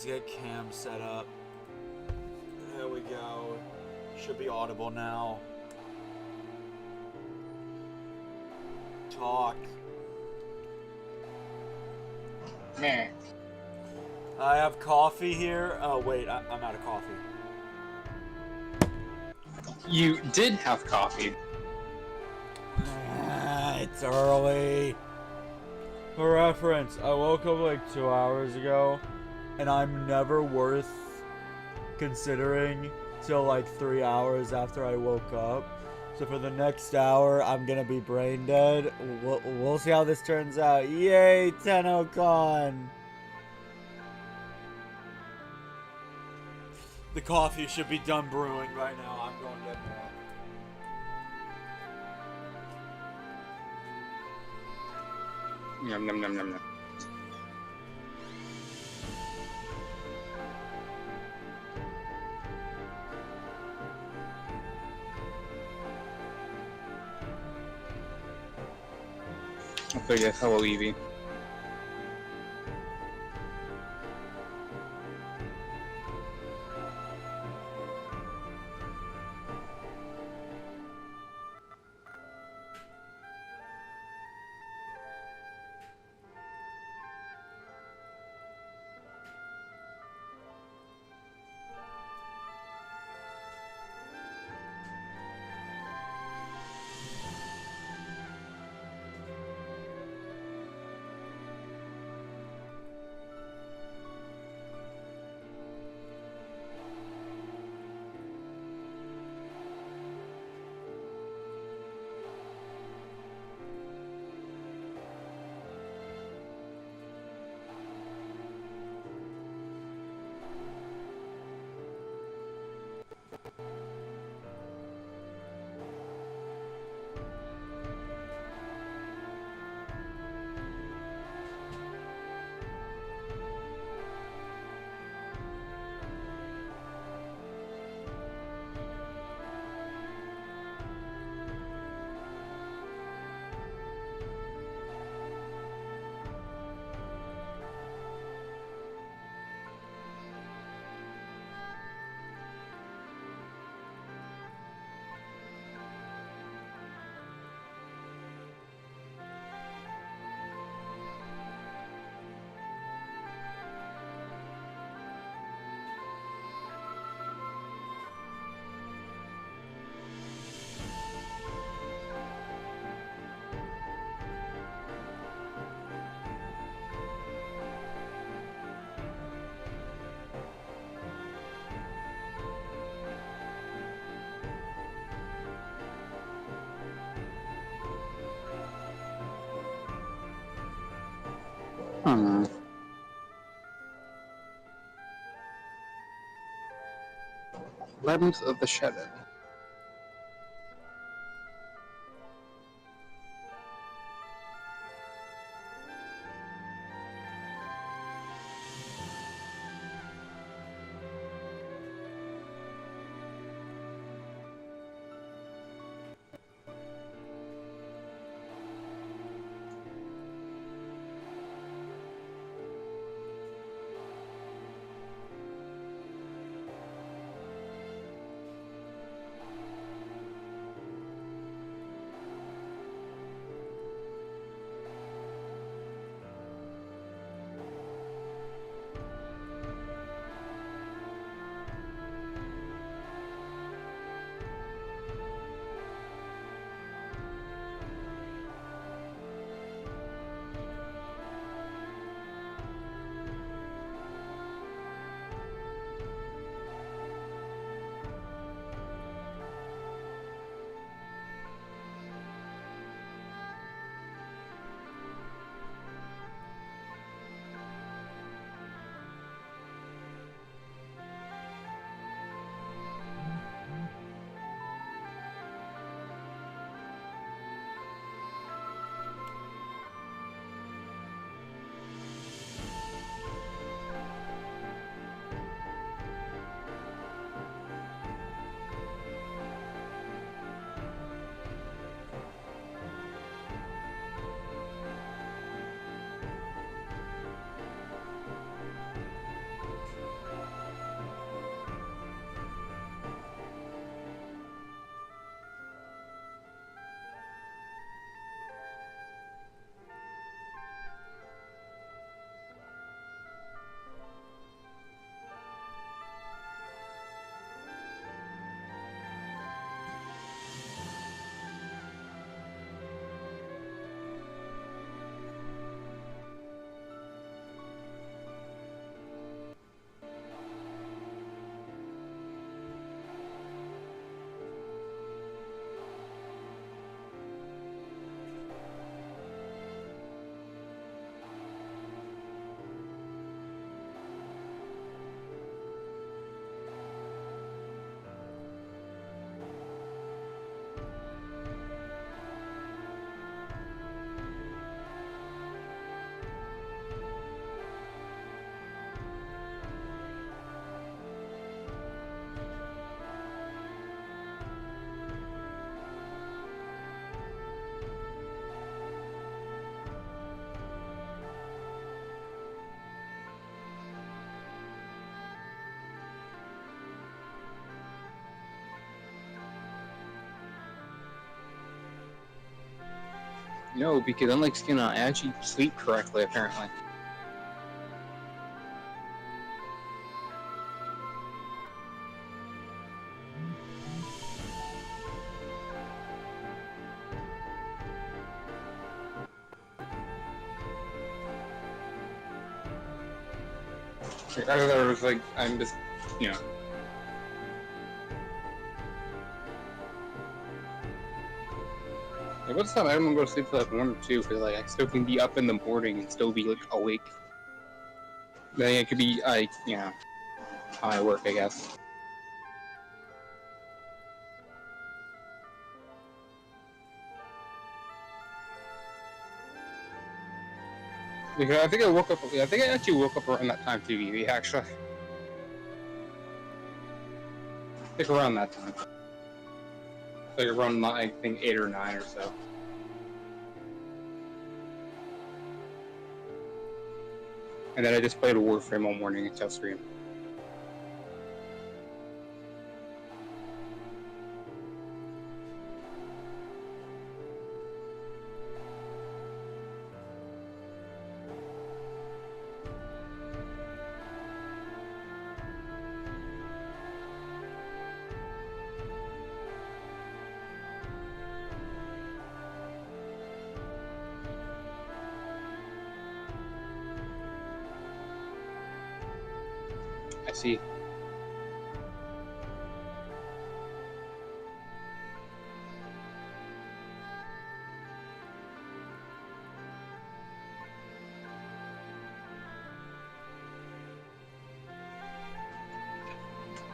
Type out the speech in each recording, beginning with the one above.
Let's get cam set up. There we go. Should be audible now. Talk. Meh. I have coffee here. Oh wait, I'm out of coffee. You did have coffee. It's early. For reference, I woke up like 2 hours ago, and I'm never worth considering till like 3 hours after I woke up. So for the next hour, I'm gonna be brain dead. We'll see how this turns out. Yay, TennoCon! The coffee should be done brewing right now. I'm going to get more. Yum, yum, yum, yum, yum. So yes, hello Evie. Legends of the Shadow. No, because unlike Skena, I actually sleep correctly, apparently. Like, I thought it was like, I'm just, you know. Like, what's up? I don't want to go to sleep till like 1 or 2, because like, I still can be up in the morning and still be like awake. Then it could be like, you know, how I work, I guess. Because I think I woke up. I think I actually woke up around that time too, Evie. Actually, I think around that time. Like around I think 8 or 9 or so. And then I just played a Warframe all morning until stream. I see.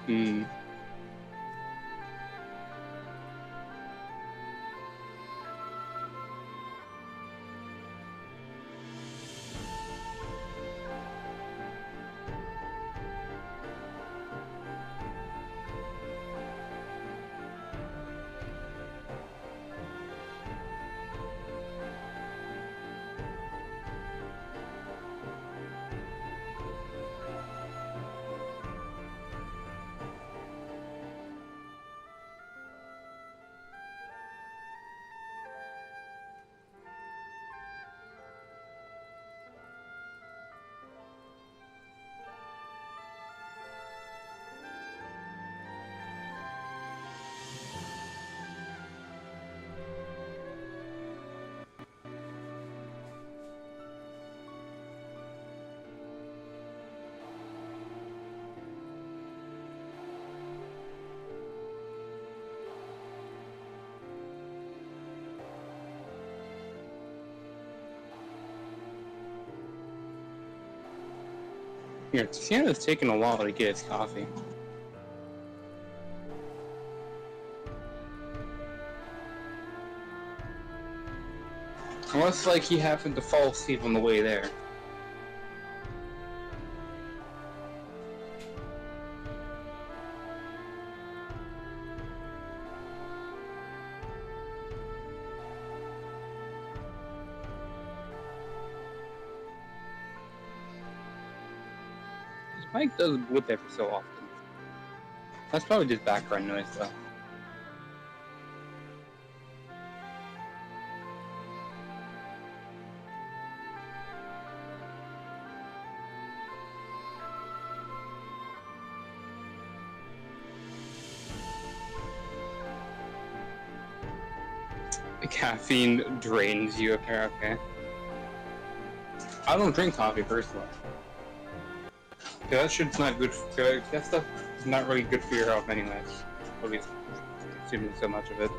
Hmm. Yeah, Siena's taking a while to get his coffee. Unless, like, he happened to fall asleep on the way there. His mic does blip every so often. That's probably just background noise, though. Caffeine drains you, okay. I don't drink coffee personally. That shit's not good for, that stuff is not really good for your health anyways. At least consuming so much of it.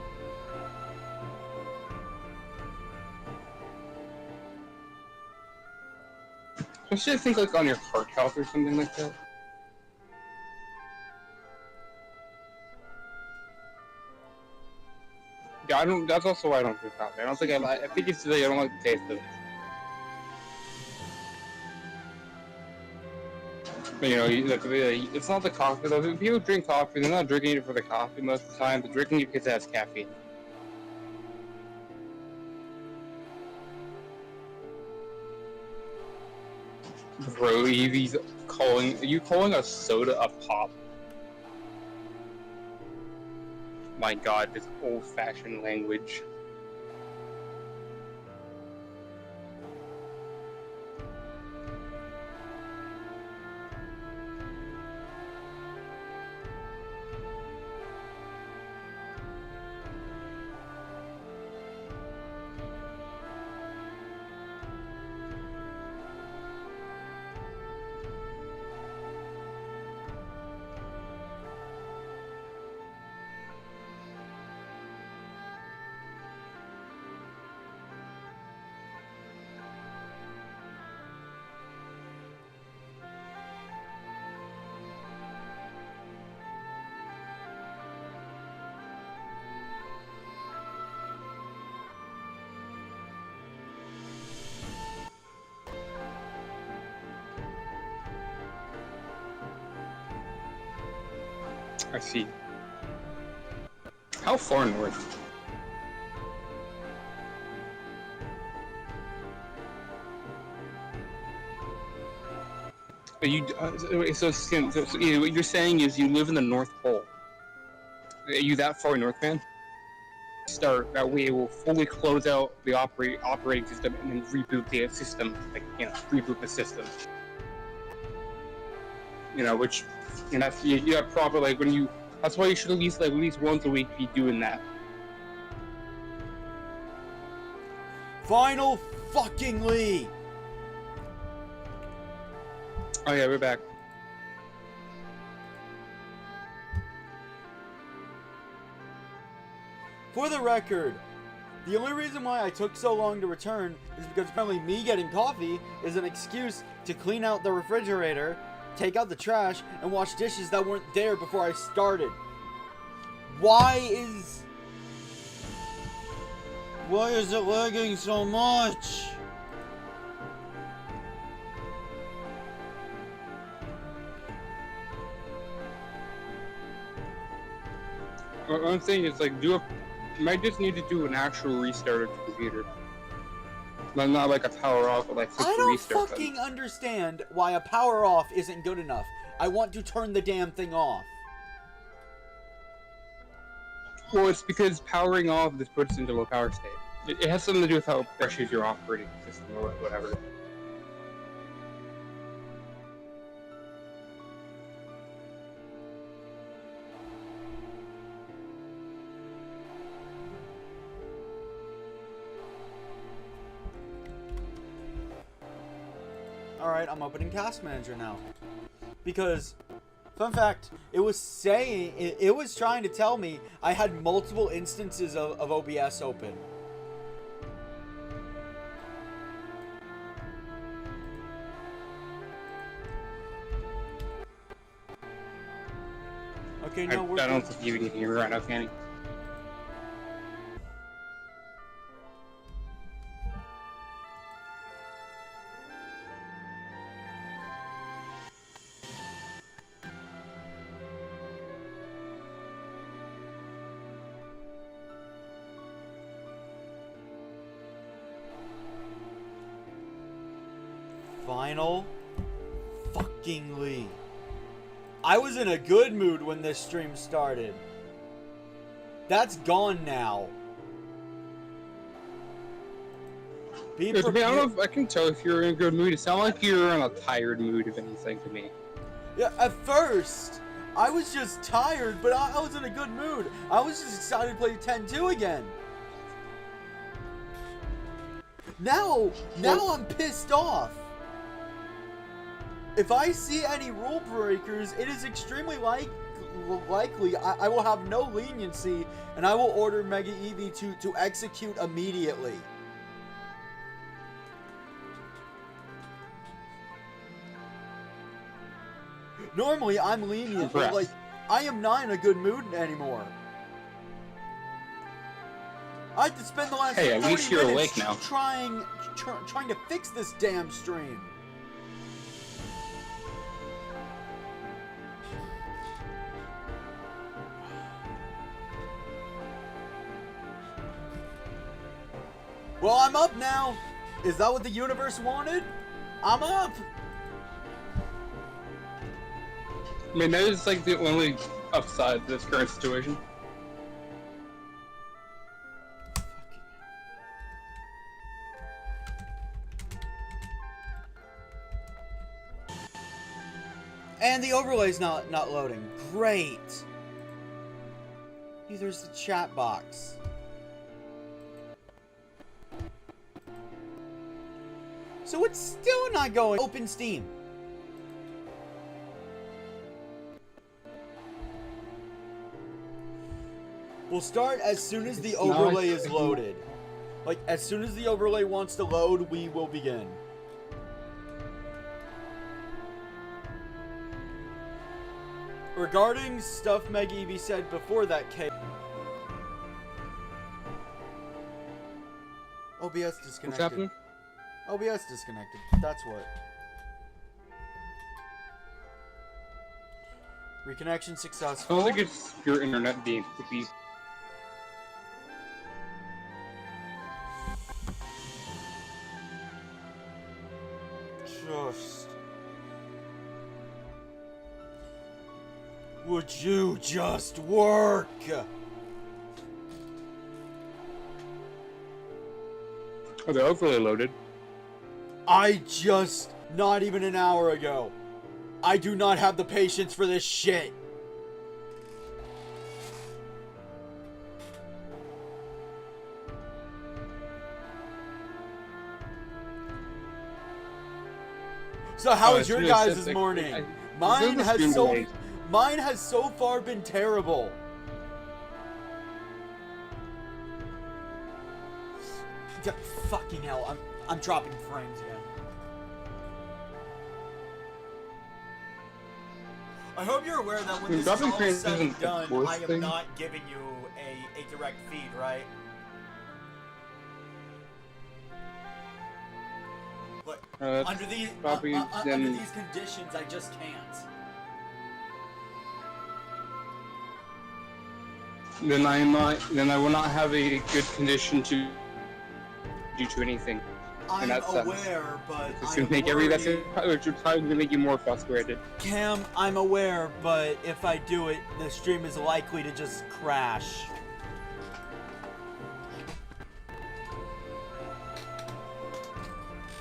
Especially I think like on your heart health or something like that. Yeah, I don't. That's also why I don't drink coffee. I don't think I think it's today I don't like the taste of it. But, you know, it's not the coffee though. If people drink coffee, they're not drinking it for the coffee most of the time. They're drinking it because it has caffeine. Bro, Evie's calling. Are you calling a soda a pop? My god, this old-fashioned language. I see. How far north? But what you're saying is you live in the North Pole. Are you that far north, man? Start that way, it will fully close out the operating system and then reboot the system, reboot the system. Which, that's proper when you. That's why you should at least once a week be doing that. Final fuckingly. Oh yeah, we're back. For the record, the only reason why I took so long to return is because apparently me getting coffee is an excuse to clean out the refrigerator, take out the trash, and wash dishes that weren't there before I started. Why is it lagging so much? One thing is you might just need to do an actual restart of the computer. Not like a power off, but I don't fucking understand why a power off isn't good enough. I want to turn the damn thing off. Well, it's because powering off just puts it into low power state. It has something to do with how it pressures your operating system or whatever. Alright, I'm opening Task Manager now. Because, fun fact, it was trying to tell me I had multiple instances of OBS open. Okay, no, I don't think you can hear right now, can you? Final fuckingly. I was in a good mood when this stream started. That's gone now. I don't know if I can tell if you're in a good mood. It sounds like you're in a tired mood, if anything, to me. Yeah, at first, I was just tired, but I was in a good mood. I was just excited to play 10-2 again. Now I'm pissed off. If I see any rule breakers, it is extremely likely I will have no leniency, and I will order Mega Eevee to execute immediately. Normally, I'm lenient, but I am not in a good mood anymore. I had to spend the last 40 minutes trying to fix this damn stream. Well, I'm up now. Is that what the universe wanted? I'm up. I mean, that is the only upside to this current situation. And the overlay's not loading. Great. Hey, there's the chat box. So it's still not going. Open Steam. We'll start as soon as the overlay is loaded. As soon as the overlay wants to load, we will begin. Regarding stuff Meg Eevee said before that case. OBS disconnected. What's happening? OBS disconnected. That's what. Reconnection I successful. don't think it's your internet being creepy. Just... Would you just work? Oh, they're overly loaded. I just... Not even an hour ago. I do not have the patience for this shit. So how was your guys' morning? Mine has so far been terrible. Fucking hell, I'm dropping frames again. I hope you're aware that when this is all said and done, I am not giving you a direct feed, right? But under these conditions, I just can't. Then I will not have a good condition to do anything. I'm aware, but it's gonna make it's probably gonna make you more frustrated. Cam, I'm aware, but if I do it, the stream is likely to just crash.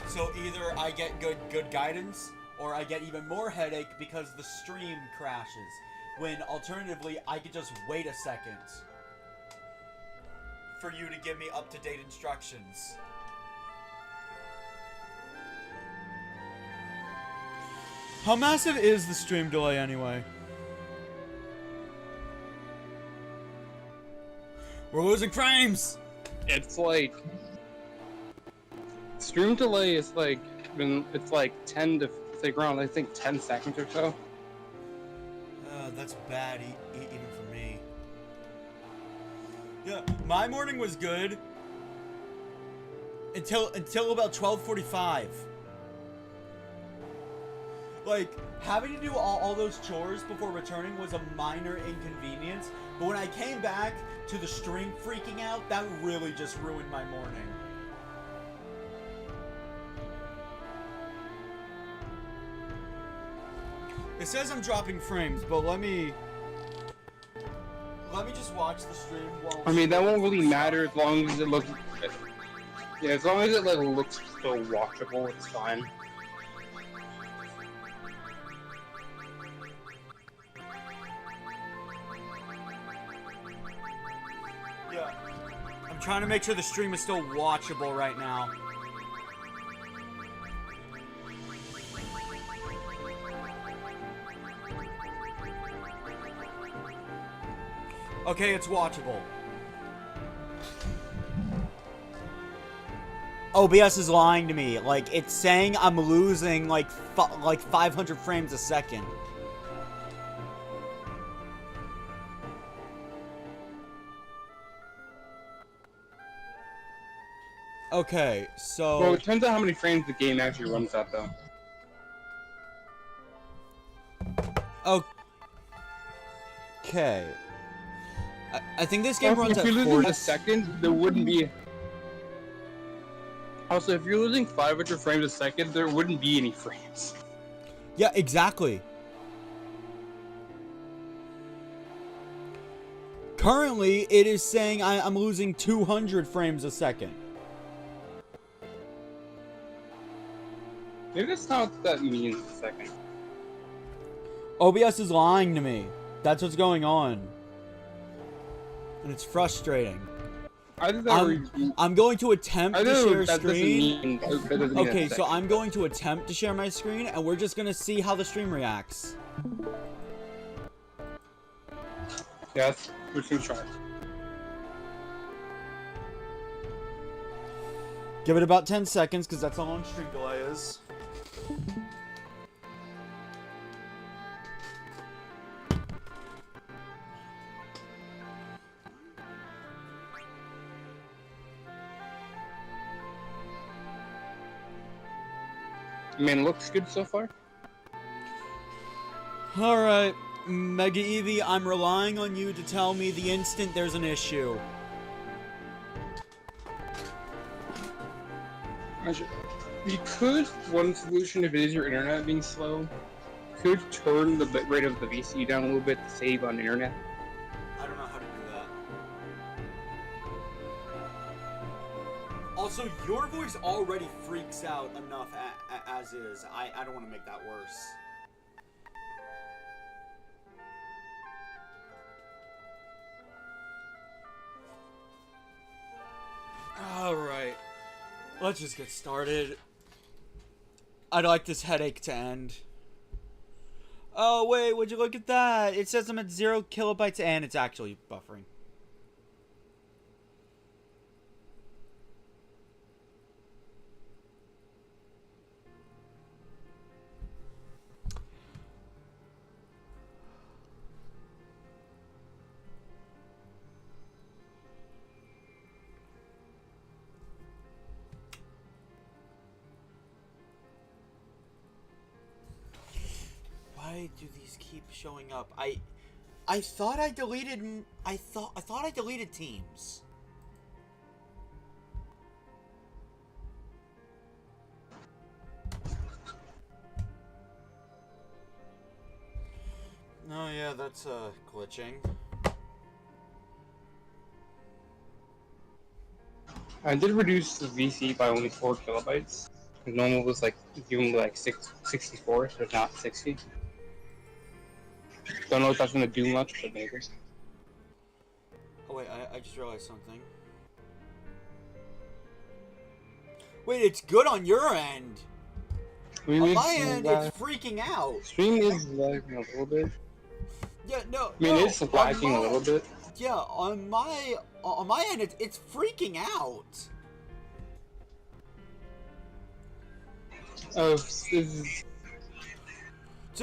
So either I get good guidance, or I get even more headache because the stream crashes. When alternatively, I could just wait a second for you to give me up-to-date instructions. How massive is the stream delay anyway? We're losing frames! It's like... Stream delay is like... It's like 10 to... It's like around, I think, 10 seconds or so. That's bad, even for me. Yeah, my morning was good. Until about 12:45. Like, having to do all those chores before returning was a minor inconvenience, but when I came back to the stream freaking out, that really just ruined my morning. It says I'm dropping frames, but let me just watch the stream while... I mean, that won't really matter as long as it looks... Yeah, as long as it like looks so watchable, it's fine. Yeah. I'm trying to make sure the stream is still watchable right now. Okay, it's watchable. OBS is lying to me. Like, it's saying I'm losing like 500 frames a second. Okay, so... Well, it depends on how many frames the game actually runs at, though. Okay. I think this game runs at 40... If you're losing a second, there wouldn't be... Also, if you're losing 500 frames a second, there wouldn't be any frames. Yeah, exactly. Currently, it is saying I'm losing 200 frames a second. Maybe that's not what that means a second. OBS is lying to me. That's what's going on. And it's frustrating. I'm going to attempt to share screen. Okay, so I'm going to attempt to share my screen, and we're just going to see how the stream reacts. Yes, we're just going to try. Give it about 10 seconds, because that's how long stream delay is. I mean, looks good so far. Alright. Mega Eevee, I'm relying on you to tell me the instant there's an issue. You could, one solution if it is your internet being slow, could turn the bitrate of the VC down a little bit to save on internet. I don't know how to do that. Also, your voice already freaks out enough as is. I don't want to make that worse. Alright. Let's just get started. I'd like this headache to end. Oh, wait, would you look at that? It says I'm at 0 kilobytes and it's actually buffering. Why do these keep showing up? I thought I deleted. I thought I deleted teams. Oh yeah, that's glitching. I did reduce the VC by only 4 kilobytes. Normal was like doing like 64, so not 60. Don't know if that's gonna do much, but maybe. Oh wait, I just realized something. Wait, it's good on your end. On my end, it's freaking out. Stream is lagging a little bit. Yeah, no. I mean, no, it's lagging a little bit. Yeah, on my end, it's freaking out. Oh, So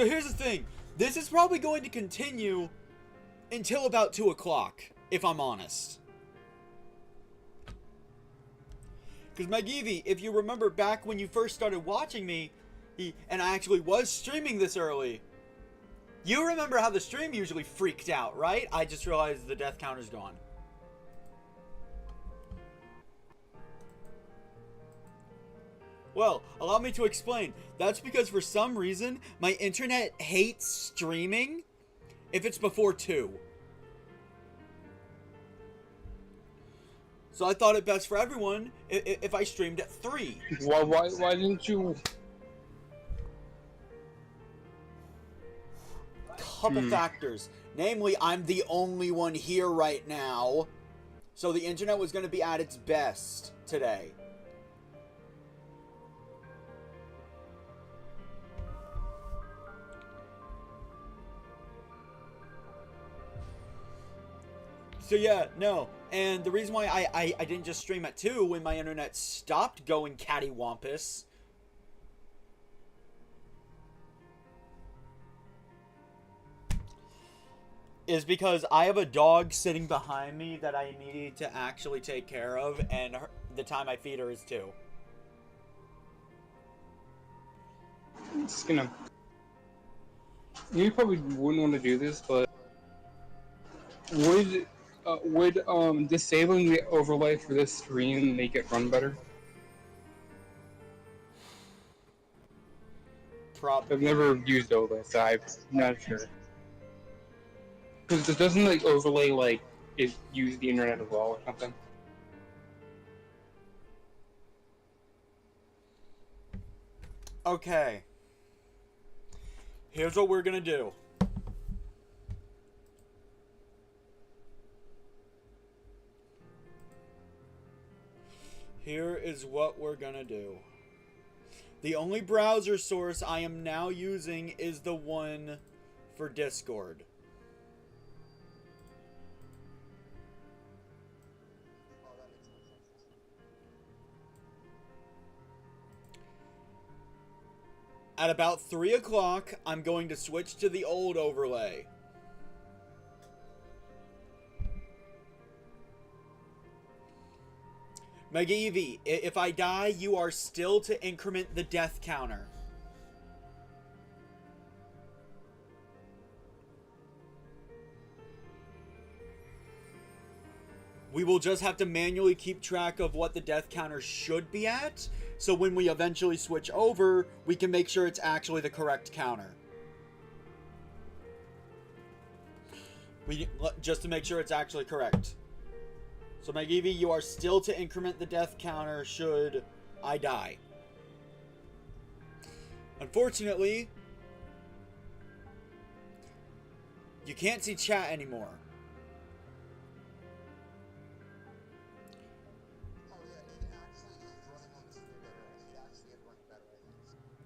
here's the thing. This is probably going to continue until about 2 o'clock, if I'm honest. Because Magivy, if you remember back when you first started watching me, and I actually was streaming this early, you remember how the stream usually freaked out, right? I just realized the death counter's gone. Well, allow me to explain. That's because for some reason, my internet hates streaming if it's before 2. So I thought it best for everyone if I streamed at 3. Why didn't you? Couple factors. Namely, I'm the only one here right now. So the internet was going to be at its best today. So yeah, no. And the reason why I didn't just stream at 2 when my internet stopped going cattywampus is because I have a dog sitting behind me that I need to actually take care of, and the time I feed her is 2. Skena. You probably wouldn't want to do this, but would disabling the overlay for this stream make it run better? Probably. I've never used overlay, so I'm not sure. Because it doesn't like overlay like it use the internet as well or something. Okay. Here's what we're gonna do. Here is what we're gonna do. The only browser source I am now using is the one for Discord. At about 3 o'clock, I'm going to switch to the old overlay. Mega Eevee, if I die, you are still to increment the death counter. We will just have to manually keep track of what the death counter should be at, so when we eventually switch over, we can make sure it's actually the correct counter. Just to make sure it's actually correct. So Magivi, you are still to increment the death counter should I die. Unfortunately, you can't see chat anymore.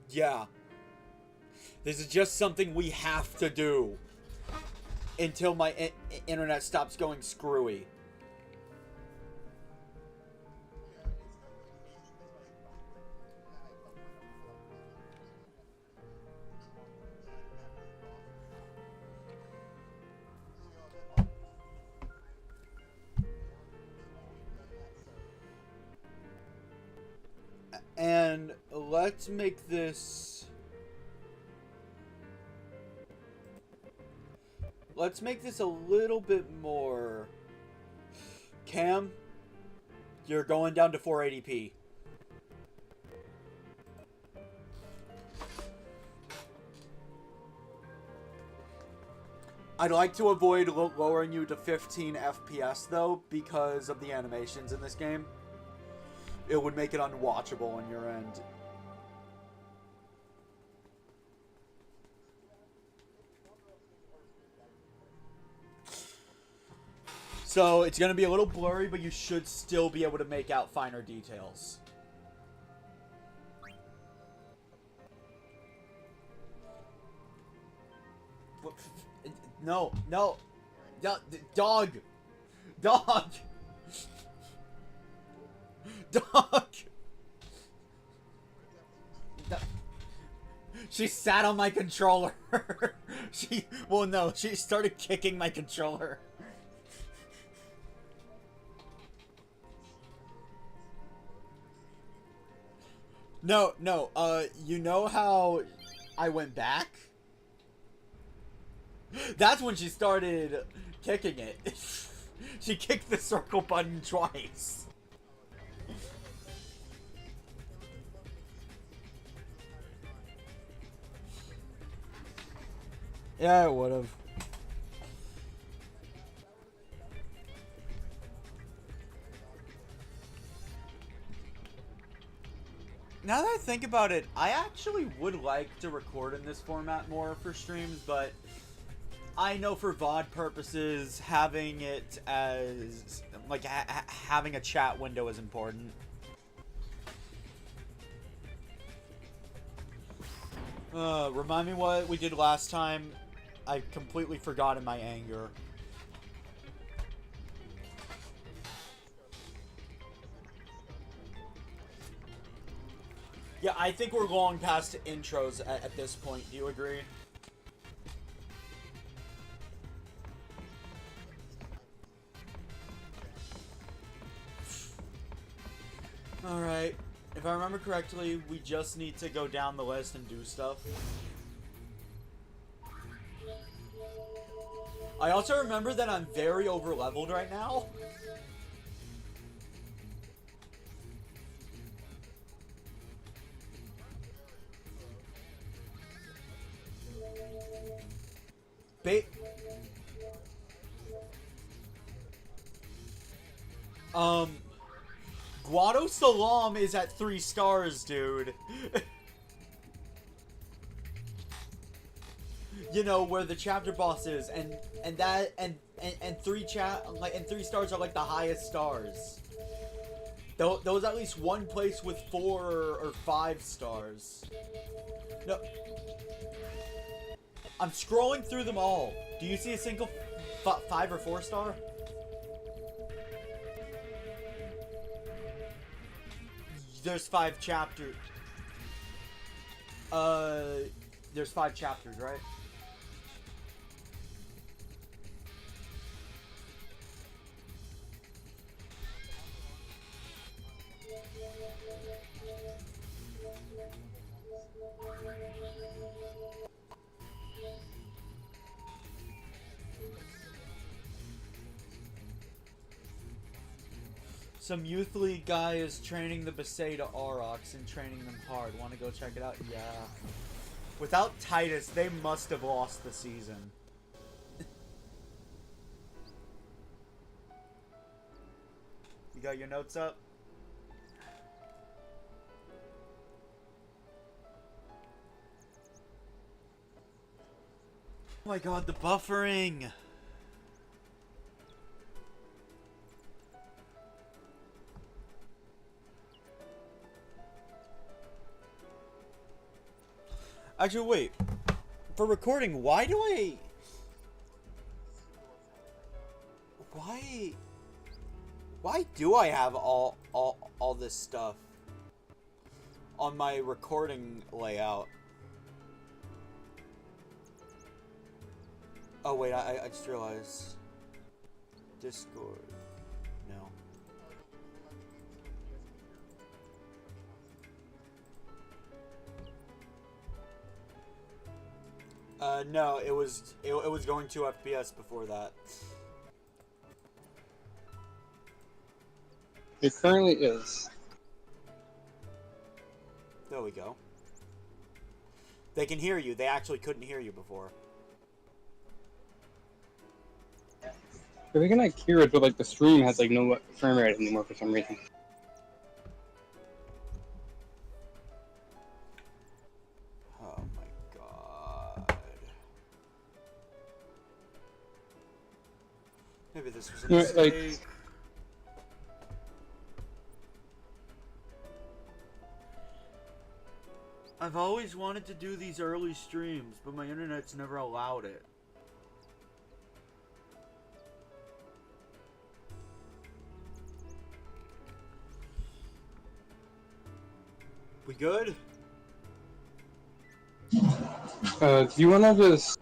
Yeah. This is just something we have to do until my internet stops going screwy. And let's make this... Let's make this a little bit more... Cam, you're going down to 480p. I'd like to avoid lowering you to 15 FPS though, because of the animations in this game. It would make it unwatchable on your end. So it's going to be a little blurry, but you should still be able to make out finer details. No, no. Dog. Dog. Dog. She sat on my controller. Well, no, she started kicking my controller. No, you know how I went back? That's when she started kicking it. She kicked the circle button twice. Yeah, it would've. Now that I think about it, I actually would like to record in this format more for streams, but I know for VOD purposes, having it as, like, having a chat window is important. Remind me what we did last time. I completely forgot in my anger. Yeah, I think we're long past intros at this point. Do you agree? Alright. If I remember correctly, we just need to go down the list and do stuff. I also remember that I'm very over-leveled right now. Guado Salam is at 3 stars, dude. You know where the chapter boss is, and 3 stars are like the highest stars. There was at least one place with 4 or 5 stars. No, I'm scrolling through them all. Do you see a single 5 or 4 star? There's 5 chapters. There's 5 chapters, right? Some youth league guy is training the Besaid Aurochs and training them hard. Want to go check it out? Yeah. Without Tidus, they must have lost the season. You got your notes up? Oh my god, the buffering! Actually, wait. For recording, why do I... Why do I have all this stuff on my recording layout? Oh wait, I just realized. Discord. No. No, it was going 2 FPS before that. It currently is. There we go. They can hear you. They actually couldn't hear you before. They can like hear it, but like the stream has like no frame rate anymore for some reason. Oh my god. Maybe this was a mistake. I've always wanted to do these early streams, but my internet's never allowed it. We good? Do you wanna just...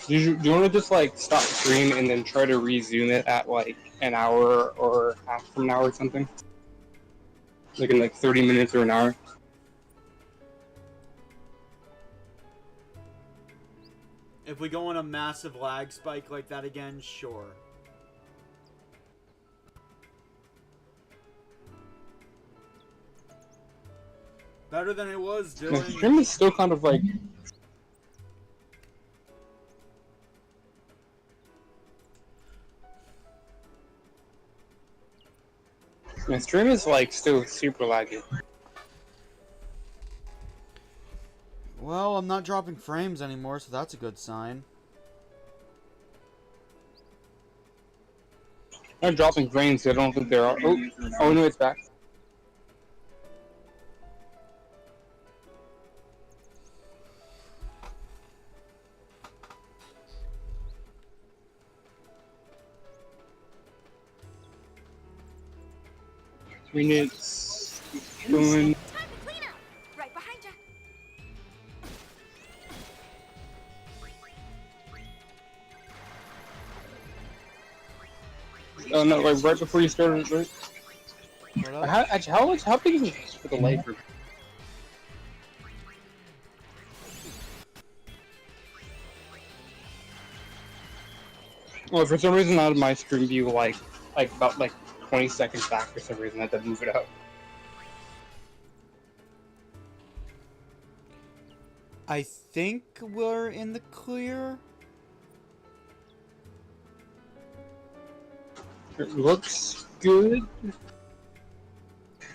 Do you wanna just like stop the stream and then try to resume it at like an hour or half an hour or something? Like in like 30 minutes or an hour? If we go on a massive lag spike like that again, sure. Better than it was doing. The stream is still kind of like... My stream is like still super laggy. Well, I'm not dropping frames anymore, so that's a good sign. I'm dropping frames, so I don't think there are. Oh no, it's back. Minutes. Going. Time to clean up. Right behind you. Oh no! Like right before you started, right? How big is this for the light group? Well, for some reason, out of my stream view, like about 20 seconds back for some reason, I had to move it out. I think we're in the clear. It looks good.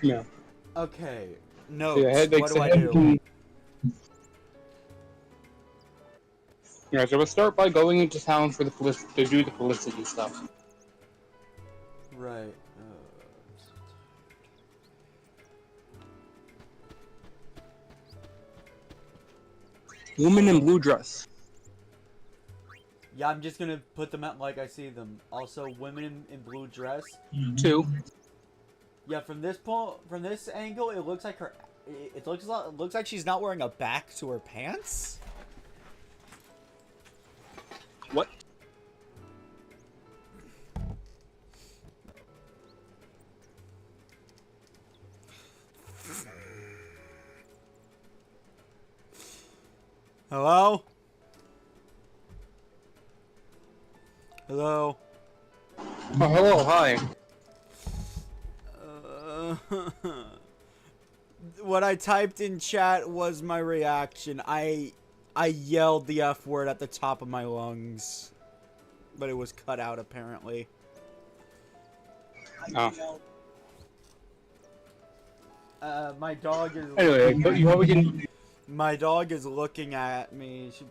Yeah. Okay. No. Yeah, What do I do? Yeah, so we'll start by going into town for the to do the Felicity stuff. Right. Woman in blue dress. Yeah, I'm just gonna put them out like I see them. Also, women in blue dress. 2. Yeah, from this angle, it looks like it looks like she's not wearing a back to her pants. What? Hello? Hello? Oh, hello, hi. What I typed in chat was my reaction. I yelled the F word at the top of my lungs. But it was cut out apparently. Oh. My dog is Anyway, what we can... My dog is looking at me. She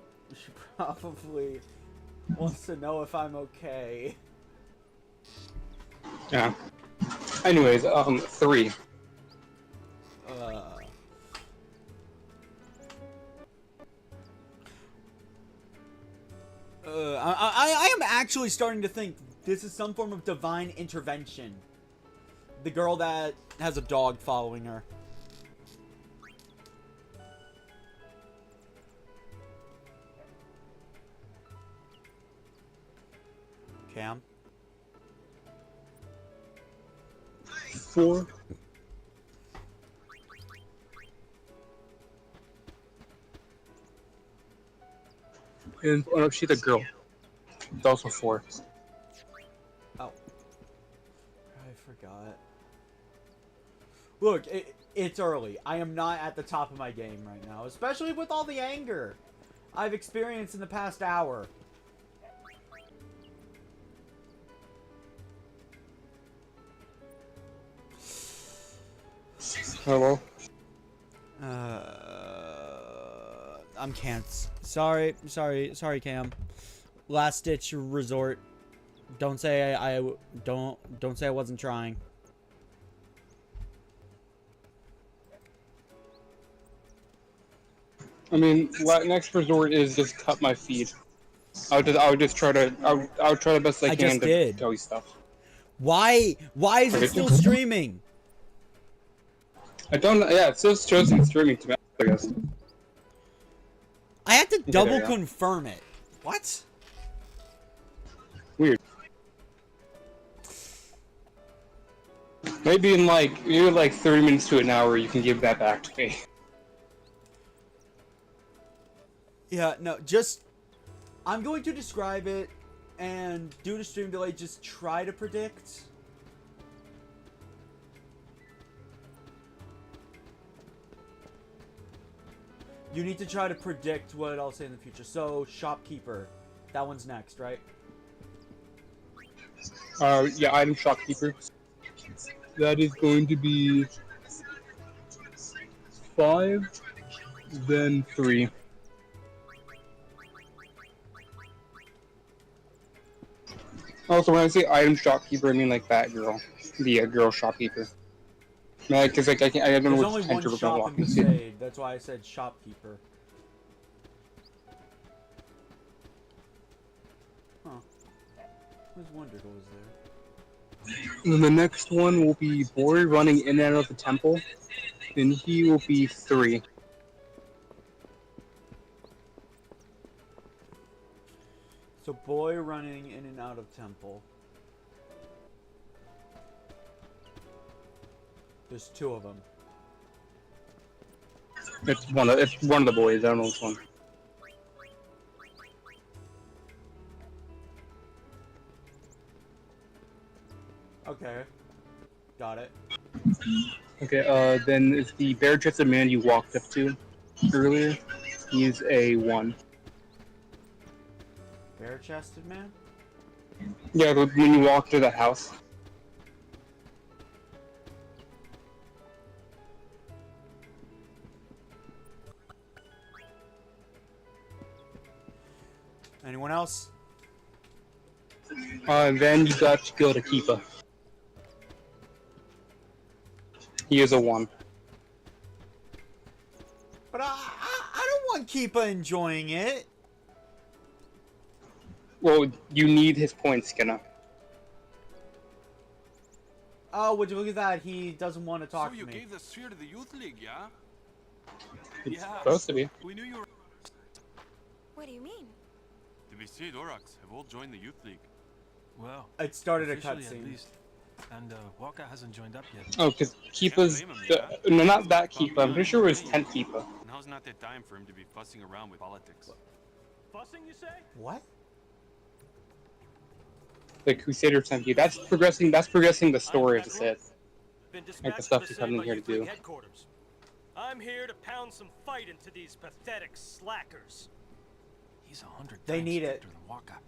probably wants to know if I'm okay. Yeah. Anyways, 3. I am actually starting to think this is some form of divine intervention. The girl that has a dog following her. Cam? 4. And oh no, she's a girl. It's also 4. Oh. I forgot. Look, it's early. I am not at the top of my game right now, especially with all the anger I've experienced in the past hour. Hello? I'm can't. Sorry, Cam. Last ditch resort. Don't say don't say I wasn't trying. I mean, next resort is just cut my feed. I would just try to I would try the best I can just to did. tell you stuff. Why is it still streaming? I don't. Yeah, it still shows in streaming to me, I guess. I had to there double you go. confirm it. What? Weird. Maybe in like 30 minutes to an hour, you can give that back to me. Yeah, no, just I'm going to describe it, and due to stream delay, just try to predict. You need to try to predict what I'll say in the future. So, shopkeeper, that one's next, right? Yeah, item shopkeeper. That is going to be 5, then 3. Also, when I say item shopkeeper, I mean like that girl, the girl shopkeeper. Because like I don't know There's which only tent one we're gonna shop walk in into. Besaid. That's why I said shopkeeper. Huh. I was wondered what was there. And then the next one will be boy running in and out of the temple. Then he will be 3. So, boy running in and out of temple. There's 2 of them. It's one of the boys. I don't know which one. Okay. Got it. Okay. Then it's the bare-chested man you walked up to earlier. He's a 1. Bare-chested man? Yeah, when you walk to the house. Anyone else? And then you got to go to Keepa. He is a 1. But I don't want Keepa enjoying it. Well, you need his points, Skena. Oh, would you look at that? He doesn't want to talk So to you me. gave the sphere to the youth league, yeah? It's Yeah. supposed to be. We knew you were. What do you mean? The Besaid Aurochs have all joined the youth league. Well, It started a officially at cutscene. least. And Waka hasn't joined up yet. Oh, because Keepa's... no, not that Keepa. I'm pretty sure it was 10th Keepa. Now's not the time for him to be fussing around with politics. Fussing, you say? What? The Crusader 10th Keepa. That's progressing the story of the Sith. been Like the dispatched stuff to the he's scene coming by here to Youth League do. headquarters. I'm here to pound some fight into these pathetic slackers. He's 100 They times need it. stricter than Waka.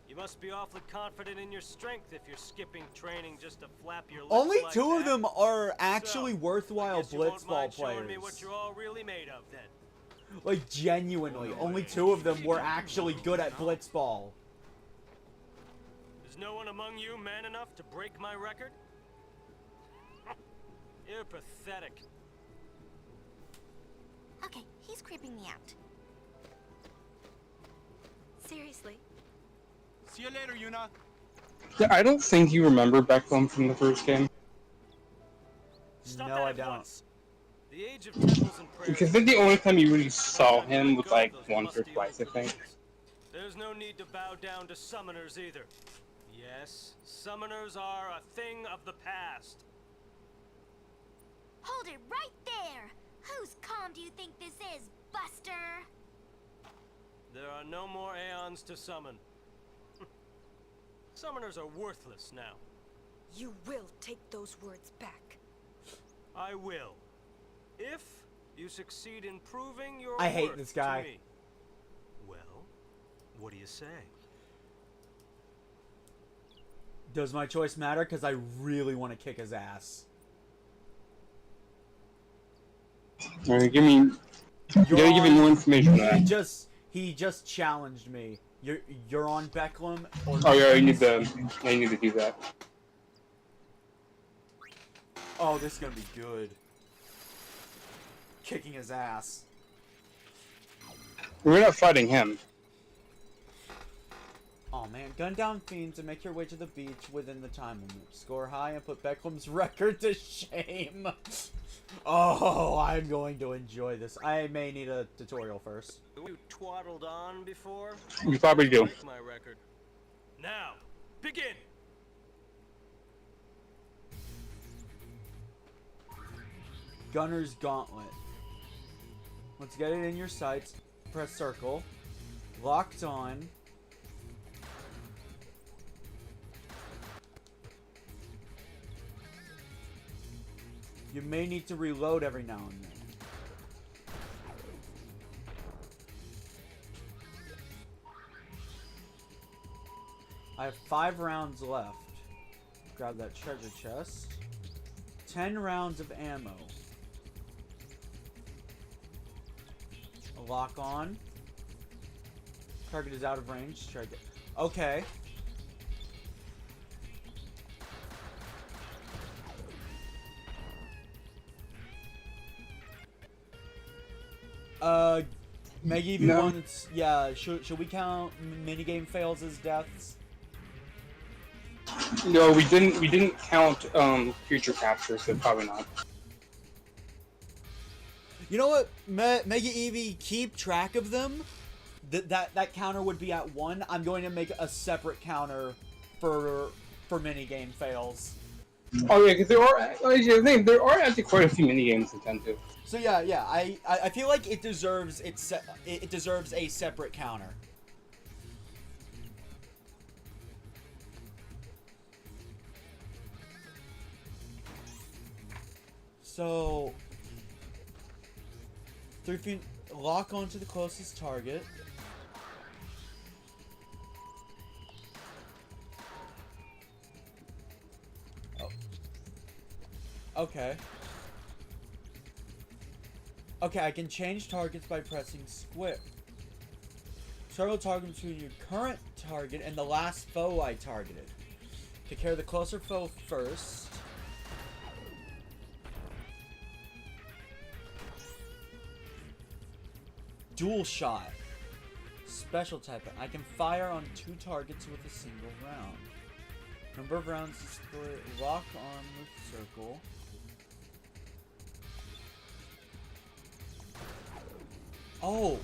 You must be awfully confident in your strength if you're skipping training just to flap your lips Only like two of that. them are actually So, worthwhile I guess you won't blitzball mind showing me players. what you're all really made of, then. Like, genuinely, only two of them were actually good at blitzball. Is no one among you man enough to break my record? You're pathetic. Okay, he's creeping me out. Seriously. See you later, Yuna. Yeah, I don't think you remember Beckham from the first game. Stop No, that I at don't. once. The age of temples and prayers. Because I think the only time you really saw him was like once or twice, I think. There's no need to bow down to summoners either. Yes, summoners are a thing of the past. Hold it right there! Whose calm do you think this is, Buster? There are no more aeons to summon. Summoners are worthless now. You will take those words back. I will. If you succeed in proving your I hate worth this guy. to me. Well, what do you say? Does my choice matter? Because I really want to kick his ass. Alright, give me. You gotta give me more information on that. He just challenged me. You're on Becklem. Or Oh yeah, I need to do that. Oh, this is gonna be good. Kicking his ass. We're not fighting him. Oh man, gun down fiends and make your way to the beach within the time limit. Score high and put Beckham's record to shame. Oh, I'm going to enjoy this. I may need a tutorial first. You twaddled on before? You probably do. Break my record. Now, begin! Gunner's Gauntlet. Let's get it in your sights. Press circle. Locked on. You may need to reload every now and then. I have 5 rounds left. Grab that treasure chest. 10 rounds of ammo. Lock on. Target is out of range. Try to get... Okay. Maggie, if you want... Yeah, should we count minigame fails as deaths? No, we didn't count creature capture, so probably not. You know what, Mega Eevee, keep track of them. That counter would be at 1. I'm going to make a separate counter for minigame fails. Oh yeah, because there are actually quite a few minigames to tend to. So yeah, I feel like it deserves it deserves a separate counter. So 3 feet, lock onto the closest target. Oh. Okay. Okay, I can change targets by pressing square. Circle target between your current target and the last foe I targeted. Take care of the closer foe first. Dual shot. Special type. I can fire on 2 targets with a single round. Number of rounds display. Lock on the circle. Oh.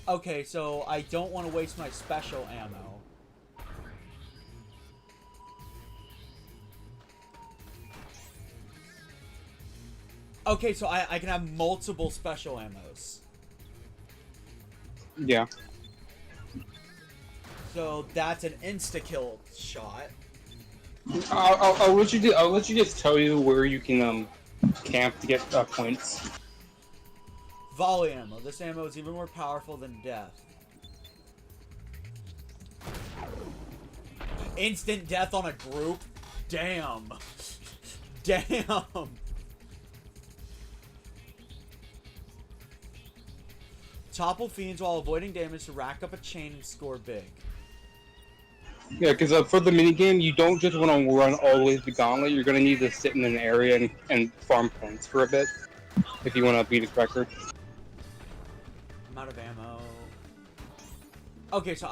Okay, so I don't want to waste my special ammo. Okay, so I can have multiple special ammos. Yeah. So that's an insta-kill shot. I'll let you do. I'll let you just tell you where you can camp to get points. Volley ammo. This ammo is even more powerful than death. Instant death on a group? Damn. Damn. Topple fiends while avoiding damage to rack up a chain and score big. Yeah, because for the minigame, you don't just want to run all the way to the gauntlet. You're going to need to sit in an area and farm points for a bit if you want to beat its record. I'm out of ammo. Okay, so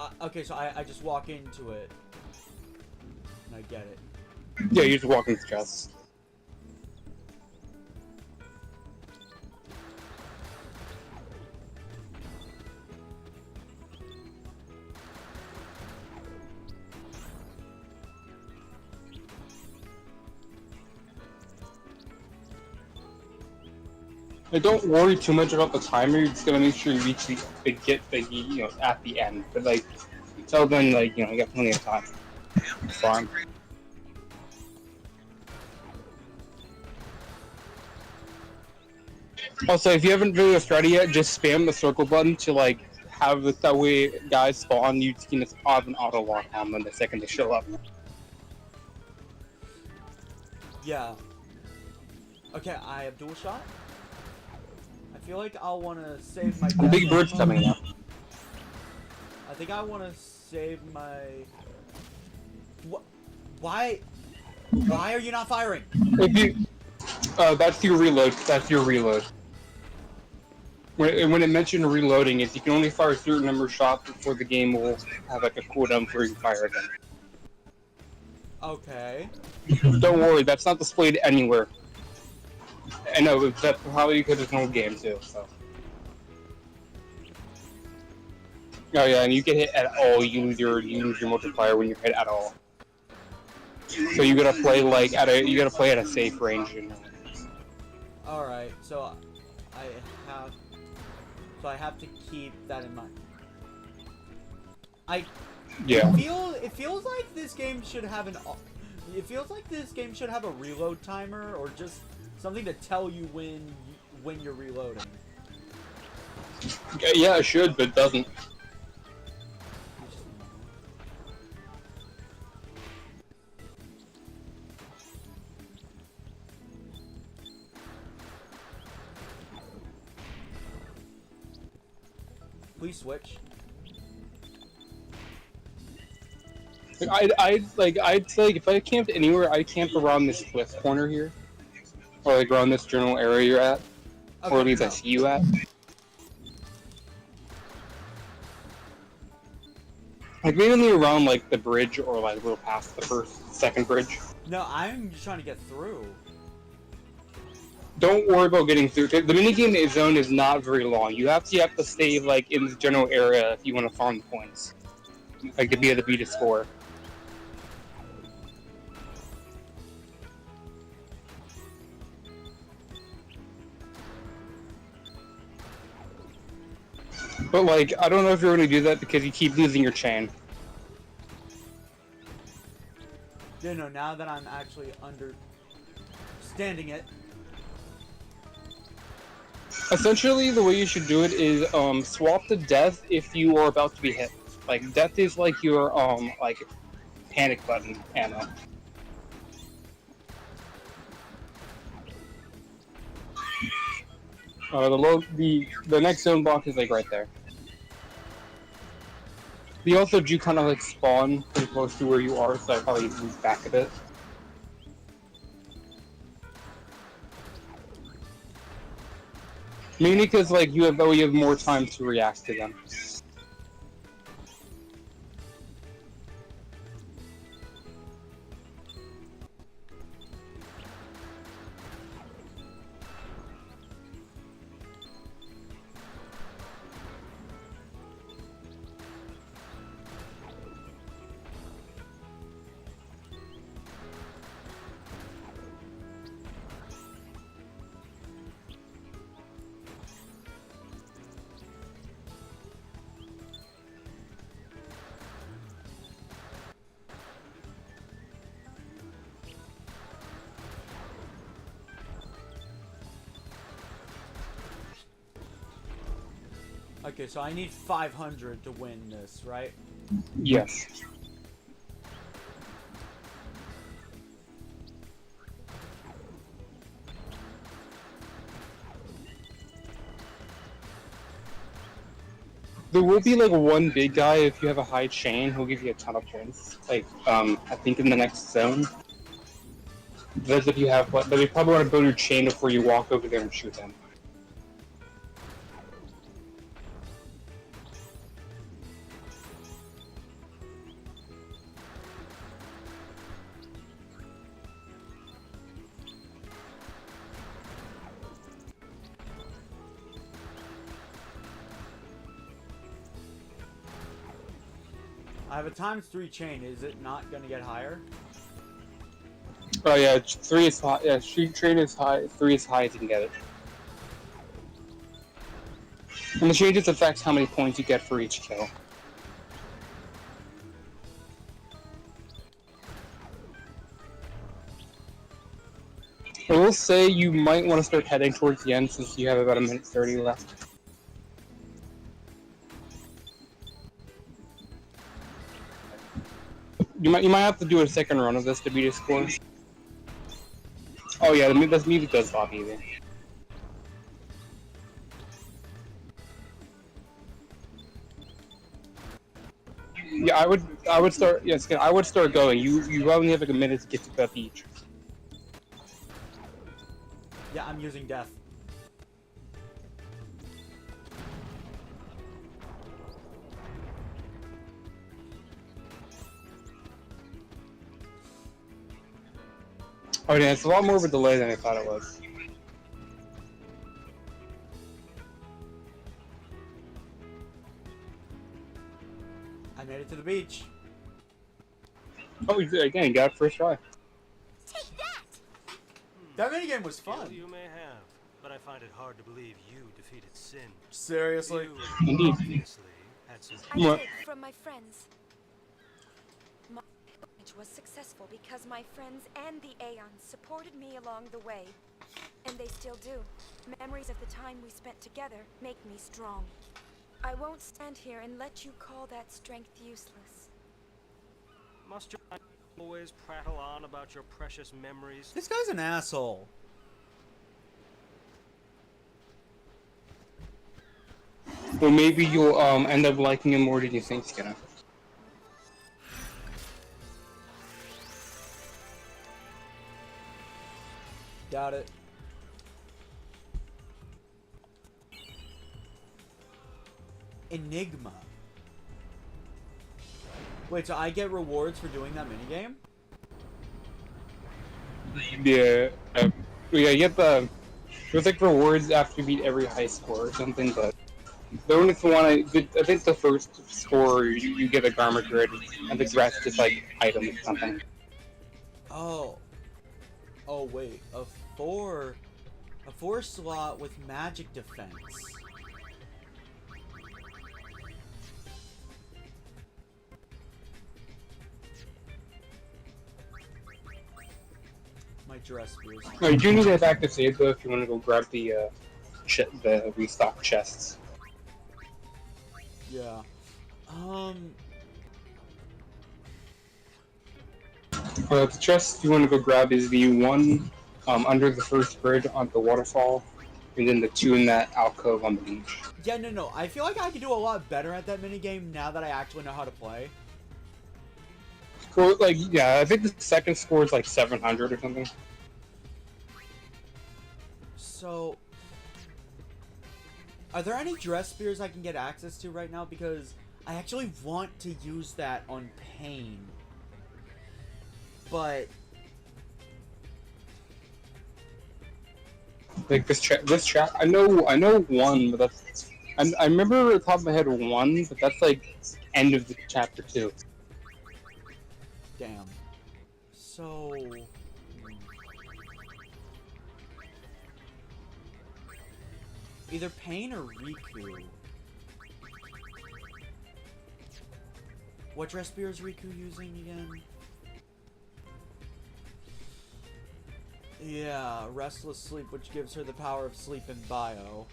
I just walk into it. And I get it. Yeah, you just walk into the chests. Don't worry too much about the timer. You're just gonna make sure you reach the get the at the end. But like until then, like you got plenty of time. It's fine. Also, if you haven't really started yet, just spam the circle button to like have it that way guys spawn. You can just have an auto lock on them the second they show up. Yeah. Okay, I have dual shot. I feel like I'll want to save my death Big bird's ammo. coming up. I think I want to save my... Why are you not firing? If you, that's your reload. That's your reload. When it mentioned reloading, you can only fire a certain number of shots before the game will have like a cooldown before you can fire again. Okay. Don't worry, that's not displayed anywhere. I know, that's probably because it's an old game too, so. Oh yeah, and you get hit at all, you lose your multiplier when you're hit at all. So you gotta play like at a safe range. All right, so I have to keep that in mind. It feels like this game should have a reload timer or just something to tell you when you're reloading. Yeah, it should, but it doesn't. Please switch. I'd say if I camped anywhere, I'd camp around this cliff corner here. Or like around this general area you're at. Okay, Or at least I see you at. Like mainly around like the bridge or like a little past the second bridge. No, I'm just trying to get through. Don't worry about getting through. The minigame zone is not very long. You have to stay like in the general area if you want to farm the points. Like to be able to beat a score. But like, I don't know if you're going to do that because you keep losing your chain. No, now that I'm actually understanding it. Essentially, the way you should do it is swap to death if you are about to be hit. Like death is like your like panic button ammo. The next zone block is like right there. They also do kind of like spawn pretty close to where you are, so I probably move back a bit. Mainly because like you have more time to react to them. Okay, so I need 500 to win this, right? Yes. There will be like one big guy if you have a high chain who'll give you a ton of points. Like I think in the next zone. That's if you have, but you probably want to build your chain before you walk over there and shoot them. I have a ×3 chain. Is it not gonna get higher? Oh yeah, 3 is high. Yeah, chain is high. 3 is high as you can get it. And the chain just affects how many points you get for each kill. I will say you might want to start heading towards the end since you have about 1:30 left. You might have to do a second run of this to beat a score. Oh yeah, this music does stop easy. Yeah, I would start. Yes, I would start going. You only have like a minute to get to that beach. Yeah, I'm using death. Oh yeah, it's a lot more of a delay than I thought it was. I made it to the beach. Oh, again, you got it first try. Take that! That minigame was Skill fun. you may have, but I find it hard to believe you defeated sin. Seriously? You Indeed. obviously had some. I What? did from my friends. My pilgrimage was successful because my friends and the Aeons supported me along the way. And they still do. Memories of the time we spent together make me strong. I won't stand here and let you call that strength useless. Must you always prattle on about your precious memories? This guy's an asshole. Well, maybe you'll end up liking him more than you think, Skena. Doubt it. Enigma. Wait, so I get rewards for doing that minigame? Yeah, yeah, you get the. There's like rewards after you beat every high score or something, but the only one I think the first score you get a garment grid, and the rest is like items or something. Oh. Oh wait, a four slot with magic defense. My dress fears. No, you do need to have active save though if you want to go grab the the restock chests. Yeah. The chest you want to go grab is the one under the first bridge on the waterfall, and then the two in that alcove on the beach. Yeah, no. I feel like I could do a lot better at that minigame now that I actually know how to play. Well, like, yeah, I think the second score is like 700 or something. So, are there any dress spears I can get access to right now? Because I actually want to use that on Pain. But Like this chat. I know one, but that's. I remember at the top of my head one, but that's like end of the chapter 2. damn. So either Pain or Riku. What dress spear is Riku using again? Yeah, Restless Sleep, which gives her the power of sleep and bio.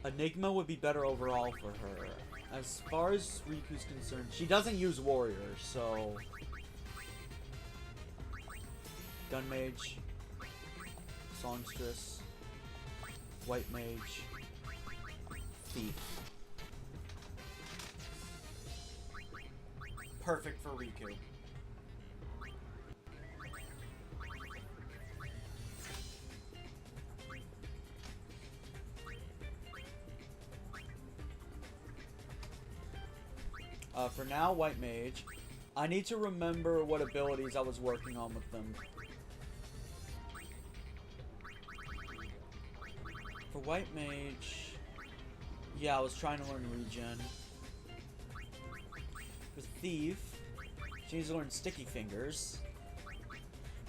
Enigma would be better overall for her. As far as Riku's concerned, she doesn't use Warrior, so... Gun Mage, Songstress, White Mage, Thief. Perfect for Riku. For now, White Mage. I need to remember what abilities I was working on with them. For White Mage... Yeah, I was trying to learn Regen. For Thief, she needs to learn Sticky Fingers.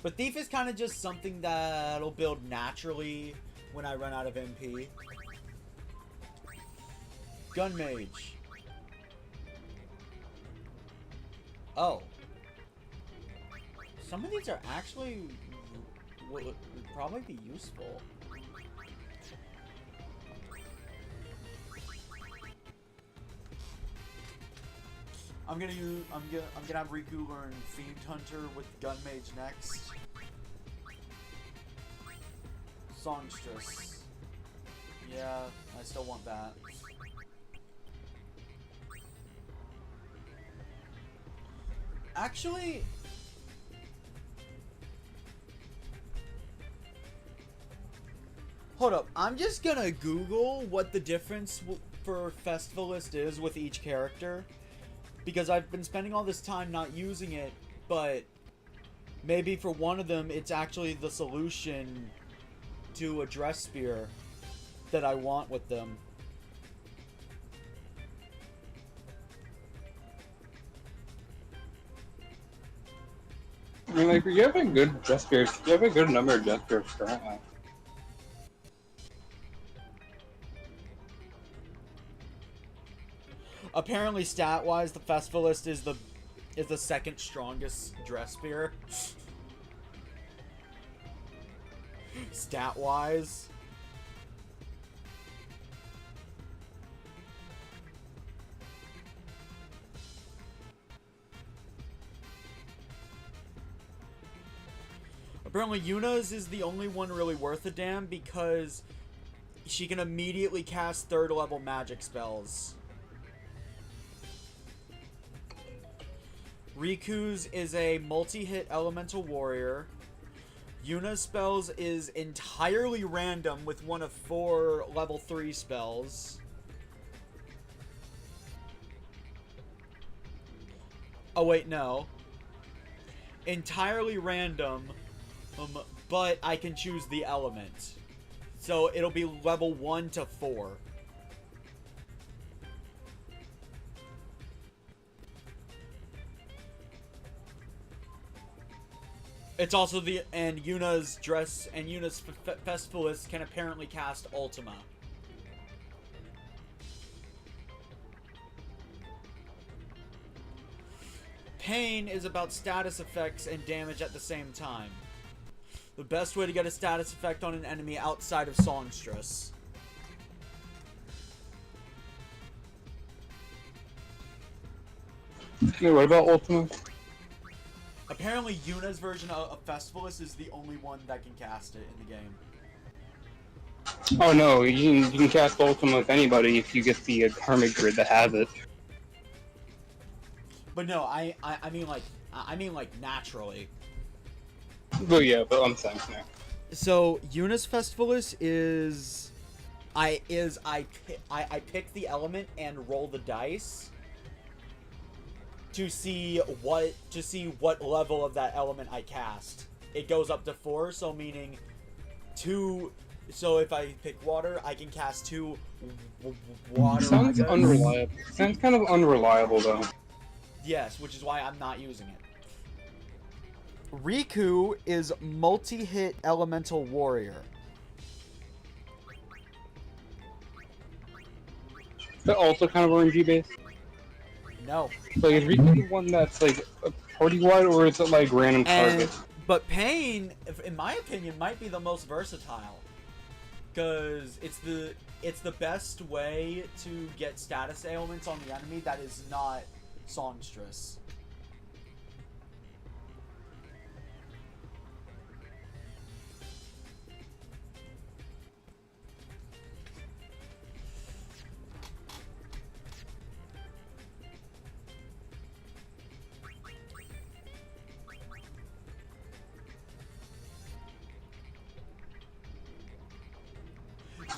But Thief is kind of just something that'll build naturally when I run out of MP. Gun Mage. Oh. Some of these are actually... would probably be useful. I'm gonna have Riku learn Fiend Hunter with Gun Mage next. Songstress. Yeah, I still want that. Actually... Hold up, I'm just gonna Google what the difference for Festivalist is with each character. Because I've been spending all this time not using it, but maybe for one of them, it's actually the solution to a dress spear that I want with them. I mean, like, you have a good dress spears. You have a good number of dress spears currently. Apparently, stat-wise, the Festivalist is the second strongest dress spear. Stat-wise. Apparently, Yuna's is the only one really worth a damn because she can immediately cast third-level magic spells. Riku's is a multi-hit elemental warrior. Yuna's spells is entirely random with one of 4 level 3 spells. Oh wait, no. Entirely random, but I can choose the element. So it'll be level 1 to 4. It's also and Yuna's Festivalist can apparently cast Ultima. Pain is about status effects and damage at the same time. The best way to get a status effect on an enemy outside of Songstress. Yeah, what about Ultima? Apparently, Yuna's version of Festivalist is the only one that can cast it in the game. Oh no, you can cast Ultima with anybody if you get the karmic grid that has it. But no, I mean like naturally. Well, yeah, but I'm saying yeah. So Yuna's Festivalist is I pick the element and roll the dice to see what level of that element I cast. It goes up to 4, so meaning 2. So if I pick water, I can cast 2 water. Sounds unreliable. Sounds kind of unreliable though. Yes, which is why I'm not using it. Riku is multi-hit elemental warrior. But also kind of RNG based. No. Like, is Riku the one that's like party-wide, or is it like random target? But Pain, in my opinion, might be the most versatile. because it's the best way to get status ailments on the enemy that is not songstress.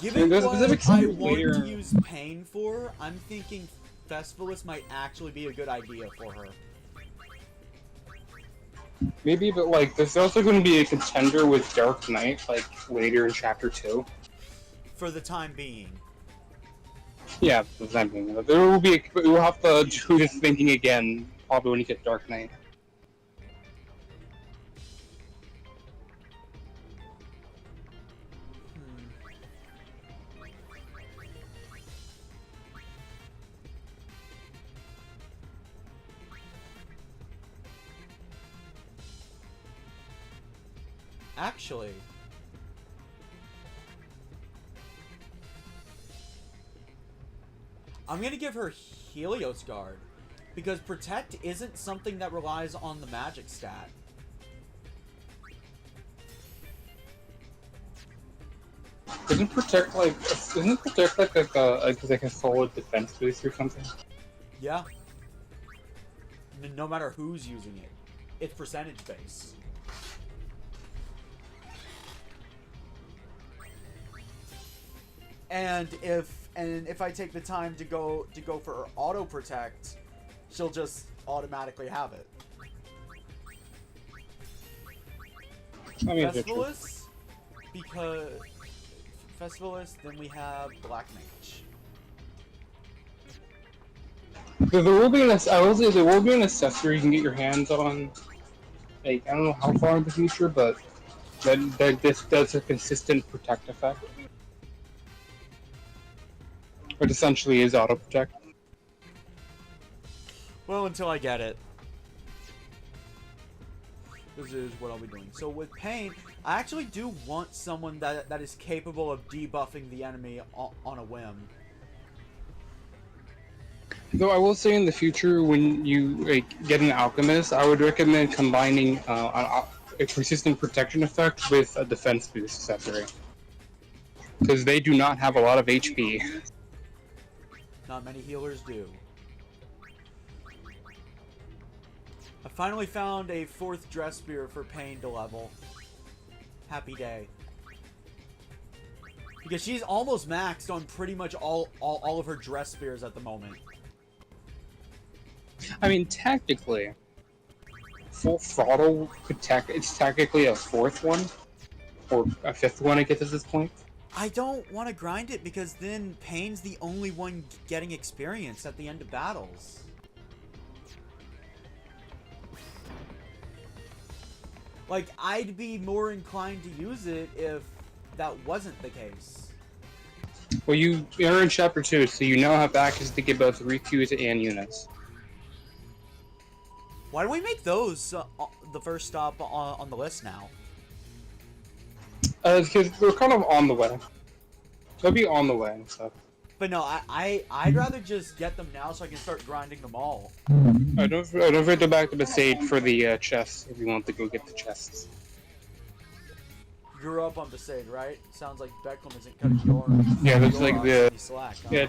Given There's what specific I things want later. to use Pain for, I'm thinking Festivalist might actually be a good idea for her. Maybe, but like, there's also going to be a contender with Dark Knight, like later in Chapter 2. For the time being. Yeah, for the time being. There will be. We'll have to do this thinking again, probably when you get Dark Knight. Actually, I'm gonna give her Helios Guard, because Protect isn't something that relies on the magic stat. Isn't Protect like a solid defense boost or something? Yeah. No matter who's using it, it's percentage based. And if I take the time to go for her auto protect, she'll just automatically have it. I mean, it's true. Festivalist, because Festivalist, then we have Black Mage. There will be an. I will say there will be an accessory you can get your hands on. Like, I don't know how far in the future, but that this does a consistent protect effect. Which essentially is auto protect. Well, until I get it. This is what I'll be doing. So with Pain, I actually do want someone that is capable of debuffing the enemy on a whim. Though I will say in the future, when you get an alchemist, I would recommend combining a persistent protection effect with a defense boost accessory, because they do not have a lot of HP. Not many healers do. I finally found a 4th dress spear for Pain to level. Happy day. Because she's almost maxed on pretty much all of her dress spears at the moment. I mean, technically, full throttle it's technically a 4th one, or a 5th one, I guess, at this point. I don't want to grind it because then Pain's the only one getting experience at the end of battles. Like, I'd be more inclined to use it if that wasn't the case. Well, you're in Chapter 2, so you now have access to get both Riku's and Yuna's. Why do we make those the first stop on the list now? Because we're kind of on the way. They'll be on the way and stuff. But no, I'd rather just get them now so I can start grinding them all. I don't forget to back to the stage for the chests if you want to go get the chests. You're up on Besaid, right? Sounds like Beckham isn't cutting your Yeah, that's your like the slack, huh?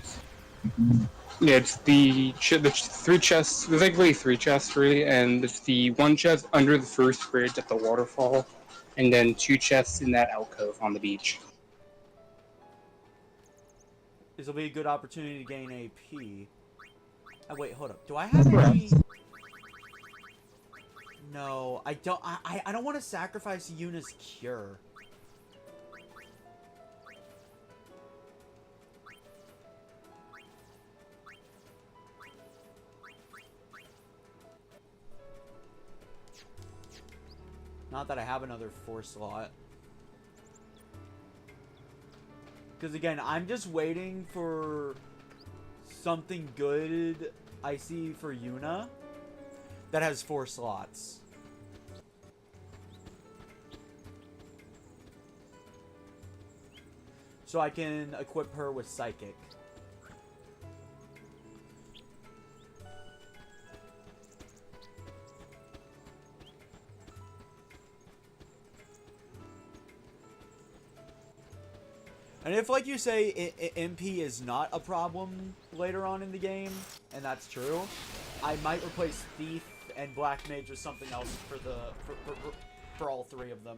it's the 3 chests. There's like really 3 chests really, and it's the 1 chest under the first bridge at the waterfall, and then 2 chests in that alcove on the beach. This will be a good opportunity to gain AP. Oh, wait, hold up. Do I have any? No, I don't. I don't want to sacrifice Yuna's cure. Not that I have another 4 slot. Because again, I'm just waiting for something good I see for Yuna that has 4 slots. so I can equip her with Psychic. And if, like you say, MP is not a problem later on in the game, and that's true, I might replace Thief and Black Mage with something else for all three of them.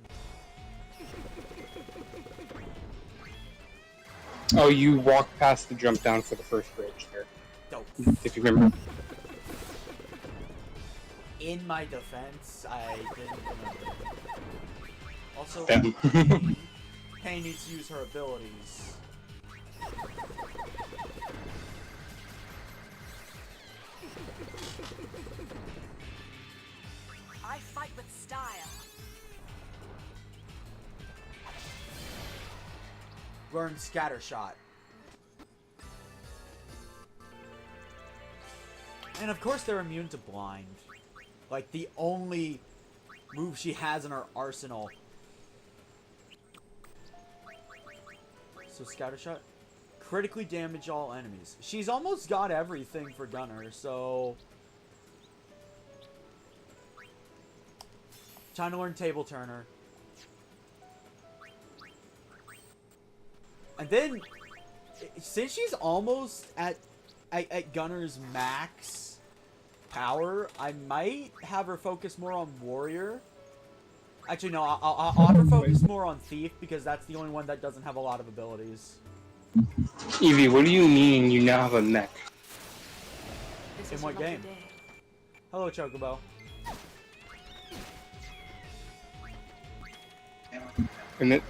Oh, you walked past the jump down for the first bridge there. Dope. If you remember. In my defense, I didn't remember. Also, Damn. Pain needs to use her abilities. I fight with style. Learn Scatter Shot. And of course they're immune to Blind. Like the only move she has in her arsenal. So Scatter Shot. Critically damage all enemies. She's almost got everything for Gunner, so... Time to learn Table Turner. And then, since she's almost at Gunner's max power, I might have her focus more on Warrior. Actually, no, I'll have her focus more on Thief, because that's the only one that doesn't have a lot of abilities. Evie, what do you mean you now have a mech? In what game? Hello, Chocobo. And it...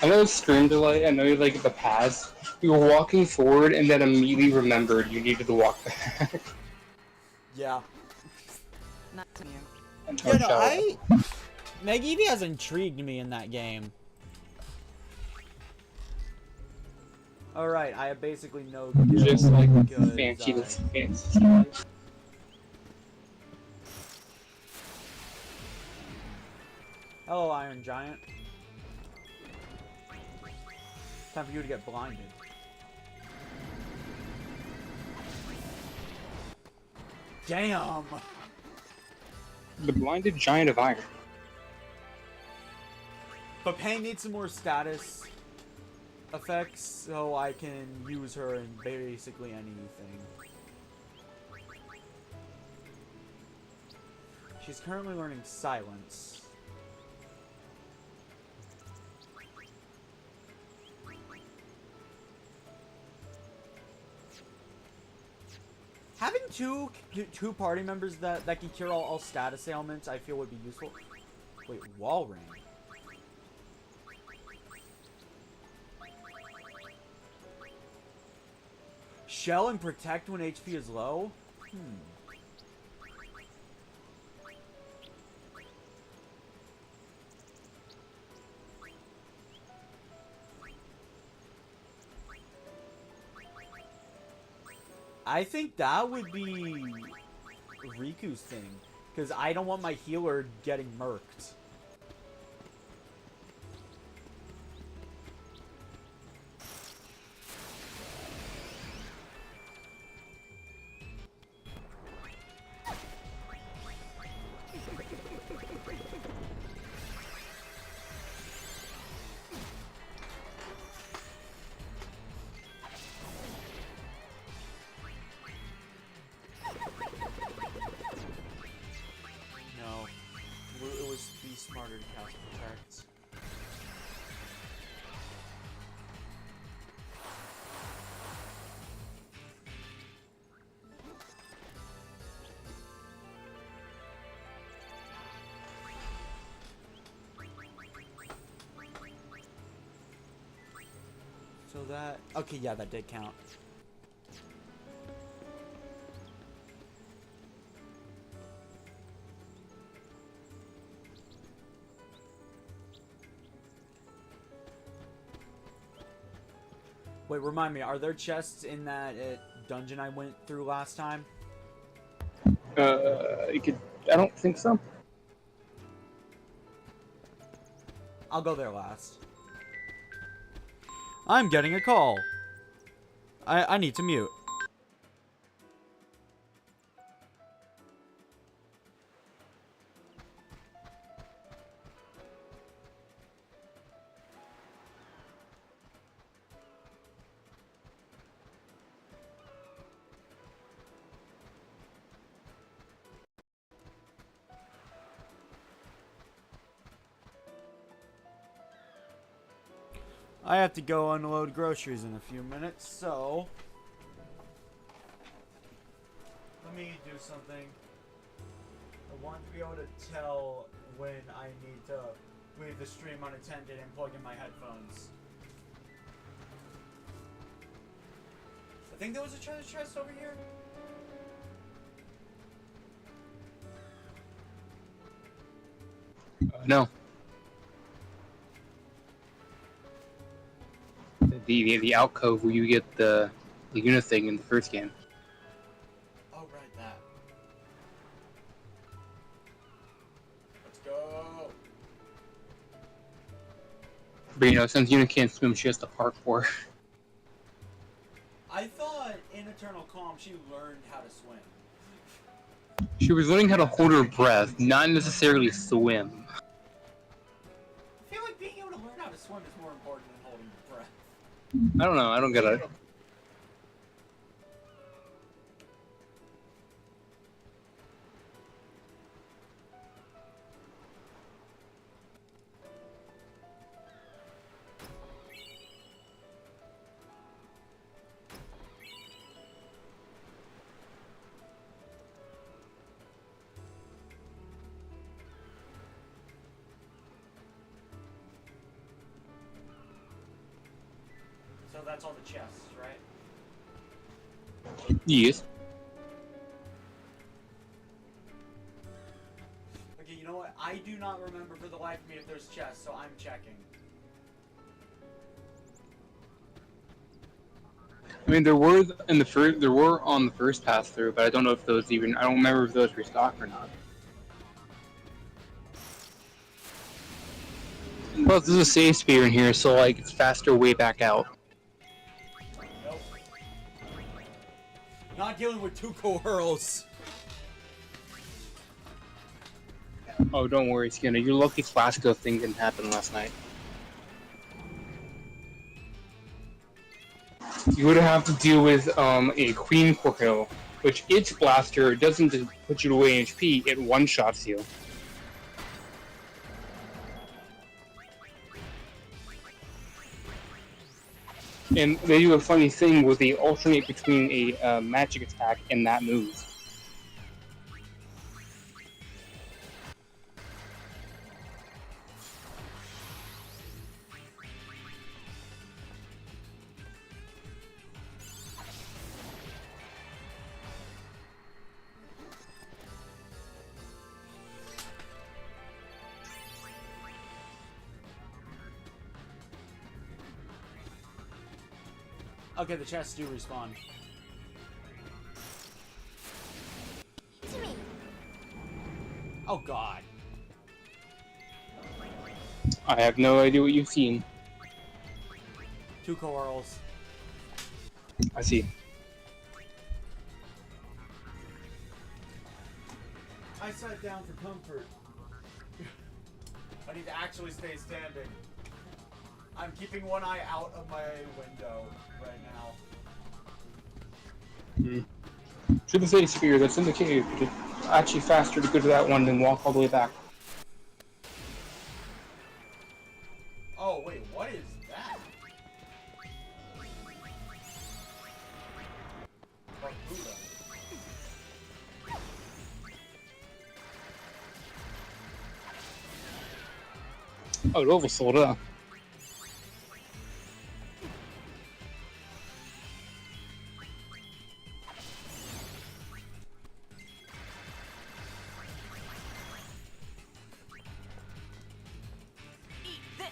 I know it's Scream Delay, I know you like the pads. You were walking forward and then immediately remembered you needed to walk back. Yeah. Not to you. Yeah, no, Meg Evie has intrigued me in that game. Alright, I have basically no skill. Just like because fancy I- this fancy. Hello, Iron Giant. Time for you to get blinded. Damn! The blinded giant of iron. But Pain needs some more status effects, so I can use her in basically anything. She's currently learning Silence. Having two party members that can cure all status ailments, I feel would be useful. Wait, Wall Ring. Shell and Protect when HP is low? I think that would be Riku's thing, because I don't want my healer getting murked. Smarter to cast Protect. So that... Okay, yeah, that did count. Wait, remind me, are there chests in that dungeon I went through last time? You could... I don't think so. I'll go there last. I'm getting a call. I need to mute. I have to go unload groceries in a few minutes, so let me do something. I want to be able to tell when I need to leave the stream unattended and plug in my headphones. I think there was a treasure chest over here. No. The alcove where you get the Yuna thing in the first game. Oh, right, that. Let's go. But you know, since Yuna can't swim, she has to parkour. I thought in Eternal Calm she learned how to swim. She was learning how to hold her breath, not necessarily swim. I feel like being able to learn how to swim is more important than holding your breath. I don't know, I don't get it. So that's all the chests, right? Yes. Okay, you know what? I do not remember for the life of me if there's chests, so I'm checking. I mean, there were in the first, there were on the first pass through, but I don't know if those even. I don't remember if those restocked or not. Plus, there's a save spear in here, so like it's faster way back out. Nope. Not dealing with two cohorls. Oh, don't worry, Skena. Your lucky Flasco thing didn't happen last night. You would have to deal with a Queen Corhill, which its blaster doesn't just put you away HP, it one-shots you. And they do a funny thing where they alternate between a magic attack and that move. Okay, the chests do respawn. To me. Oh god. I have no idea what you've seen. Two cohorls. I see. I sat down for comfort. I need to actually stay standing. I'm keeping one eye out of my window right now. To the save spear that's in the cave. It's actually faster to go to that one than walk all the way back. Oh wait, what is that? Barbuda. Oh, it oversold, huh? Eat this.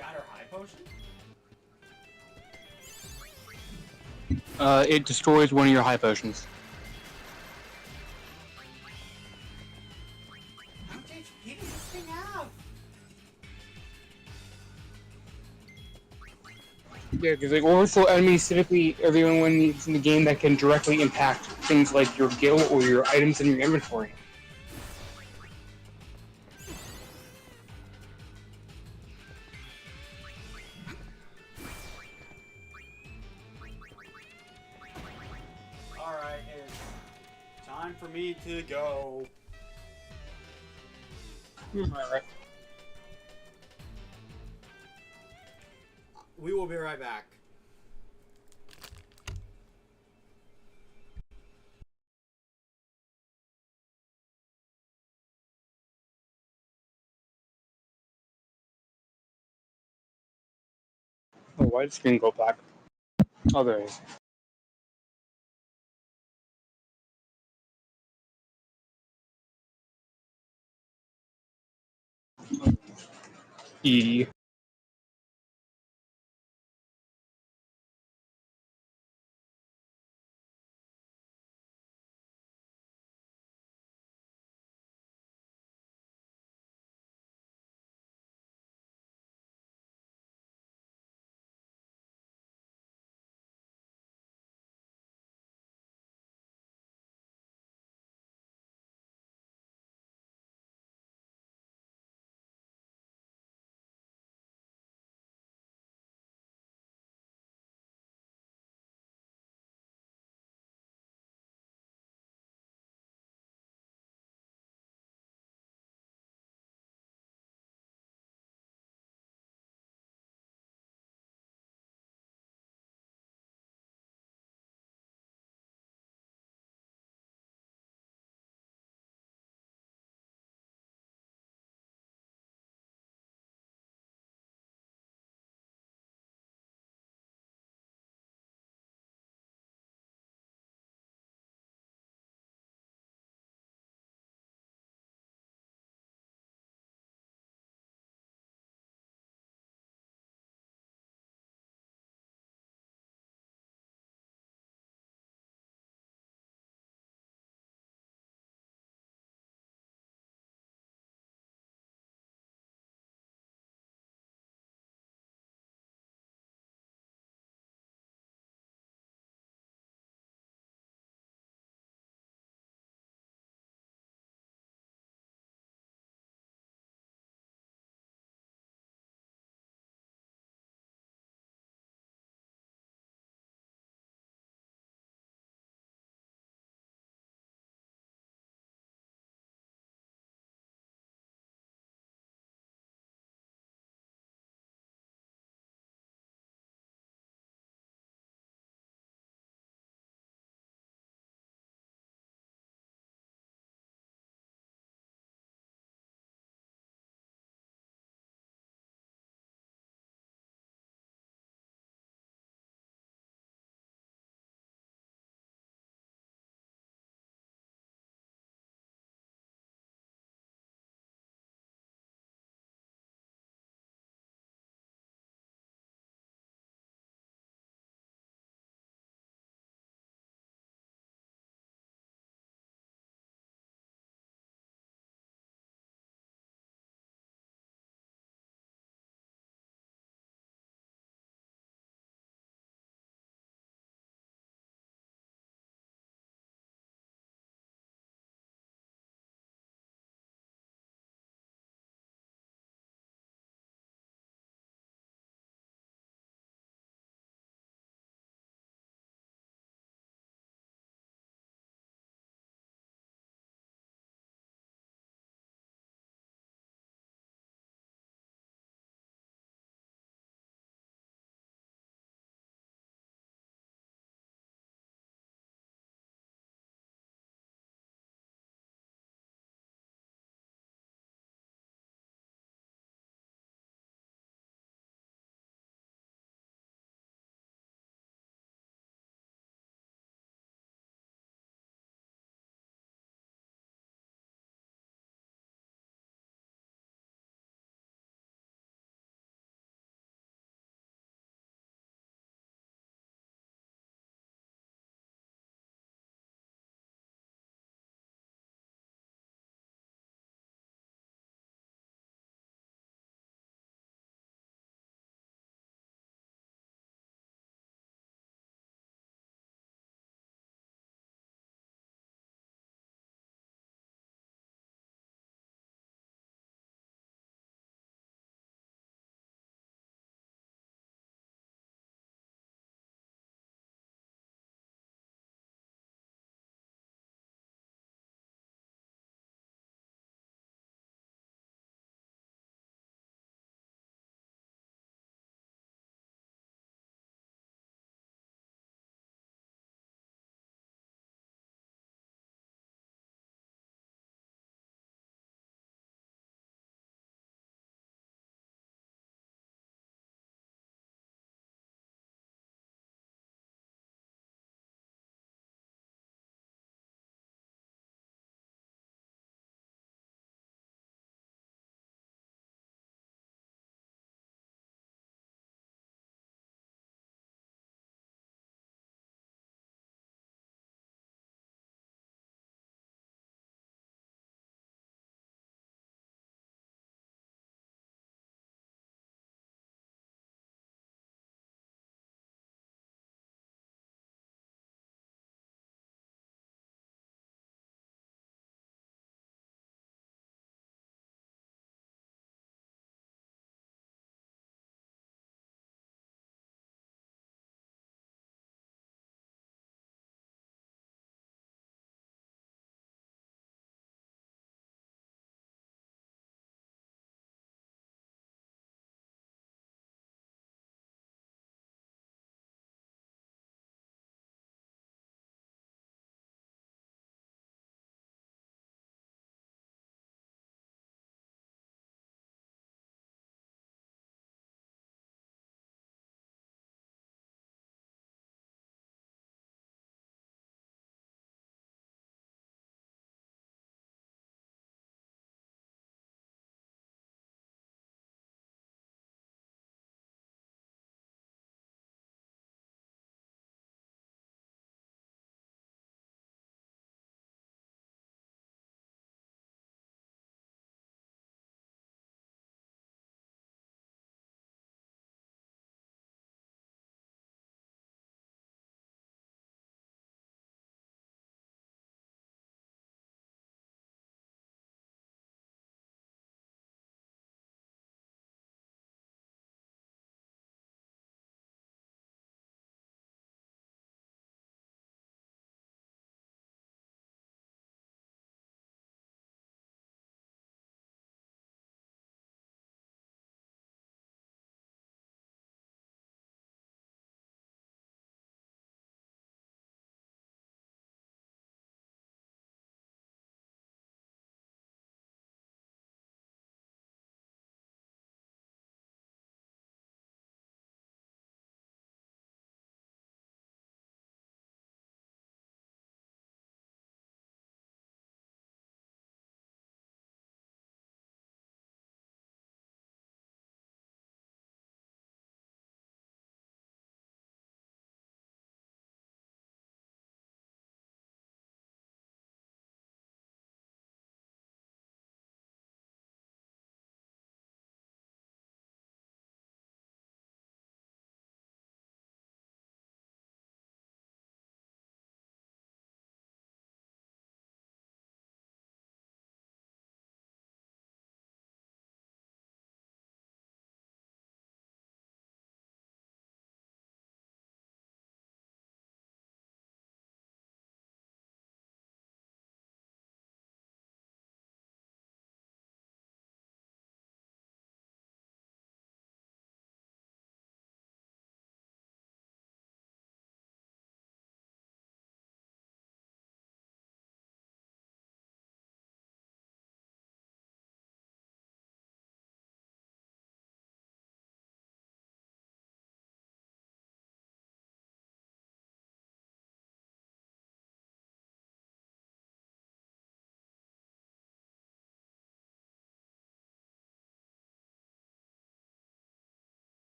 shatter high potion? It destroys one of your high potions. How did he this thing out? Yeah, because like overflow enemies typically are the only ones in the game that can directly impact things like your gil or your items in your inventory. Alright, it's time for me to go. Alright. We will be right back. Oh, why did the screen go black? Oh, there it is. E.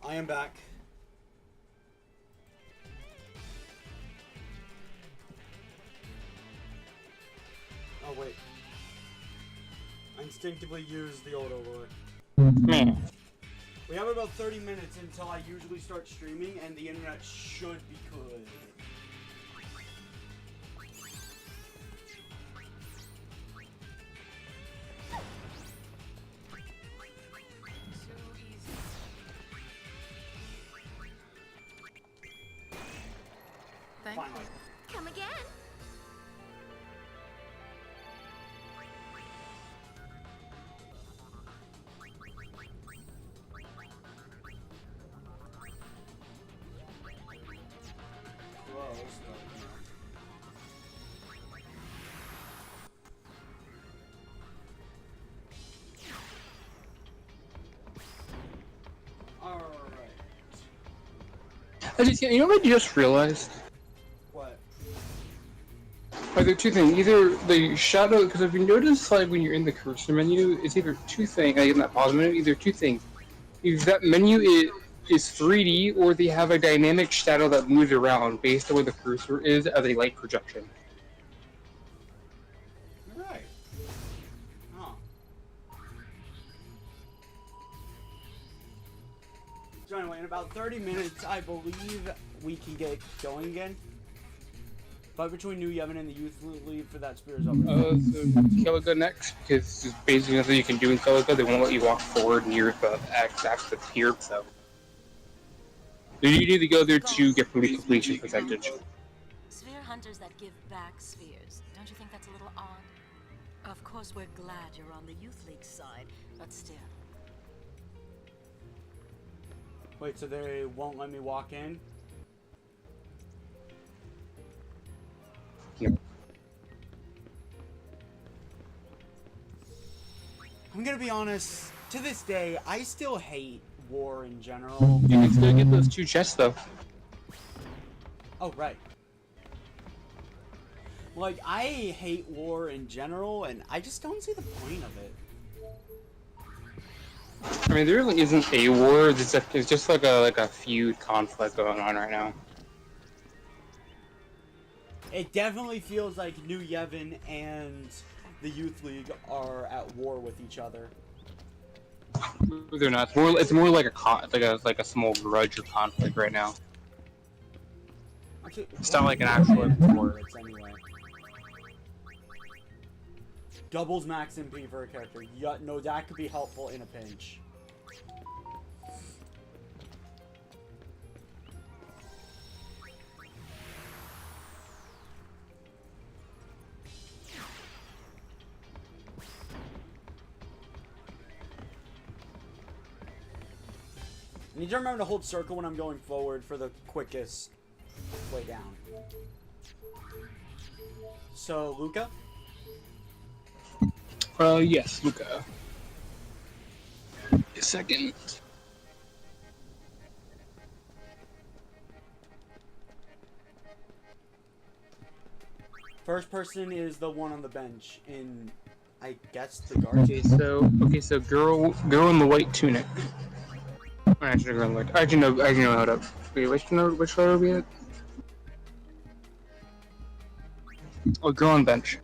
I am back. Oh wait. I instinctively use the old overlay. Man. We have about 30 minutes until I usually start streaming, and the internet should be good. Thank Finally. Come again. Close, but Alright. You know what I just realized? What? Like, there are two things. Either the shadow, because if you notice, like, when you're in the cursor menu, it's either two things, like in that pause menu, either two things. Either that menu is 3D, or they have a dynamic shadow that moves around based on where the cursor is as a light projection. Right. Huh. So anyway, in about 30 minutes, I believe we can get going again. Fight between New Yevon and the Youth League for that Spira's over. So Calico next, because there's basically nothing you can do in Calico. They won't let you walk forward near the X that's here, so. You need to go there to get from the completion percentage. Sphere hunters that give back spheres. Don't you think that's a little odd? Of course, we're glad you're on the Youth League side, but still. Wait, so they won't let me walk in? Yep. I'm gonna be honest, to this day, I still hate war in general. You can still get those 2 chests, though. Oh, right. Like, I hate war in general, and I just don't see the point of it. I mean, there really isn't a war. It's just like a feud conflict going on right now. It definitely feels like New Yevon and the Youth League are at war with each other. They're not. It's more like a small grudge or conflict right now. Actually, It's not like an actual war. Anyway. Doubles max MP for a character. Yeah, no, that could be helpful in a pinch. I need to remember to hold circle when I'm going forward for the quickest way down. So, Luca? Yes, Luca. A second. First person is the one on the bench in, I guess, the guard. Okay, so girl in the white tunic. Actually, girl in the white. Actually, no, hold up. Wait, which letter are we at? Oh, girl on bench.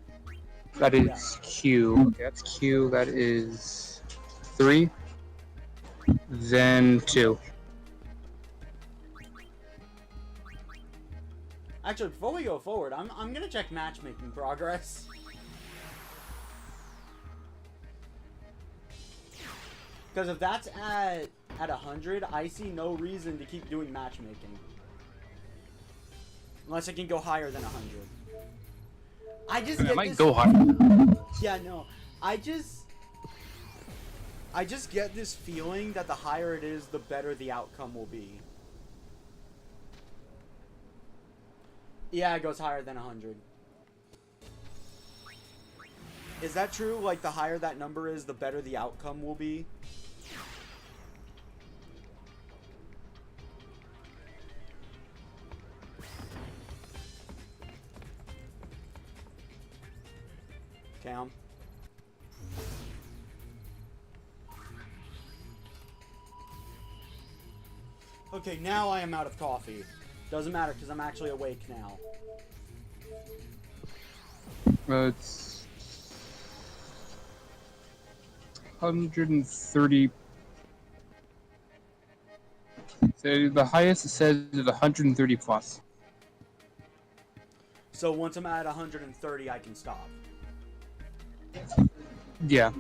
That is Q. Okay, that's Q. That is 3. Then 2. Actually, before we go forward, I'm gonna check matchmaking progress. Because if that's at 100, I see no reason to keep doing matchmaking. Unless it can go higher than 100. It might go higher. Yeah, no. I just get this feeling that the higher it is, the better the outcome will be. Yeah, it goes higher than 100. Is that true? Like, the higher that number is, the better the outcome will be? Cam? Okay, now I am out of coffee. Doesn't matter because I'm actually awake now. It's 130. So the highest it says is 130 plus. So once I'm at 130, I can stop. Yeah.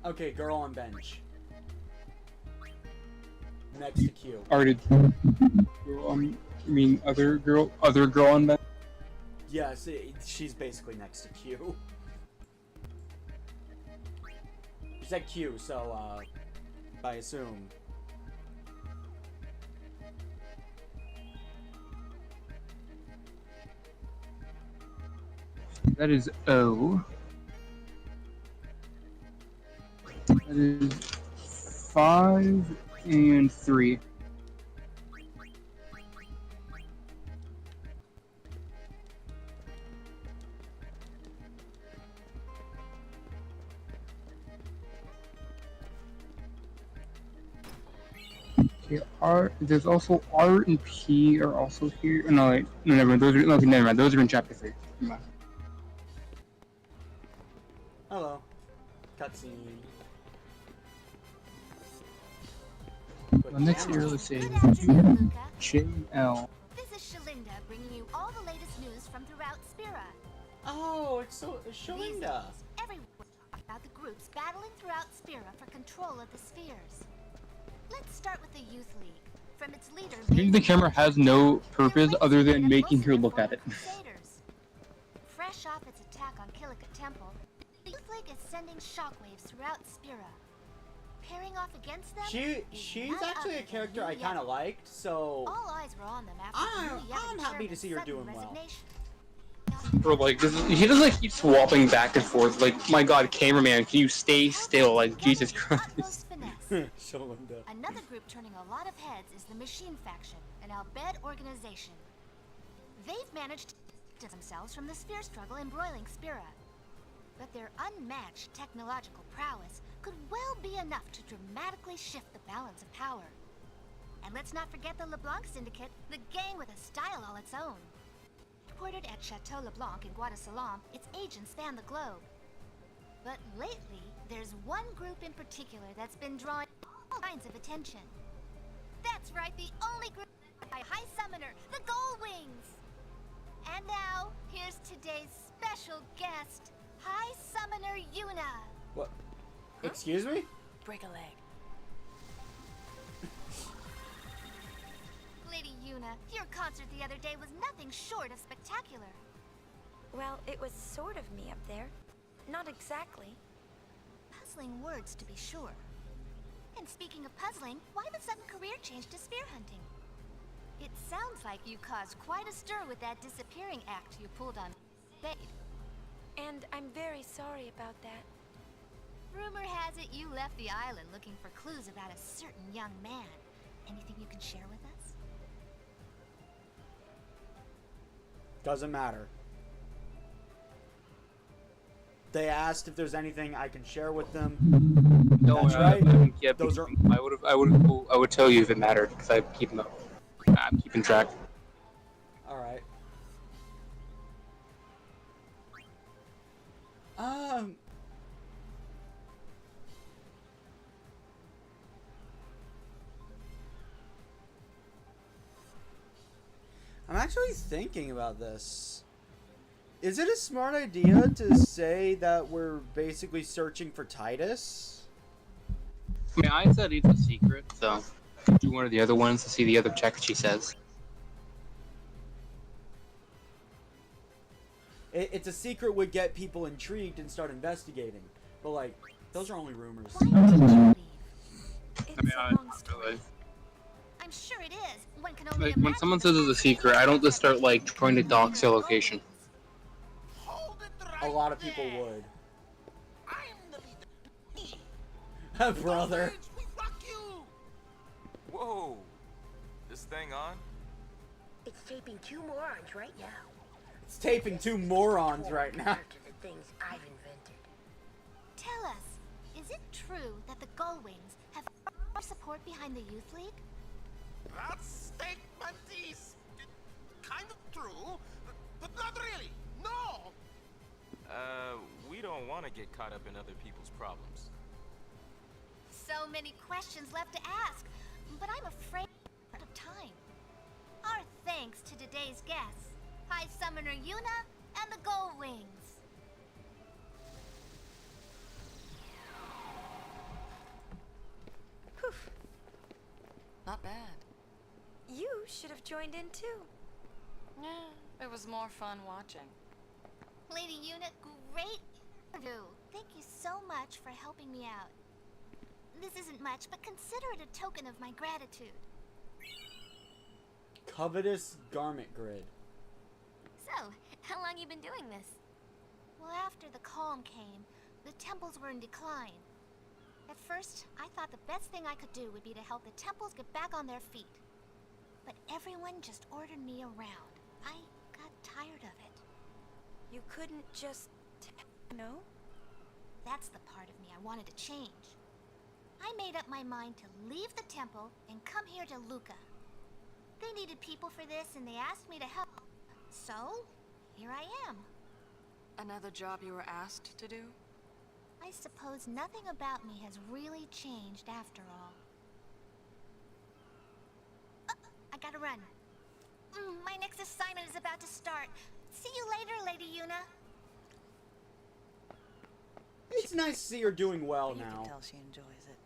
Okay, girl on bench. Next to Q. Already. I mean, other girl on that. Yes, she's basically next to Q. She said Q, so, I assume. That is O. That is 5 and 3. Okay, there's also R and P are also here. No, wait, no, never mind. Never mind. Those are in chapter 3. Never mind. Hello. Cutscene. The next year, let's say Good afternoon, Luca. JL. This is Shalinda bringing you all the latest news from throughout Spira. Oh, it's These Shalinda. days, everyone talks about the groups battling throughout Spira for control of the spheres. Let's start with the Youth League. From its leader, Maybe the camera has no purpose other than making her look at it. Crusaders. Fresh off its attack on Kilika Temple, the Youth League is sending shockwaves throughout Spira. Pairing off against them, She's none actually other a character than I kind of Yuna. liked, so All eyes were on them after I'm Yuna happy to Sherman's see her sudden doing well. resignation. Bro, like, he doesn't like keep swapping back and forth. Like, my god, cameraman, can you stay still? Like, Jesus Christ. Utmost finesse. Shalinda. Another group turning a lot of heads is the Machine Faction, an Albed organization. They've managed to distance themselves from the sphere struggle embroiling Spira. But their unmatched technological prowess could well be enough to dramatically shift the balance of power. And let's not forget the LeBlanc Syndicate, the gang with a style all its own. Headquartered at Chateau LeBlanc in Guadalcanal, its agents span the globe. But lately, there's one group in particular that's been drawing all kinds of attention. That's right, the only group by High Summoner, the Gold Wings! And now, here's today's special guest, High Summoner Yuna. What? Excuse me? Break a leg. Lady Yuna, your concert the other day was nothing short of spectacular. Well, it was sort of me up there. Not exactly. Puzzling words, to be sure. And speaking of puzzling, why the sudden career change to spear hunting? It sounds like you caused quite a stir with that disappearing act you pulled on stage. And I'm very sorry about that. Rumor has it you left the island looking for clues about a certain young man. Anything you can share with us? Doesn't matter. They asked if there's anything I can share with them. No, That's right. Yeah, Those are. I would tell you if it mattered because I'm keeping track. All right. I'm actually thinking about this. Is it a smart idea to say that we're basically searching for Tidus? I mean, I said it's a secret, so do one of the other ones to see the other text she says. It's a secret would get people intrigued and start investigating. But, like, those are only rumors. Why did you leave? It's I mean, a long story. really. I'm sure it is. One can only Like, when imagine someone the says it's a secret, I don't just start, like, trying to dox your location. Hold it A right lot of people there. would. I'm the leader. Brother. We rock you. Whoa! This thing on? It's taping 2 morons right now. It's taping 2 morons right now. To the things I've invented. tell us, is it true that the Gullwings have more support behind the Youth League? That statement is kind of true, but not really. No! We don't want to get caught up in other people's problems. So many questions left to ask, but I'm afraid we're out of time. Our thanks to today's guests, High Summoner Yuna and the Gullwings. Whew. Not bad. You should have joined in too. Yeah, it was more fun watching. Lady Yuna, great interview. Thank you so much for helping me out. This isn't much, but consider it a token of my gratitude. Covetous garment grid. So, how long you been doing this? Well, after the calm came, the temples were in decline. At first, I thought the best thing I could do would be to help the temples get back on their feet. But everyone just ordered me around. I got tired of it. You couldn't just... no? That's the part of me I wanted to change. I made up my mind to leave the temple and come here to Luca. They needed people for this and they asked me to help. So, here I am. Another job you were asked to do? I suppose nothing about me has really changed after all. I gotta run. My next assignment is about to start. See you later, Lady Yuna. It's nice to see her doing well You now. can tell she enjoys it.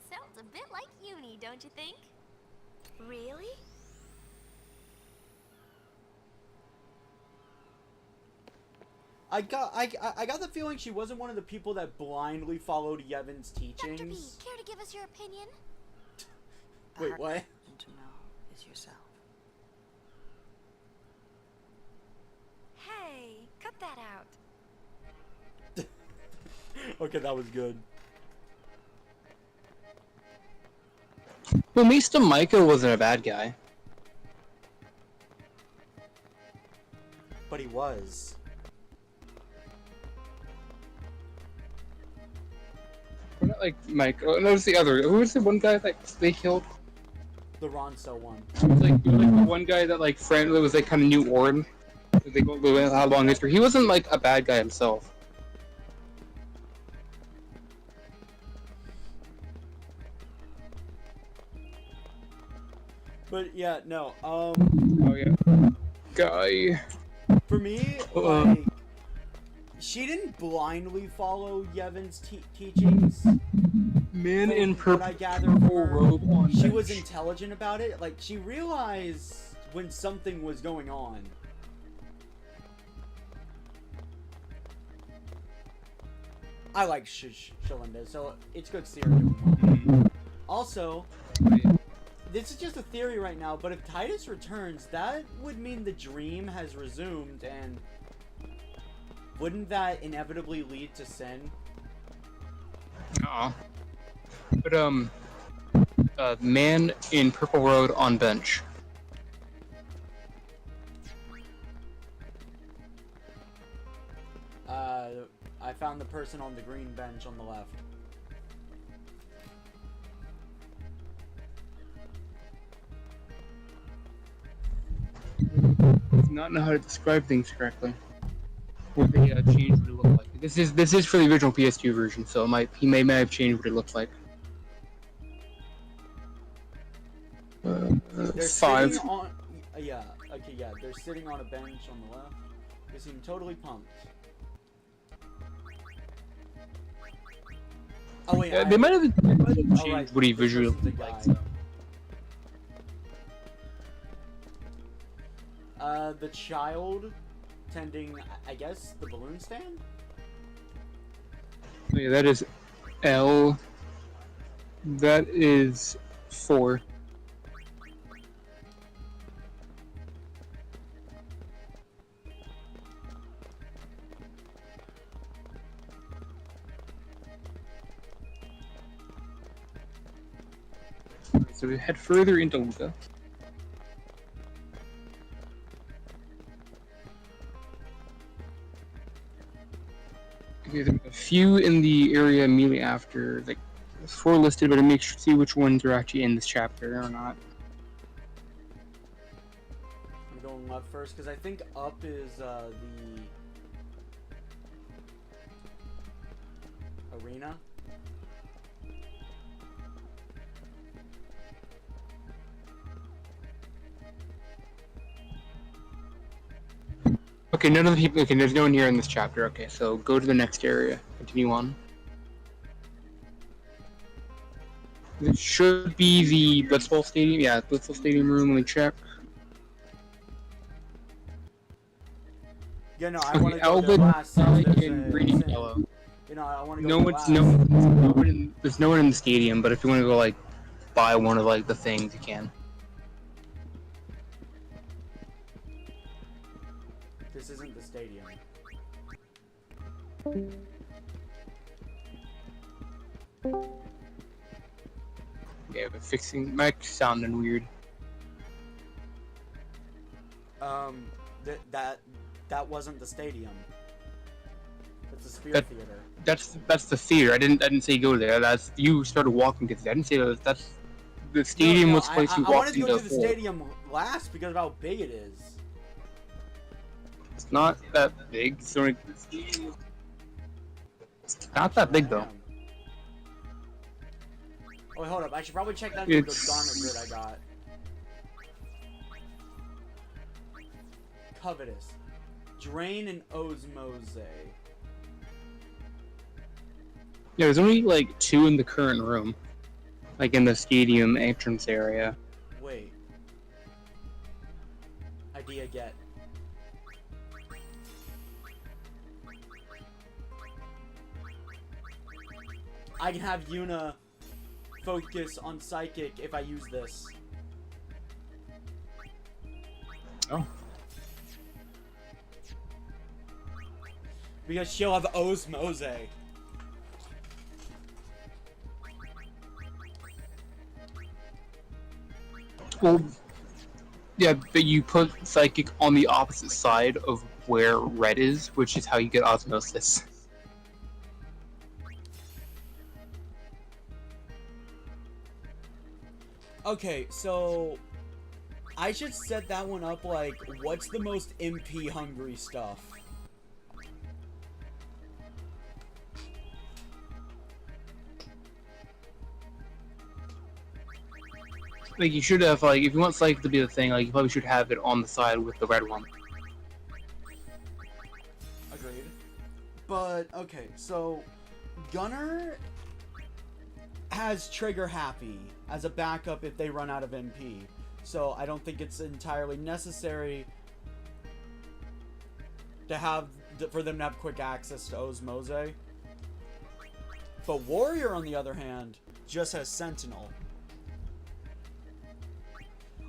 Sounds a bit like Uni, don't you think? Really? I got the feeling she wasn't one of the people that blindly followed Yevon's teachings. Dr. B, care to give us your opinion? Wait, what? To know is yourself. Hey, cut that out. Okay, that was good. Well, Mista Micah wasn't a bad guy. But he was. Not like Mike. Oh, no, it's the other. Who was the one guy that they killed? The Ronso one. It was like the one guy that like friend that was like kind of knew Auron. They go how long history. He wasn't like a bad guy himself. But yeah, no. Oh yeah. Guy. For me, like, she didn't blindly follow Yevon's teachings. Man in From what purple I gather from her, robe on she bench. was intelligent about it. Like, she realized when something was going on. I like Shalinda, so it's good to see her doing well. Also, this is just a theory right now, but if Tidus returns, that would mean the dream has resumed, and wouldn't that inevitably lead to Sin? Aw. But man in purple robe on bench. I found the person on the green bench on the left. Does not know how to describe things correctly. Or they changed what it looked like. This is for the original PS2 version, so he may have changed what it looked like. They're 5. sitting on... yeah, okay, yeah. They're sitting on a bench on the left. They seem totally pumped. Oh wait, They might have changed right, what he this visually person's a looked like. guy. So. The child tending, I guess, the balloon stand? Yeah, that is L. That is 4. So we head further into Luca. There's a few in the area immediately after. Like, there's 4 listed, but I make sure to see which ones are actually in this chapter or not. I'm going left first because I think up is the arena. Okay, none of the people. Okay, there's no one here in this chapter. Okay, so go to the next area. Continue on. It should be the Blitzball Stadium. Yeah, Blitzball Stadium room. Let me check. Yeah, no, I Okay, want to go Alvin, there last. Sonic, There's and green and a- yellow. You know, I want to go No there one's last. there's no one in the stadium. But if you want to go like buy one of like the things, you can. This isn't the stadium. Yeah, but fixing mic sounding weird. That wasn't the stadium. It's the Spira Theater. That's the theater. I didn't say go there. That's you started walking to. I didn't say that's the stadium was the place you I walked wanted to go to the for. stadium last because of how big it is. It's not that big. It's not that big though. Oh, wait, hold up. I should probably check that It's- the garment grid I got. Covetous. Drain and Osmose. Yeah, there's only like 2 in the current room, like in the stadium entrance area. Wait. Idea get. I can have Yuna focus on Psychic if I use this. Oh. Because she'll have Osmose. Well, yeah, but you put Psychic on the opposite side of where Red is, which is how you get Osmosis. Okay, so I should set that one up like, what's the most MP hungry stuff? Like, you should have, like, if you want Psychic to be the thing, like, you probably should have it on the side with the red one. Agreed. But, okay, so Gunner has Trigger Happy as a backup if they run out of MP. So I don't think it's entirely necessary to have for them to have quick access to Osmose. But Warrior, on the other hand, just has Sentinel.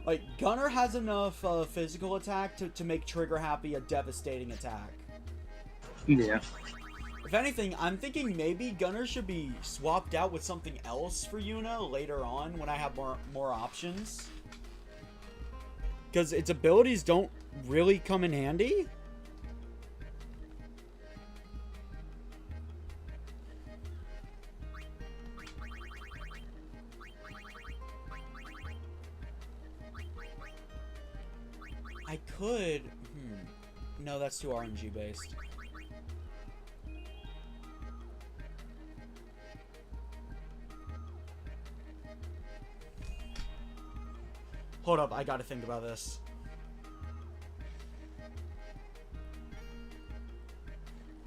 Like, Gunner has enough physical attack to make Trigger Happy a devastating attack. Yeah. If anything, I'm thinking maybe Gunner should be swapped out with something else for Yuna later on when I have more options. Because its abilities don't really come in handy. I could... No, that's too RNG based. Hold up, I gotta think about this.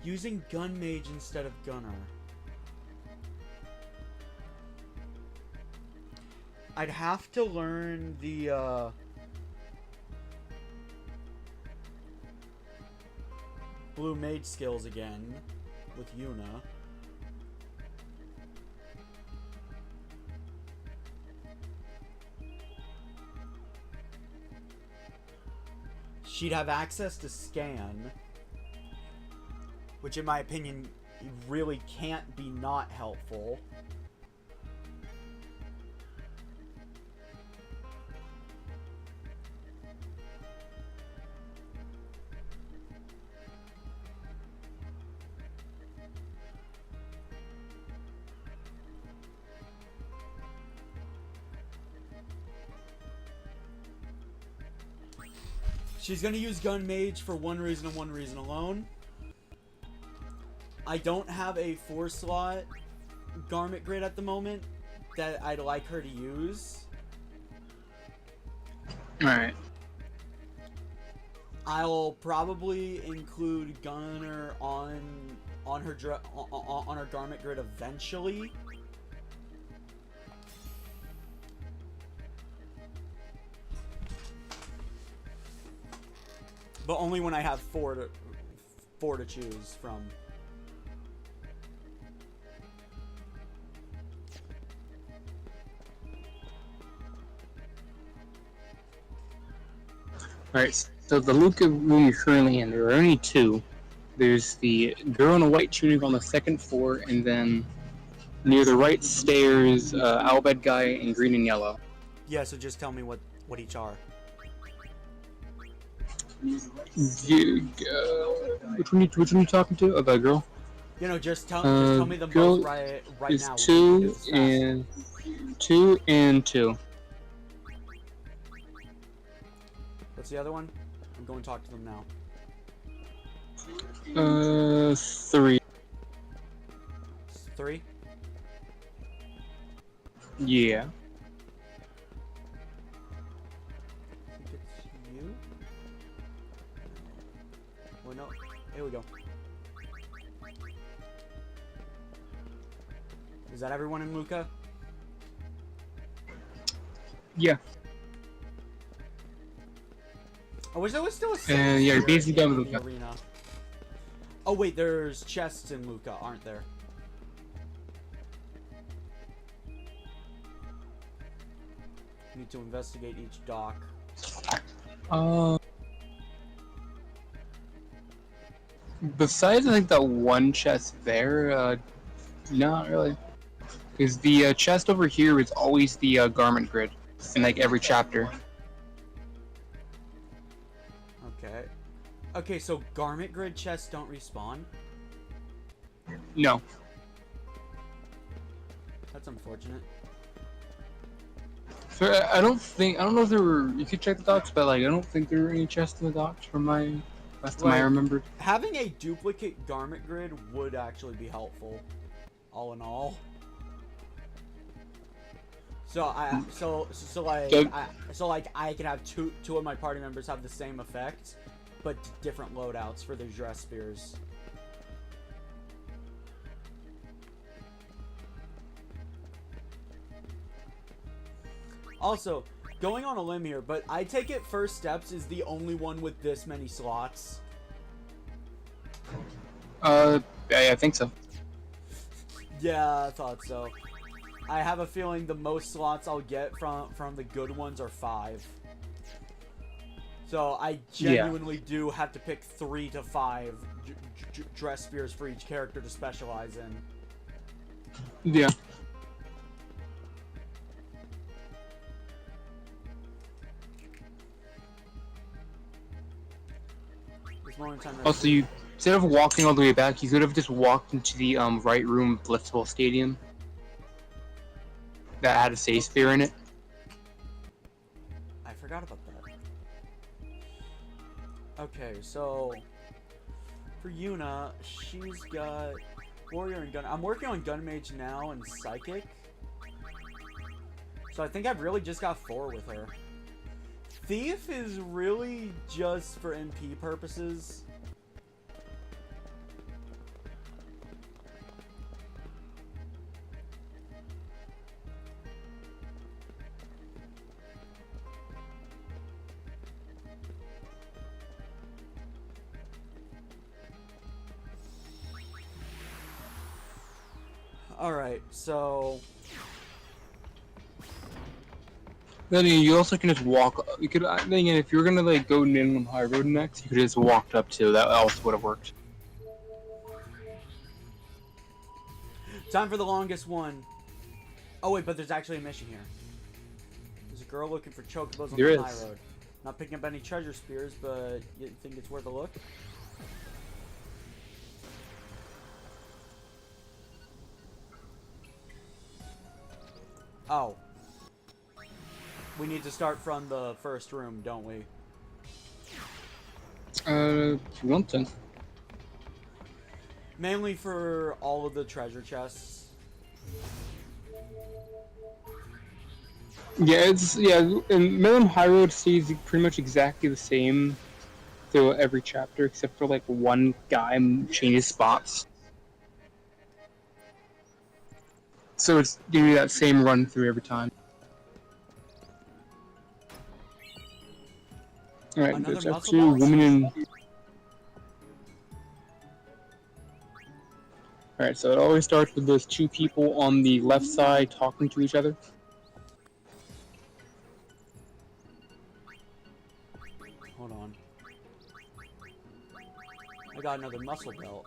Using Gun Mage instead of Gunner. I'd have to learn the, Blue Mage skills again with Yuna. She'd have access to Scan, which in my opinion really can't be not helpful. She's gonna use Gun Mage for one reason and one reason alone. I don't have a 4-slot garment grid at the moment that I'd like her to use. Alright. I'll probably include Gunner on her garment grid eventually. But only when I have four to choose from. Alright, so the Luca room you're currently in, there are only two. There's the girl in a white tunic on the second floor, and then near the right stairs, Albed guy in green and yellow. Yeah, so just tell me what each are. Which one you talking to? Oh, the girl? You know, just tell me them girl both right is now. Two and two. What's the other one? I'm going to talk to them now. 3. 3? Yeah. I think it's you? Well, no. Here we go. Is that everyone in Luca? Yeah. I wish there was still a yeah, you're basically done with the Luca. arena. Oh wait, there's chests in Luca, aren't there? Need to investigate each dock. Besides, I think that one chest there, not really. Because the chest over here is always the garment grid in like every chapter. Okay. Okay, so garment grid chests don't respawn? No. That's unfortunate. So I don't know if there were. You could check the docks, but like I don't think there were any chests in the docks from my last time I remembered. Having a duplicate garment grid would actually be helpful, all in all. So I could have two of my party members have the same effect, but different loadouts for their dress spears. Also, going on a limb here, but I take it First Steps is the only one with this many slots. Yeah, I think so. Yeah, I thought so. I have a feeling the most slots I'll get from the good ones are 5. So I genuinely do have to pick 3 to 5 dress spears for each character to specialize in. Yeah. Also, you instead of walking all the way back, you could have just walked into the right room Blitzball Stadium that had a save sphere in it. I forgot about that. Okay, so for Yuna, she's got Warrior and Gun. I'm working on Gun Mage now and Psychic. So I think I've really just got 4 with her. Thief is really just for MP purposes. Alright, so Then you also can just walk. You could then again, if you were gonna like go Ninlum High Road next, you could just walked up to that. Also would have worked. time for the longest one. Oh wait, but there's actually a mission here. There's a girl looking for chocobos on the high road. Not picking up any treasure spears, but you think it's worth a look? Oh. We need to start from the first room, don't we? If you want to. Mainly for all of the treasure chests. Yeah, in Middle High Road stays pretty much exactly the same through every chapter, except for like one guy changes spots. So it's giving you that same run through every time. Alright, Another chapter muscle 2, box? Woman in... Alright, so it always starts with those two people on the left side talking to each other. Hold on. I got another muscle belt.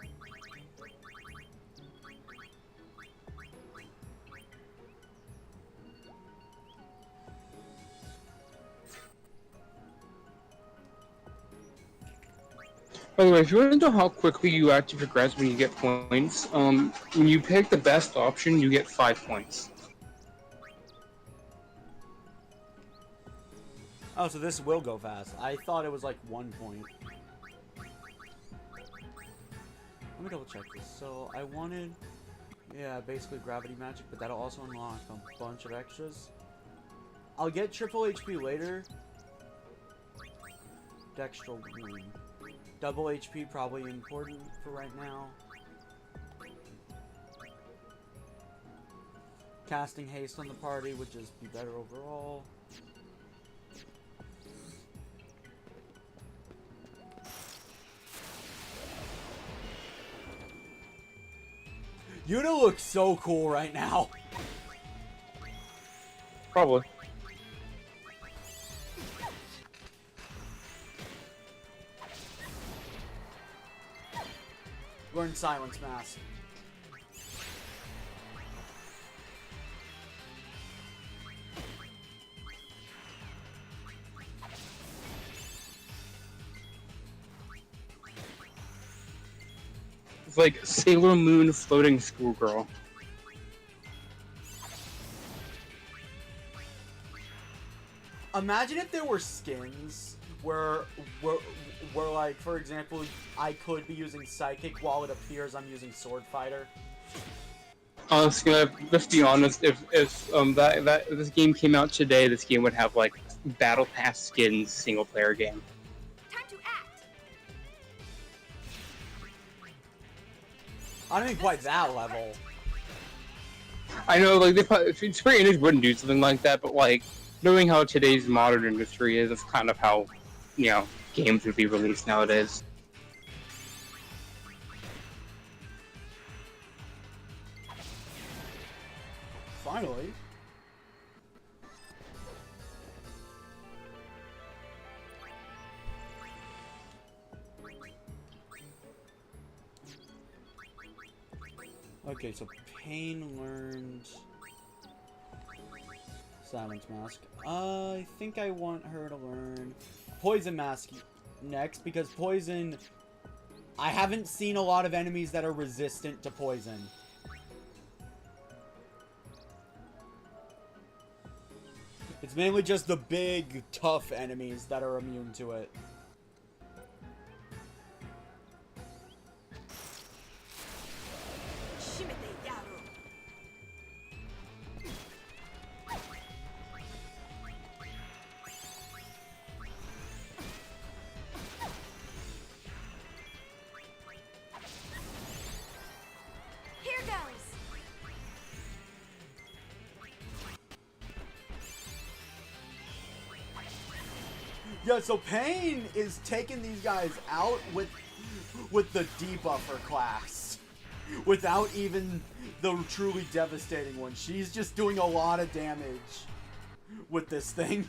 By the way, if you want to know how quickly you actually progress when you get points, when you pick the best option, you get 5 points. Oh, so this will go fast. I thought it was like 1 point. Let me double check this. So I wanted, yeah, basically gravity magic, but that'll also unlock a bunch of extras. I'll get triple HP later. Dextral wound. Double HP probably important for right now. Casting haste on the party would just be better overall. Yuna looks so cool right now. Probably. Learn Silence Mask. It's like Sailor Moon floating schoolgirl. Imagine if there were skins where like, for example, I could be using Psychic while it appears I'm using Sword Fighter. Honestly, let's be honest. If this game came out today, this game would have like Battle Pass skins single player game. Time to act. I don't think quite that level. I know, like Square Enix wouldn't do something like that, but like knowing how today's modern industry is, that's kind of how, you know, games would be released nowadays. Finally. Okay, so Pain learned Silence Mask. I think I want her to learn Poison Mask next, because Poison... I haven't seen a lot of enemies that are resistant to Poison. It's mainly just the big, tough enemies that are immune to it. Here goes. Yeah, so Pain is taking these guys out with the debuffer class. Without even the truly devastating one. She's just doing a lot of damage with this thing.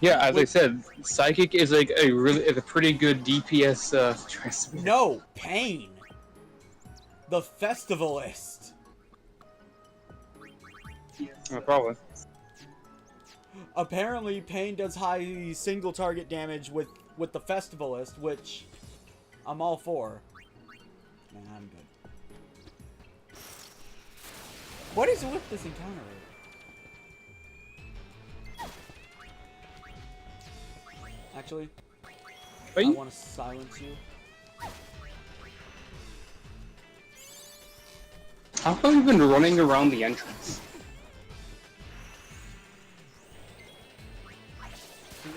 Yeah, as I said, Psychic is like a pretty good DPS. No, Pain. The Festivalist. Probably. Apparently, Pain does high single target damage with the Festivalist, which I'm all for. Nah, I'm good. What is with this encounter? Actually, Wait. I want to silence you. How come you've been running around the entrance?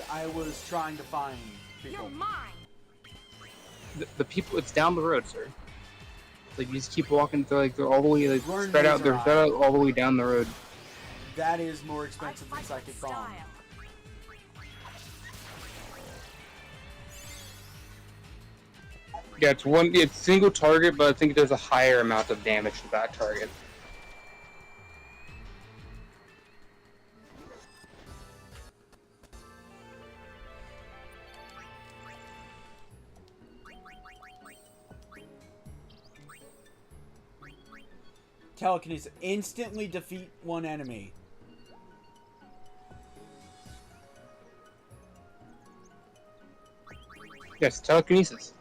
I was trying to find people. You're mine. The people, it's down the road, sir. Like, you just keep walking, they're all the way, like, Learn spread out, laser they're spread out all the way down the road. That is more expensive than Psychic Bomb. Yeah, it's single target, but I think there's a higher amount of damage to that target. Telekinesis. Instantly defeat one enemy. Yes, telekinesis.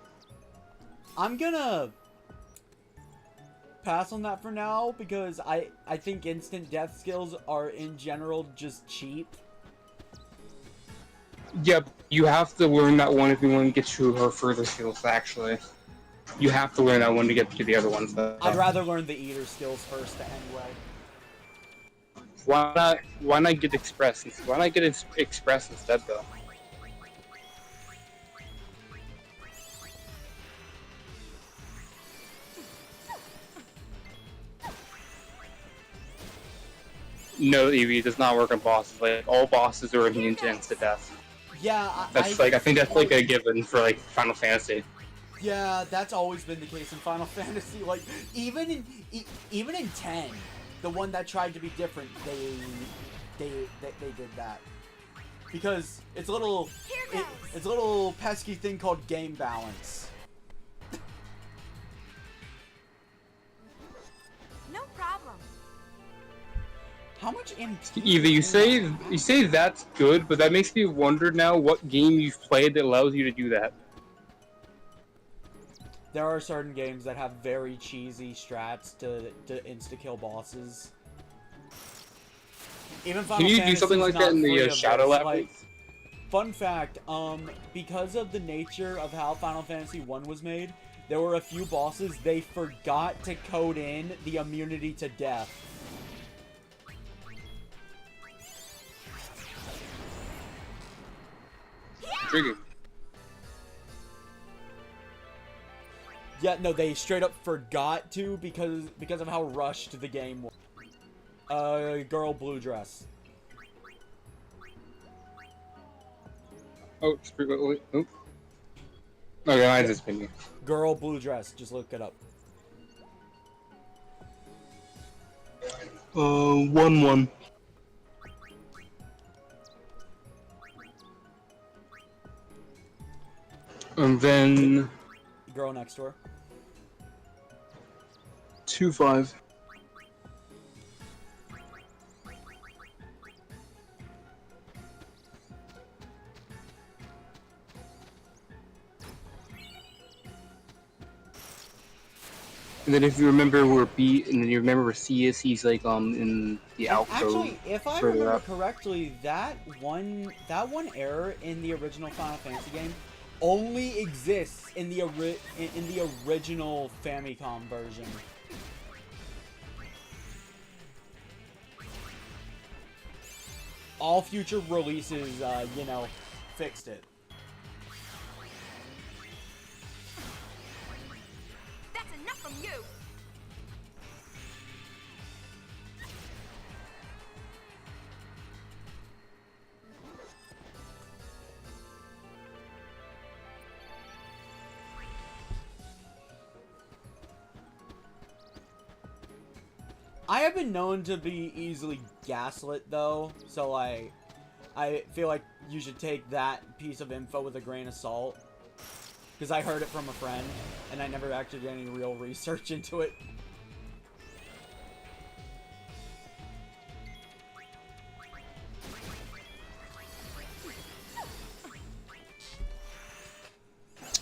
I'm gonna pass on that for now because I think instant death skills are in general just cheap. Yep, you have to learn that one if you want to get to her further skills, actually. You have to learn that one to get to the other ones, though. I'd rather learn the Eater skills first anyway. Why not get Express? Why not get Express instead, though? No, Evie, it does not work on bosses. Like, all bosses are immune to instant death. Yeah, I think that's like a given for like Final Fantasy. Yeah, that's always been the case in Final Fantasy. Like, even in 10, the one that tried to be different, they did that because it's a little it's a little pesky thing called game balance. No problem. How much Either you say that's good, but that makes me wonder now what game you've played that allows you to do that. There are certain games that have very cheesy strats to insta-kill bosses. Even Final Can you do Fantasy's something like that in not free the of Shadow this. Lab? Like, fun fact, because of the nature of how Final Fantasy 1 was made, there were a few bosses they forgot to code in the immunity to death. Intriguing. Yeah, no, they straight up forgot to because of how rushed the game was. Girl blue dress. Oh, wait, oh. Okay, mine's just pinging. Girl blue dress, just look it up. 1-1. And then Girl next door. 2-5. And then if you remember where B, and then you remember where C is, he's like in the alcove. Actually, if I remember correctly, that one error in the original Final Fantasy game only exists in the original Famicom version. All future releases, fixed it. That's enough from you. I have been known to be easily gaslit, though, so I feel like you should take that piece of info with a grain of salt. Because I heard it from a friend, and I never actually did any real research into it.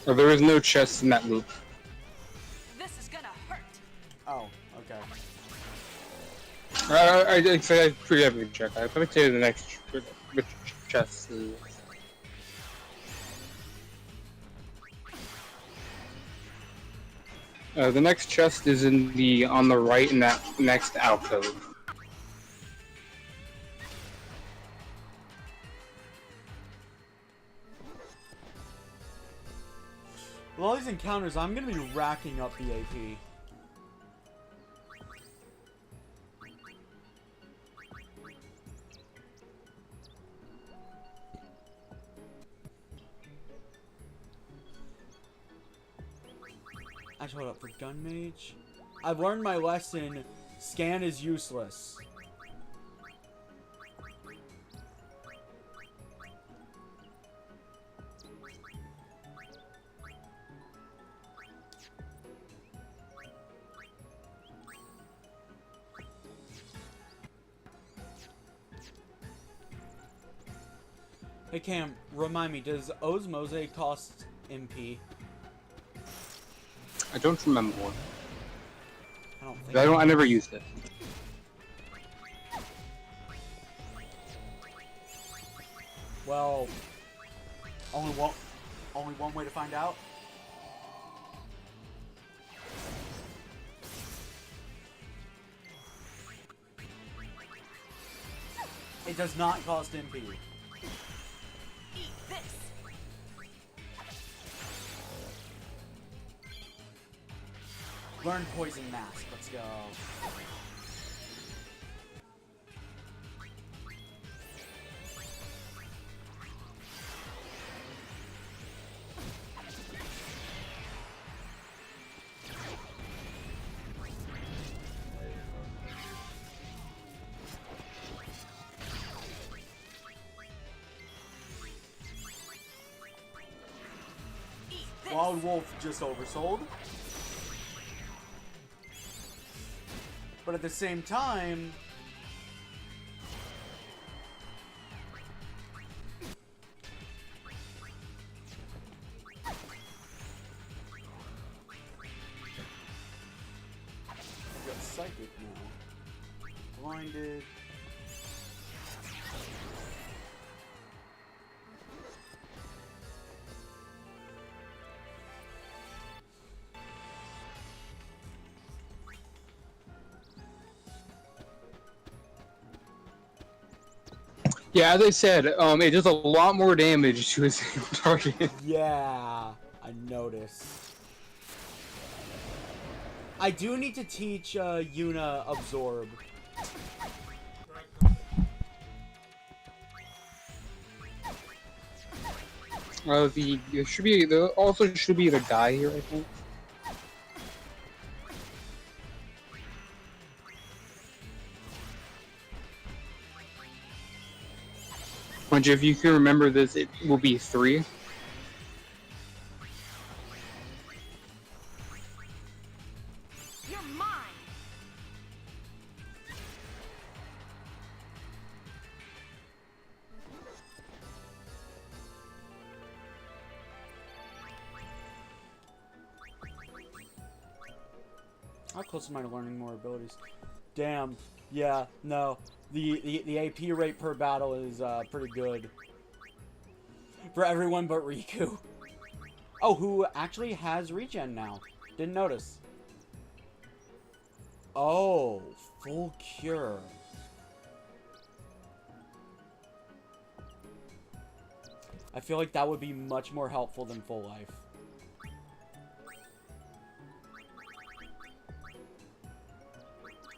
Oh, there is no chest in that loop. This is gonna hurt. Oh, okay. I forget to check. Let me tell you the next which chest is. The next chest is on the right in that next alcove. With all these encounters, I'm gonna be racking up the AP. Actually, hold up, for gun mage. I've learned my lesson. Scan is useless. Hey Cam, remind me, does Osmose cost MP? I don't remember one. I don't think I never used it. Well, only one way to find out. It does not cost MP. Learn poison mask. Let's go. Wild Wolf just oversold. But at the same time, I've got psychic now. Blinded. Yeah, as I said, it does a lot more damage to a single target. Yeah, I noticed. I do need to teach Yuna Absorb. There also should be the guy here, I think. Which, if you can remember this, it will be 3. You're mine. How close am I to learning more abilities? Damn. Yeah, no. The AP rate per battle is pretty good. For everyone but Riku. Oh, who actually has regen now. Didn't notice. Oh, full cure. I feel like that would be much more helpful than full life.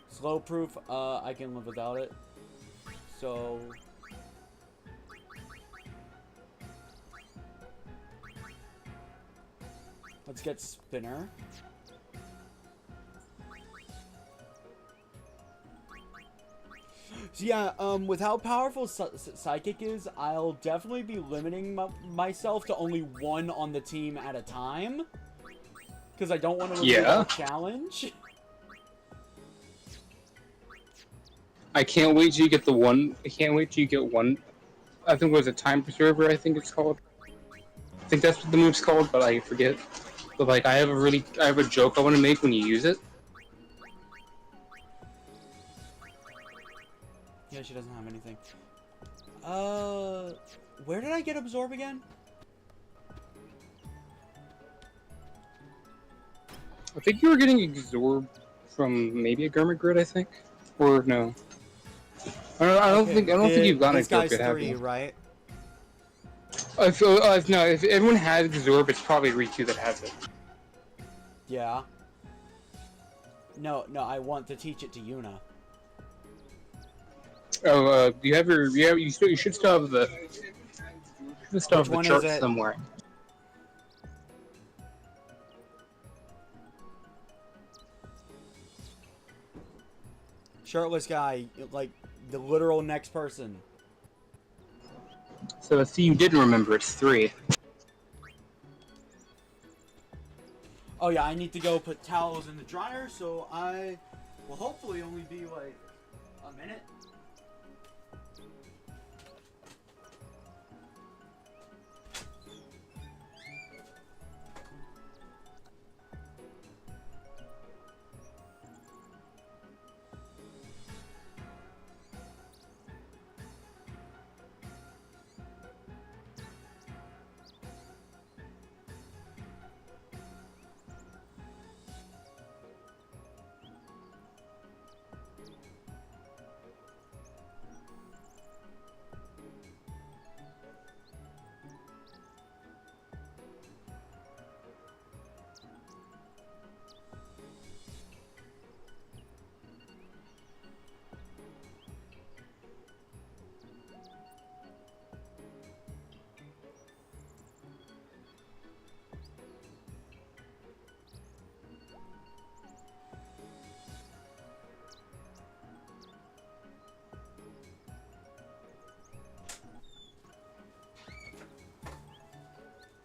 Slow proof, I can live without it. So let's get Spinner. So yeah, with how powerful Psychic is, I'll definitely be limiting myself to only one on the team at a time. Because I don't want to reveal a challenge. I can't wait till you get the one. I can't wait till you get one. I think it was a time preserver. I think it's called. I think that's what the move's called, but I forget. But like, I have a joke I want to make when you use it. Yeah, she doesn't have anything. Where did I get Absorb again? I think you were getting absorbed from maybe a garment grid, I think, or no. I don't think you've gotten this guy's absorbed, have 3, you? right? No, if everyone has absorb, it's probably Riku that has it. Yeah. No, I want to teach it to Yuna. Oh, you should still have the Which one is chart it? somewhere. Shirtless guy, like the literal next person. So let's see, you didn't remember, it's 3. Oh yeah, I need to go put towels in the dryer, so I will hopefully only be like a minute.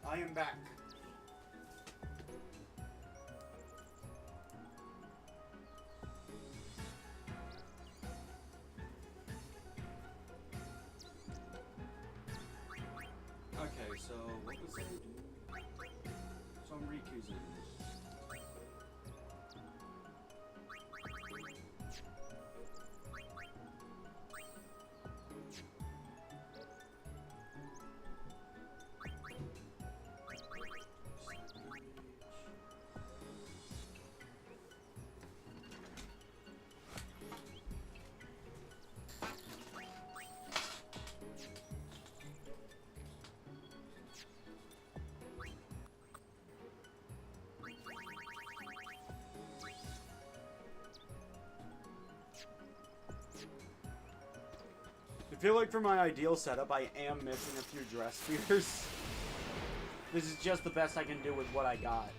I am back. Okay, so what was I doing? So I'm Riku's in this. I feel like for my ideal setup, I am missing a few dress spheres. This is just the best I can do with what I got.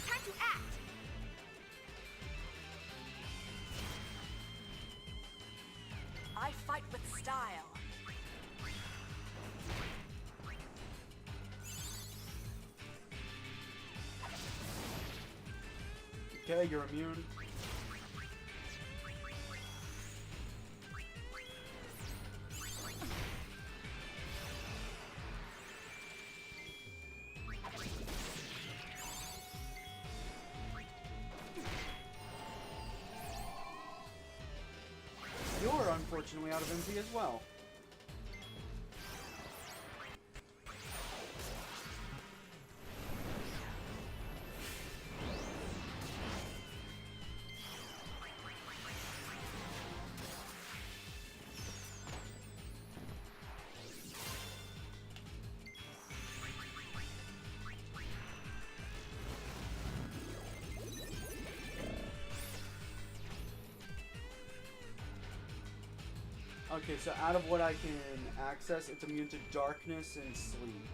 Time to act! I fight with style. Okay, you're immune. You're unfortunately out of MP as well. Okay, so out of what I can access, it's immune to darkness and sleep.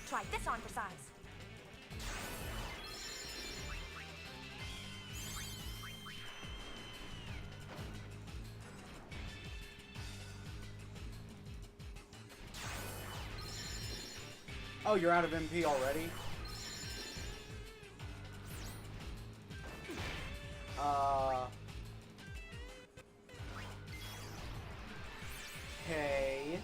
Try this on for size. Oh, you're out of MP already? Okay.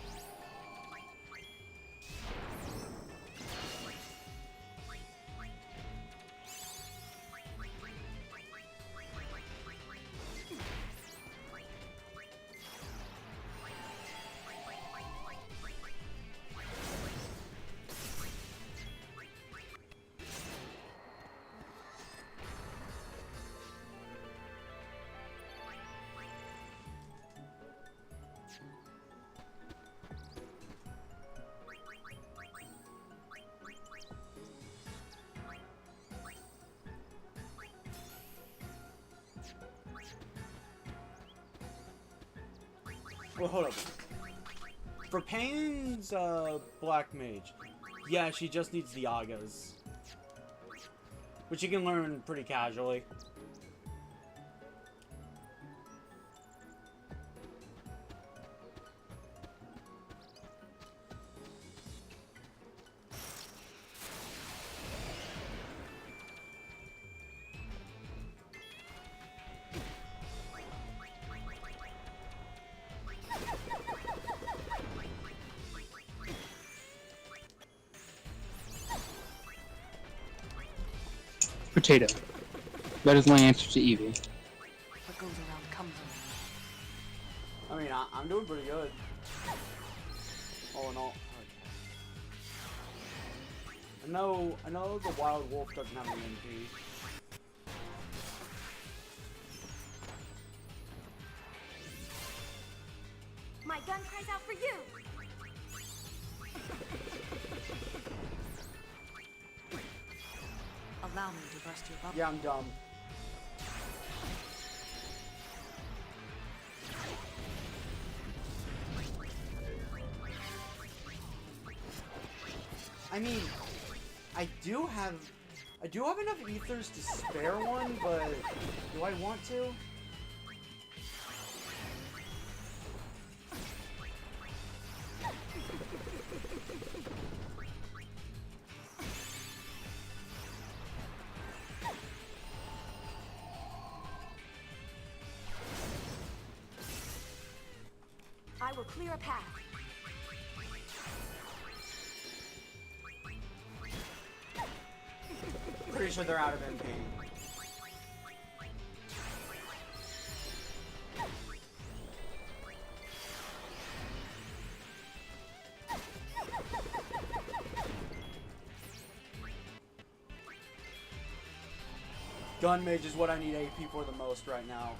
Well, hold up. For Pain's Black Mage, yeah, she just needs the Agas, which you can learn pretty casually. Potato. That is my answer to Evie. What goes around comes around. I mean, I'm doing pretty good. All in all. Okay. I know the Wild Wolf doesn't have an MP. My gun cries out for you! Allow me to burst your bubble. Yeah, I'm dumb. I mean, I do have enough ethers to spare one, but do I want to? I will clear a path. Pretty sure they're out of MP. Gun Mage is what I need AP for the most right now.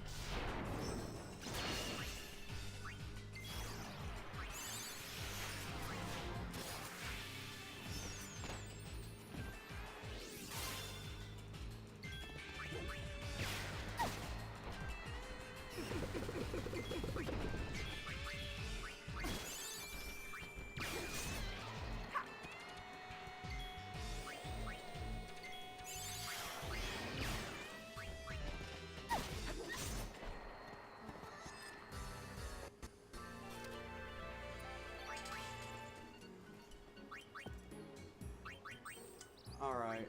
Alright.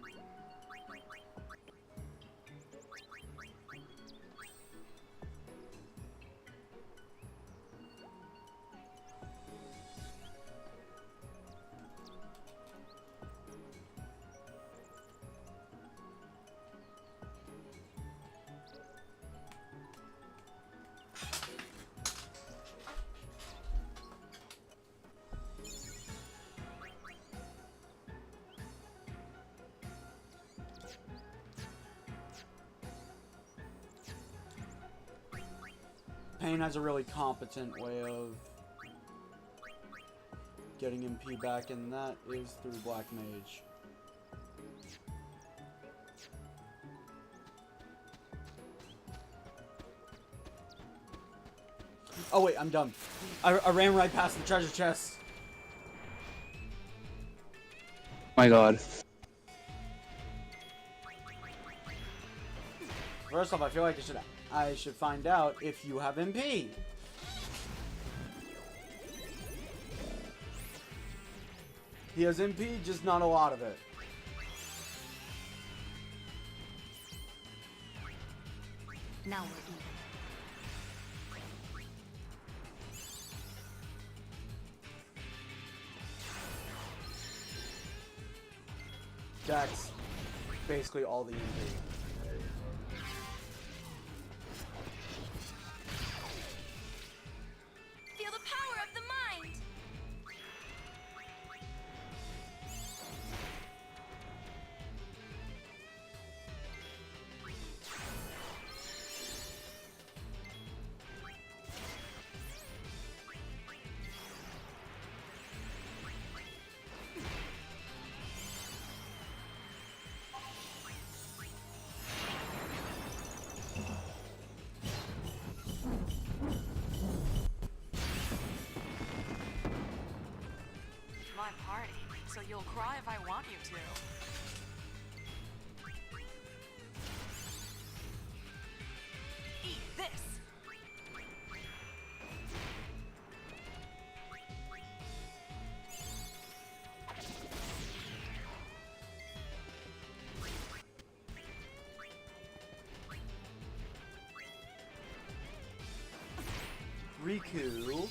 Pain has a really competent way of getting MP back, and that is through Black Mage. Oh wait, I'm dumb. I ran right past the treasure chest. My god. First off, I feel like I should find out if you have MP. He has MP, just not a lot of it. Now we're even. That's basically all the MP. Feel the power of the mind! My party, so you'll cry if I want you to. Eat this! Riku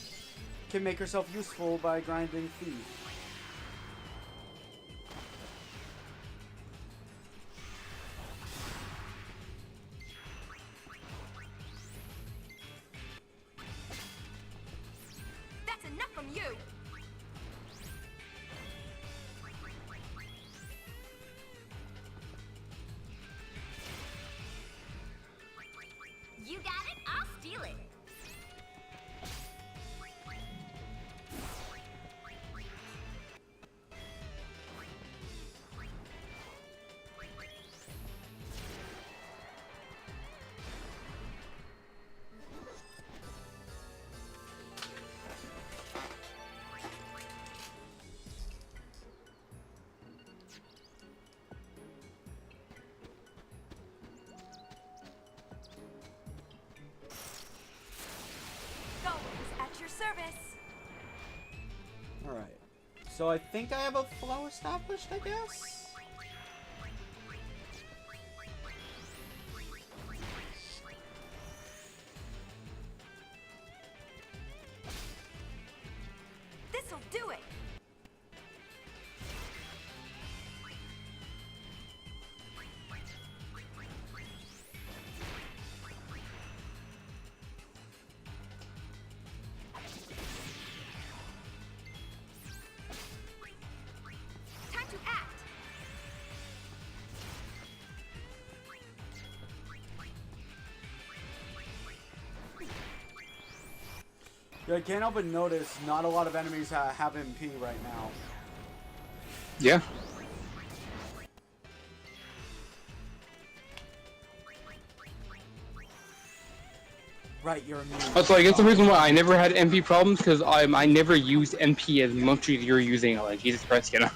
can make herself useful by grinding feet. That's enough from you! You got it? I'll steal it! At your service. Alright. So I think I have a flow established, I guess? This'll do it. Time to act. Yeah, I can't help but notice not a lot of enemies have MP right now. Yeah. Right, you're immune. Also, I guess the reason why I never had MP problems because I never used MP as much as you're using it. Like, Jesus Christ, you know.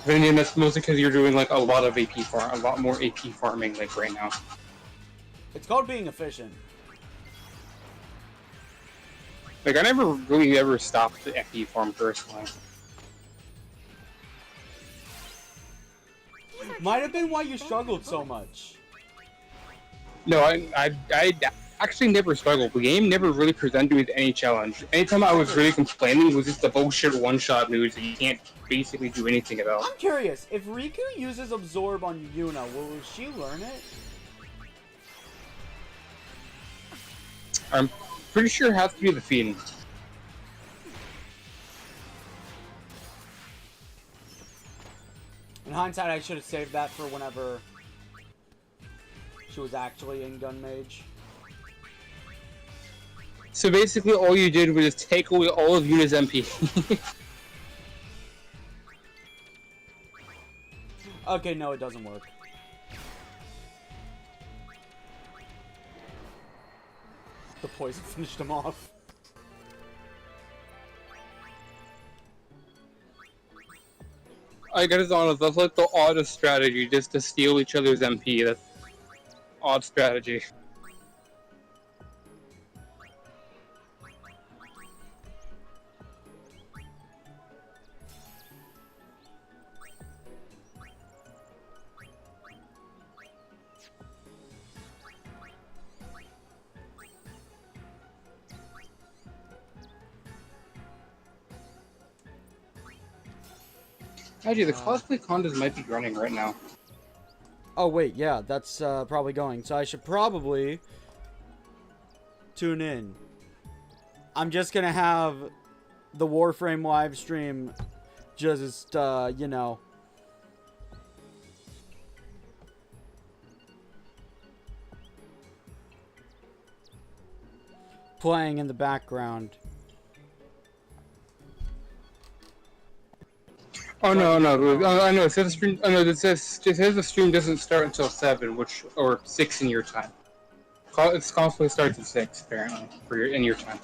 But then that's mostly because you're doing like a lot of AP farm, a lot more AP farming like right now. It's called being efficient. Like, I never really ever stopped the MP farm personally. Might have been why you struggled so much. No, I actually never struggled. The game never really presented me with any challenge. Anytime I was really complaining, it was just the bullshit one-shot moves that you can't basically do anything about. I'm curious, if Riku uses Absorb on Yuna, will she learn it? I'm pretty sure it has to be the Fiend. In hindsight, I should have saved that for whenever she was actually in Gun Mage. So basically, all you did was just take away all of Yuna's MP. Okay, no, it doesn't work. The poison finished him off. I gotta be honest, that's like the oddest strategy, just to steal each other's MP. That's odd strategy. Actually, the cosplay contest might be running right now. Oh, wait, yeah, that's probably going. So I should probably tune in. I'm just gonna have the Warframe live stream just, you know, playing in the background. Oh no, I know. It says the stream. Oh no, it says the stream doesn't start until 7, or 6 in your time. Its cosplay starts at 6 apparently in your time.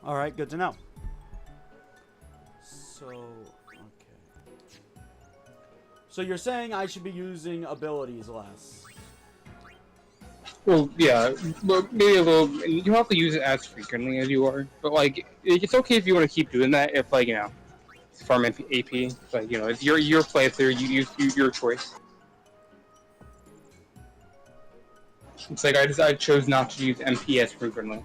All right, good to know. So, okay. So you're saying I should be using abilities less? Well, yeah, but maybe a little. You don't have to use it as frequently as you are, but like, it's okay if you want to keep doing that. If like, you know, farm AP, but you know, it's your playthrough. You your choice. It's like I chose not to use MP as frequently.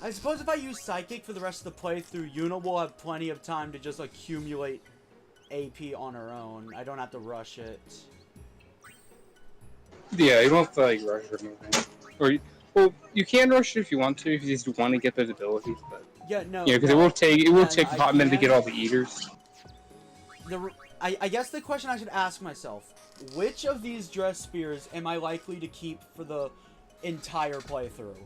I suppose if I use Psychic for the rest of the playthrough, Yuna will have plenty of time to just accumulate AP on her own. I don't have to rush it. Yeah, you don't have to like rush or anything. Or, well, you can rush it if you want to, if you just want to get those abilities. But yeah, no. yeah, because it will take a hot minute to get all the eaters. I guess the question I should ask myself: which of these dress spears am I likely to keep for the entire playthrough?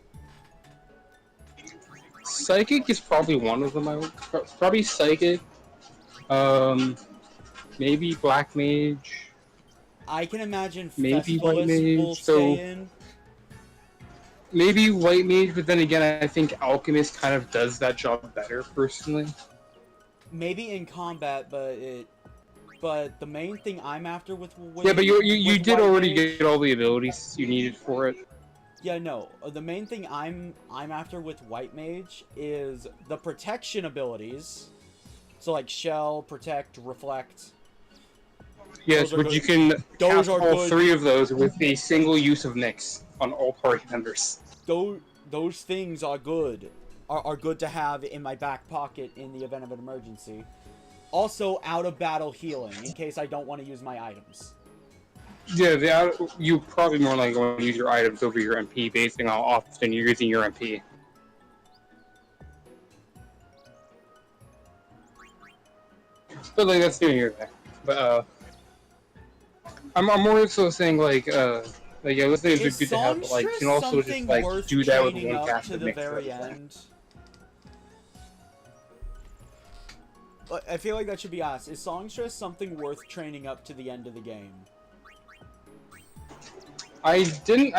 Psychic is probably one of them. Probably Psychic. Maybe Black Mage. I can imagine maybe White Festivus will Mage. So stay in. maybe White Mage, but then again, I think Alchemist kind of does that job better, personally. Maybe in combat, but the main thing I'm after with yeah, but you did already Mage, get all the abilities you needed for it. Yeah, no. The main thing I'm after with White Mage is the protection abilities. So like Shell, Protect, Reflect. Yes, but you can cast all 3 of those with a single use of Nyx on all party members. Those things are good. Are good to have in my back pocket in the event of an emergency. Also, out of battle healing in case I don't want to use my items. Yeah, you probably more likely want to use your items over your MP, based on how often you're using your MP. But like that's doing your thing. But I'm more so saying like yeah, let's say it's good to have, but like you can also just like do that with one cast to the very end. I feel like that should be asked. Is Songstress something worth training up to the end of the game? I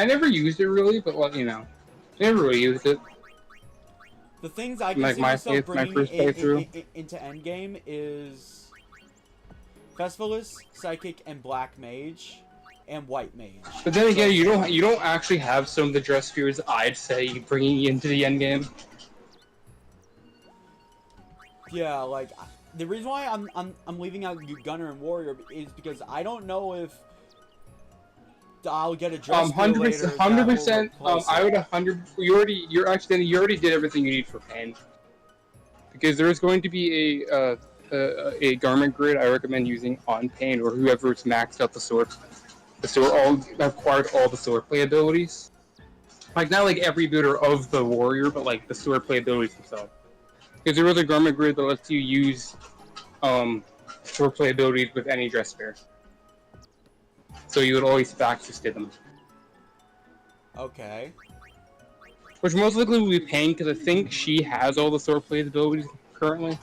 never used it really, but like, you know, I never really used it. The things I can see myself bringing into endgame is Festivus, Psychic, and Black Mage, and White Mage. But then again, you don't actually have some of the dress spheres I'd say bringing into the endgame. Yeah, like the reason why I'm leaving out Gunner and Warrior is because I don't know if I'll get a dress 100%. I would 100. You already did everything you need for Pain. Because there is going to be a garment grid I recommend using on Pain, or whoever's maxed out the sword. The sword all acquired all the swordplay abilities. Like not like every builder of the warrior, but like the swordplay abilities themselves. Because there is a garment grid that lets you use swordplay abilities with any dress spare. So you would always back-fist them. Okay. Which most likely will be Pain, because I think she has all the swordplay abilities currently.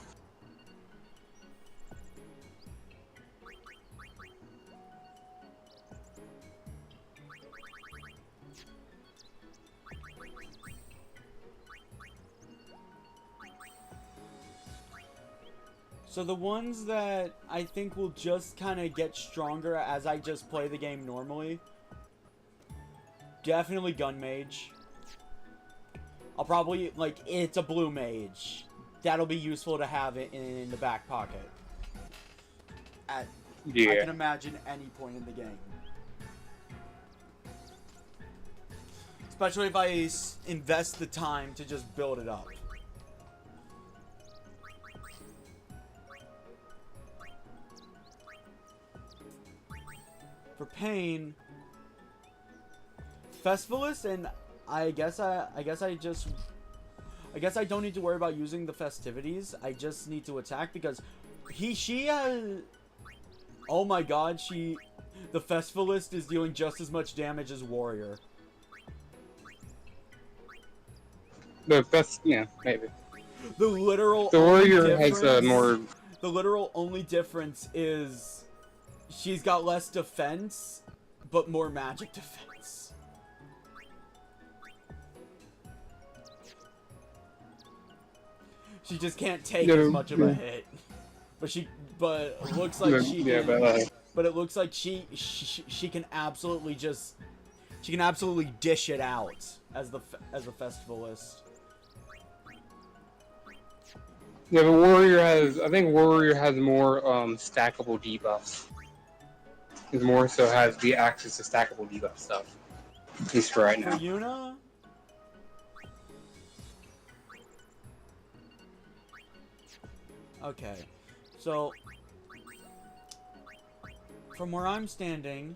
So the ones that I think will just kind of get stronger as I just play the game normally, definitely Gun Mage. I'll probably, like, it's a blue mage. That'll be useful to have it in the back pocket. I can imagine any point in the game. Especially if I invest the time to just build it up. For Pain, Festivalist, and I guess I don't need to worry about using the festivities. I just need to attack because she has. Oh my God, the Festivalist is dealing just as much damage as Warrior. Yeah, maybe. The literal The Warrior only has more. The literal only difference is she's got less defense, but more magic defense. She just can't take as much of a hit. But it looks like she can. But it looks like she can absolutely dish it out as the Festivalist. Yeah, but I think Warrior has more stackable debuffs. It more so has the access to stackable debuff stuff. At least for right now. For Yuna? Okay. So from where I'm standing,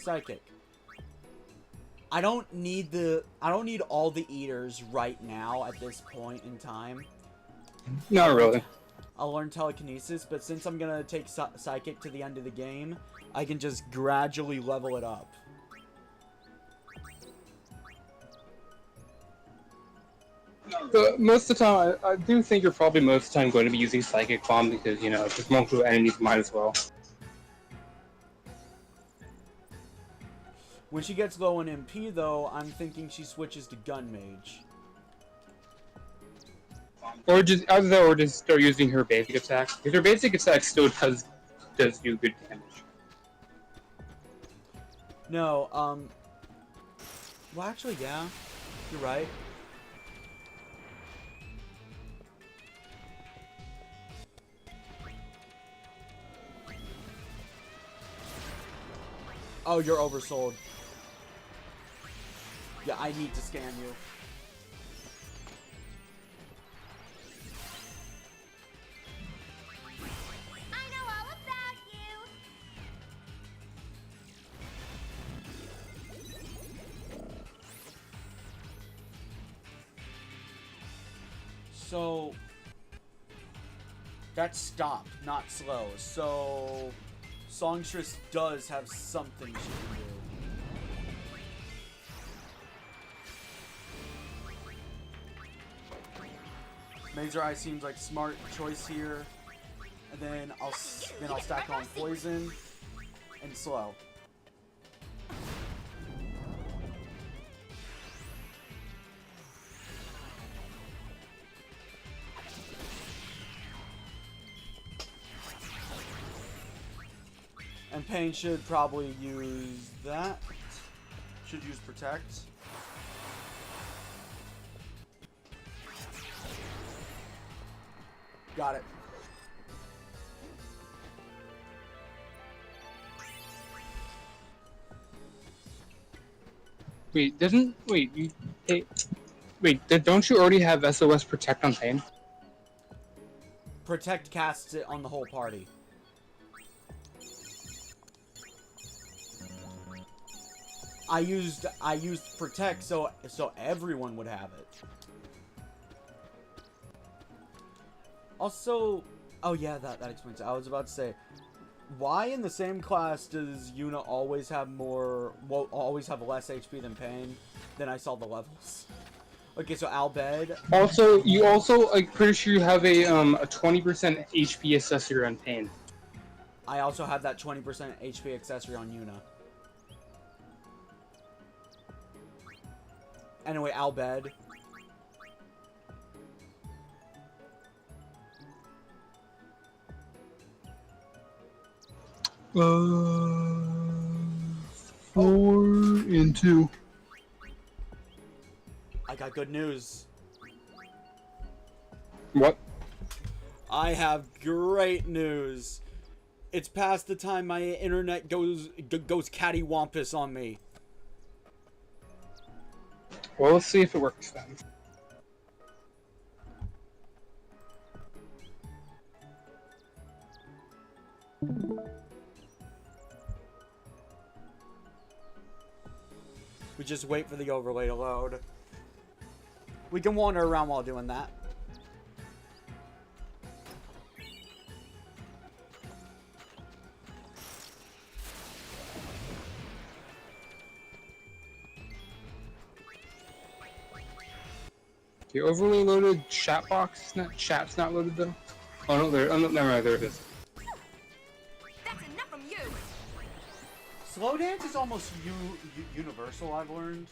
Psychic. I don't need all the eaters right now at this point in time. Not really. I'll learn telekinesis, but since I'm gonna take Psychic to the end of the game, I can just gradually level it up. Most of the time, I do think you're probably most of the time going to be using Psychic Bomb because, you know, just multiple enemies might as well. When she gets low in MP, though, I'm thinking she switches to Gun Mage. Or just start using her basic attack. Because her basic attack still does do good damage. No, well, actually, yeah. You're right. Oh, you're oversold. Yeah, I need to scan you. I know all about you. So that's stopped, not slow. So Songstress does have something she can do. Mazer Eye seems like smart choice here, and then I'll stack on Poison and Slow. And Pain should probably use that. Should use Protect. Got it. Don't you already have SOS Protect on Pain? Protect casts it on the whole party. I used Protect so everyone would have it. Also, oh yeah, that explains it. I was about to say, why in the same class does Yuna always have less HP than Pain? Then I saw the levels. Okay, so Albed. Also, like, pretty sure you have a 20% HP accessory on Pain. I also have that 20% HP accessory on Yuna. Anyway, Albed. Four and 2. I got good news. What? I have great news. It's past the time my internet goes cattywampus on me. Well, let's see if it works then. We just wait for the overlay to load. We can wander around while doing that. The overlay loaded, chat box, chat's not loaded though. Oh no, never mind, there it is. That's enough from you. Slow dance is almost universal, I've learned.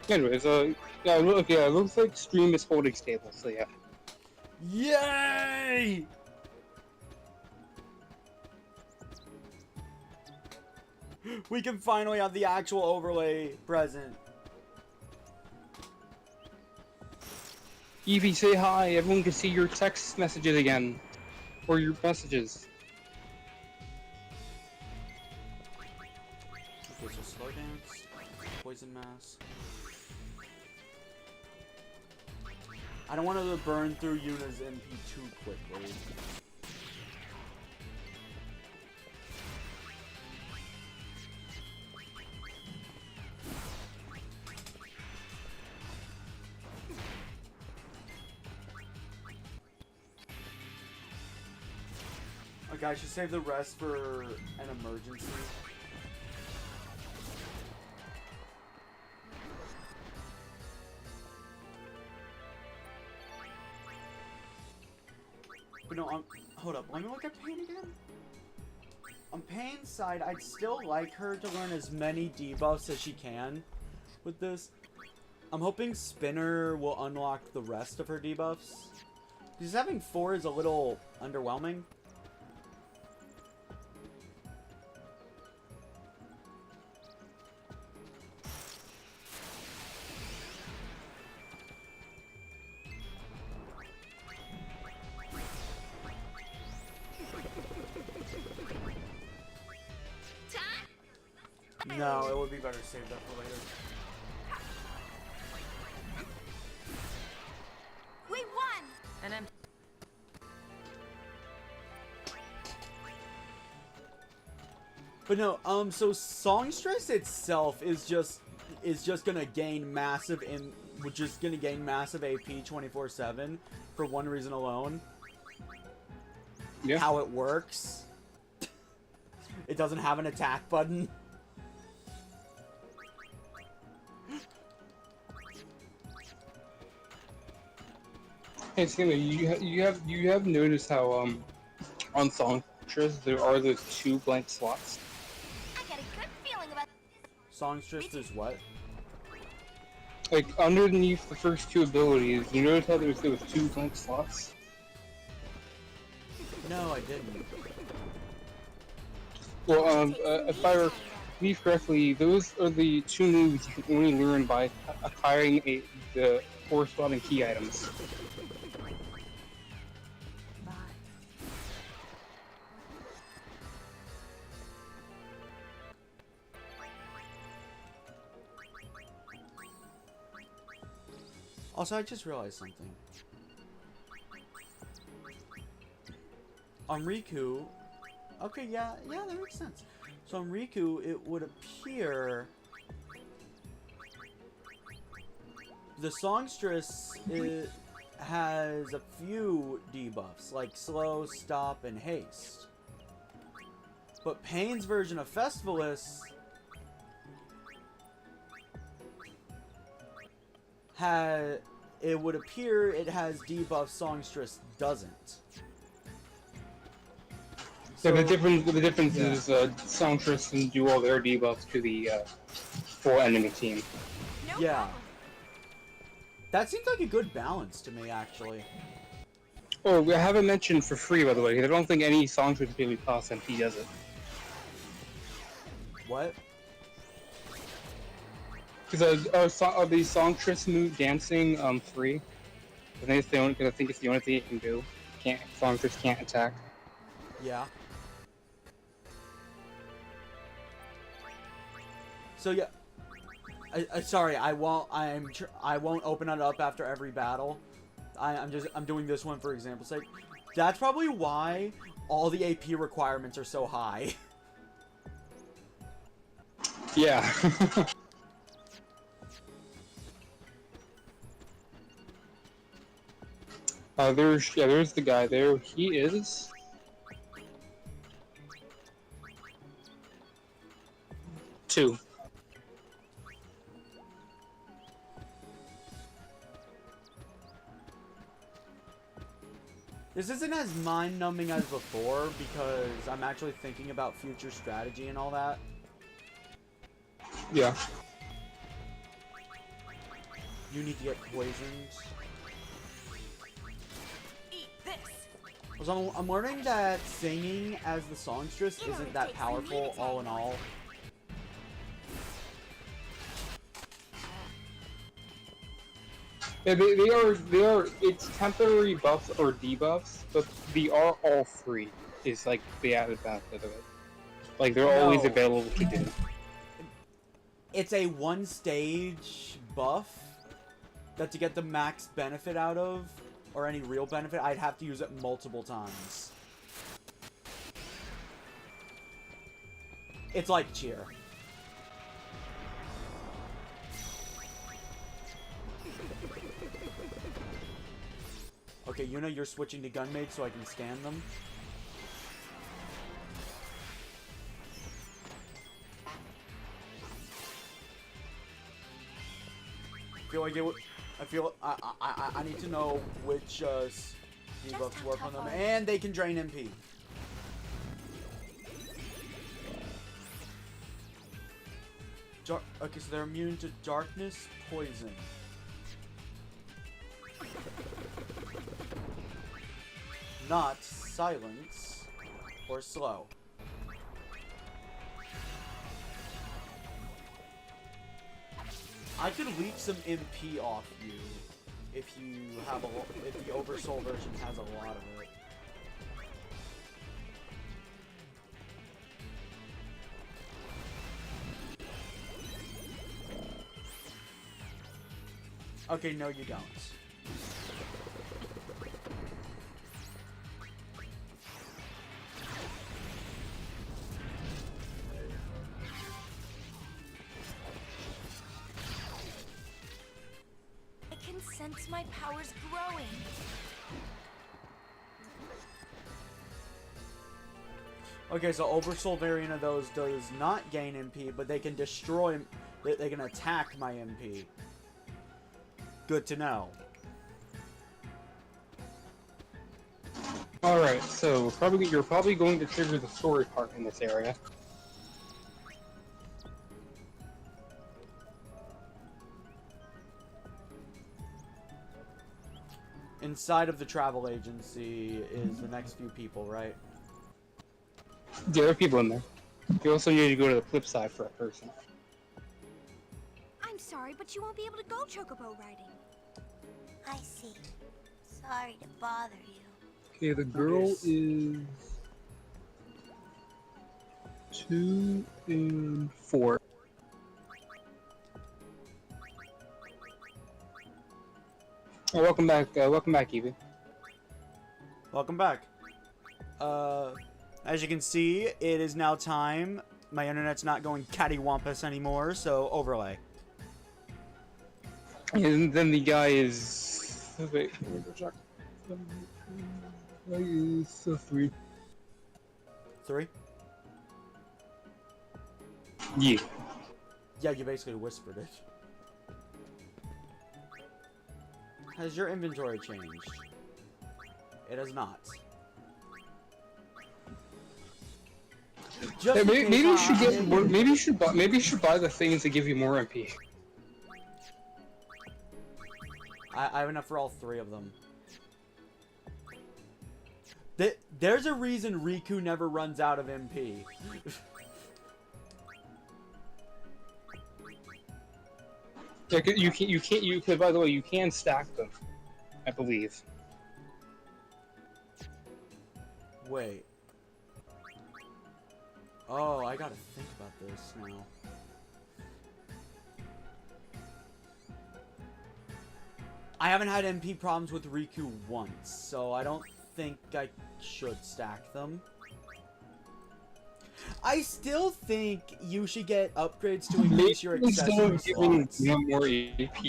Anyways, yeah, look, yeah, it looks like stream is holding stable, so yeah. Yay! We can finally have the actual overlay present. Evie, say hi. Everyone can see your text messages again. Or your messages. Okay, so slow dance, poison mass. I don't want to burn through Yuna's MP too quickly. Okay, I should save the rest for an emergency. But no, hold up, let me look at Pain again. On Pain's side, I'd still like her to learn as many debuffs as she can with this. I'm hoping Spinner will unlock the rest of her debuffs. Because having 4 is a little underwhelming. No, it would be better saved up for later. We won! And I'm... But no, so Songstress itself is just gonna gain massive AP 24/7 for one reason alone. Yeah. How it works. It doesn't have an attack button. Hey, Skena, you have noticed how on Songstress there are those 2 blank slots. I got a good feeling about Songstress is what? Like underneath the first 2 abilities, you notice how there was 2 blank slots? No, I didn't. Well, if I recall correctly, those are the 2 moves you can only learn by acquiring the corresponding key items. Also, I just realized something. On Riku... Okay, yeah, that makes sense. So on Riku, it would appear... The Songstress has a few debuffs, like slow, stop, and haste. But Pain's version of Festivalist... it would appear it has debuff Songstress doesn't. So the difference is Songstress can do all their debuffs to the full enemy team. Yeah. That seems like a good balance to me, actually. Oh, we haven't mentioned for free, by the way, because I don't think any Songstress really costs MP, does it? What? Because are the Songstress move dancing free? I think it's the only thing it can do. Songstress can't attack. Yeah. So yeah. Sorry, I won't. I won't open it up after every battle. I'm doing this one for example's sake. That's probably why all the AP requirements are so high. Yeah. There's the guy there. He is. Two. This isn't as mind-numbing as before because I'm actually thinking about future strategy and all that. Yeah. You need to get poisoned. Eat this. So I'm learning that singing as the songstress isn't that powerful all in all. Yeah, they are, it's temporary buffs or debuffs, but they are all free, is like the added benefit of it. Like, they're always available to do. It's a one-stage buff that to get the max benefit out of, or any real benefit, I'd have to use it multiple times. It's like cheer. Okay, Yuna, you're switching to gunmates so I can scan them. I need to know which debuffs work on them, and they can drain MP. Okay, so they're immune to darkness, poison. Not silence or slow. I could leech some MP off you if you have if the Oversoul version has a lot of it. Okay, no you don't. Sense my powers growing. Okay, so Oversoul variant of those does not gain MP, but they can destroy. They can attack my MP. Good to know. All right, so you're probably going to trigger the story part in this area. Inside of the travel agency is the next few people, right? Yeah, there are people in there. You also need to go to the flip side for a person. I'm sorry, but you won't be able to go chocobo riding. I see. Sorry to bother you. Okay, the girl is 2 and 4. Oh, welcome back, Evie. Welcome back. As you can see, it is now time. My internet's not going cattywampus anymore, so overlay. And then the guy is... Wait, let me go check. Is 3. 3? Yeah. Yeah, you basically whispered it. Has your inventory changed? It has not. Hey, maybe you should get more, maybe you should buy the things that give you more MP. I have enough for all 3 of them. There's a reason Riku never runs out of MP. Yeah, by the way, you can stack them, I believe. Wait. Oh, I gotta think about this now. I haven't had MP problems with Riku once, so I don't think I should stack them. I still think you should get upgrades to increase your accessory slots. More AP.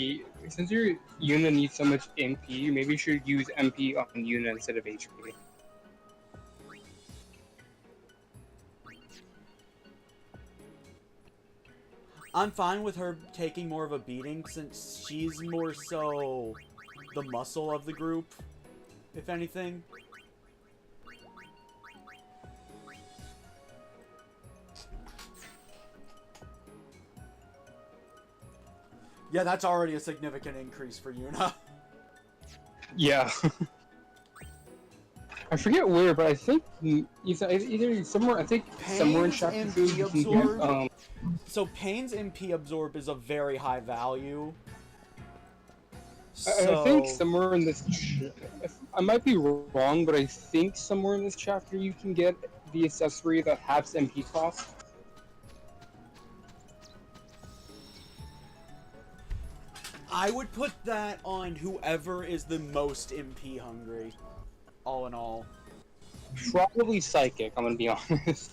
Since your Yuna needs so much MP, maybe you should use MP on Yuna instead of HP. I'm fine with her taking more of a beating since she's more so the muscle of the group, if anything. Yeah, that's already a significant increase for Yuna. Yeah. I forget where, but I think either somewhere. I think somewhere in chapter 2 you can get, So Pain's MP absorb is a very high value. I think somewhere in this. I might be wrong, but I think somewhere in this chapter you can get the accessory that halves MP cost. I would put that on whoever is the most MP hungry, all in all. Probably Psychic, I'm gonna be honest.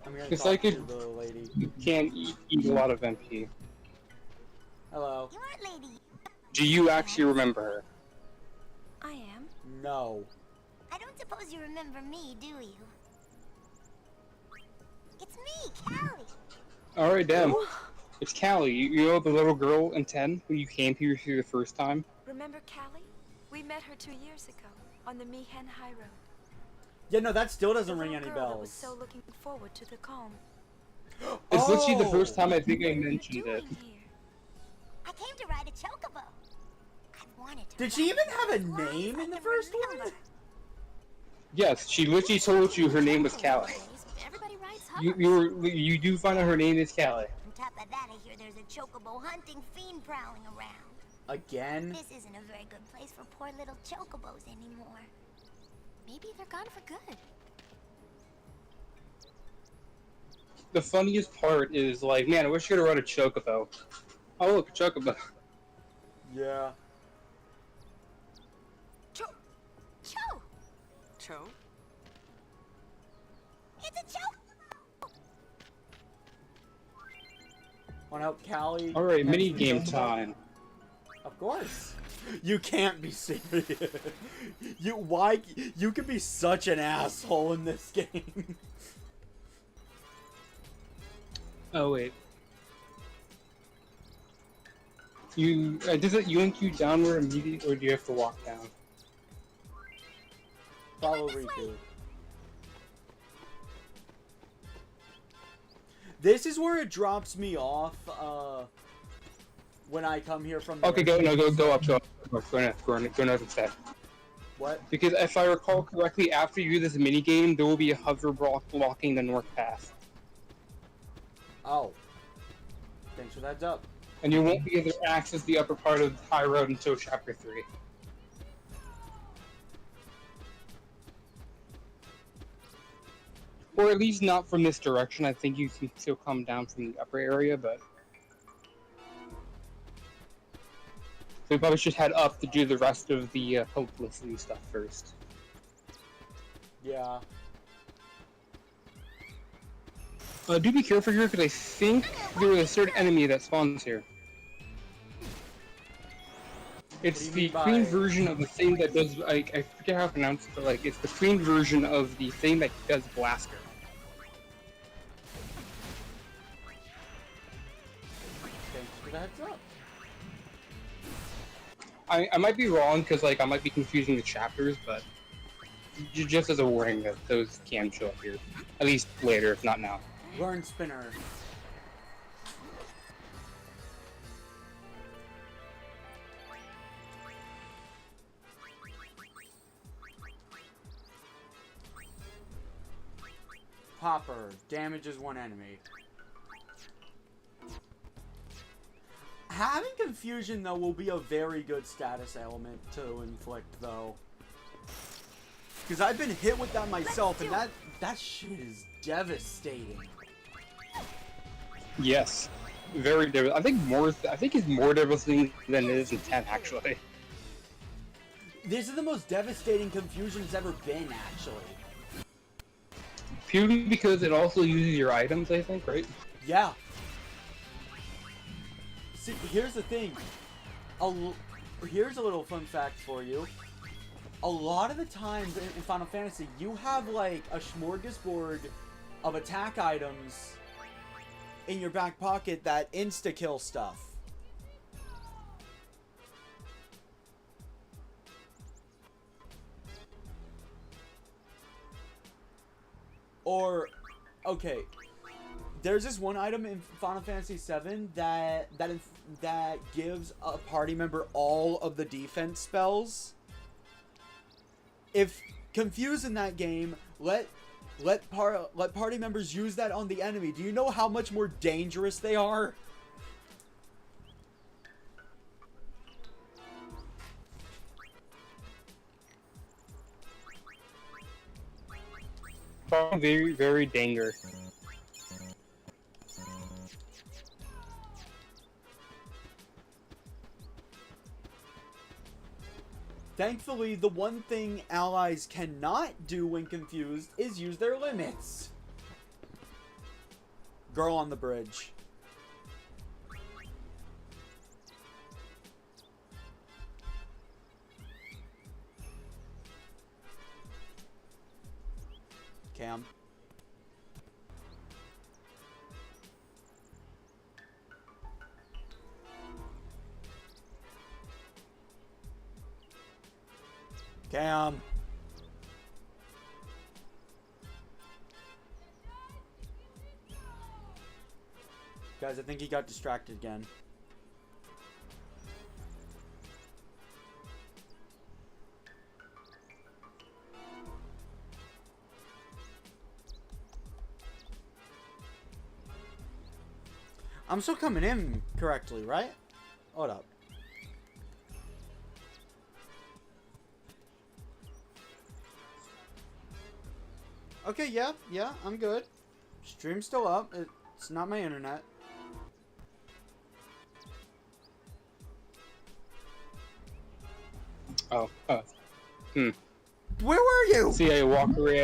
I'm gonna Because talk to Psychic the lady. can't eat a lot of MP. Hello. You aren't lady. Do you actually remember her? I am. No. I don't suppose you remember me, do you? It's me, Callie. Alright, damn. It's Callie. You know the little girl in 10 who you came here to the first time? Remember Callie? We met her 2 years ago on the Mihen High Road. Yeah, no, that still The doesn't ring little any girl that bells. was so looking forward to the calm. It's literally the first Oh! time I think I What are you mentioned it. doing here? I came to ride a chocobo. I've wanted to. Did she ride even have a as long as name I in the can first one? remember. Yes, she literally told you her name was Callie. Everybody rides You do find out her name is Callie. On top of that, I hear there's a chocobo hunting fiend prowling around. Again? This isn't a very good place for poor little chocobos anymore. Maybe they're gone for good. The funniest part is like, man, I wish I could have rode a chocobo. Oh look, a chocobo. Yeah. Cho! Cho? It's a chocobo! Wanna help Callie? Alright, next mini to game Chocobo? time. Of course. You can't be serious. You could be such an asshole in this game. Oh wait. Does it yank you downward immediately, or do you have to walk down? Follow Riku. This is where it drops me off, when I come here from the Okay, go up, go north instead. What? Because if I recall correctly, after you do this mini game, there will be a hover block blocking the north path, Oh. Thanks for that heads up. and you won't be able to access the upper part of the high road until chapter 3. Or at least not from this direction. I think you can still come down from the upper area, but so we probably should head up to do the rest of the publicity stuff first. Yeah. Do be careful here, because I think there was a certain enemy that spawns here. It's the queen version of the thing that does, like, I forget how to pronounce it, but like, it's the queen version of the thing that does Blaster. Thanks for the heads up. I might be wrong, because like, I might be confusing the chapters, but just as a warning that those can show up here. At least later, if not now. Learn Spinner. Popper. Damages one enemy. Having confusion, though, will be a very good status element to inflict, though. Because I've been hit with that myself, and that shit is devastating. Yes. Very devastating. I think it's more devastating than it is in 10, actually. This is the most devastating confusion it's ever been, actually. Purely because it also uses your items, I think, right? Yeah. See, here's the thing. Here's a little fun fact for you. A lot of the times in Final Fantasy, you have like a smorgasbord of attack items in your back pocket that insta-kill stuff. Or, okay, there's this one item in Final Fantasy VII that gives a party member all of the defense spells. If confused in that game, let party members use that on the enemy. Do you know how much more dangerous they are? Very, very dangerous. Thankfully, the one thing allies cannot do when confused is use their limits. Girl on the bridge. Cam. Cam. Guys, I think he got distracted again. I'm still coming in correctly, right? Hold up. Okay, yeah, I'm good. Stream's still up. It's not my internet. Oh, Where were you? I see I walked away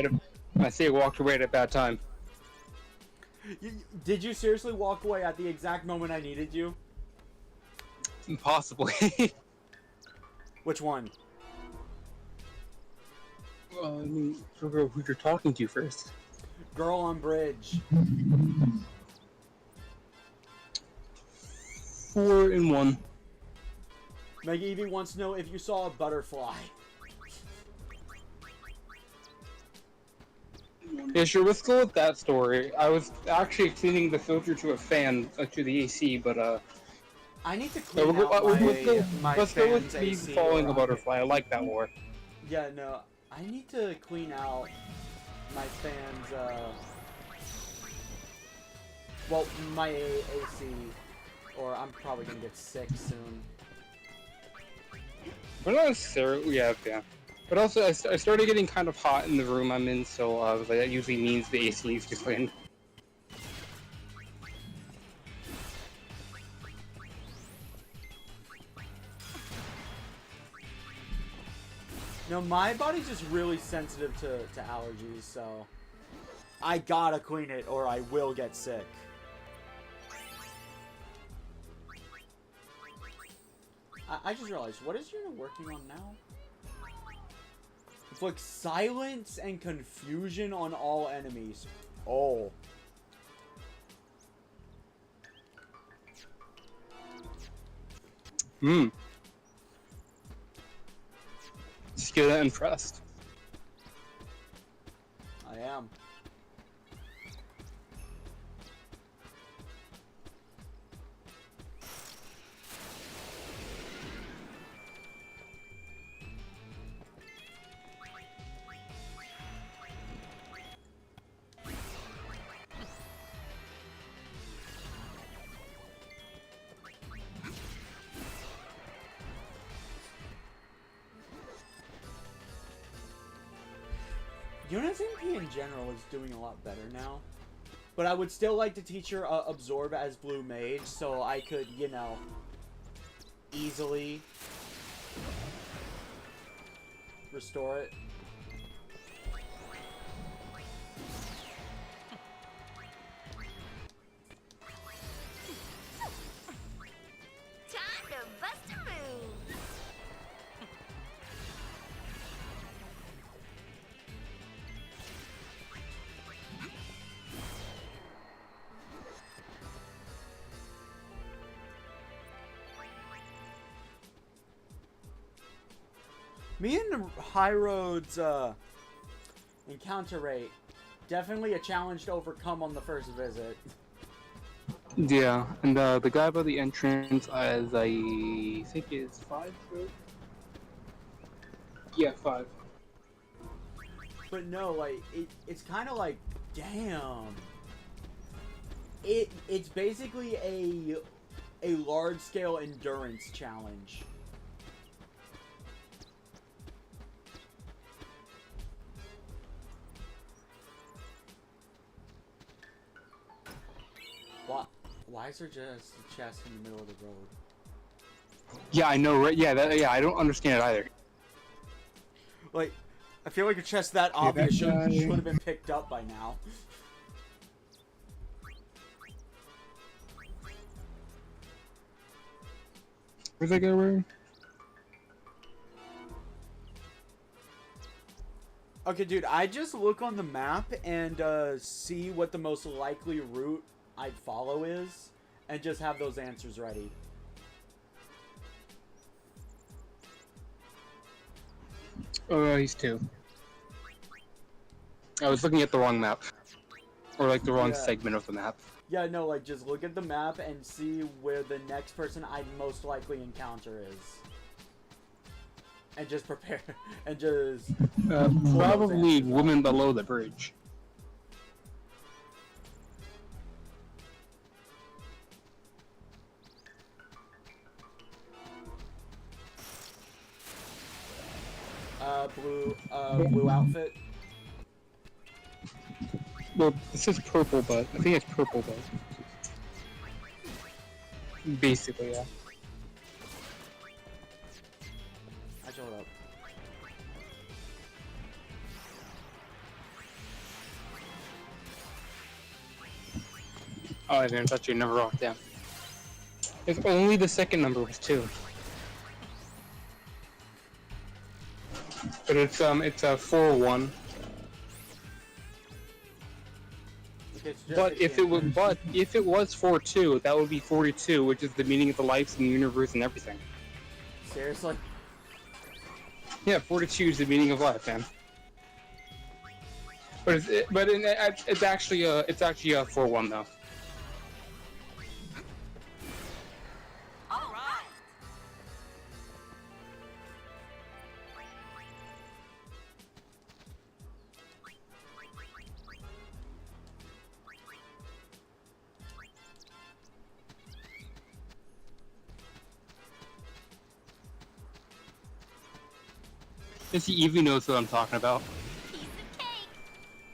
at a bad time. Did you seriously walk away at the exact moment I needed you? Possibly. Which one? Well, I mean, figure out who you're talking to first. Girl on bridge. 4 in 1. Mega Evie wants to know if you saw a butterfly. Yeah, sure, let's go with that story. I was actually cleaning the filter to a fan, to the AC, but, I need to clean out let's go with me following a butterfly. I like that more. Yeah, no. I need to clean out my fan's, well, my AC, or I'm probably gonna get sick soon. Well, not necessarily, yeah. But also, I started getting kind of hot in the room I'm in, so that usually means the AC needs to clean. No, my body's just really sensitive to allergies, so I gotta clean it or I will get sick. I just realized, what is Yuna working on now? It's like silence and confusion on all enemies. Oh. Skena impressed. I am. Yuna's MP in general is doing a lot better now. But I would still like to teach her Absorb as Blue Mage, so I could, you know, easily restore it. Time to bust a move. Me and High Road's encounter rate, definitely a challenge to overcome on the first visit. Yeah, and the guy by the entrance, as I think is 5. Right? Yeah, 5. But no, like, it's kind of like, damn. It's basically a large-scale endurance challenge. Why is there just a chest in the middle of the road? Yeah, I know, right? Yeah, yeah, I don't understand it either. Like, I feel like a chest that obvious should have been picked up by now. Where's that guy wearing? Okay, dude, I just look on the map and see what the most likely route I'd follow is, and just have those answers ready. Oh, he's 2. I was looking at the wrong map. Or like the wrong segment of the map. Yeah, no, like just look at the map and see where the next person I'd most likely encounter is. And just prepare, and just... Probably woman below the bridge. Blue outfit. Well, it says purple, but I think it's purple, but basically, yeah. I showed up. Oh, I didn't touch your number off, damn. If only the second number was 2. But it's a 4-1. But if it was 4-2, that would be 42, which is the meaning of the lives in the universe and everything. Seriously? Yeah, 42 is the meaning of life, man. But it's actually a 4-1 though. He even knows what I'm talking about.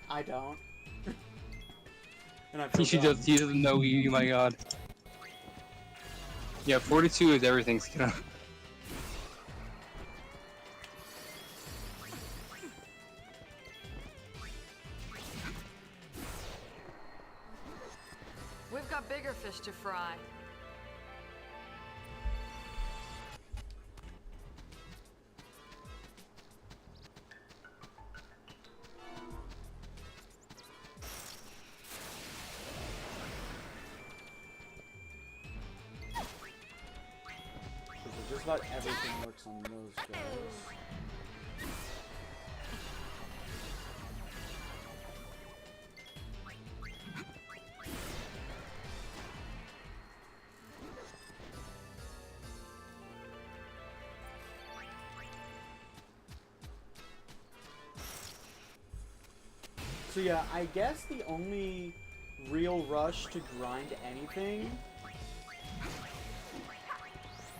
I don't. And I He doesn't know you, my god. Yeah, 42 is everything, Skena. We've got bigger fish to fry. Just about everything works on those guys. So yeah, I guess the only real rush to grind anything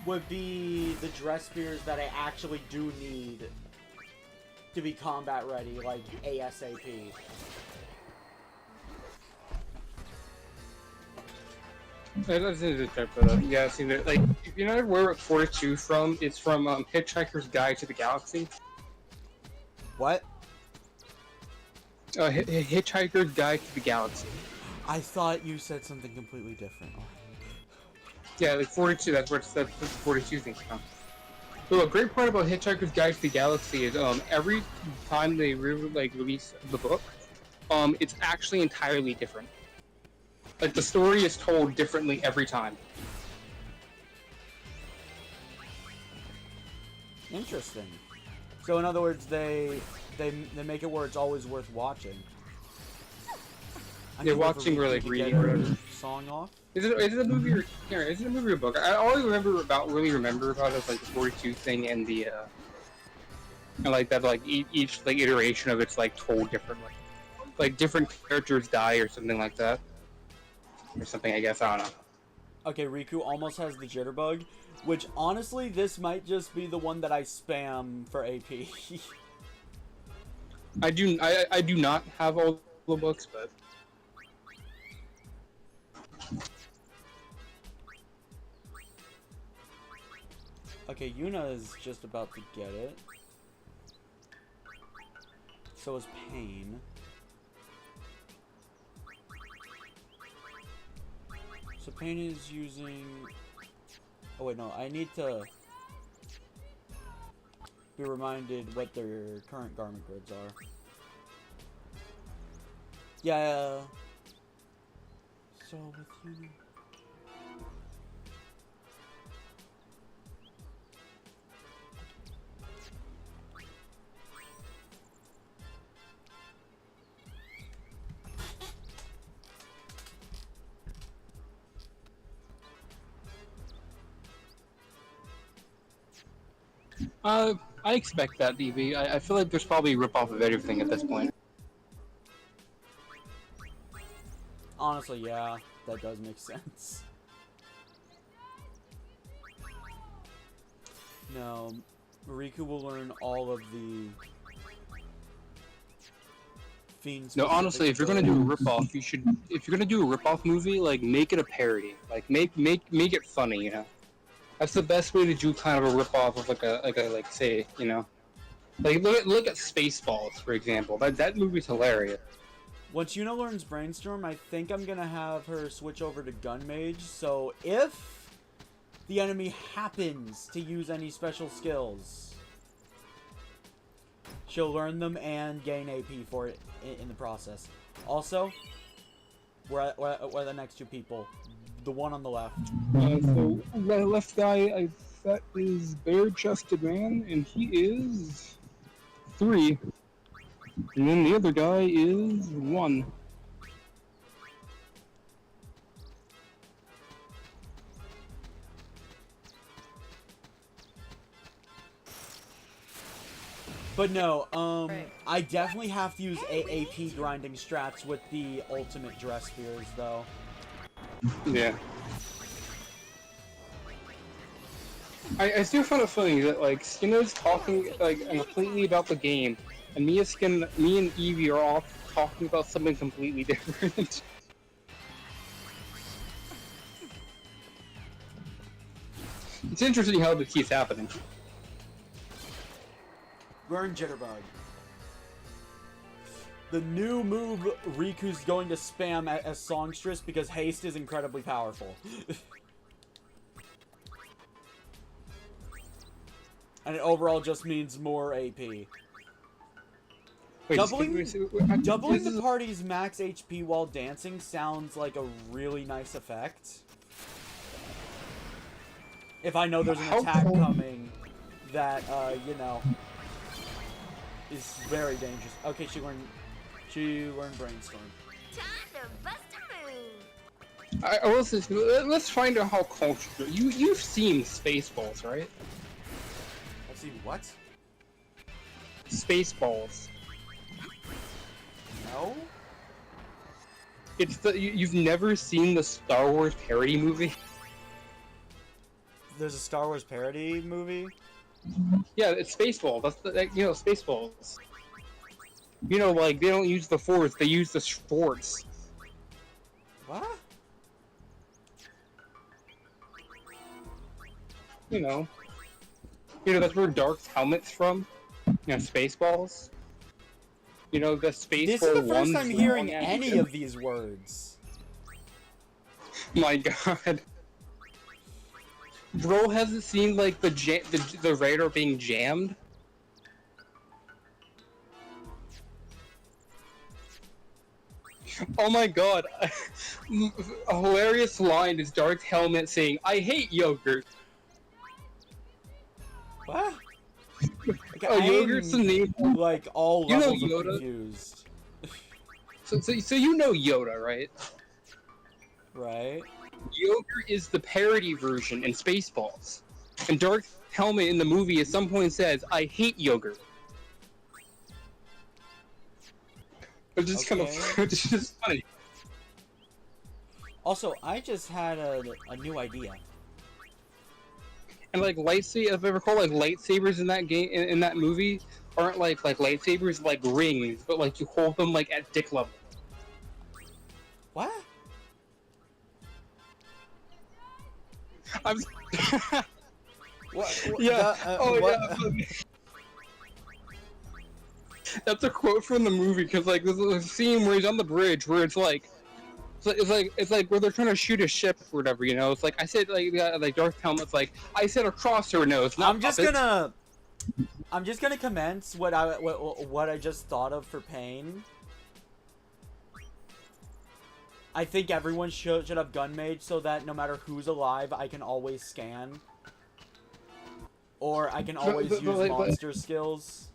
would be the dress spears that I actually do need to be combat ready, like ASAP. I just need to check that out. Yeah, see that, like, you know where 42 from? It's from Hitchhiker's Guide to the Galaxy. What? Hitchhiker's Guide to the Galaxy. I thought you said something completely different. Yeah, like 42. That's where the 42 thing's from. So a great part about Hitchhiker's Guide to the Galaxy is every time they release the book, it's actually entirely different. Like the story is told differently every time. Interesting. So in other words, they make it where it's always worth watching. They're watching or like reading or whatever. Song off. Is it a movie or is it a movie or book? I always remember about is like the 42 thing and the and like that like each like iteration of it's like told differently. Like different characters die or something like that. Or something, I guess, I don't know. Okay, Riku almost has the jitterbug, which honestly, this might just be the one that I spam for AP. I do not have all the books, but okay, Yuna is just about to get it. So is Pain. So Pain is using... Oh wait, no, I need to be reminded what their current garment grids are. Yeah. So with Yuna... I expect that, DB. I feel like there's probably a rip-off of everything at this point. Honestly, yeah, that does make sense. No, Riku will learn all of the Fiend. No, honestly, if you're gonna do a rip-off, you should. If you're gonna do a rip-off movie, like make it a parody. Like make it funny, you know. That's the best way to do kind of a rip-off of like say, you know, like look at Spaceballs, for example. That movie's hilarious. Once Yuna learns Brainstorm, I think I'm gonna have her switch over to Gun Mage. So if the enemy happens to use any special skills, she'll learn them and gain AP for it in the process. Also, we're the next two people. The one on the left. So the left guy, that is bare-chested man, and he is 3. And then the other guy is 1. But no, I definitely have to use AP grinding strats with the ultimate dress spheres, though. Yeah. I still find it funny that like Skena's talking like completely about the game, and me and Eevee are all talking about something completely different. It's interesting how this keeps happening. Burn Jitterbug. The new move Riku's going to spam as Songstress because haste is incredibly powerful. And it overall just means more AP. Wait, doubling the party's max HP while dancing sounds like a really nice effect. If I know there's an attack coming that, you know, is very dangerous. Okay, she learned Brainstorm. Time to bust a move. I will say, let's find out how cultured you've seen Spaceballs, right? I've seen what? Spaceballs. No? It's you've never seen the Star Wars parody movie? There's a Star Wars parody movie? Yeah, it's Spaceball. That's you know, Spaceballs. You know, like they don't use the force; they use the sports. What? You know, that's where Dark's helmet's from. You know, Spaceballs. You know, the Spaceball. This is the first one's time hearing long any of these words. My God. Bro hasn't seen like the radar being jammed. Oh my God! A hilarious line is Dark's helmet saying, "I hate yogurt." What? Okay, Oh, yogurt's the name. Like all You know levels of Yoda? confused. So you know Yoda, right? Right. Yogurt is the parody version in Spaceballs, and Dark's helmet in the movie at some point says, "I hate yogurt." It's just kind of, it's just funny. Also, I just had a new idea. And like lightsaber, if I recall, like lightsabers in that game, in that movie, aren't like lightsabers like rings, but like you hold them like at dick level. What? I'm. What? Yeah. What? Yeah. That's a quote from the movie because like there's a scene where he's on the bridge where it's like where they're trying to shoot a ship or whatever, you know. It's like I said, like Darth Helmet's like I said across her nose. Not I'm just gonna commence what I just thought of for Pain. I think everyone should have gun mage so that no matter who's alive, I can always scan, or I can always use monster skills.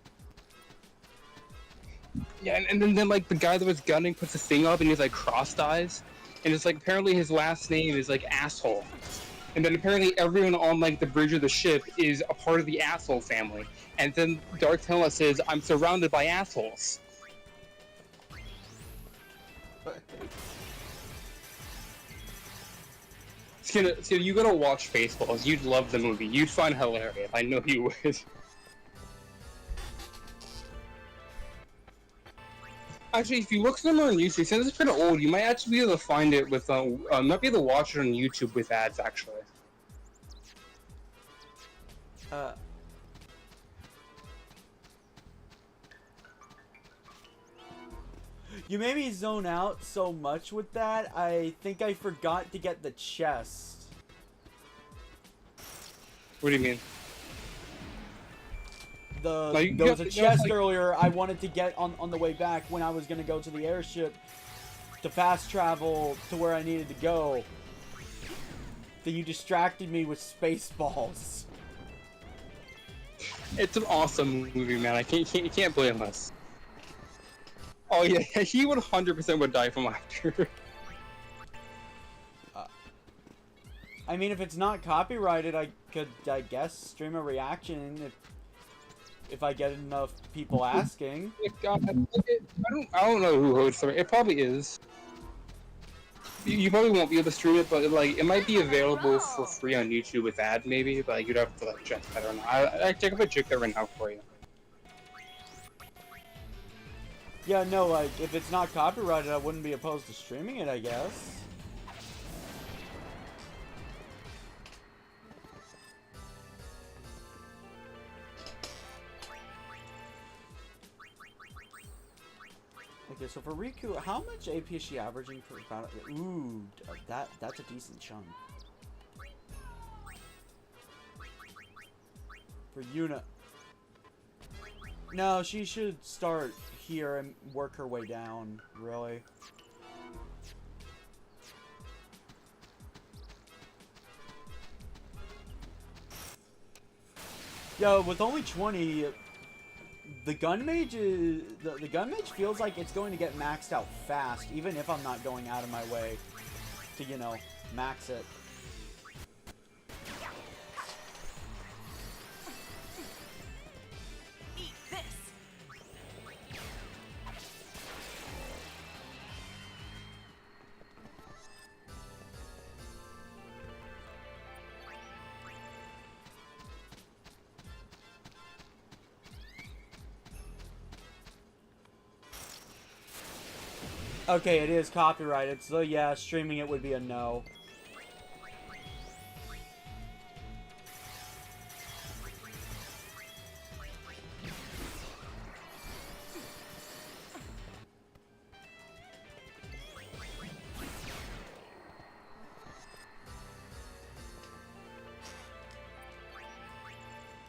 Yeah, and then like the guy that was gunning puts his thing up and he's like crossed eyes, and it's like apparently his last name is like asshole, and then apparently everyone on like the bridge of the ship is a part of the asshole family, and then Dark Helmet says, "I'm surrounded by assholes." Skena, you gotta watch Spaceballs. You'd love the movie. You'd find it hilarious. I know you would. Actually, if you look somewhere on YouTube, since it's kind of old, you might actually be able to find it with, might be able to watch it on YouTube with ads, actually. You made me zone out so much with that, I think I forgot to get the chest. What do you mean? There was a chest earlier I wanted to get on the way back when I was going to go to the airship to fast travel to where I needed to go. Then you distracted me with Spaceballs. It's an awesome movie, man. You can't blame us. Oh yeah, he 100% would die from laughter. I mean, if it's not copyrighted, I could, I guess, stream a reaction if I get enough people asking. I don't know who hosts it. It probably is. You probably won't be able to stream it, but like it might be available for free on YouTube with ad maybe. But like, you'd have to like check that or not. I check that right now for you. Yeah, no, like if it's not copyrighted, I wouldn't be opposed to streaming it, I guess. Okay, so for Riku, how much AP is she averaging per battle? Ooh, that's a decent chunk. For Yuna. No, she should start here and work her way down, really. Yo, with only 20, the gun mage is the gun mage feels like it's going to get maxed out fast, even if I'm not going out of my way to, you know, max it. Eat this. Okay, it is copyrighted, so yeah, streaming it would be a no.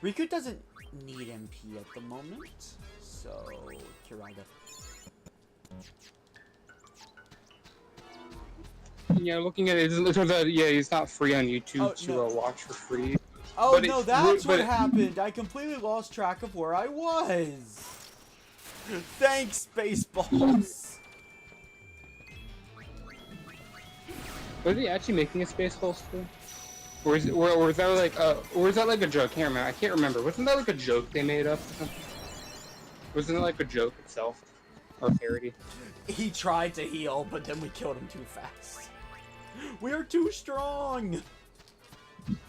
Riku doesn't need MP at the moment, so Kiraga. Yeah, looking at it, it turns out, yeah, he's not free on YouTube no. watch for free. Oh, But no, it- that's but what it- happened. I completely lost track of where I was. Thanks, Spaceballs. Was he actually making a Spaceballs too? Or is that like a joke? I can't remember. I can't remember. Wasn't that like a joke they made up? Wasn't it like a joke itself? Or parody? He tried to heal, but then we killed him too fast. We're too strong.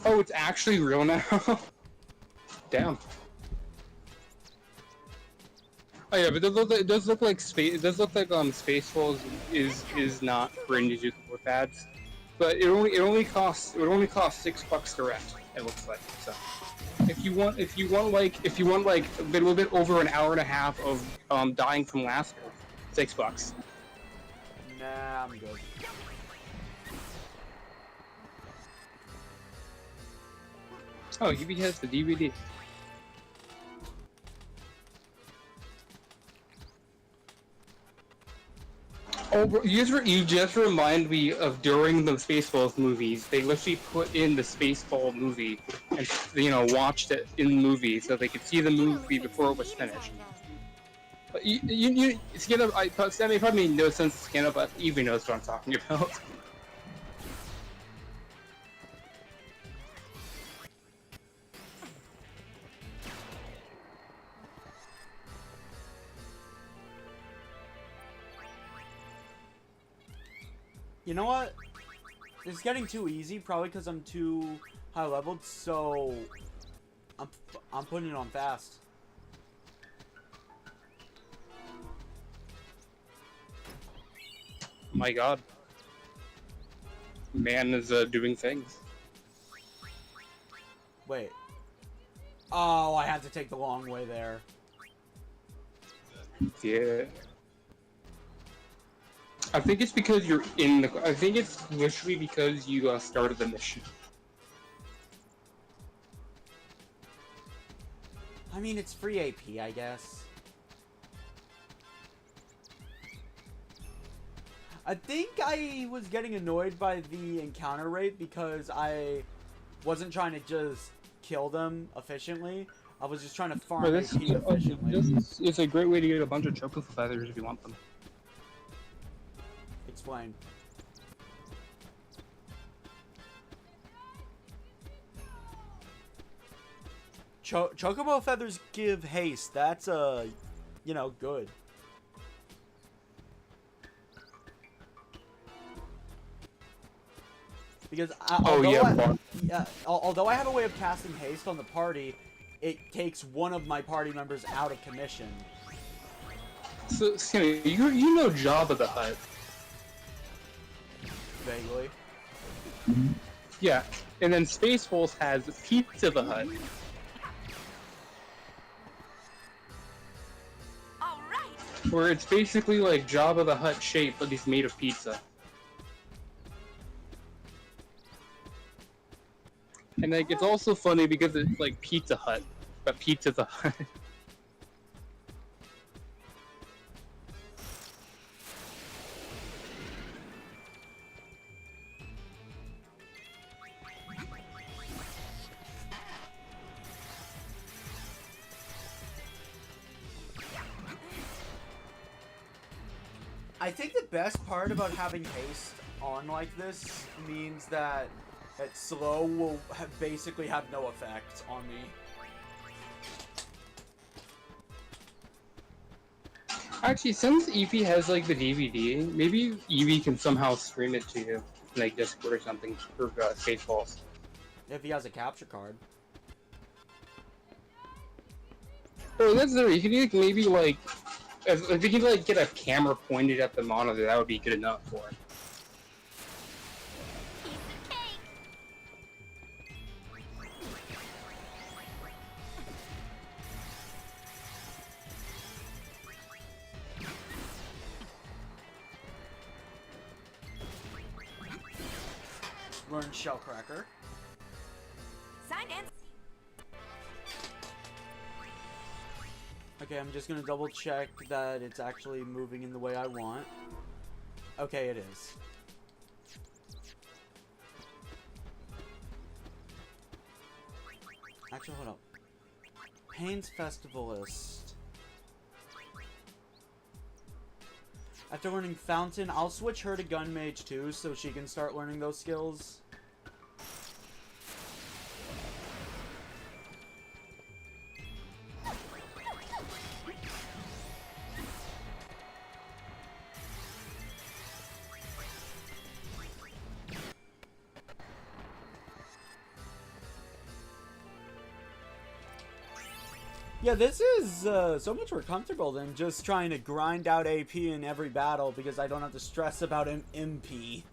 Oh, it's actually real now? Damn. Oh yeah, but it does look like Spaceballs is not for Ninja with ads. But it only costs $6 to rent, it looks like. So if you want like a little bit over an hour and a half of dying from laughter, $6. Nah, I'm good. Oh, UB has the DVD. Oh, you just remind me of during the Spaceballs movies, they literally put in the Spaceball movie and, watched it in the movie so they could see the movie before it was finished. But Skena, that may probably make no sense to Skena, but Evie knows what I'm talking about. You know what? It's getting too easy, probably because I'm too high leveled, so I'm putting it on fast. My god. Man is doing things. Wait. Oh, I had to take the long way there. Yeah. I think it's because you're in the. I think it's literally because you started the mission. I mean, it's free AP, I guess. I think I was getting annoyed by the encounter rate because I wasn't trying to just kill them efficiently. I was just trying to farm AP efficiently. It's a great way to get a bunch of chocolate feathers if you want them. Explain. Chocobo feathers give haste. That's good. Because although I have a way of casting haste on the party, it takes one of my party members out of commission. So, Skena, you know Jabba the Hutt. Vaguely. Yeah, and then Spaceballs has Pizza the Hutt. All right. Where it's basically like Jabba the Hutt shape, but he's made of pizza. And like, it's also funny because it's like Pizza Hut, but Pizza the Hutt. I think the best part about having haste on like this means that slow will basically have no effect on me. Actually, since Eevee has like the DVD, maybe Eevee can somehow stream it to you, like Discord or something, for Spaceballs. If he has a capture card. Oh, that's there. You can maybe like if you could like get a camera pointed at the monitor, that would be good enough for it. Learn Shellcracker. Signed and Okay, I'm just gonna double check that it's actually moving in the way I want. Okay, it is. Actually, hold up. Pain's Festivalist. After learning Fountain, I'll switch her to Gun Mage too, so she can start learning those skills. Yeah, this is so much more comfortable than just trying to grind out AP in every battle because I don't have to stress about an MP.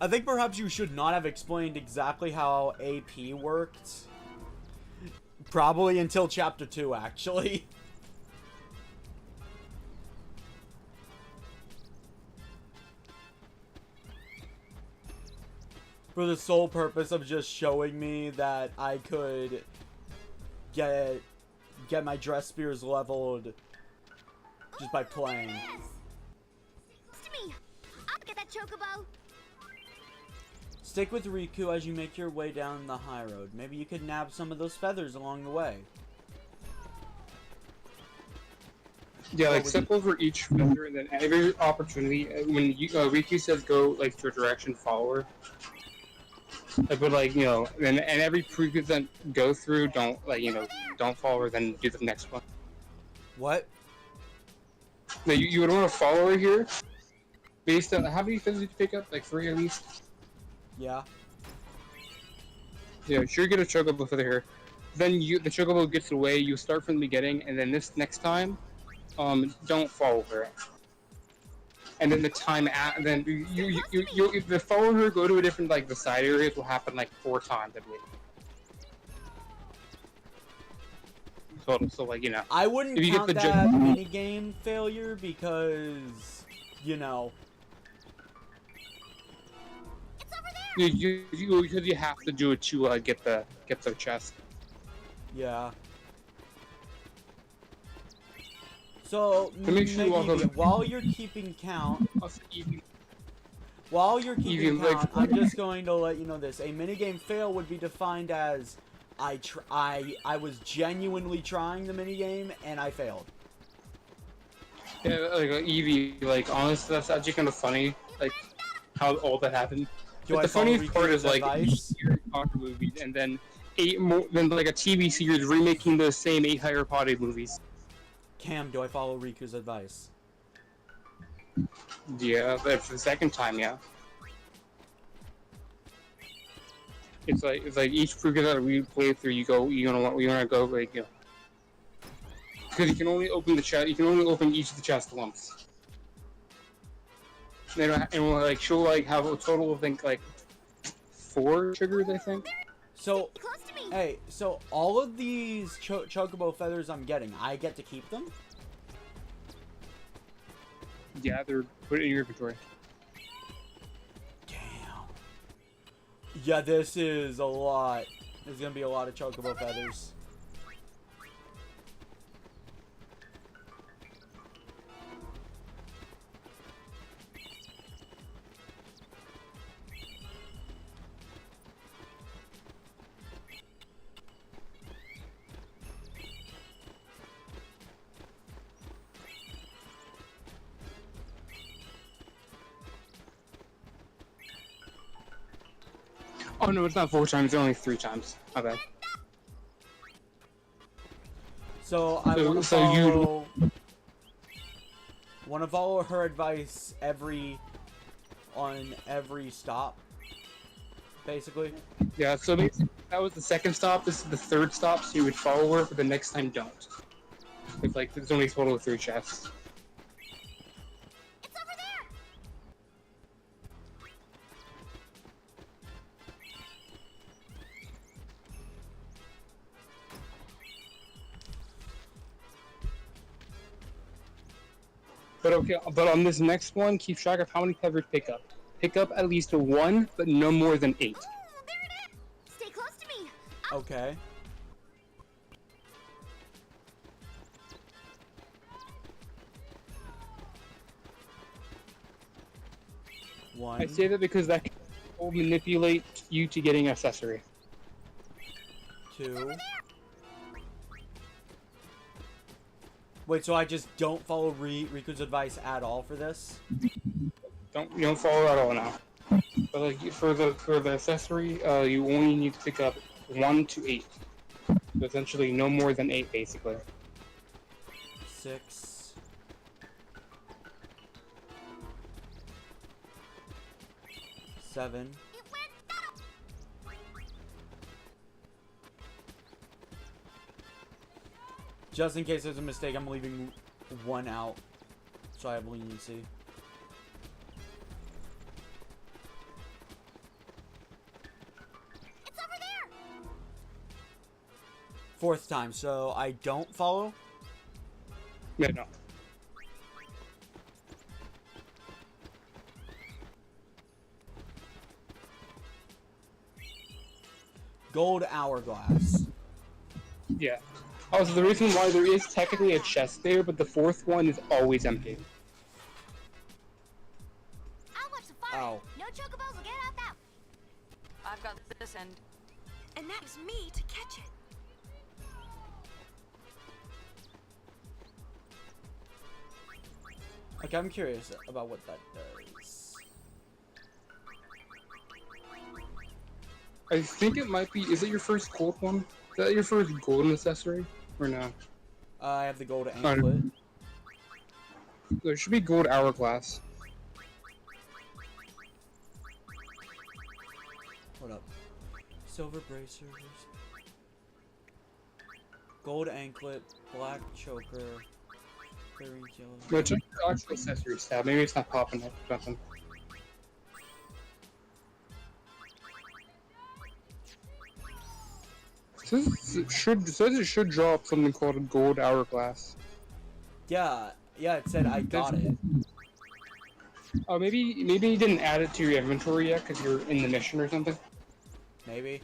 I think perhaps you should not have explained exactly how AP worked. Probably until Chapter 2, actually. For the sole purpose of just showing me that I could get my dress spears leveled just by playing. To me. I'll get that chocobo. Stick with Riku as you make your way down the high road. Maybe you could nab some of those feathers along the way. Yeah, like step over each feather, and then every opportunity when you, Riku says go like to a direction, follow her. But like and every preview that go through, don't don't follow her, then do the next one. What? No, you would want to follow her here. Based on how many feathers did you pick up? Like 3 at least. Yeah. Yeah, sure get a chocobo feather here. Then the chocobo gets away. You start from the beginning, and then this next time, don't follow her. And then the time then you if you follow her, go to a different the side areas will happen 4 times I believe. So I wouldn't if you count get the that minigame failure because because you have to do it to get the chest. Yeah. So make sure while you're keeping count, I'm just going to let you know this: a minigame fail would be defined as I was genuinely trying the minigame and I failed. Yeah, Eevee, honestly, that's actually kind of funny, how all that happened. But the funniest part is Harry Potter movies, and then 8 more, then a TV series remaking those same 8 Harry Potter movies. Cam, do I follow Riku's advice? Yeah, but for the second time, yeah. It's like each preview that we play through, you wanna go because you can only open the chest. You can only open each of the chests once. And we'll show have a total of 4 sugars, I think. So, hey, so all of these chocobo feathers I'm getting, I get to keep them? Yeah, they're put in your inventory. Damn. Yeah, this is a lot. There's gonna be a lot of chocobo feathers. Oh no, it's not 4 times, it's only 3 times. My bad. So I want to follow her advice on every stop, basically. Yeah, so basically, that was the second stop. This is the third stop, so you would follow her, but the next time don't. It's like, there's only a total of 3 chests. It's over there! But okay, but on this next one, keep track of how many coverage pick up. Pick up at least 1, but no more than 8. Ooh, there it is! Stay close to me! Okay. One. I say that because that will manipulate you to getting accessory. 2. Wait, so I just don't follow Riku's advice at all for this? You don't follow at all now. But like for the accessory, you only need to pick up 1 to 8. So essentially, no more than 8, basically. 6. 7. Just in case there's a mistake, I'm leaving 1 out, so I have leniency. It's over there! 4th time, so I don't follow? Yeah, no. Gold hourglass. Yeah. Also, the reason why there is technically a chest there, but the 4th one is always empty. I'll watch the fire. Ow. No chocobos will get out that. I've got this end. And that is me to catch it. Okay, I'm curious about what that does. I think it might be. Is it your first gold one? Is that your first golden accessory? Or no? I have the gold anklet. There should be gold hourglass. Hold up. Silver bracers. Gold anklet. Black choker. Clearing yellow. No, check the actual accessory tab. Maybe it's not popping up or something. It says it should drop something called a gold hourglass. Yeah, it said I got it. Oh, maybe you didn't add it to your inventory yet because you're in the mission or something. Maybe.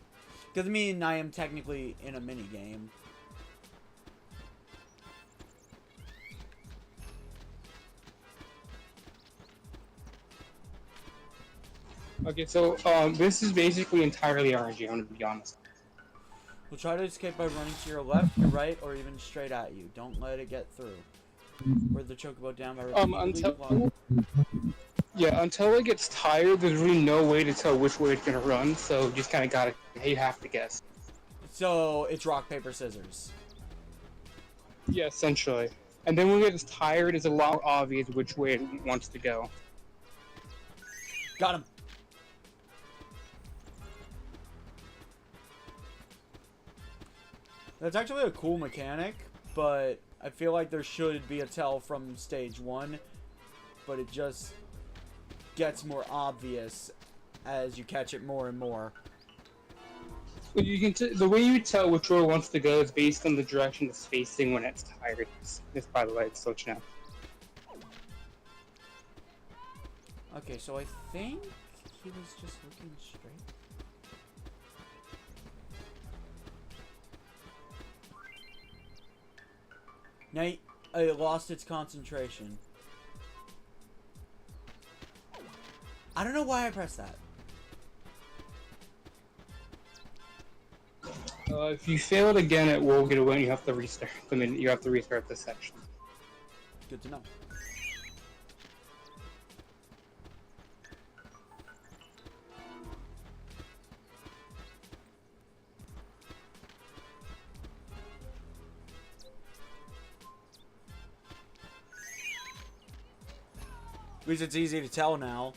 Because I am technically in a mini game. Okay, so this is basically entirely RNG. I'm gonna be honest. We'll try to escape by running to your left, your right, or even straight at you. Don't let it get through. Where the chocobo down by until it gets tired, there's really no way to tell which way it's gonna run. So you just kind of you have to guess. So it's rock paper scissors. Yeah, essentially. And then when it gets tired, it's a lot more obvious which way it wants to go. Got him. That's actually a cool mechanic, but I feel like there should be a tell from stage 1, but it just gets more obvious as you catch it more and more. Well, you can the way you tell which way it wants to go is based on the direction it's facing when it's tired. This, by the way, it's so now. Okay, so I think he was just looking straight. Now, it lost its concentration. I don't know why I pressed that. If you fail it again, it will get away and you have to restart. You have to restart this section. Good to know. At least it's easy to tell now.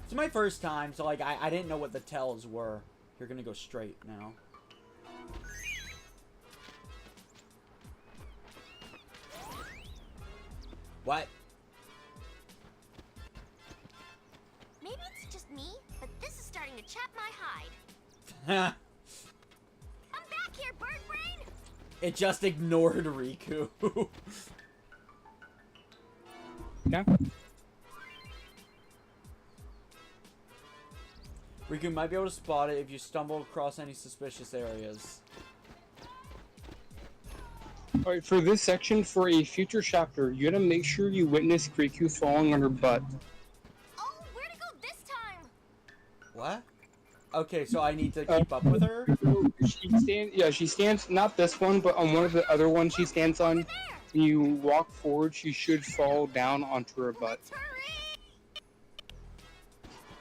It's my first time, so like I didn't know what the tells were. You're gonna go straight now. What? Maybe it's just me, but this is starting to chap my hide. I'm back here, bird brain! It just ignored Riku. Yeah. Riku might be able to spot it if you stumble across any suspicious areas. Alright, for this section, for a future chapter, you gotta make sure you witness Riku falling on her butt. Oh, where to go this time? What? Okay, so I need to keep up with her? She stands, not this one, but on one of the other ones she stands on. When you walk forward, she should fall down onto her butt.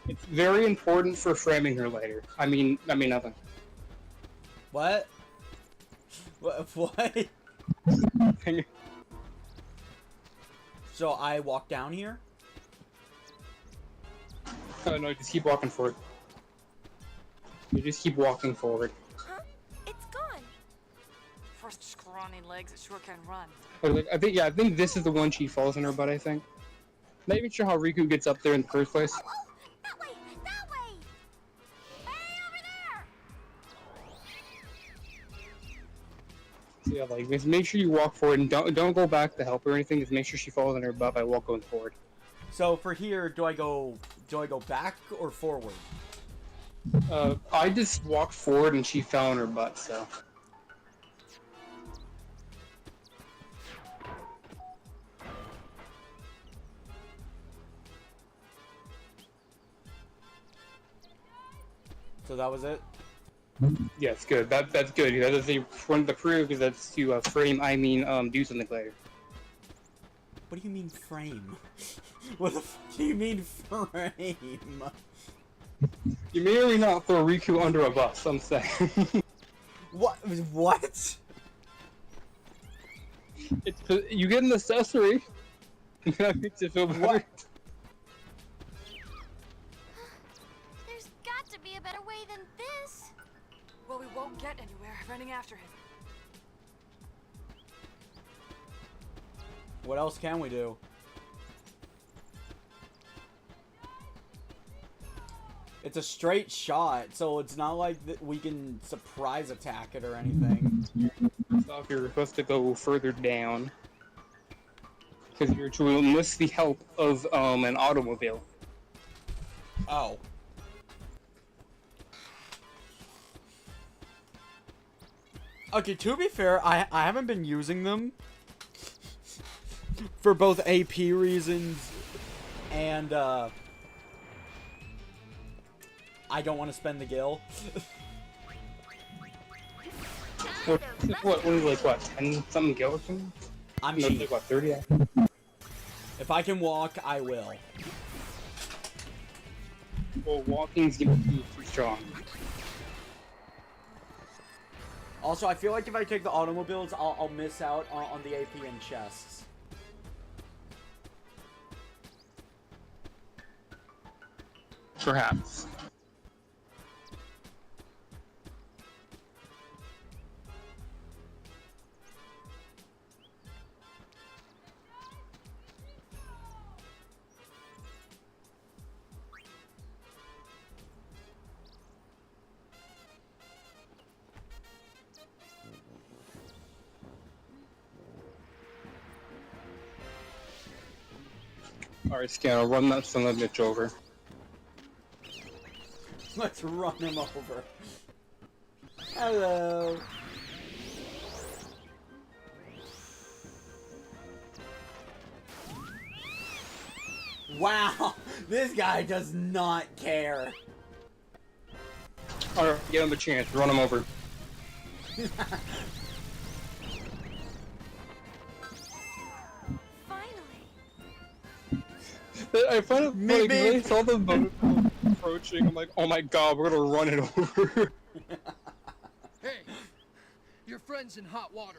It's very important for framing her later. I mean nothing. What? What? So I walk down here? Oh no, just keep walking forward. You just keep walking forward. Huh? It's gone. For scrawny legs, it sure can run. I think this is the one she falls on her butt, I think. Not even sure how Riku gets up there in the first place. Oh, that way! That way! Hey, over there! So yeah, like, just make sure you walk forward and don't go back to help her or anything. Just make sure she falls on her butt by going forward. So for here, do I go back or forward? I just walked forward and she fell on her butt, so. So that was it? Yes, good. That's good. That is one to prove because that's to frame. Do something later. What do you mean frame? What the f do you mean frame? You may or may not throw Riku under a bus. I'm saying. What? What? You get an accessory. That makes it feel better. What? There's got to be a better way than this. Well, we won't get anywhere running after him. What else can we do? It's a straight shot, so it's not like we can surprise attack it or anything. First off, you're supposed to go further down. Because you're to enlist the help of an automobile. Oh. Okay, to be fair, I haven't been using them for both AP reasons and I don't want to spend the gil. What, only like what, 10 something gil or something? I'm no, cheap. like what, 30? If I can walk, I will. Well, walking's gonna be too strong. Also, I feel like if I take the automobiles, I'll miss out on the AP and chests. Perhaps. Alright, Skena, run that son of a bitch over. Let's run him over. Hello. Wow, this guy does not care. Alright, give him a chance, run him over. I find it funny because I saw the boat approaching. I'm like, oh my god, we're gonna run it over. Hey, your friend's in hot water.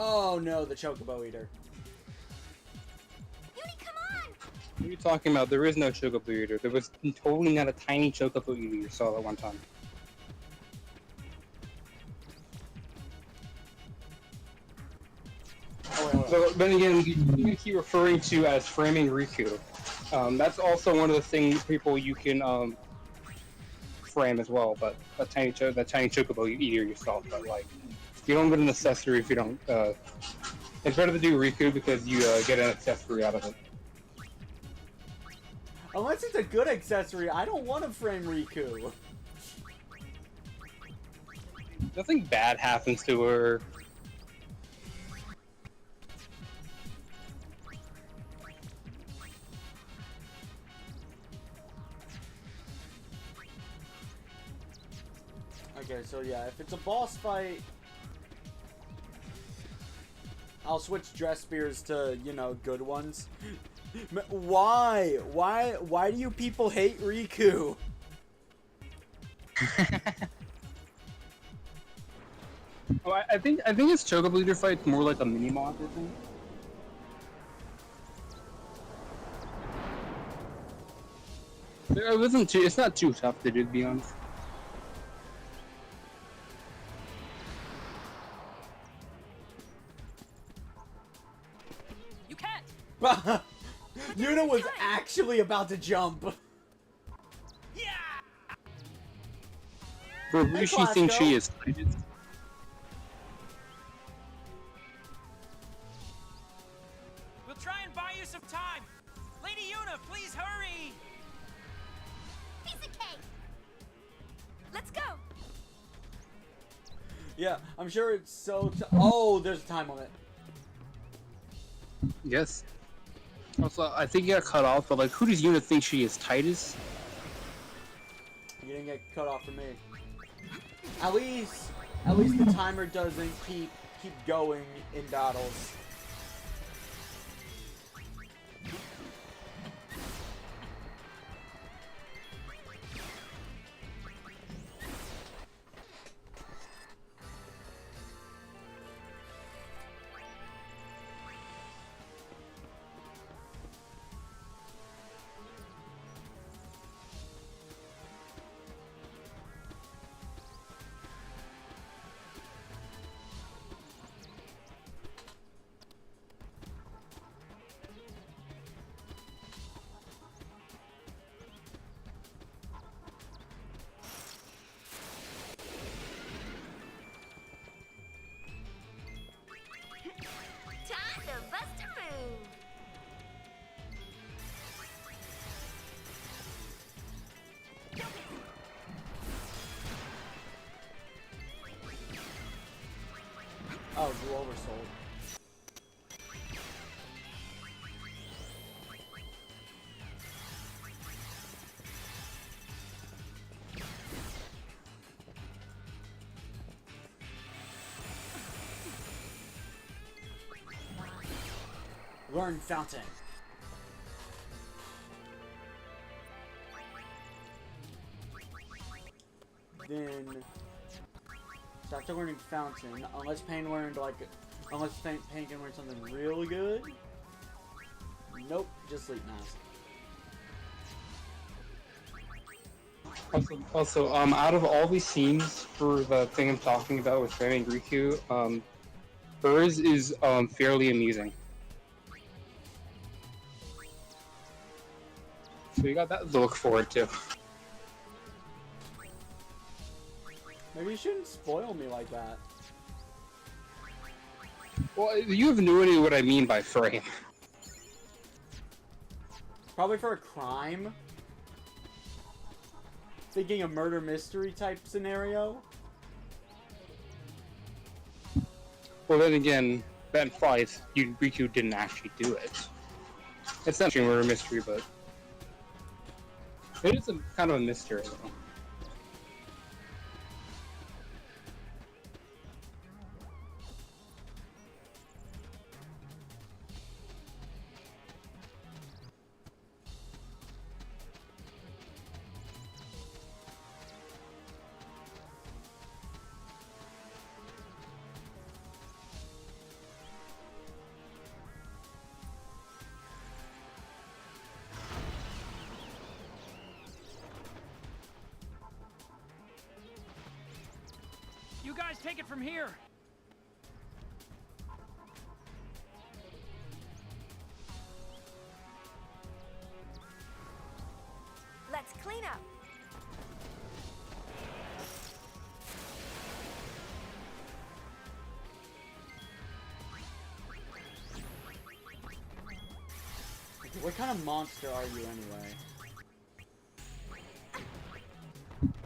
Oh no, the Chocobo Eater. Yuni, come on! What are you talking about? There is no Chocobo Eater. There was totally not a tiny Chocobo Eater you saw at one time. So then again, you keep referring to as framing Riku. That's also one of the things people you can frame as well. But that tiny Chocobo Eater you saw, but like you don't get an accessory if you don't. It's better to do Riku because you get an accessory out of it. Unless it's a good accessory, I don't want to frame Riku. Nothing bad happens to her. Okay, so yeah, if it's a boss fight, I'll switch dress spears to, you know, good ones. Why? Why do you people hate Riku? Oh, I think it's Chocobo Leader fight more like a mini mod, I think. It wasn't too. It's not too tough to do, to be honest. You can't. Yuna was actually about to jump. For who she thinks she is. We'll try and buy you some time. Lady Yuna, please hurry. Piece of cake. Let's go. Yeah, I'm sure it's so. Oh, there's a time limit. Yes. Also, I think you got cut off, but like, who does Yuna think she is? Tidus? You didn't get cut off from me. At least the timer doesn't keep going in battles. Time to bust a move. Oh, you oversold. Learn Fountain. Then after learning Fountain, unless Pain can learn something really good. Nope, just Sleep Mask. Also, out of all these scenes for the thing I'm talking about with framing Riku, hers is fairly amusing. So you got that to look forward to. Maybe you shouldn't spoil me like that. Well, you have no idea what I mean by frame. Probably for a crime. Thinking a murder mystery type scenario. Well, then again, that implies Riku didn't actually do it. It's not actually a murder mystery, but it is kind of a mystery, though. guys take it from here? Let's clean up. What kind of monster are you anyway?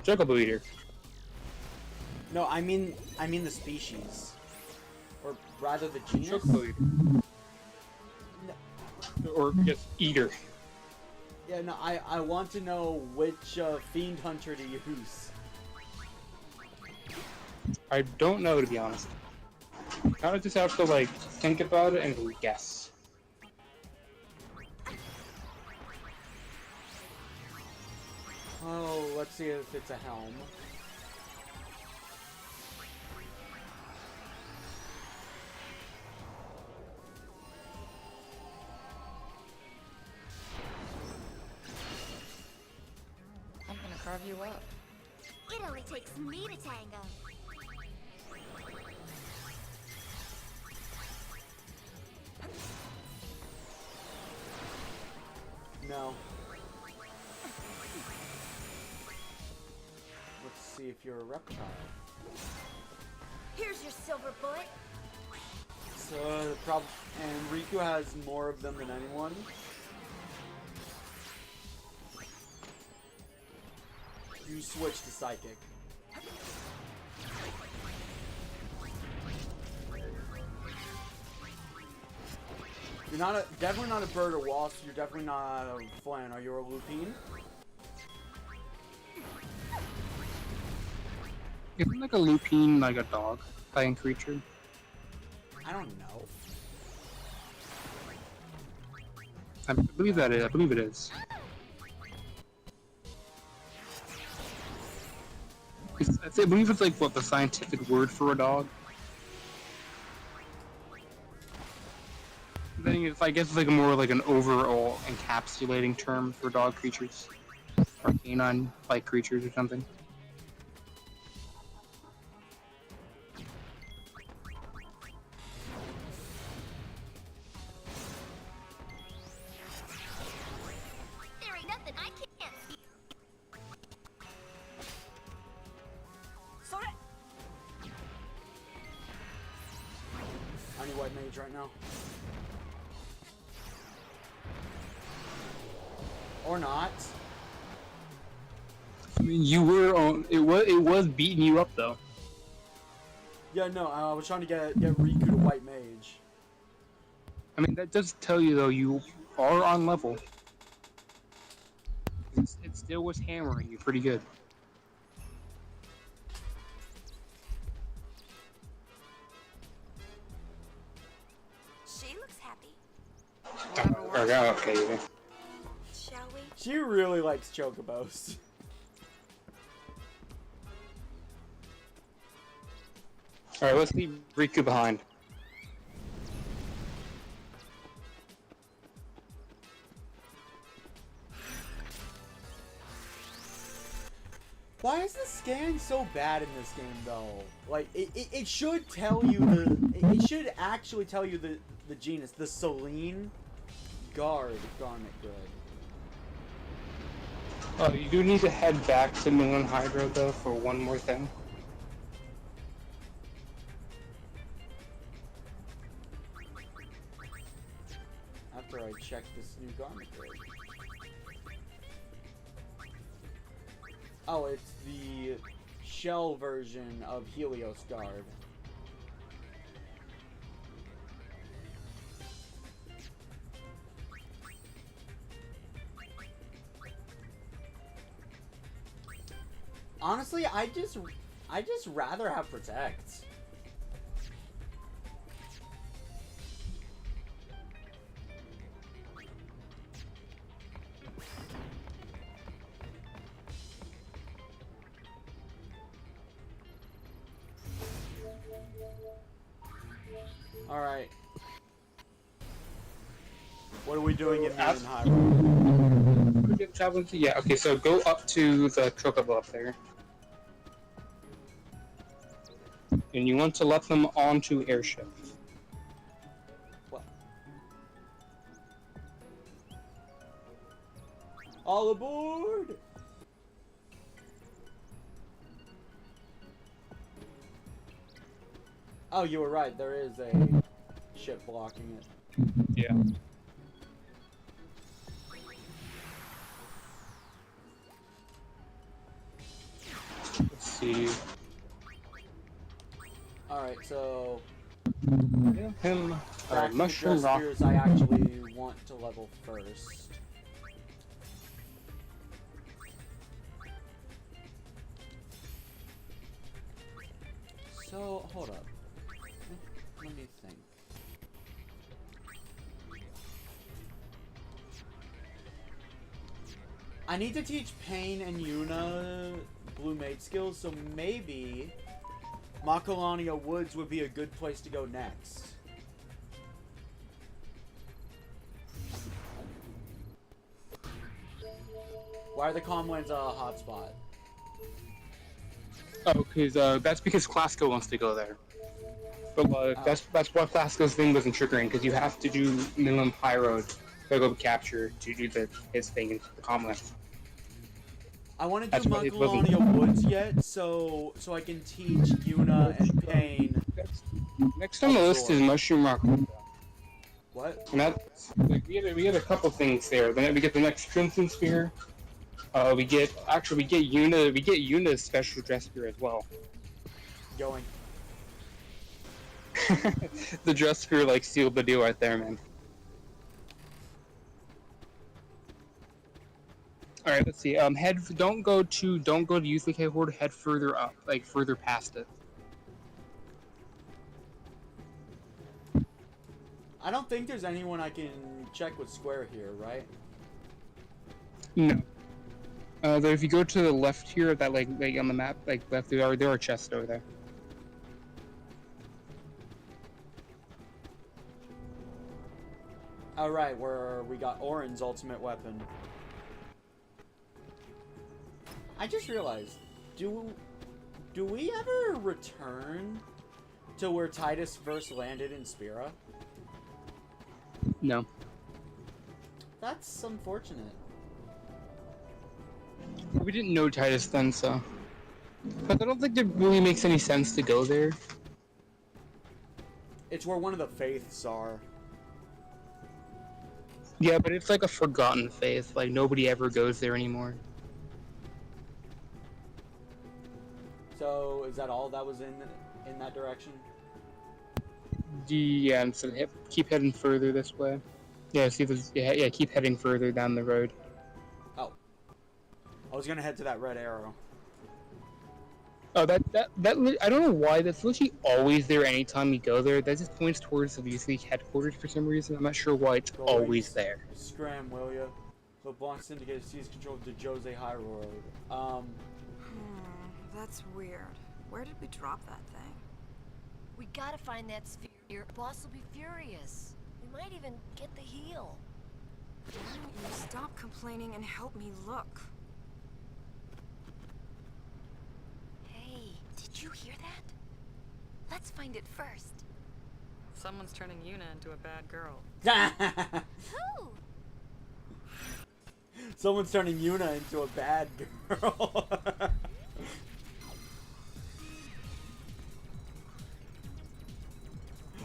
Chocobo eater. No, I mean the species, or rather the genus. Chocobo eater. Or just eater. Yeah, no, I want to know which fiend hunter to use. I don't know, to be honest. I just have to like think about it and guess. Oh, let's see if it's a helm. I'm gonna carve you up. It only takes me to tango. No. Let's see if you're a reptile. Here's your silver bullet. So the problem, and Riku has more of them than anyone. You switch to psychic. You're not a, definitely not a bird or wasp. You're definitely not a flan. Are you a lupine? Isn't like a lupine like a dog type creature? I don't know. I believe that is. I believe it is. I believe it's like what the scientific word for a dog. Then I guess it's like more like an overall encapsulating term for dog creatures, or canine-like creatures or something. There ain't nothing I can't see. Sora! I need white mage right now. Or not. I mean, you were on. It was beating you up though. Yeah, no, I was trying to get Riku to white mage. I mean, that does tell you though you are on level. It still was hammering you pretty good. She looks happy. Okay. Shall we? She really likes chocobos. Alright, let's leave Riku behind. Why is the scan so bad in this game though? Like it should tell you it should actually tell you the genus, the Selene Guard garment good. Oh, you do need to head back to Moon Hydro though for one more thing. After I check this new garment grid. Oh, it's the shell version of Helios Guard. Honestly, I just rather have Protect. Alright. What are we doing in Moon Hydro? Yeah, okay, so go up to the Chocobo up there. and you want to let them onto airship. What? All aboard! Oh, you were right. There is a ship blocking it. Yeah. Let's see. Alright, so... Him, back to the mushroom dress rock. spears I actually want to level first. So, hold up. Let me think. I need to teach Pain and Yuna Blue Maid skills, so maybe Macalania Woods would be a good place to go next. Why are the Comlands a hotspot? Oh, that's because Klasko wants to go there. But that's why Klasko's thing wasn't triggering, because you have to do minimum pyro to go capture to do his thing in the Comland. I want to do Macalania Woods yet, so I can teach Yuna and Pain. Next on the list is Mushroom Rock. What? And that's, like, we had a couple things there. Then we get the next Crimson Spear. We get Yuna's special dress spear as well. Going. The dress spear like sealed the deal right there, man. All right, let's see. Don't go to Youth League headquarters. Head further up, like further past it. I don't think there's anyone I can check with Square here, right? No. If you go to the left here, that like on the map, like left, there are chests over there. All right, where we got Auron's ultimate weapon. I just realized, do we ever return to where Tidus first landed in Spira? No. That's unfortunate. We didn't know Tidus then, so. But I don't think it really makes any sense to go there. It's where one of the faiths are. Yeah, but it's like a forgotten faith. Like nobody ever goes there anymore. So is that all that was in that direction? Yeah, and so keep heading further this way. Yeah, see, yeah, keep heading further down the road. Oh, I was gonna head to that red arrow. Oh, that I don't know why that's literally always there anytime you go there. That just points towards the Youth League headquarters for some reason. I'm not sure why it's always there. Scram, will ya? LeBlanc Syndicate seized control of the Jose High Road. That's weird. Where did we drop that thing? We gotta find that sphere. Boss will be furious. We might even get the heal. Why don't you stop complaining and help me look? Hey, did you hear that? Let's find it first. Someone's turning Yuna into a bad girl. Who? Someone's turning Yuna into a bad girl.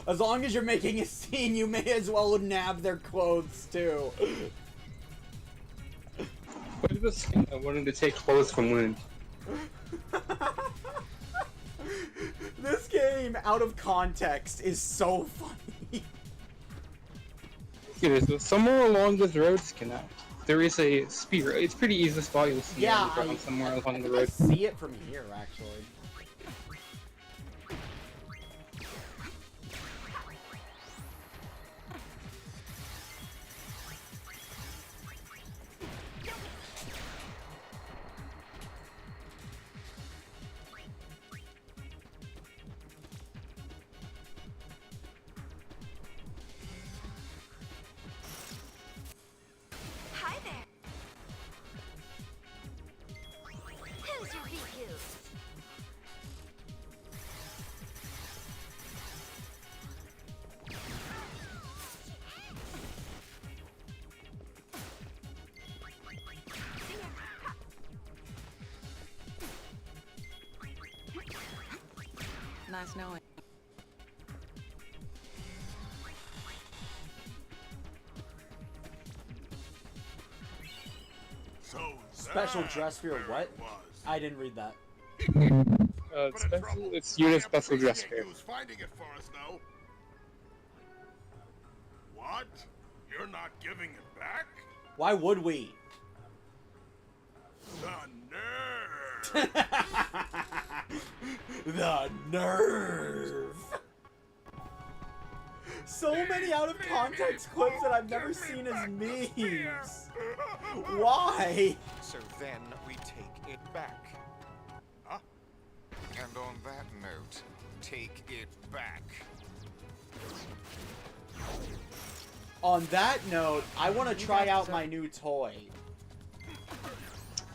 As long as you're making a scene, you may as well nab their clothes too. What is this? I wanted to take clothes from Loon. This game, out of context, is so funny. It is. Somewhere along this road, Skena, there is a spear. It's pretty easy to spot. You'll see it somewhere along the road. I see it from here, actually. Hi there. Who's your Riku? nice knowing. So Special dress for your what? I didn't read that. It's Yuna's special dress fair. Who's finding it for us, though? What? You're not giving it back? Why would we? The nerve! The nerve! So many out of context clips that I've never seen as memes. Why? So then we take it back. Huh? And on that note, take it back. On that note, I want to try out my new toy.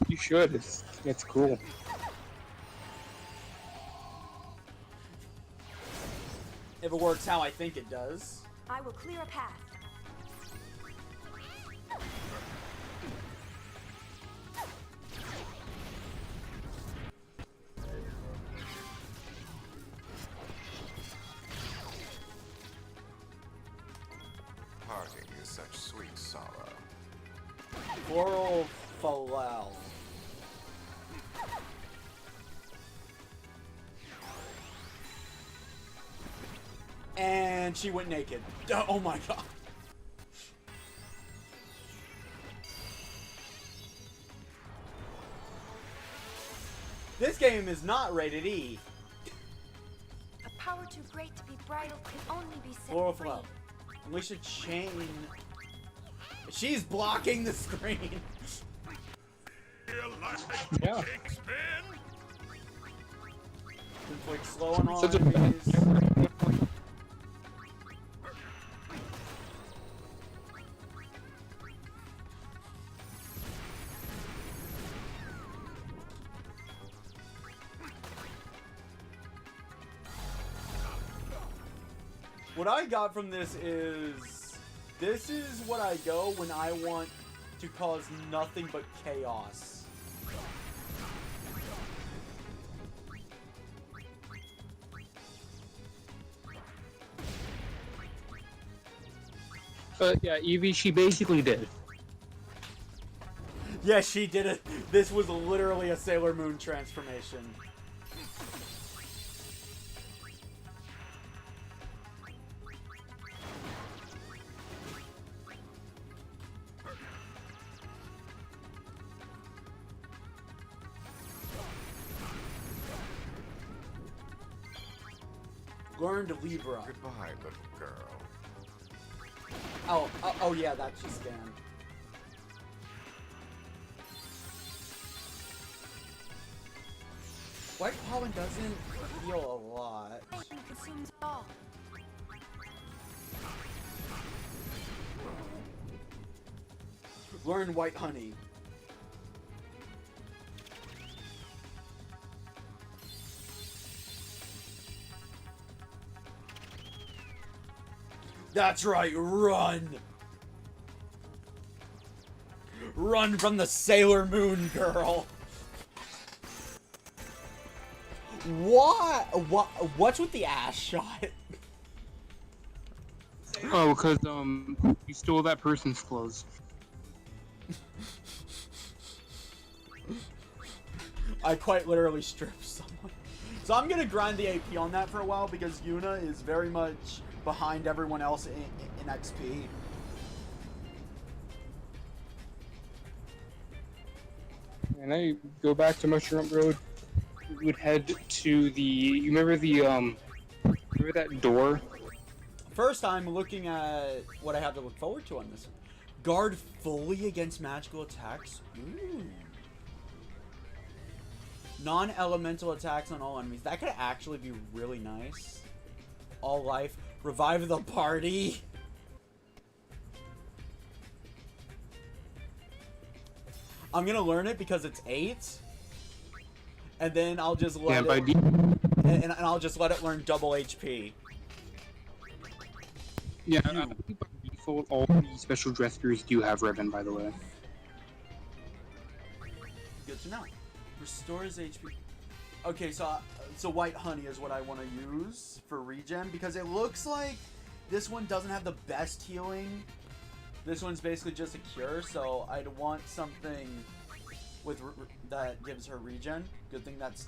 You should. It's cool. If it works how I think it does. I will clear a path. Parting is such sweet sorrow. Floral Falel. And she went naked. Oh my god. This game is not rated E. A power too great to be bridled can only be set Floral free. Falel. We should chain. She's blocking the screen. Yeah. Like slow on all Such a enemies. What I got from this is what I go when I want to cause nothing but chaos. Yeah, Evie, she basically did. Yes, she did it. This was literally a Sailor Moon transformation. Learned Libra. Goodbye, little girl. Oh yeah, that's just Scan. White pollen doesn't heal a lot. Consumes all. Learn white honey. That's right, run! Run from the Sailor Moon girl! What? What's with the ass shot? Oh, because, you stole that person's clothes. I quite literally stripped someone. So I'm gonna grind the AP on that for a while because Yuna is very much behind everyone else in XP. And I go back to Mushroom Road. We would head to the. You remember the remember that door? First, I'm looking at what I have to look forward to on this one. Guard fully against magical attacks. Ooh. Non-elemental attacks on all enemies. That could actually be really nice. All life. Revive the party. I'm gonna learn it because it's 8. And then I'll just let it... And I'll just let it learn double HP. Yeah, I think by default, all the special dressers do have ribbon, by the way. Good to know. Restores HP. Okay, so white honey is what I want to use for regen, because it looks like this one doesn't have the best healing. This one's basically just a cure, so I'd want something with that gives her regen. Good thing that's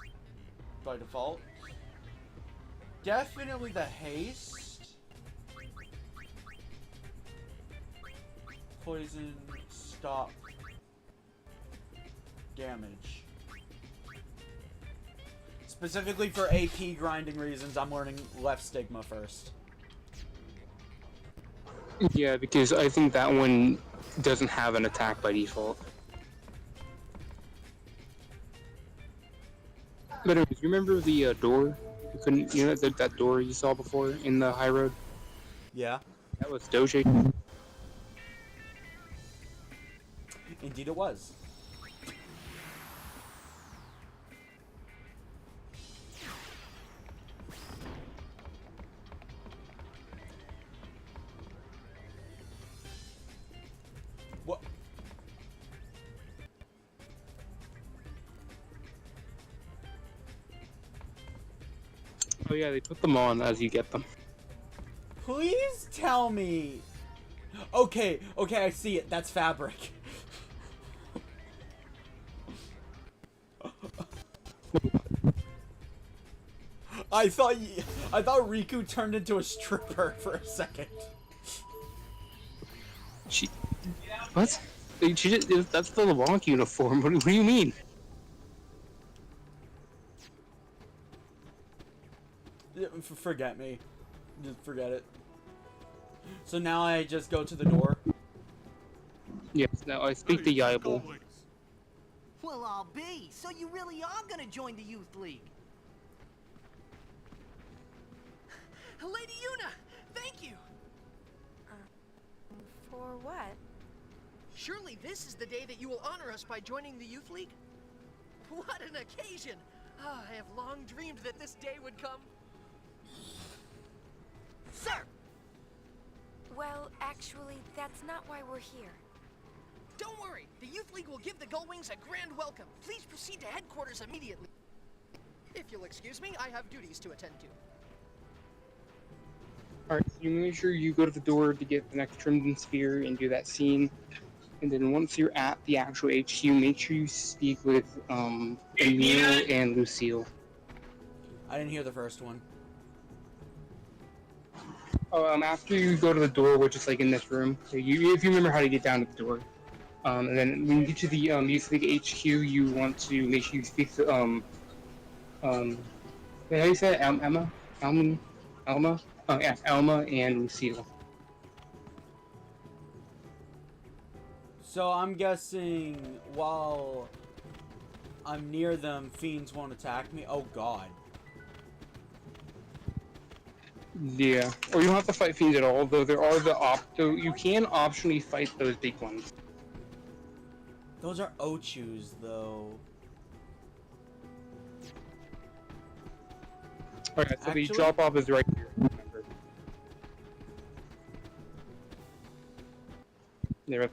by default. Definitely the haste. Poison, stop, damage. Specifically for AP grinding reasons, I'm learning left stigma first. Yeah, because I think that one doesn't have an attack by default. But anyways, you remember the door? You couldn't, you know, that door you saw before in the high road? Yeah. That was Doge. Indeed it was. What? Oh yeah, they put them on as you get them. Please tell me. Okay, I see it. That's fabric. I thought Riku turned into a stripper for a second. What? That's the LeBlanc uniform. What do you mean? Forget me. Just forget it. So now I just go to the door? Yes, now I speak to Yibel. Well, I'll be. So you really are gonna join the Youth League? Lady Yuna, thank you! For what? Surely this is the day that you will honor us by joining the Youth League? What an occasion! I have long dreamed that this day would come. Sir! Well, actually, that's not why we're here. Don't worry, the Youth League will give the Gullwings a grand welcome. Please proceed to headquarters immediately. If you'll excuse me, I have duties to attend to. Alright, so you make sure you go to the door to get the next Crimson Sphere and do that scene. And then once you're at the actual HQ, make sure you speak with Emil and Lucille. I didn't hear the first one. After you go to the door, which is like in this room, so if you remember how to get down to the door, and then when you get to the Youth League HQ, you want to make sure you speak to how do you say it? Elma? Oh yeah, Elma and Lucille. So I'm guessing while I'm near them, fiends won't attack me. Oh god. Yeah, or you don't have to fight fiends at all, though there are though you can optionally fight those big ones. Those are Ochus, though. Alright, so the drop off is right here, remember. They're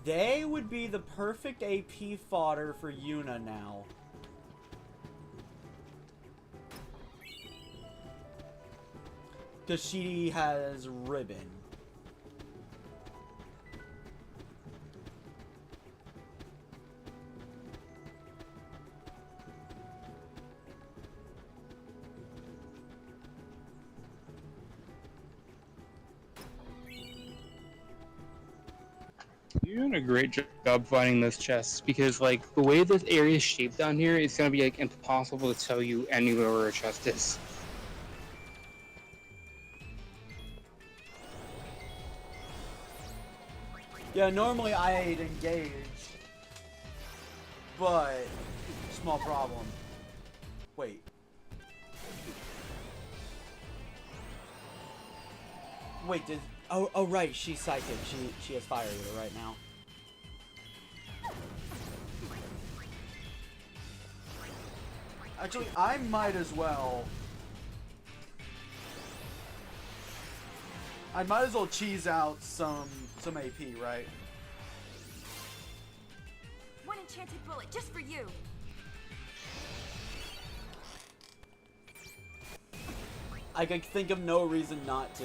They would be the perfect AP fodder for Yuna now. Because she has ribbon. You're doing a great job finding those chests, because like the way this area is shaped down here, it's gonna be like impossible to tell you anywhere where a chest is. Yeah, normally I'd engage, but small problem. Wait. Wait, did... Oh, right, she's psychic. She has fire eater right now. Actually, I might as well... I might as well cheese out some AP, right? One enchanted bullet, just for you. I can think of no reason not to.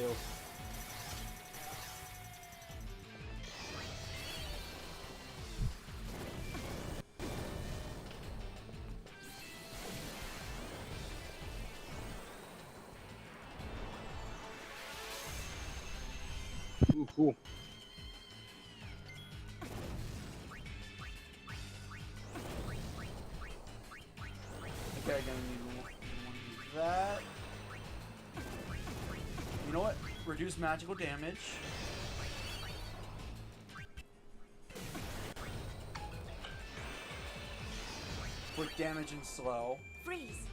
Ooh, cool. Okay, again, that. You know what? Reduce magical damage. Quick damage and slow. Freeze.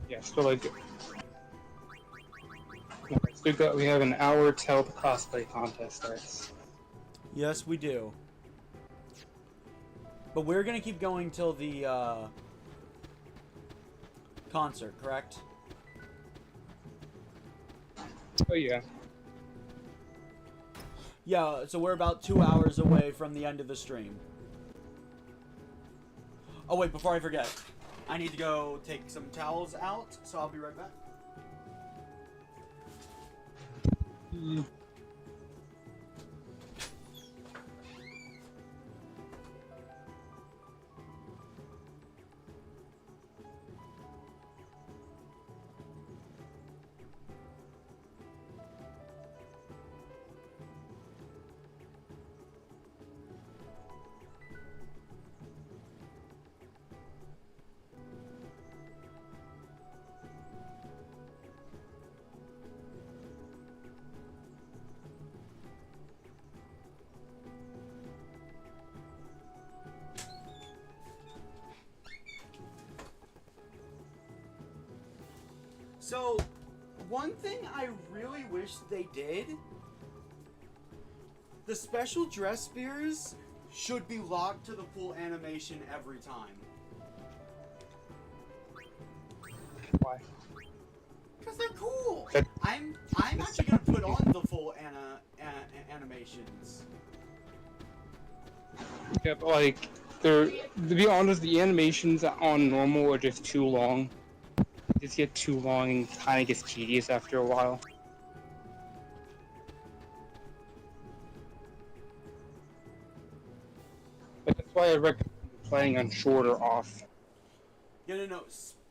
Yeah, still like it. We have an hour till the cosplay contest starts. Yes, we do. But we're gonna keep going till the concert, correct? Oh yeah. Yeah, so we're about 2 hours away from the end of the stream. Oh wait, before I forget, I need to go take some towels out, so I'll be right back. So, one thing I really wish they did, the special dress spears should be locked to the full animation every time. Why? Because they're cool. I'm actually gonna put on the full animations. Yeah, but like, to be honest, the animations on normal are just too long. They just get too long and kind of gets tedious after a while. But that's why I recommend playing on shorter off. Yeah, no.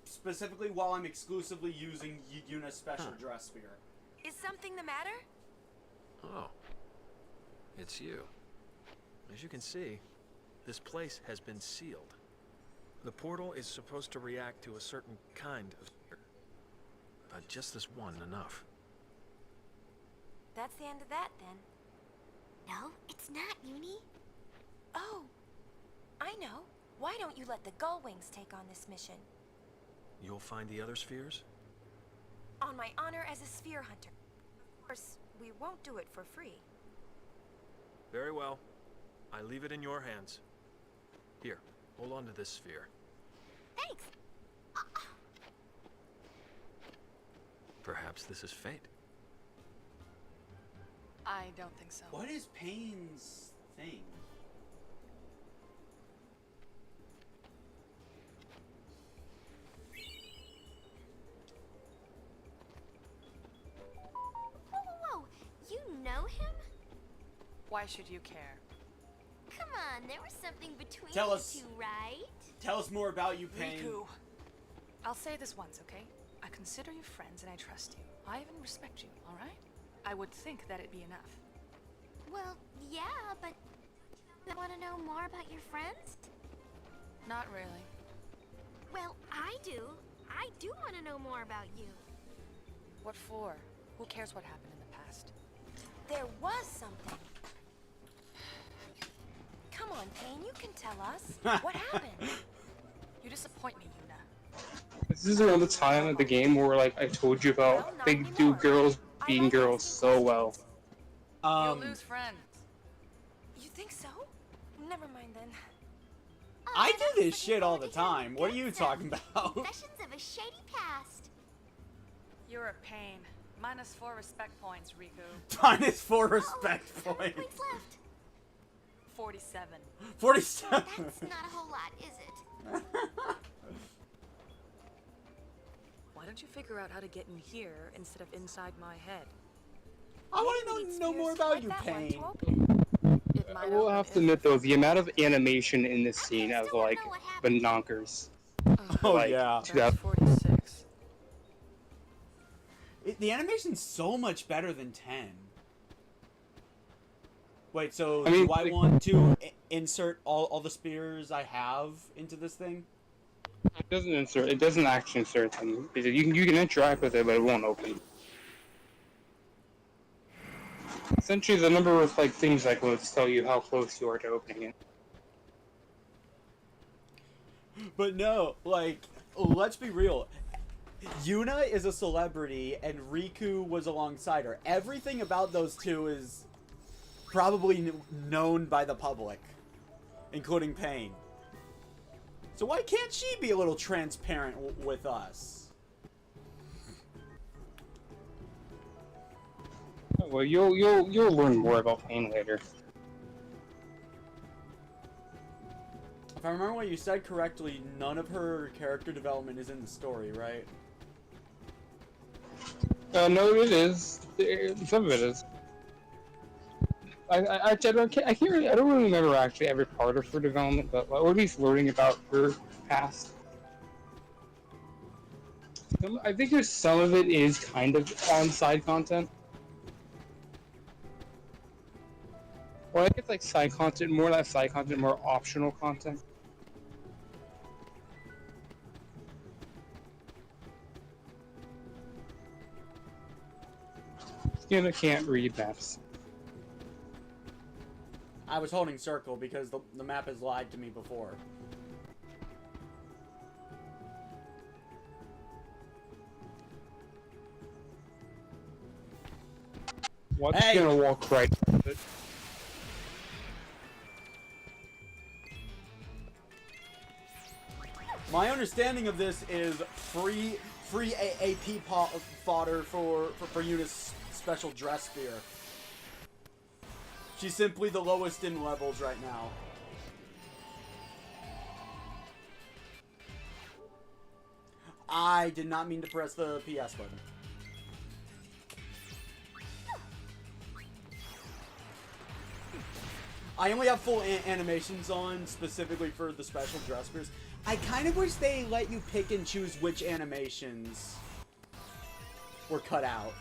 Specifically while I'm exclusively using Yuna's special dress spear. Is something the matter? Oh. It's you. As you can see, this place has been sealed. The portal is supposed to react to a certain kind of sphere. But just this one enough. That's the end of that, then. No, it's not, Uni. Oh, I know. Why don't you let the Gullwings take on this mission? You'll find the other spheres? On my honor as a sphere hunter. Of course, we won't do it for free. Very well. I leave it in your hands. Here, hold on to this sphere. Thanks. Perhaps this is fate. I don't think so. What is Payne's thing? Whoa, you know him? Why should you care? Come on, there was something between Tell you us. two, right? Tell us more about you, Payne. Riku, I'll say this once, okay? I consider you friends and I trust you. I even respect you, all right? I would think that it'd be enough. Well, yeah, but you want to know more about your friends? Not really. Well, I do. I do want to know more about you. What for? Who cares what happened in the past? There was something. Come on, Payne, you can tell us. What happened? You disappoint me, Yuna. This is around the time of the game where, like, I told you about they do girls being girls so well. You'll lose friends. You think so? Never mind then. I do this shit all the time. What are you talking about? Confessions of a shady past. You're a pain. -4 respect points, Riku. -4 respect points. Points left. 47. 47. That's not a whole lot, is it? Why don't you figure out how to get in here instead of inside my head? I want to know more about you, Payne. I will have to admit though, the amount of animation in this scene is like bonkers. Oh like, yeah. 46. The animation's so much better than 10. Wait, so I mean, do I want to insert all the spears I have into this thing? It doesn't insert. It doesn't actually insert them because you can interact with it, but it won't open. Essentially, the number of like things like will tell you how close you are to opening it. But no, like, let's be real. Yuna is a celebrity, and Riku was alongside her. Everything about those two is probably known by the public, including Payne. So why can't she be a little transparent with us? Well, you'll learn more about Payne later. If I remember what you said correctly, none of her character development is in the story, right? No, it is. Some of it is. I don't really remember actually every part of her development, but or at least learning about her past. I think there's some of it is kind of on side content. Or I think it's like side content, more like side content, more optional content. Skena can't read maps. I was holding circle because the map has lied to me before. What's gonna walk right with it? My understanding of this is free AP fodder for Yuna's special dress spear. She's simply the lowest in levels right now. I did not mean to press the PS button. I only have full animations on specifically for the special dress spears. I kind of wish they let you pick and choose which animations were cut out.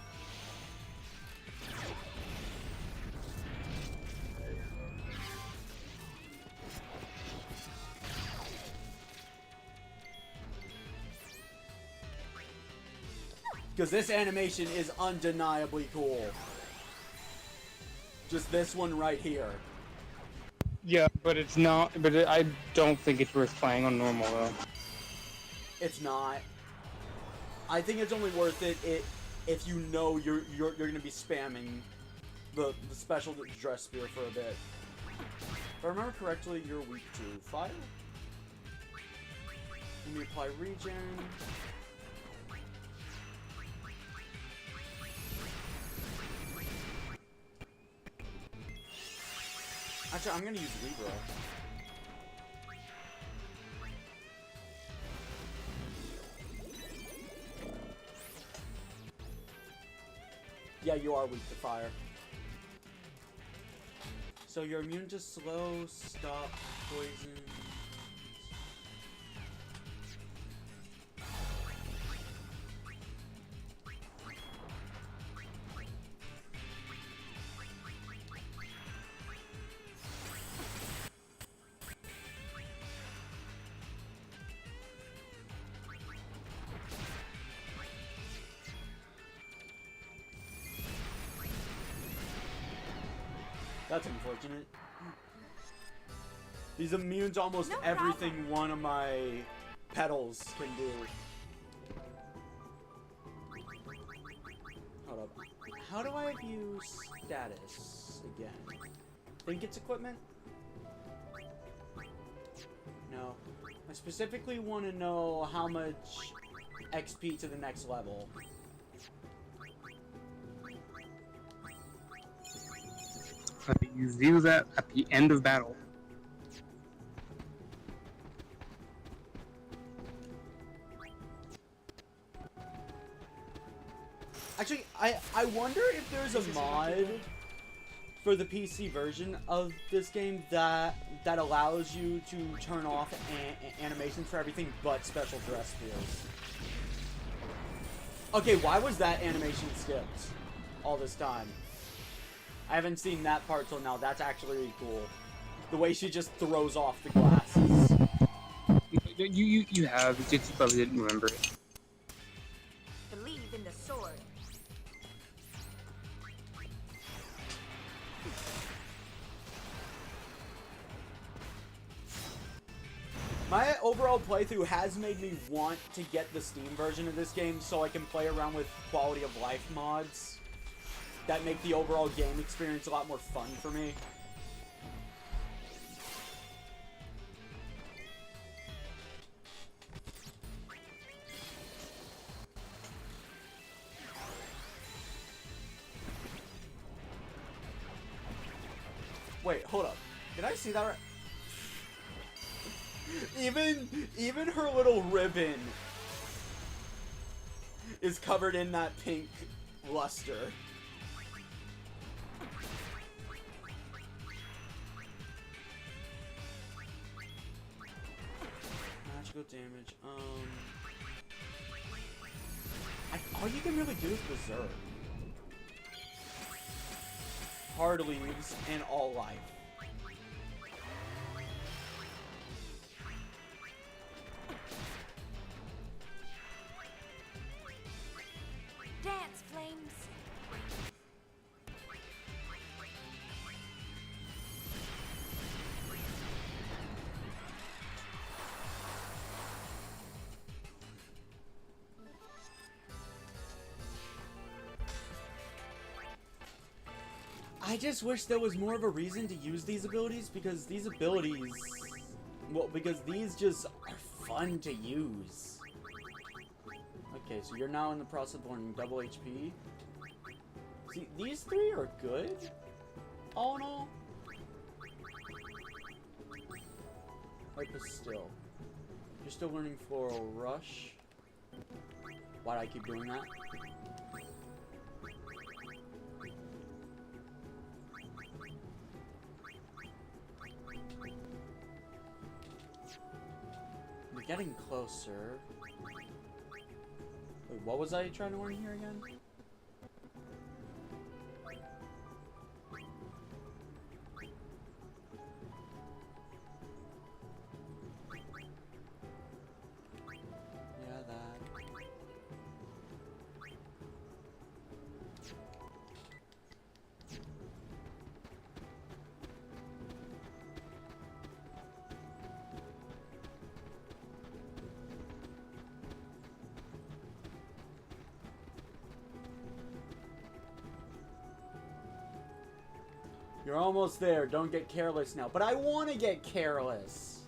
Because this animation is undeniably cool. Just this one right here. Yeah, but it's not. But I don't think it's worth playing on normal though. It's not. I think it's only worth it if you know you're gonna be spamming the special dress spear for a bit. If I remember correctly, you're weak to fire. Let me apply regen. Actually, I'm gonna use Libra. Yeah, you are weak to fire. So you're immune to slow, stop, poison. That's unfortunate. He's immune to almost everything one of my petals can do. Hold up. How do I view status again? Think it's equipment? No. I specifically want to know how much XP to the next level. You view that at the end of battle. Actually, I wonder if there's a mod for the PC version of this game that allows you to turn off animations for everything but special dress spheres. Okay, why was that animation skipped all this time? I haven't seen that part till now. That's actually really cool. The way she just throws off the glasses. You have, you probably didn't remember it. Believe in the sword. My overall playthrough has made me want to get the Steam version of this game so I can play around with quality of life mods that make the overall game experience a lot more fun for me. Wait, hold up. Did I see that right? Even her little ribbon is covered in that pink luster. Magical damage. All you can really do is Berserk. Hard leaves and all life. Dance, flames. I just wish there was more of a reason to use these abilities, because these abilities, well, because these just are fun to use. Okay, so you're now in the process of learning double HP. See, these three are good, all in all. Like the still. You're still learning Floral Rush. Why do I keep doing that? We're getting closer. Wait, what was I trying to learn here again? Yeah, that. You're almost there. Don't get careless now. But I want to get careless.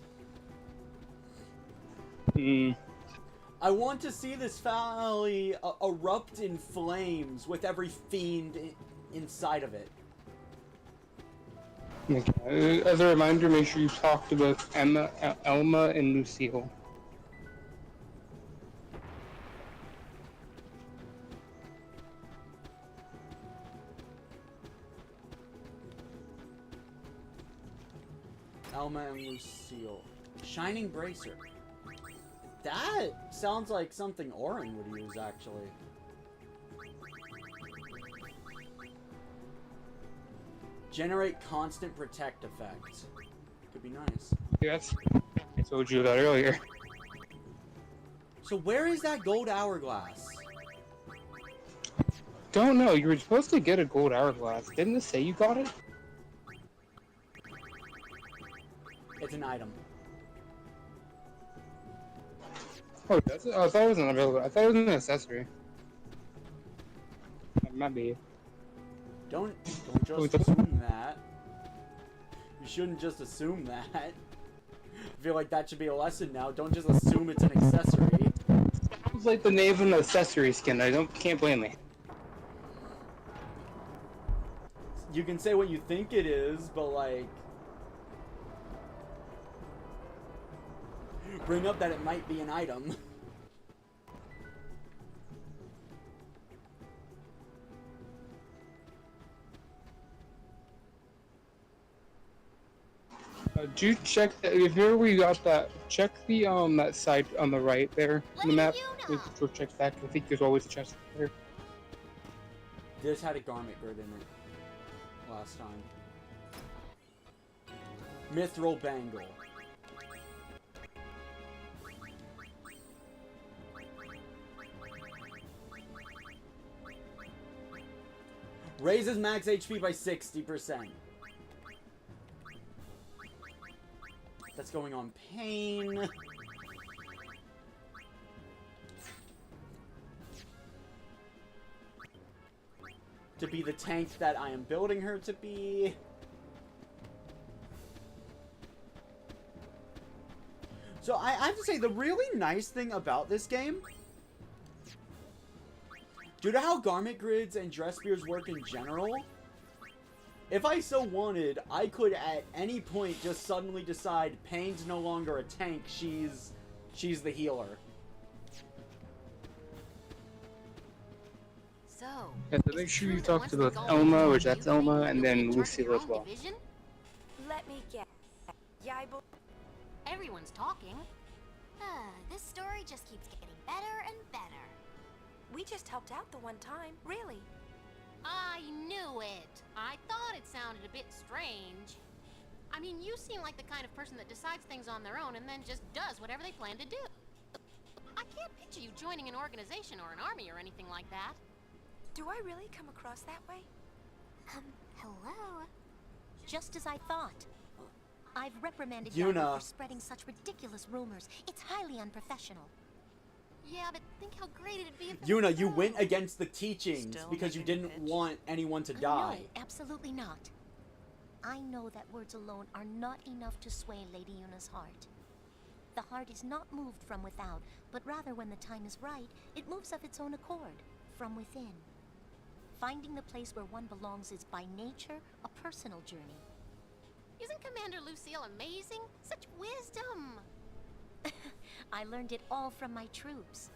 I want to see this valley erupt in flames with every fiend inside of it. Okay. As a reminder, make sure you talk to both Elma and Lucille. Elma and Lucille. Shining Bracer. That sounds like something Auron would use, actually. Generate constant protect effect. Could be nice. Yes, I told you that earlier. So where is that gold hourglass? Don't know. You were supposed to get a gold hourglass. Didn't it say you got it? It's an item. Oh, that's it? Oh, I thought it was unavailable. I thought it was an accessory. That might be. Don't just assume that. You shouldn't just assume that. I feel like that should be a lesson now. Don't just assume it's an accessory. Sounds like the name of an accessory skin. Can't blame me. You can say what you think it is, but like, bring up that it might be an item. Do you check that? If here we got that, check the that side on the right there on the map. Go check that. I think there's always a chest there. This had a garment grid in it last time. Mithril bangle. Raises max HP by 60%. That's going on Pain. To be the tank that I am building her to be. So I have to say, the really nice thing about this game, due to how garment grids and dress spears work in general, if I so wanted, I could at any point just suddenly decide Pain's no longer a tank, she's the healer. So, Yeah, so make sure you talk to both Elma, which that's Elma, and then Lucille as well. Let me guess. Yibel. Everyone's talking. This story just keeps getting better and better. We just helped out the one time, really. I knew it. I thought it sounded a bit strange. I mean, you seem like the kind of person that decides things on their own and then just does whatever they plan to do. I can't picture you joining an organization or an army or anything like that. Do I really come across that way? Hello? Just as I thought. I've reprimanded Yuna. Yuna for spreading such ridiculous rumors. It's highly unprofessional. Yeah, but think how great it'd be if... Yuna, you went against the teachings Still because you making didn't want anyone to die. No, absolutely not. I know that words alone are not enough to sway Lady Yuna's heart. The heart is not moved from without, but rather when the time is right, it moves of its own accord, from within. Finding the place where one belongs is by nature a personal journey. Isn't Commander Lucille amazing? Such wisdom! I learned it all from my troops.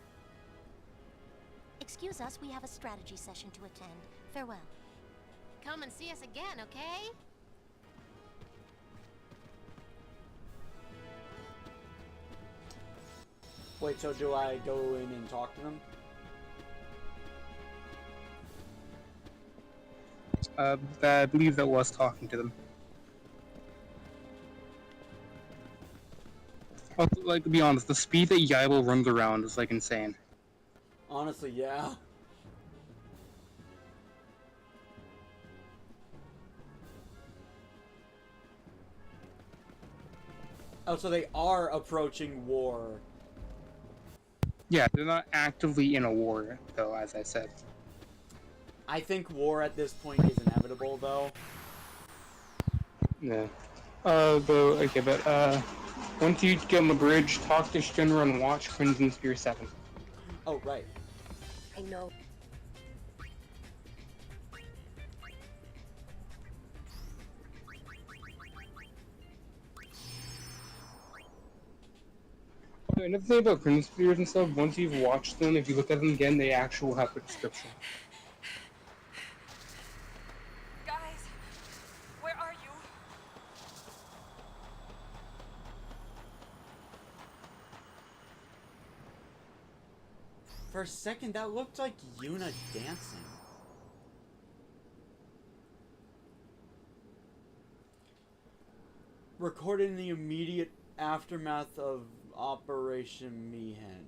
Excuse us, we have a strategy session to attend. Farewell. Come and see us again, okay? Wait, so do I go in and talk to them? I believe that was talking to them. Also, like, to be honest, the speed that Yibel runs around is, like, insane. Honestly, yeah. Oh, so they are approaching war. Yeah, they're not actively in a war, though, as I said. I think war at this point is inevitable, though. Yeah. Okay, but, once you get on the bridge, talk to Shinra and watch Crimson Spear 7. Oh, right. I know. Another thing about Crimson Spears and stuff, once you've watched them, if you look at them again, they actually have a description. Guys, where are you? For a second, that looked like Yuna dancing. Recorded in the immediate aftermath of Operation Mihen.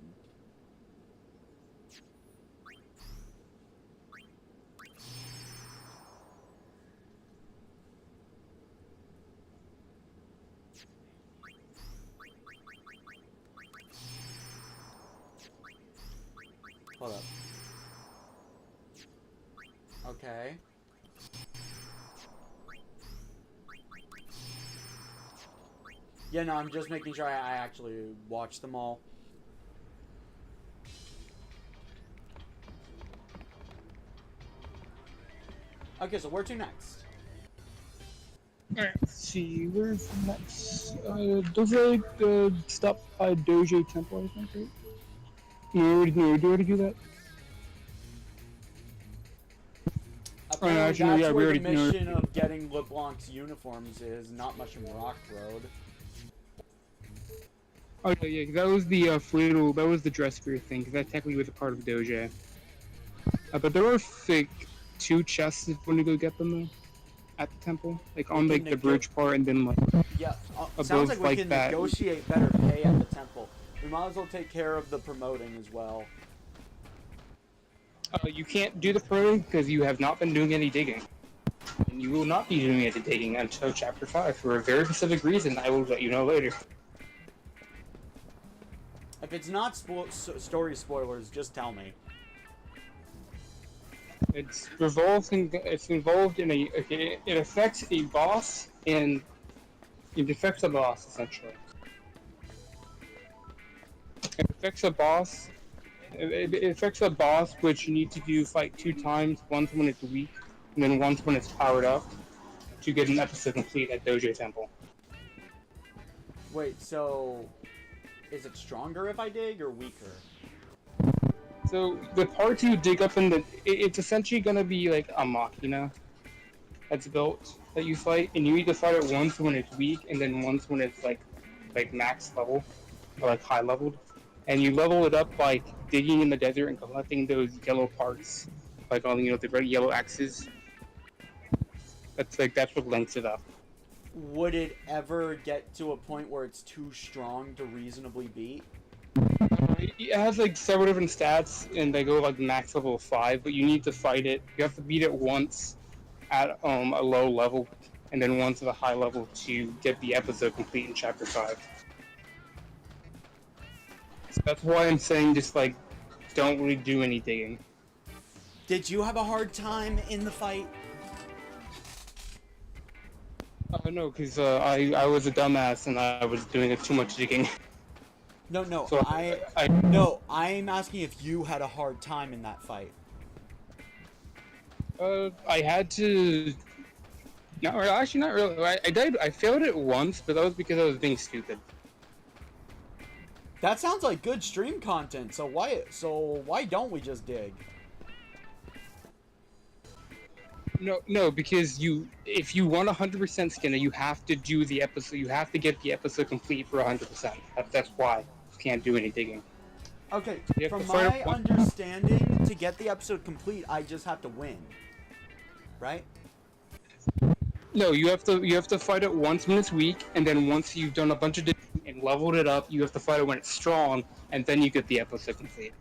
Hold up. Okay. Yeah, no, I'm just making sure I actually watch them all. Okay, so where to next? Alright, let's see, where's next? Does it stop by Dojo Temple, I think, right? Do you already do that? Apparently, actually, no, that's yeah, we where already the mission of getting LeBlanc's uniforms is, not Mushroom Rock Road. Oh yeah, that was the Flittle, that was the dress spear thing, because that technically was a part of Dojo. But there are like 2 chests if you want to go get them though, at the temple, like on like the bridge part, and then like Yeah, above sounds like we like can that. negotiate better pay at the temple. We might as well take care of the promoting as well. You can't do the promoting because you have not been doing any digging. And you will not be doing any digging until Chapter 5 for a very specific reason I will let you know later. If it's not story spoilers, just tell me. It's involved in a it affects a boss, and it affects a boss essentially. It affects a boss. It affects a boss which you need to fight 2 times, once when it's weak, and then once when it's powered up, to get an episode complete at Dojo Temple. Wait, so is it stronger if I dig or weaker? So the parts you dig up in it's essentially gonna be like a Machina that's built that you fight, and you need to fight it once when it's weak, and then once when it's like max level, or like high leveled. And you level it up by digging in the desert and collecting those yellow parts, like on the red yellow axes. That's what lengths it up. Would it ever get to a point where it's too strong to reasonably beat? It has like several different stats, and they go like max level 5, but you need to fight it. You have to beat it once at a low level, and then once at a high level to get the episode complete in Chapter 5. So that's why I'm saying just don't really do any digging. Did you have a hard time in the fight? No, because I was a dumbass and I was doing too much digging. No, So I'm asking if you had a hard time in that fight. I had to. No, actually, not really. I did. I failed it once, but that was because I was being stupid. That sounds like good stream content. So why don't we just dig? No, because if you want 100% Skena, you have to do the episode. You have to get the episode complete for 100%. That's why you can't do any digging. Okay, from my understanding, to get the episode complete, I just have to win, right? No, you have to fight it once when it's weak, and then once you've done a bunch of digging and leveled it up, you have to fight it when it's strong, and then you get the episode complete.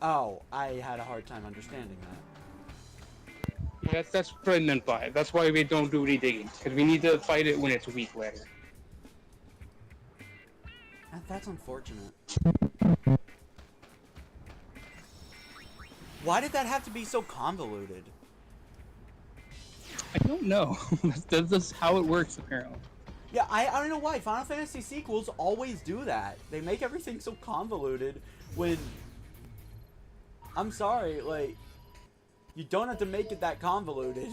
Oh, I had a hard time understanding that. That's what I meant by it. That's why we don't do any digging, because we need to fight it when it's weak later. That's unfortunate. Why did that have to be so convoluted? I don't know. That's just how it works, apparently. Yeah, I don't know why. Final Fantasy sequels always do that. They make everything so convoluted when... I'm sorry, you don't have to make it that convoluted.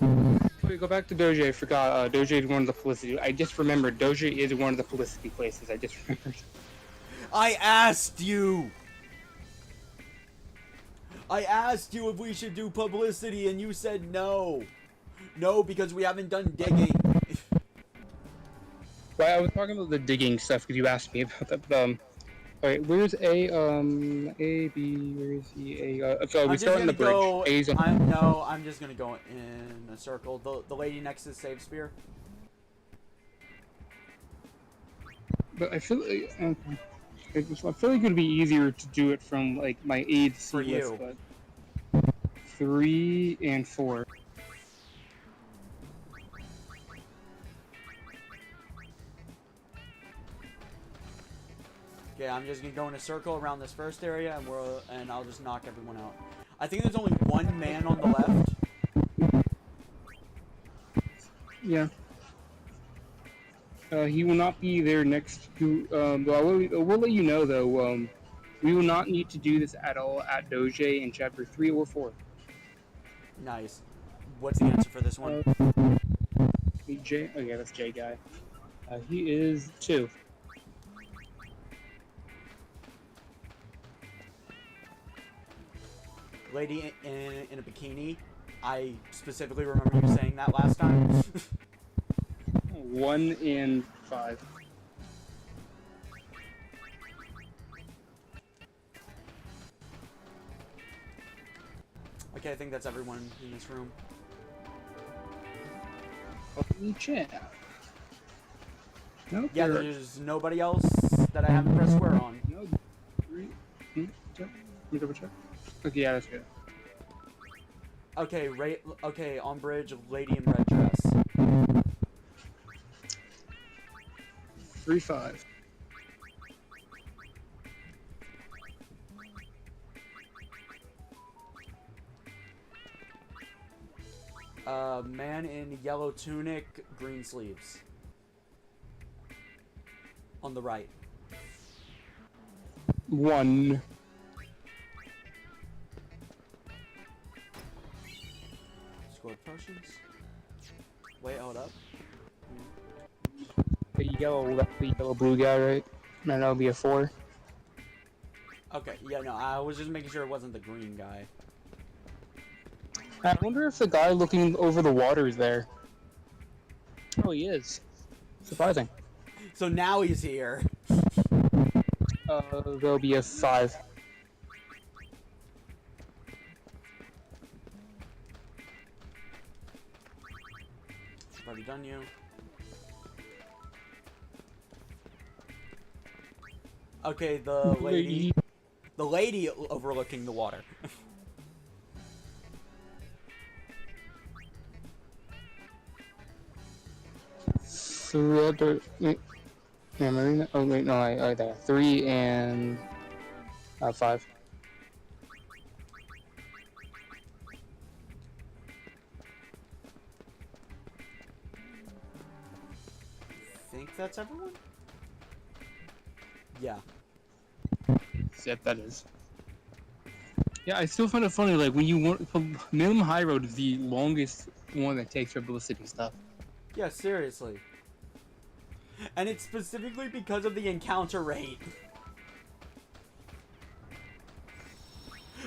Wait, go back to Dojo. I forgot. Dojo is one of the Felicity. I just remembered. Dojo is one of the Felicity places. I just remembered. I asked you! I asked you if we should do publicity and you said no. No, because we haven't done digging. Well, I was talking about the digging stuff because you asked me about that. But, alright, where's A? A, B, where is he? A. So we start on the bridge. A's on. I'm just gonna go in a circle. The lady next to the save spear. But I feel like it would be easier to do it from my A to C list, but 3 and 4. Okay, I'm just gonna go in a circle around this first area, and I'll just knock everyone out. I think there's only one man on the left. Yeah. He will not be there next to. Well, we'll let you know though. We will not need to do this at all at Doge in chapter 3 or 4. Nice. What's the answer for this one? J. Oh yeah, that's J guy. He is 2. Lady in a bikini. I specifically remember you saying that last time. 1 and 5. Okay, I think that's everyone in this room. Holy chat. Nope. Yeah, there's nobody else that I haven't pressed square on. No. 3. Check. Let me double check. Okay, yeah, that's good. Okay, okay, on bridge, lady in red dress. 3-5. Man in yellow tunic, green sleeves. On the right. 1. Score potions. Wait, hold up. The yellow blue guy, right? And that'll be a 4. Okay, yeah, no, I was just making sure it wasn't the green guy. I wonder if the guy looking over the water is there. Oh, he is. Surprising. So now he's here. There'll be a 5. I've already done you. Okay, the lady overlooking the water. Yeah, Marina. Oh wait, no, I there. 3 and 5. I think that's everyone? Yeah. Yep, that is. Yeah, I still find it funny, like, when you want... Minimum High Road is the longest one that takes for Felicity stuff. Yeah, seriously. And it's specifically because of the encounter rate.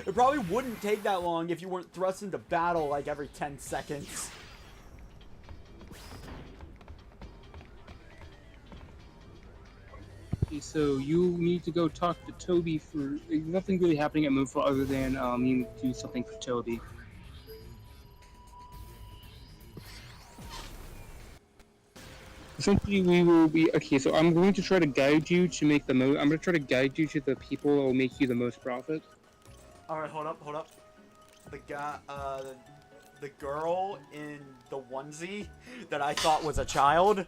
It probably wouldn't take that long if you weren't thrust into battle like every 10 seconds. Okay, so you need to go talk to Toby for... There's nothing really happening at Moonfall other than you need to do something for Toby. Essentially, we will be... Okay, so I'm going to try to guide you to make the most... I'm going to try to guide you to the people that will make you the most profit. Alright, hold up. The guy, the girl in the onesie that I thought was a child.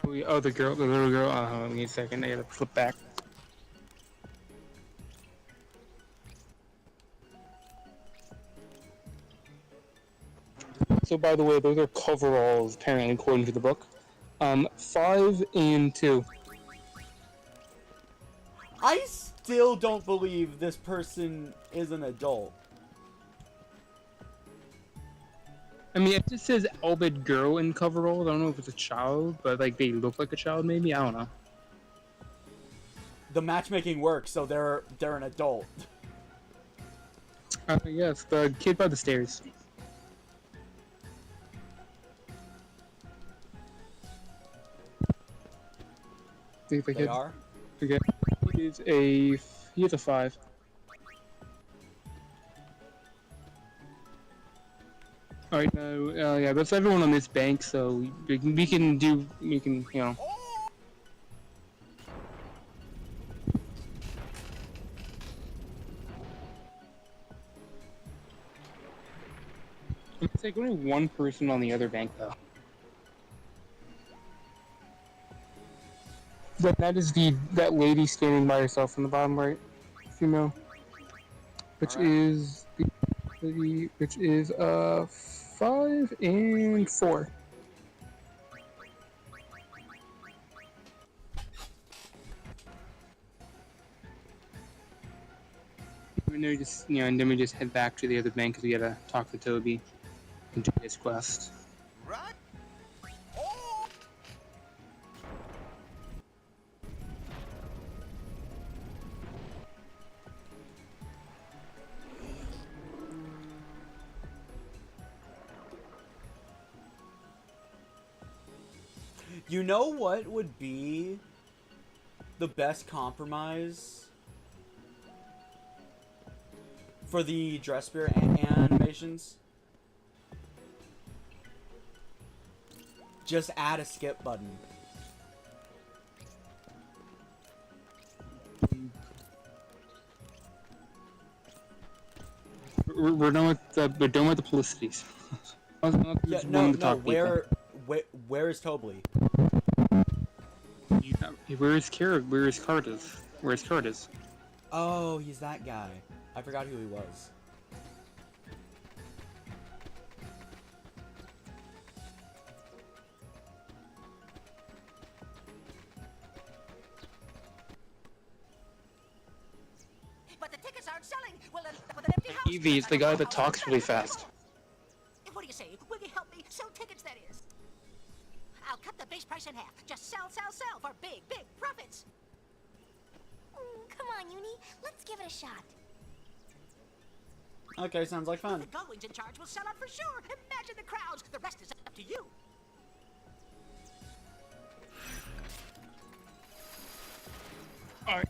Oh, yeah, oh, the little girl. Give me a second. I gotta flip back. So, by the way, those are coveralls, apparently, according to the book. 5 and 2. I still don't believe this person is an adult. I mean, it just says albeit girl in coveralls. I don't know if it's a child, but like they look like a child, maybe. I don't know. The matchmaking works, so they're an adult. Yes, the kid by the stairs. They are? Okay. He is a 5. Alright, no, yeah, that's everyone on this bank, so we can, you know. It's like only one person on the other bank, though. That is that lady standing by herself in the bottom right, if you know. Which is the lady, which is 5 and 4. And then and then we just head back to the other bank because we gotta talk to Toby and do his quest. Right? You know what would be the best compromise for the dress spirit animations? Just add a skip button. We're done with the publicities. Yeah, no. Where is Tobley? Where's Curtis? Where's Curtis? Oh, he's that guy. I forgot who he was. But the tickets aren't selling. We'll end up with an empty house. Evie is the guy that talks really fast. What do you say? Will you help me sell tickets, that is? I'll cut the base price in half. Just sell for big, big profits. Come on, Uni. Let's give it a shot. Okay, sounds like fun. The Gullwings in charge will sell out for sure. Imagine the crowds. The rest is up to you. Alright.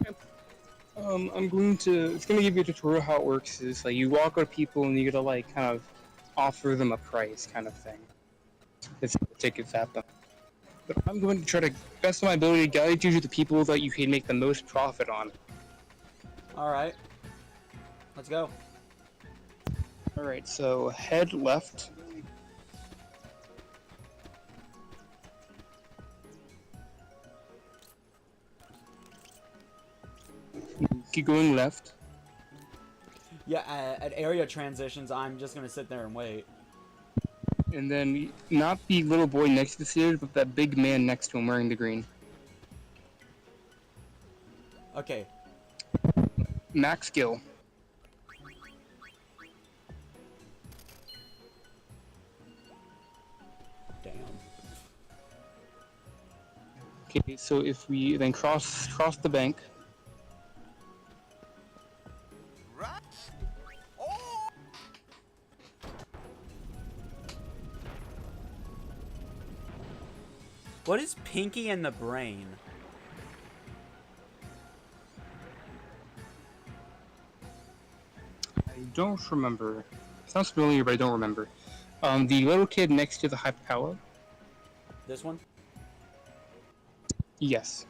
I'm going to. It's going to give you a tutorial how it works. Is like you walk up to people and you gotta like kind of offer them a price, kind of thing. It's tickets at them. But I'm going to try to best of my ability to guide you to the people that you can make the most profit on. All right. Let's go. All right. So head left. Keep going left. Yeah, at area transitions, I'm just gonna sit there and wait. And then, not the little boy next to the stairs, but that big man next to him wearing the green. Okay. Max skill. Damn. Okay, so if we then cross the bank. What is Pinky and the Brain? I don't remember. Sounds familiar, but I don't remember. The little kid next to the hyperpower. This one? Yes.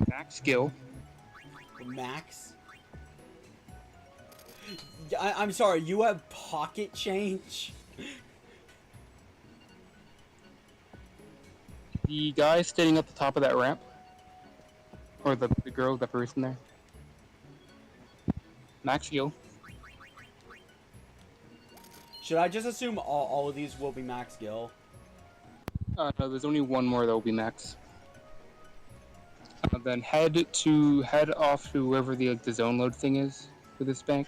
Max skill. Max? I'm sorry, you have pocket change? The guy standing at the top of that ramp. Or the girl, the person there. Max skill. Should I just assume all of these will be max skill? No, there's only one more that will be max. Then head off to wherever the zone load thing is for this bank.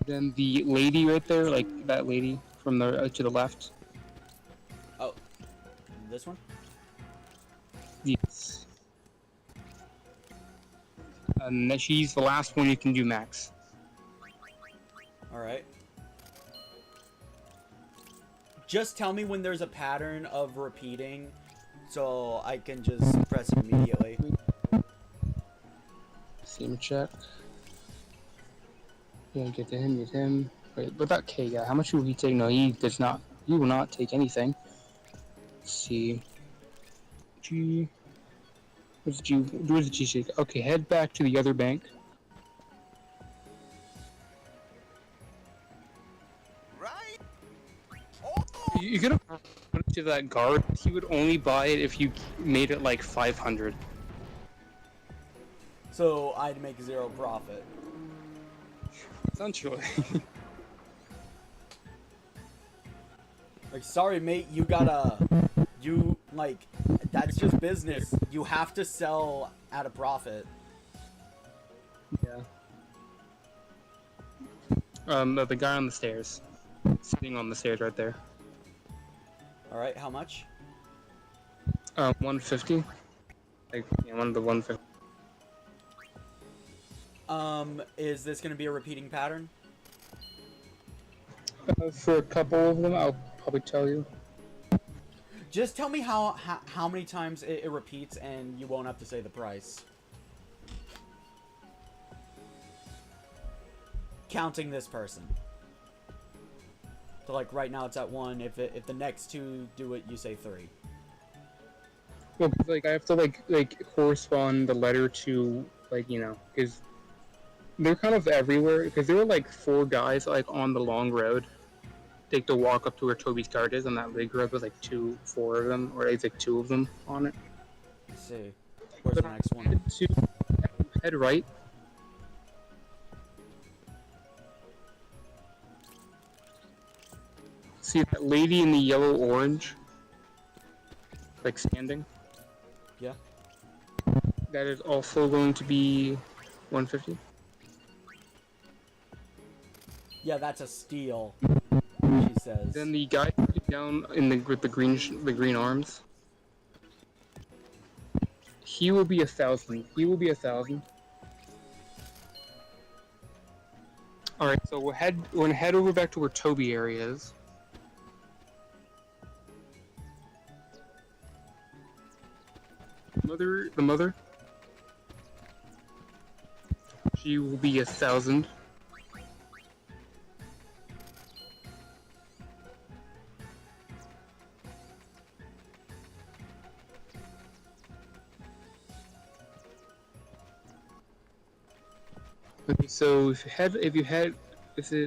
Then the lady right there, like that lady from the to the left. Oh, this one? Yes. And then she's the last one you can do max. Alright. Just tell me when there's a pattern of repeating, so I can just press it immediately. Steam check. Yeah, get to him, get him. Wait, what about K guy? How much will he take? No, he does not. He will not take anything. Let's see. G. Where's G? Where's the G shake? Okay, head back to the other bank. You could have put it to that guard. He would only buy it if you made it like 500. So I'd make 0 profit. Essentially. Like, sorry, mate, you gotta... that's just business. You have to sell at a profit. Yeah. The guy on the stairs. Sitting on the stairs right there. Alright, how much? 150. Like, yeah, one of the 150. Is this gonna be a repeating pattern? For a couple of them, I'll probably tell you. Just tell me how many times it repeats, and you won't have to say the price. Counting this person. So like right now it's at 1. If the next 2 do it, you say 3. Well, like I have to like correspond the letter to because they're kind of everywhere. Because there were like 4 guys like on the long road. Take to walk up to where Toby's card is on that big road with like 4 of them, or like 2 of them on it. Let's see. Where's the next one? Head right. See that lady in the yellow orange? Like standing? Yeah. That is also going to be 150. Yeah, that's a steal. She says. Then the guy down with the green arms. He will be 1,000. He will be 1,000. All right, so we're gonna head over back to where Toby area is. The mother. She will be 1,000. Okay, so let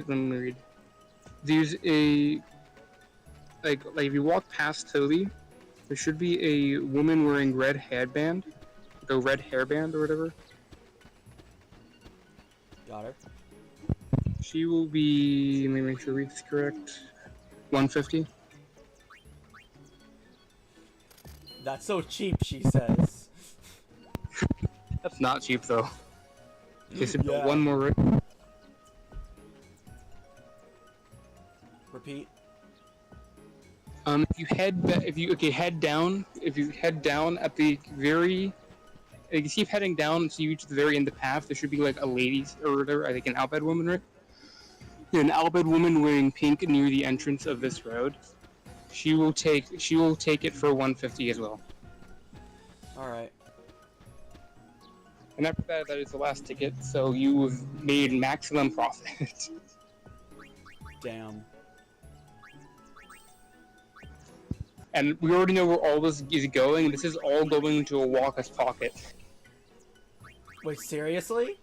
me read. There's a like if you walk past Toby, there should be a woman wearing red headband, the red hairband or whatever. Got her. She will be. Let me make sure it's correct. 150. That's so cheap, she says. That's not cheap though. Okay, so Yeah. one more road. Repeat. If you head down at the very, you keep heading down until you reach the very end of the path. There should be like a lady or whatever. I think an Albed woman, right? Yeah, an Albed woman wearing pink near the entrance of this road. She will take it for 150 as well. All right. And after that is the last ticket. So you've made maximum profit. Damn. And we already know where all this is going. This is all going into a Waka's pocket. Wait, seriously?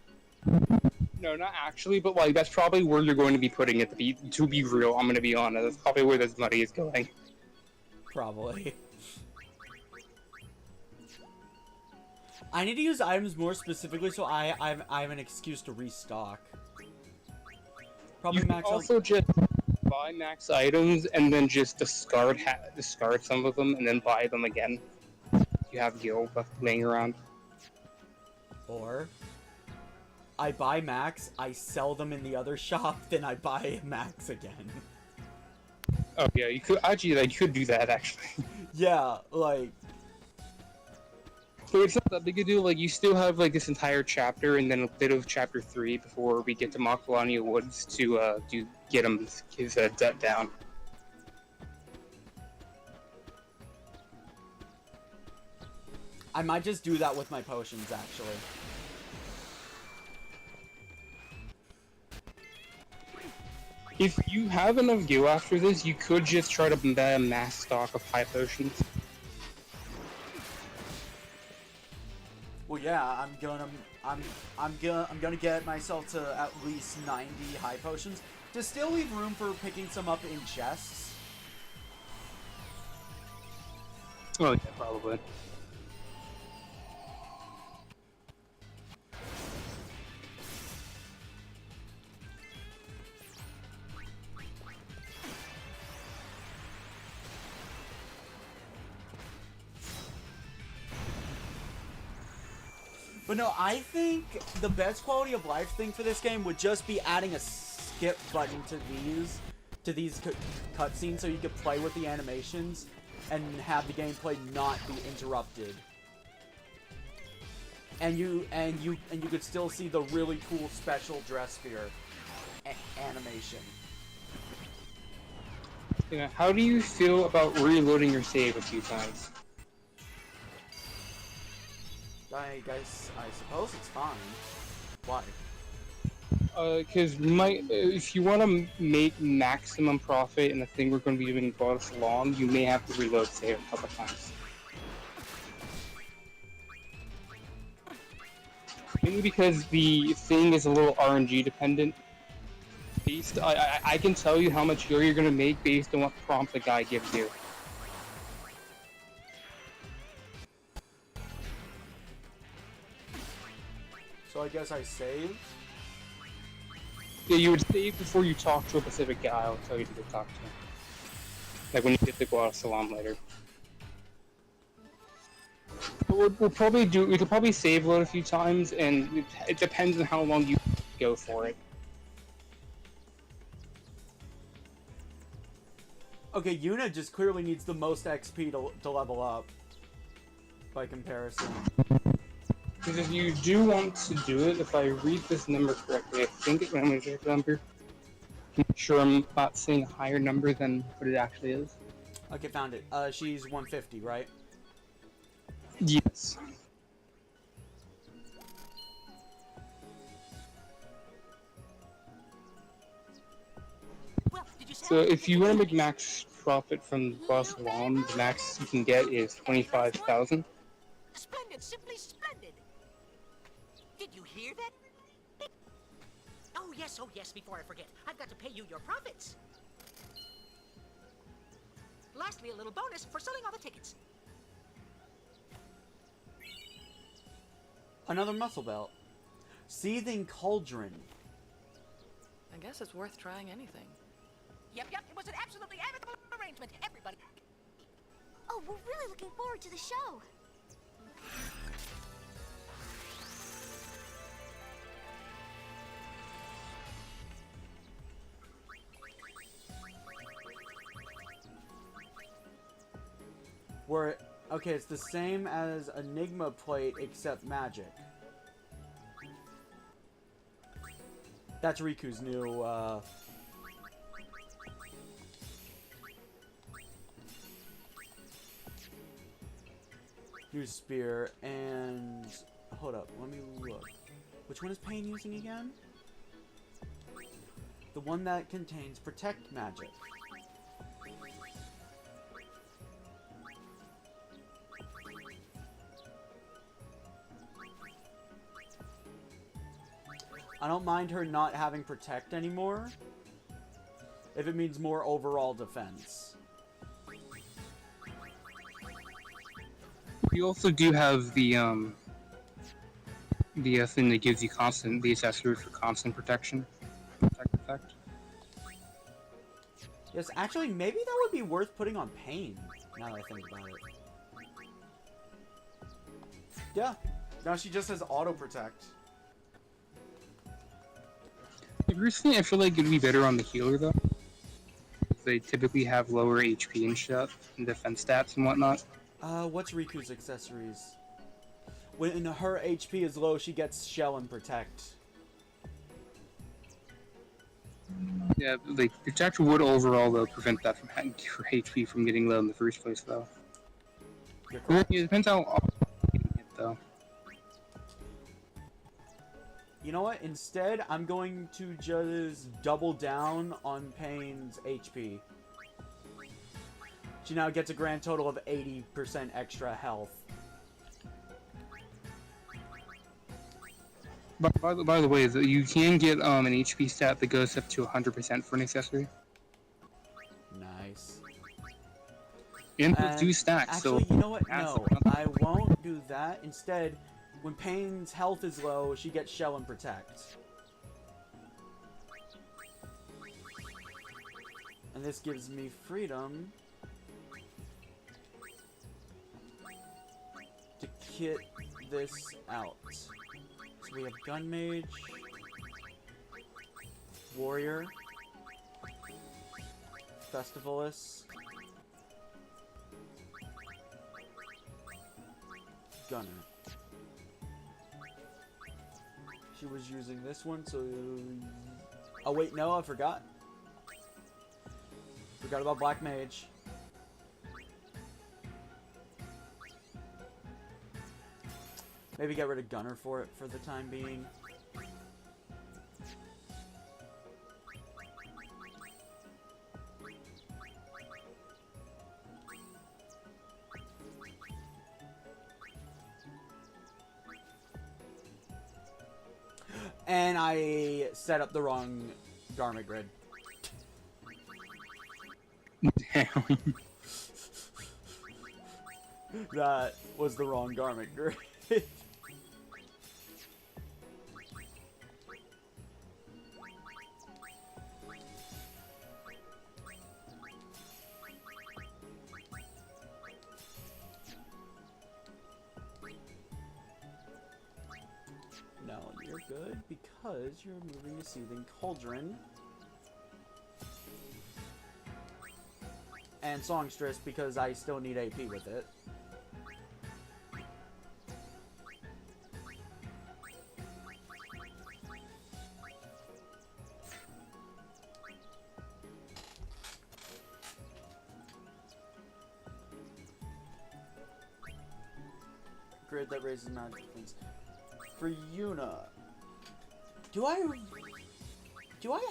No, not actually, but like that's probably where you're going to be putting it. To be real, I'm gonna be honest. That's probably where this money is going. Probably. I need to use items more specifically so I have an excuse to restock. Probably You can max out. also just buy max items and then just discard some of them and then buy them again. You have guild laying around. Or I buy max, I sell them in the other shop, then I buy max again. Oh yeah, you could do that actually. Yeah, like. So it's not that big a deal. Like you still have like this entire chapter and then a bit of chapter 3 before we get to Makvalania Woods to get his debt down. I might just do that with my potions, actually. If you have enough gil after this, you could just try to buy a mass stock of high potions. Well, yeah, I'm gonna get myself to at least 90 high potions to still leave room for picking some up in chests. Oh, yeah, probably. But no, I think the best quality of life thing for this game would just be adding a skip button to these cutscenes so you could play with the animations and have the gameplay not be interrupted. And you could still see the really cool special dress sphere animation. Yeah, how do you feel about reloading your save a few times? I suppose it's fine. Why? Because if you want to make maximum profit in the thing we're going to be doing for us long, you may have to reload save a couple times. Mainly because the thing is a little RNG dependent. I can tell you how much you're going to make based on what prompt the guy gives you. So I guess I save? Yeah, you would save before you talk to a specific guy. I'll tell you to go talk to him. Like when you get to go out of Salam later. But we could probably save load a few times, and it depends on how long you go for it. Okay, Yuna just clearly needs the most XP to level up. By comparison. Because if you do want to do it, if I read this number correctly, I think I'm going to check the number. Make sure I'm not saying a higher number than what it actually is. Okay, found it. She's 150, right? Yes. So if you want to make max profit from Boss Salam, the max you can get is 25,000. Splendid, simply splendid. Did you hear that? Oh yes, before I forget, I've got to pay you your profits. Lastly, a little bonus for selling all the tickets. Another muscle belt. Seething Cauldron. I guess it's worth trying anything. Yep, it was an absolutely amicable arrangement, everybody. Oh, we're really looking forward to the show. Okay, it's the same as Enigma Plate except magic. That's Riku's new, new spear, and... Hold up, let me look. Which one is Pain using again? The one that contains Protect Magic. I don't mind her not having Protect anymore, if it means more overall defense. We also do have the thing that gives you the accessory for constant protection. Protect effect. Yes, actually, maybe that would be worth putting on Pain, now that I think about it. Yeah, now she just has Auto Protect. Personally, I feel like it'd be better on the healer, though. They typically have lower HP and stuff, and defense stats and whatnot. What's Riku's accessories? When her HP is low, she gets Shell and Protect. Yeah, like, Protect would overall, though, prevent that from having her HP from getting low in the first place, though. It depends how often you get it, though. You know what? Instead, I'm going to just double down on Pain's HP. She now gets a grand total of 80% extra health. By the way, you can get an HP stat that goes up to 100% for an accessory. Nice. Inputs do stack, actually, so... you know what? No, I won't do that. Instead, when Payne's health is low, she gets Shell and Protect. And this gives me freedom to kit this out. So we have Gun Mage, Warrior, Festivalist, Gunner. She was using this one, so... Oh wait, no, I forgot. Forgot about Black Mage. Maybe get rid of Gunner for it for the time being. And I set up the wrong garment grid. Damn. That was the wrong garment grid. No, you're good because you're moving to Seething Cauldron. And Songstress because I still need AP with it. Grid that raises magic defense. For Yuna, do I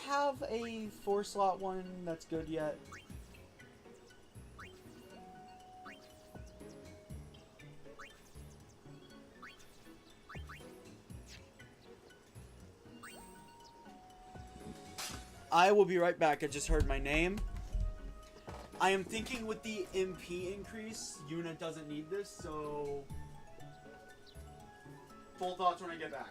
have a 4-slot one that's good yet? I will be right back. I just heard my name. I am thinking with the MP increase, Yuna doesn't need this, so... Full thoughts when I get back.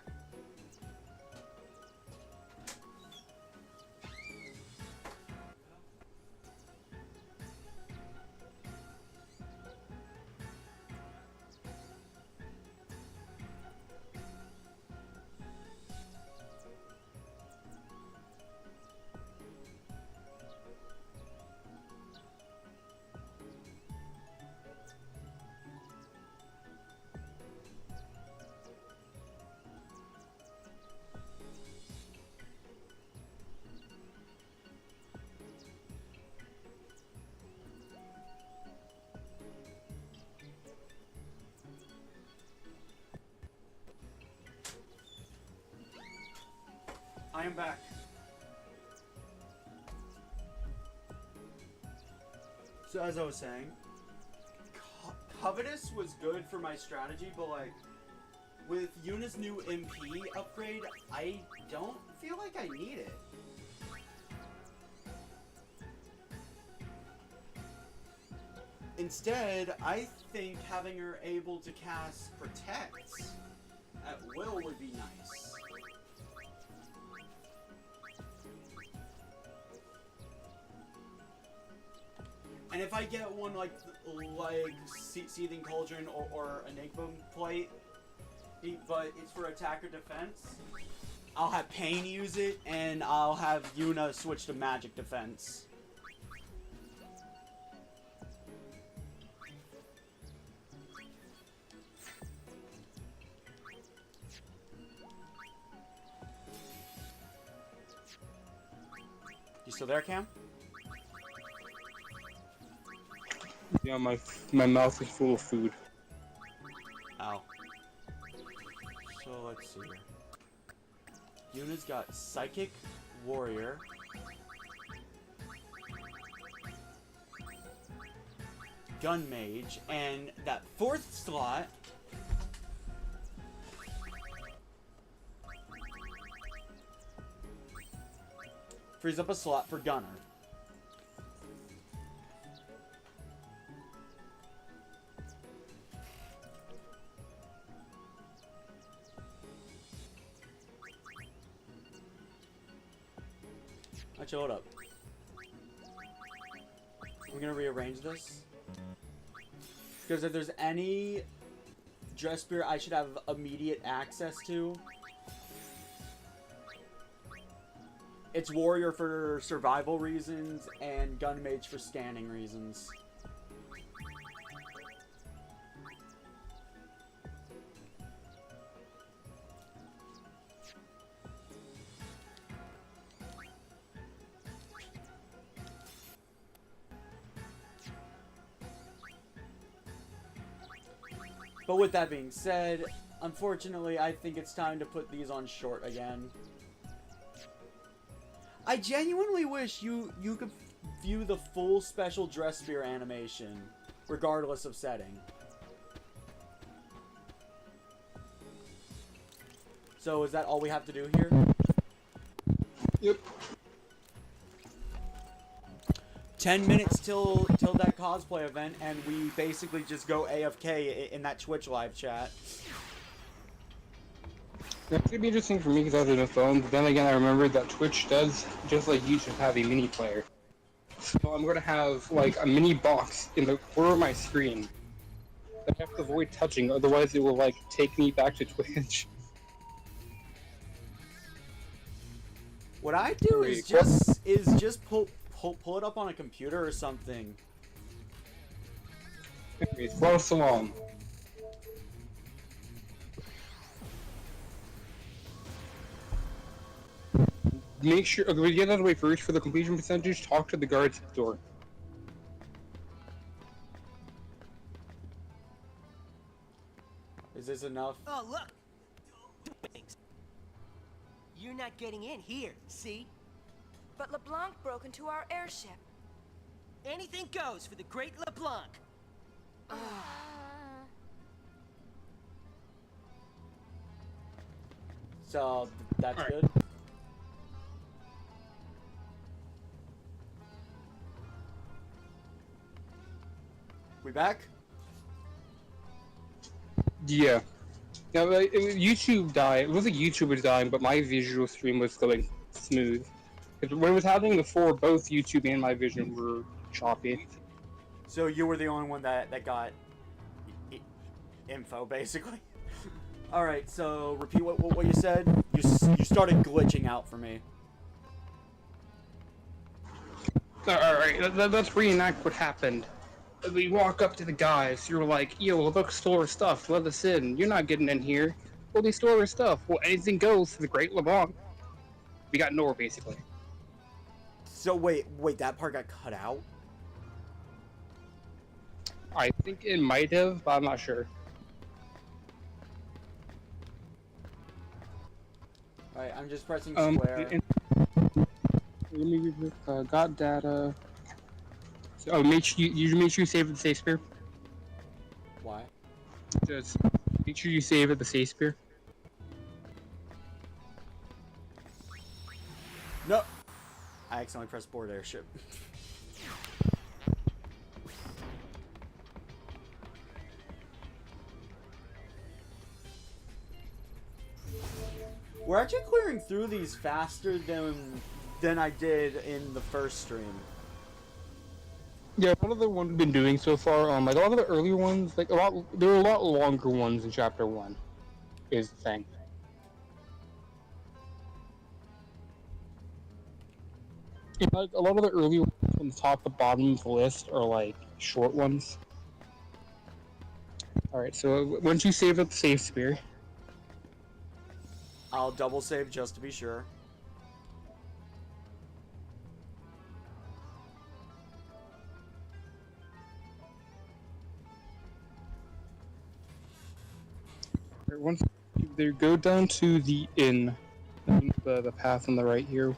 I am back. So as I was saying, Covetous was good for my strategy, but like, with Yuna's new MP upgrade, I don't feel like I need it. Instead, I think having her able to cast Protect at will would be nice. And if I get one like Seething Cauldron or Enigma Plate, but it's for attack or defense, I'll have Pain use it, and I'll have Yuna switch to magic defense. You still there, Cam? Yeah, my mouth is full of food. Ow. So let's see here. Yuna's got Psychic, Warrior, Gun Mage, and that 4th slot frees up a slot for Gunner. Actually, hold up. We're gonna rearrange this. Because if there's any dress spear I should have immediate access to, it's warrior for survival reasons and gun mage for scanning reasons. But with that being said, unfortunately, I think it's time to put these on short again. I genuinely wish you could view the full special dress spear animation, regardless of setting. So is that all we have to do here? Yep. 10 minutes till that cosplay event, and we basically just go AFK in that Twitch live chat. It's gonna be interesting for me because I was on the phone, but then again I remembered that Twitch does, just like YouTube, have a mini player. So I'm gonna have like a mini box in the corner of my screen that I have to avoid touching, otherwise it will like take me back to Twitch. What I do is just pull it up on a computer or something. Anyways, close along. Make sure, okay, we get out of the way first for the completion percentage, talk to the guards at the door. Is this enough? Oh, look! You're not getting in here, see? But LeBlanc broke into our airship. Anything goes for the great LeBlanc. So, that's good? We back? Yeah. Now, YouTube died. It wasn't YouTube was dying, but my visual stream was going smooth. Because when it was happening before, both YouTube and my vision were choppy. So you were the only one that got info, basically. All right. So repeat what you said. You started glitching out for me. All right. Let's reenact what happened. We walk up to the guys. You're like, "Yo, look, store stuff. Let us in. You're not getting in here. Well, they store stuff. Well, anything goes to the Great LeBlanc." We got nowhere, basically. So wait, that part got cut out? I think it might have, but I'm not sure. Alright, I'm just pressing square. Let me got data. Oh, make sure you save at the safe spear. Why? Just make sure you save at the safe spear. No! I accidentally pressed board airship. We're actually clearing through these faster than I did in the first stream. Yeah, a lot of the ones we've been doing so far, like a lot of the earlier ones, there were a lot longer ones in Chapter 1, is the thing. Yeah, like, a lot of the early ones from the top to bottom of the list are like short ones. Alright, so once you save up the safe spear, I'll double save just to be sure. once they go down to the inn, the path on the right here.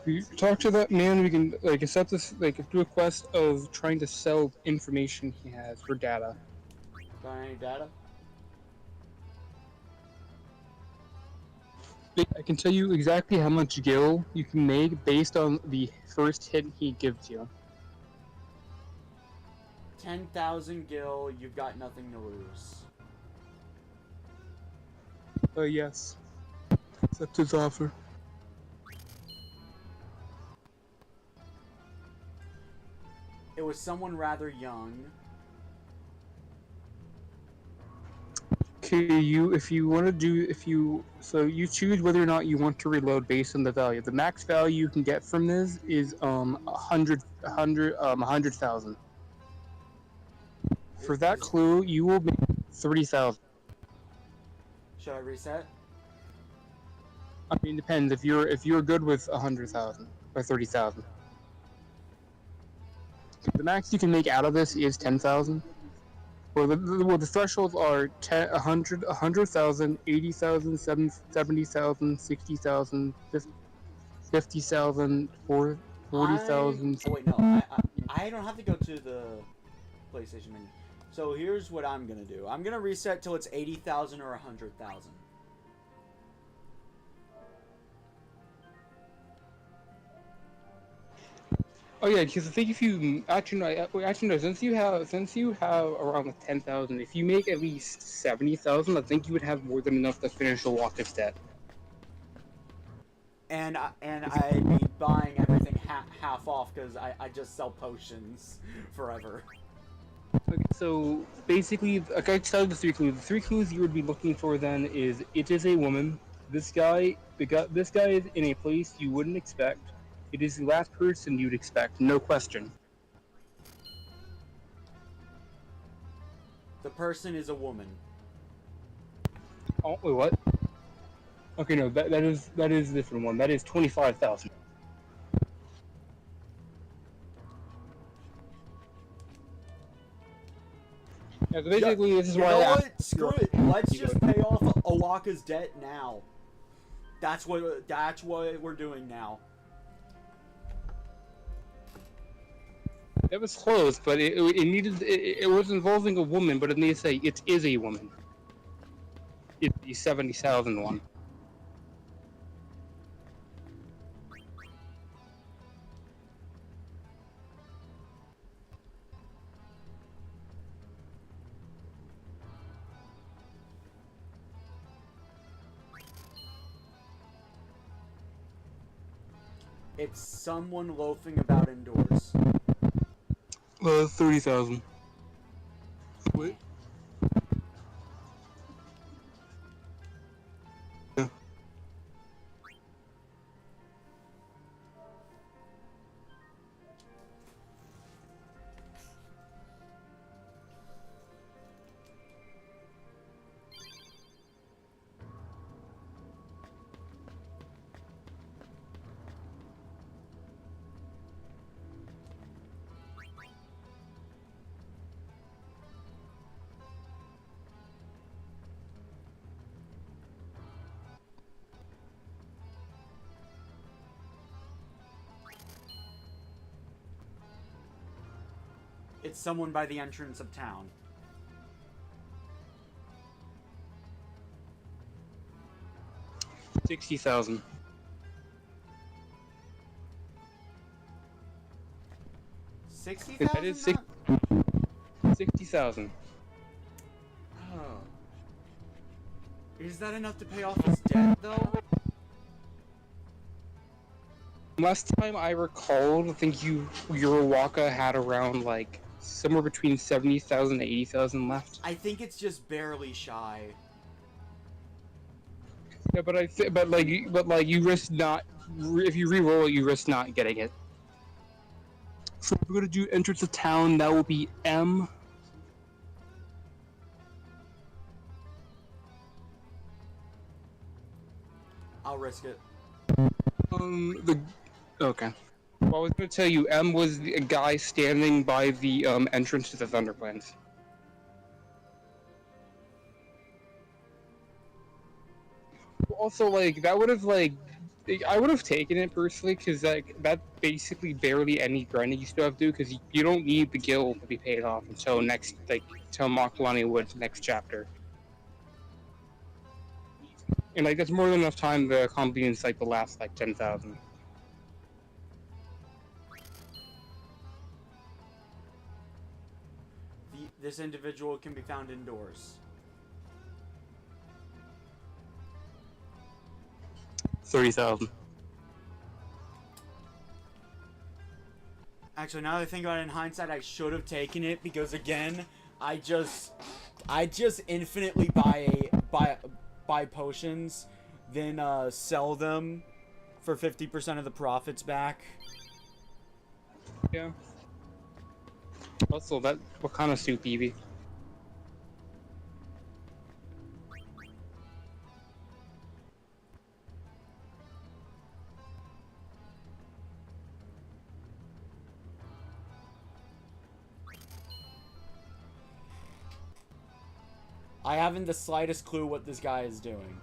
You talk to that man. We can accept this, do a quest of trying to sell information he has for data. Got any data? I can tell you exactly how much gil you can make based on the first hit he gives you. 10,000 gil, you've got nothing to lose. Yes. Accept his offer. was someone rather young. Okay, if you want to do, so you choose whether or not you want to reload based on the value. The max value you can get from this is 100,000. For that clue, you will make 30,000. Should I reset? I mean, it depends. If you're good with 100,000 or 30,000, the max you can make out of this is 10,000. Well, the thresholds are 10, 100, 100,000, 80,000, 70,000, 60,000, 50,000, 40,000. Oh wait, no. I don't have to go to the PlayStation menu. So here's what I'm gonna do. I'm gonna reset till it's 80,000 or 100,000. Oh yeah, because I think if you actually no, since you have around like 10,000, if you make at least 70,000, I think you would have more than enough to finish the walk of debt. And I'd be buying everything half off because I just sell potions forever. Okay, so basically, like I tell you the 3 clues. The 3 clues you would be looking for then is it is a woman. This guy is in a place you wouldn't expect. It is the last person you'd expect, no question. The person is a woman. Oh wait, what? Okay, no, that is a different one. That is 25,000. Yeah, so basically, this is why. You know what? Screw it. Let's just pay off Owaka's debt now. That's what we're doing now. It was close, but it was involving a woman, but it needed to say it is a woman. It's the 70,000 one. It's someone loafing about indoors. 30,000. Wait. Yeah. It's someone by the entrance of town. $60,000. 60,000? That is 60,000. Oh. Is that enough to pay off his debt, though? Last time I recalled, I think Uruwaka had around like somewhere between 70,000 to 80,000 left. I think it's just barely shy. Yeah, but you risk not, if you re-roll it, you risk not getting it. So if we're gonna do entrance of town, that will be M. I'll risk it. Okay. Well, I was gonna tell you, M was the guy standing by the entrance to the Thunderplains. Also, like, that would have, like, I would have taken it personally, because, like, that's basically barely any grinding you still have to do, because you don't need the guild to be paid off until until Makalani Woods next chapter. And, like, that's more than enough time to convenience, like, the last, like, 10,000. This individual can be found indoors. 30,000. Actually, now that I think about it in hindsight, I should have taken it because again, I just infinitely buy potions, then sell them for 50% of the profits back. Yeah. Also, what kind of soup, Evie? I haven't the slightest clue what this guy is doing.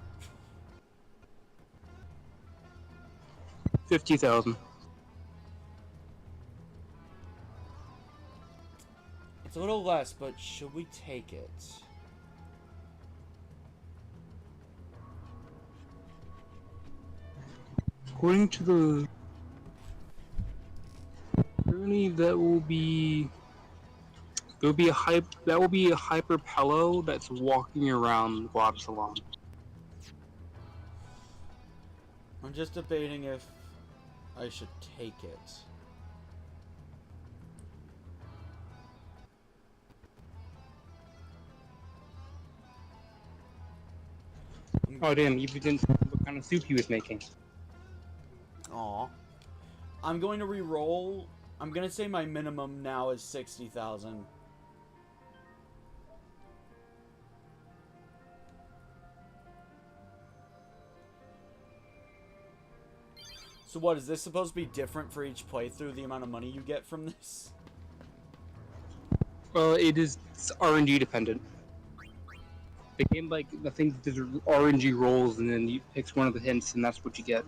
50,000. It's a little less, but should we take it? According to the journey, that will be a hyper Pello that's walking around Guadalajara. I'm just debating if I should take it. Oh damn, you didn't say what kind of soup he was making. Aw. I'm going to re-roll. I'm going to say my minimum now is 60,000. So what, is this supposed to be different for each playthrough, the amount of money you get from this? It's RNG dependent. The game, I think, does RNG rolls, and then you picks one of the hints, and that's what you get.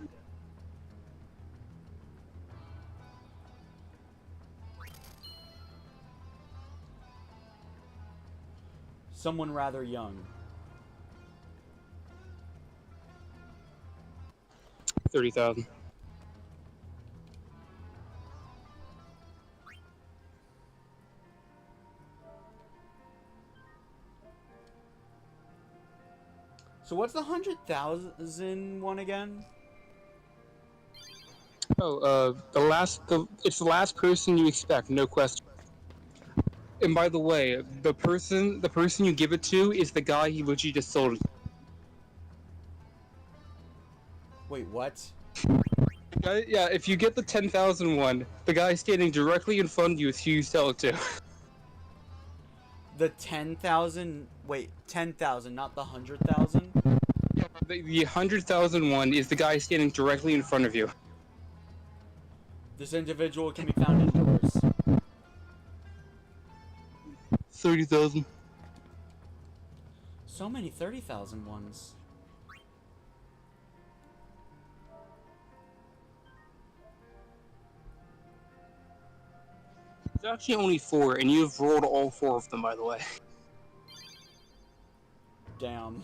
Someone rather young. 30,000. So what's the 100,000 one again? Oh, it's the last person you expect, no question. And by the way, the person you give it to is the guy you literally just sold it. Wait, what? Yeah, if you get the 10,000 one, the guy standing directly in front of you is who you sell it to. The 10,000... Wait, 10,000, not the 100,000? The 100,000 one is the guy standing directly in front of you. This individual can be found indoors. 30,000. So many 30,000 ones. It's actually only 4, and you've rolled all 4 of them, by the way. Damn.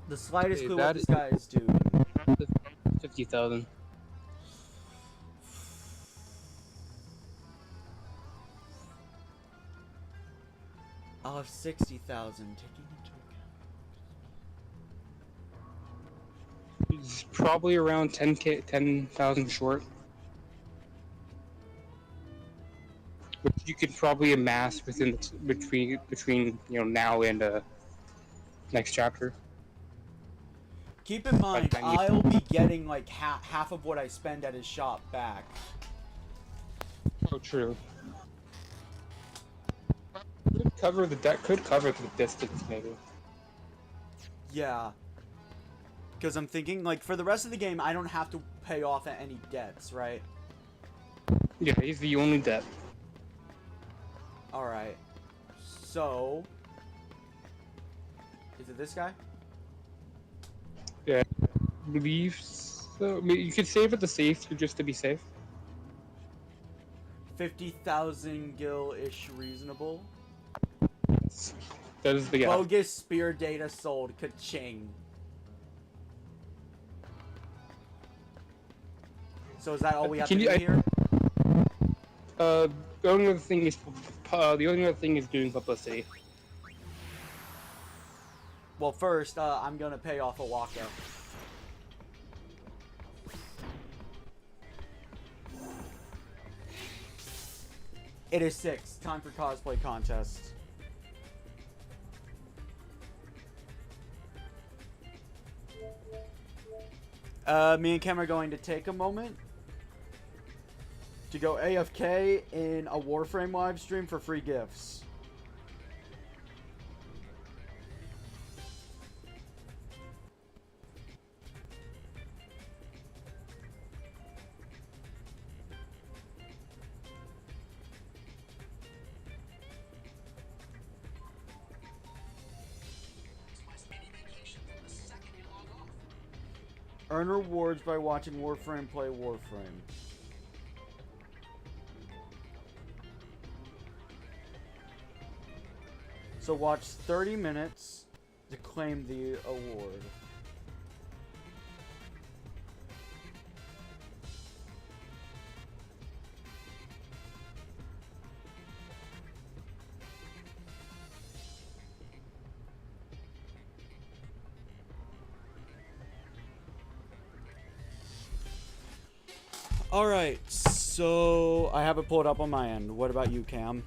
The slightest clue what this guy is doing. 50,000. I'll have 60,000 taking into account. It's probably around 10,000 short. Which you could probably amass between now and next chapter. Keep in mind, I'll be getting like half of what I spend at his shop back. Oh, true. Could cover the distance, maybe. Yeah. Because I'm thinking, like, for the rest of the game, I don't have to pay off any debts, right? Yeah, he's the only debt. Alright. So... Is it this guy? Yeah, I believe so. I mean, you could save at the safe just to be safe. 50,000 gil-ish reasonable. That is the guy. Bogus spear data sold. Ka-ching. So is that all we have Can to you- do here? The only other thing is doing publicity. Well, first, I'm gonna pay off a Waka. It is 6. Time for cosplay contest. Me and Cam are going to take a moment to go AFK in a Warframe live stream for free gifts. Earn rewards by watching Warframe play Warframe. So watch 30 minutes to claim the award. Alright, so I have it pulled up on my end. What about you, Cam?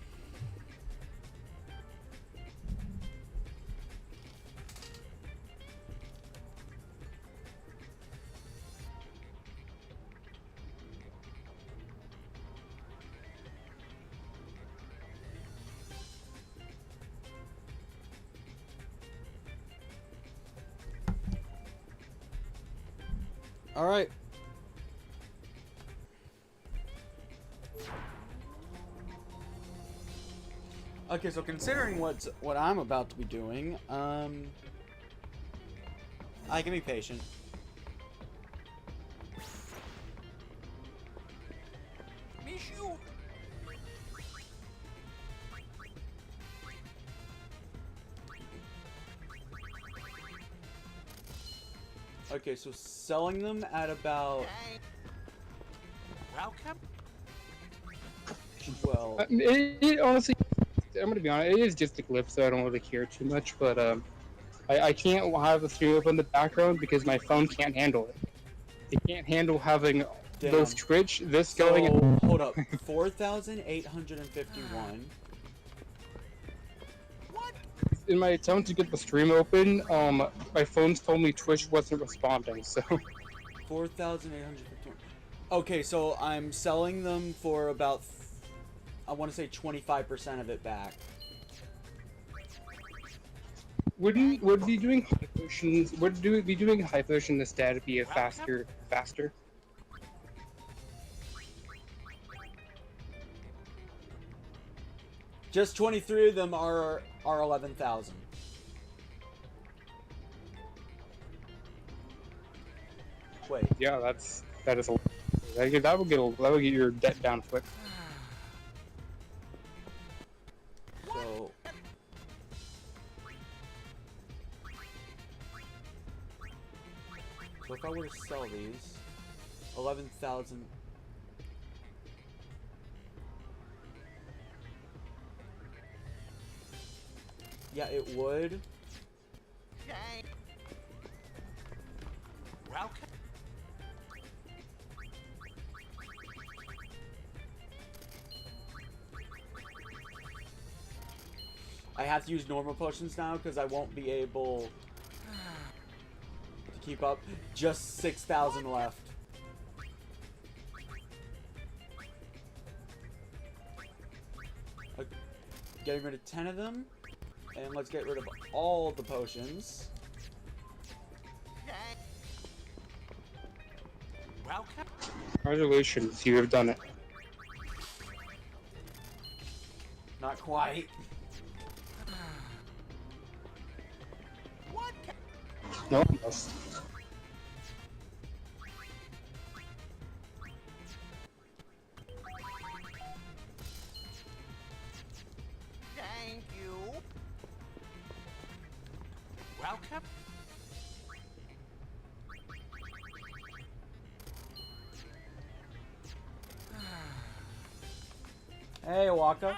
Alright. Okay, so considering what I'm about to be doing, I can be patient. Okay, so selling them at about 12. It honestly, I'm gonna be honest. It is just a glitch, so I don't really care too much. But I can't have the stream up in the background because my phone can't handle it. It can't handle having Damn. both Twitch, this So, going. And hold up, 4,851. in my attempt to get the stream open, my phone's told me Twitch wasn't responding. So 4,851. Okay, so I'm selling them for about, I want to say 25% of it back. would be doing high potions? Be doing high potion instead to be a faster? Just 23 of them are 11,000. Wait. Yeah, that is a. That will get your debt down quick. So. So if I were to sell these, 11,000. Yeah, it would. I have to use normal potions now because I won't be able to keep up. Just 6,000 left. Getting rid of 10 of them. And let's get rid of all the potions. Congratulations, you have done it. Not quite. No. Thank you. Welcome. Hey, Waka.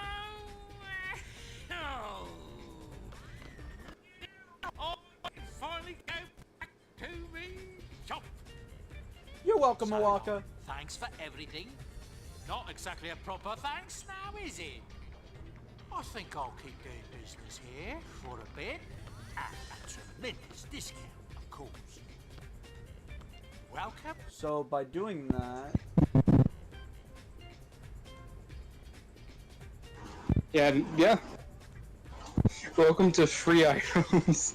Finally go back to me shop. You're welcome, Waka. Thanks for everything. Not exactly a proper thanks now, is it? I think I'll keep doing business here for a bit. At a tremendous discount, of course. Welcome. So by doing that, Yeah. Welcome to free items.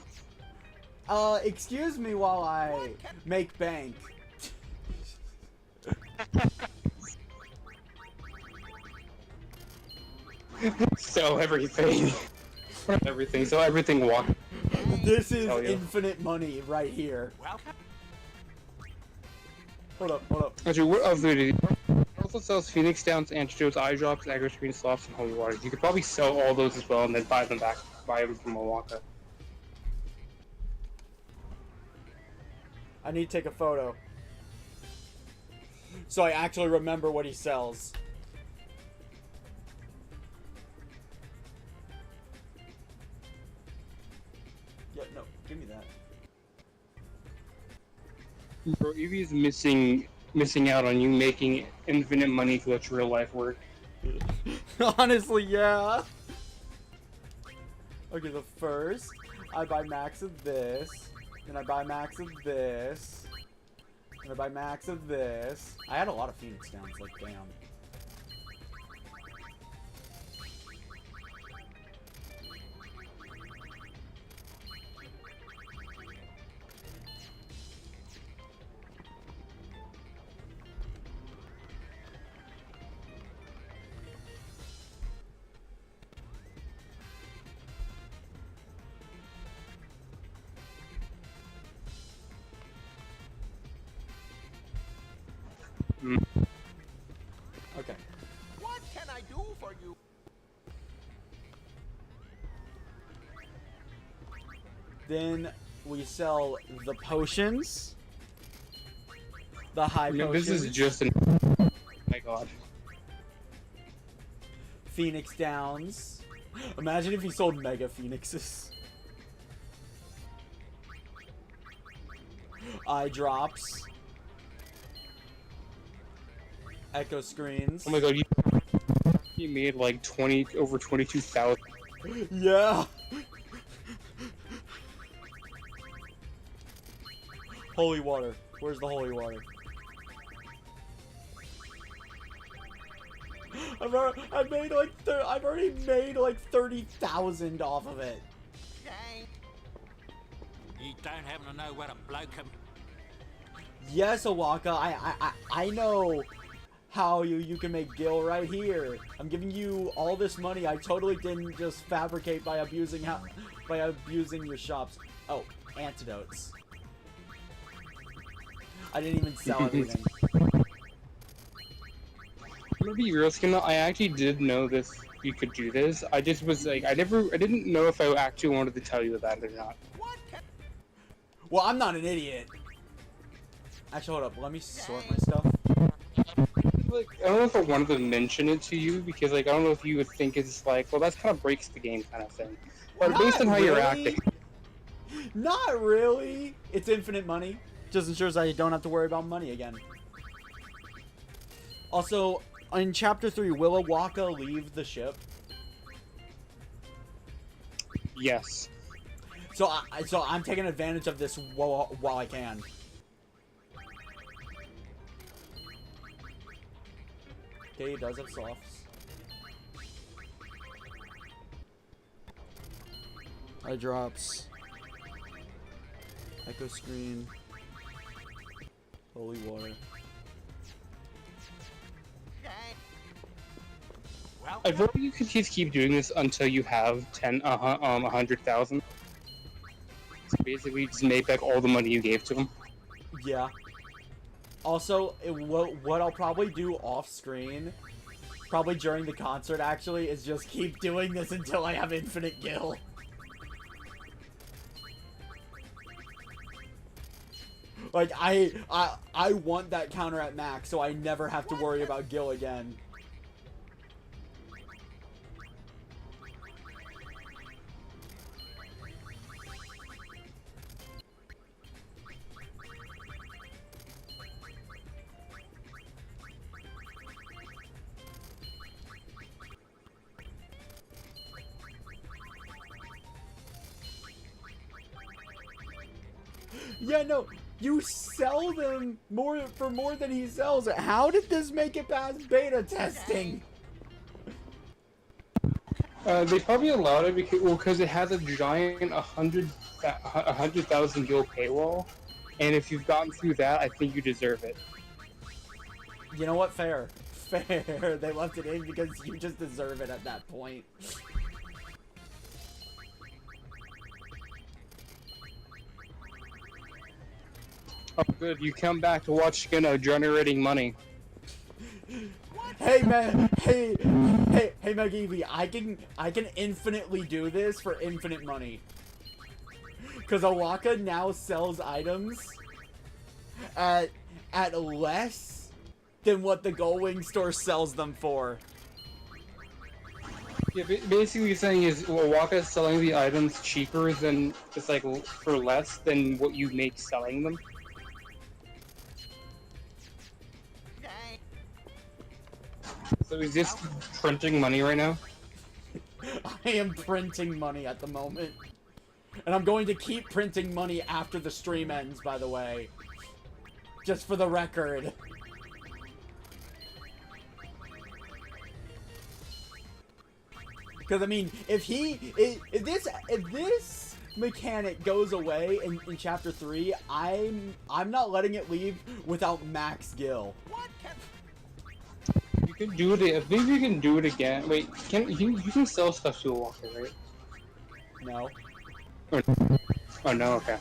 excuse me while I make bank. Sell everything. Everything. So everything walk. This is infinite money right here. Hold up. Actually, what else do it also sells Phoenix Downs, antidotes, eye drops, aggro screen, softs, and holy water. You could probably sell all those as well and then buy them from Milwaukee. I need to take a photo. So I actually remember what he sells. Yeah, no, give me that. Bro, Evie's missing out on you making infinite money to let real life work. Honestly, yeah. Okay, so first, I buy max of this, then I buy max of this, then I buy max of this. I had a lot of Phoenix Downs, like, damn. Okay. What can I do for you? Then we sell the potions. The high No, potions. this is just an. Oh my god. Phoenix Downs. Imagine if he sold Mega Phoenixes. Eye drops. Echo screens. Oh my god, you made like over 22,000. Yeah. Holy water. Where's the holy water? I've already made like 30,000 off of it. You don't happen to know where a bloke can... Yes, Awaka, I know how you can make Gil right here. I'm giving you all this money. I totally didn't just fabricate by abusing your shops. Oh, antidotes. I didn't even sell everything. I'm gonna be real, Skena. I actually did know this. You could do this. I just was like, I didn't know if I actually wanted to tell you about it or not. Well, I'm not an idiot. Actually, hold up. Let me sort my stuff. Like, I don't know if I wanted to mention it to you because, like, I don't know if you would think it's like, well, that kind of breaks the game kind of thing. But Not based on how you're really. acting, Not really. It's infinite money. Just ensures I don't have to worry about money again. Also, in Chapter 3, will Awaka leave the ship? yes. So I'm taking advantage of this while I can. Okay, he does have softs. Eye drops. Echo screen. Holy water. I feel like you could just keep doing this until you have 100,000. So basically, just make back all the money you gave to them. Yeah. Also, what I'll probably do off screen, probably during the concert actually, is just keep doing this until I have infinite gil. Like, I want that counter at max, so I never have to worry about gil again. Yeah, no. You sell them for more than he sells. How did this make it past beta testing? They probably allowed it because it has a giant 100,000 gil paywall, and if you've gotten through that, I think you deserve it. You know what? Fair. Fair. They left it in because you just deserve it at that point. Oh, good. You come back to watch Skena generating money. Hey man, hey McEvie, I can infinitely do this for infinite money. Cause Awaka now sells items at less than what the Gullwing store sells them for. Yeah, basically what you're saying is Waka is selling the items cheaper than, just like, for less than what you make selling them. So is this printing money right now? I am printing money at the moment. And I'm going to keep printing money after the stream ends, by the way. Just for the record. Because, I mean, if this mechanic goes away in Chapter 3, I'm not letting it leave without max gil. You can do it. Maybe you can do it again. Wait, you can sell stuff to a walker, right? No. Oh no. Okay.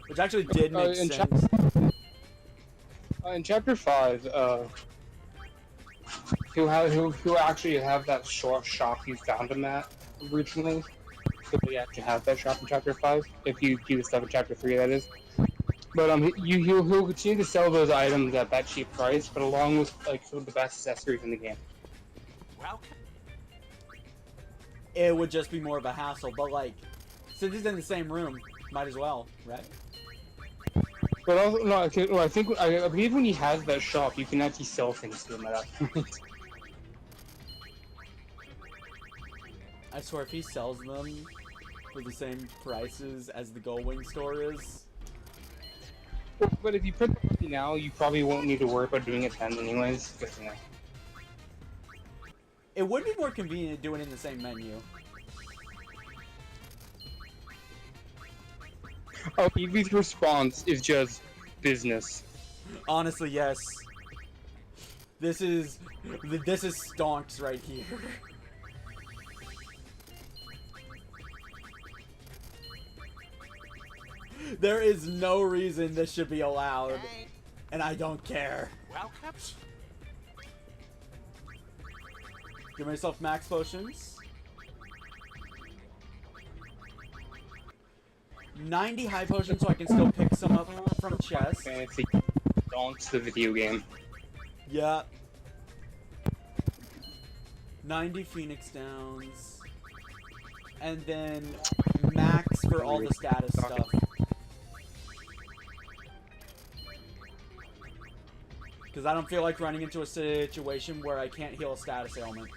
Which actually did make sense. In Chapter 5, he'll actually have that shop you found him at originally. So we actually have that shop in Chapter 5. If you do the stuff in Chapter 3, that is. But he'll continue to sell those items at that cheap price, but along with like some of the best accessories in the game. It would just be more of a hassle, but like, since he's in the same room, might as well, right? But also, no, I believe when he has that shop, you can actually sell things to him at that point. I swear, if he sells them for the same prices as the Gullwing store is. But if you print them now, you probably won't need to worry about doing it then anyways. Because, you know. It would be more convenient doing it in the same menu. Oh, Evie's response is just business. Honestly, yes. This is stonks right here. There is no reason this should be allowed, and I don't care. Welcome. Give myself max potions. 90 high potions so I can still pick some up from chest. Fancy donks the video game. Yeah. 90 Phoenix Downs. And then max for all the status stuff. Because I don't feel like running into a situation where I can't heal a status ailment.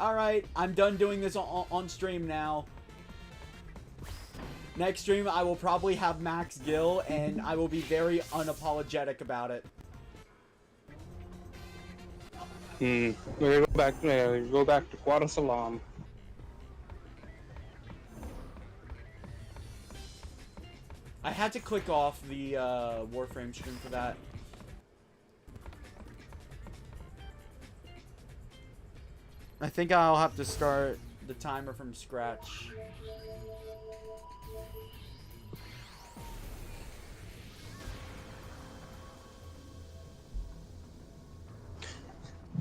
Alright, I'm done doing this on stream now. Next stream, I will probably have max gil, and I will be very unapologetic about it. We're gonna go back to Quad Salam. I had to click off the Warframe stream for that. I think I'll have to start the timer from scratch.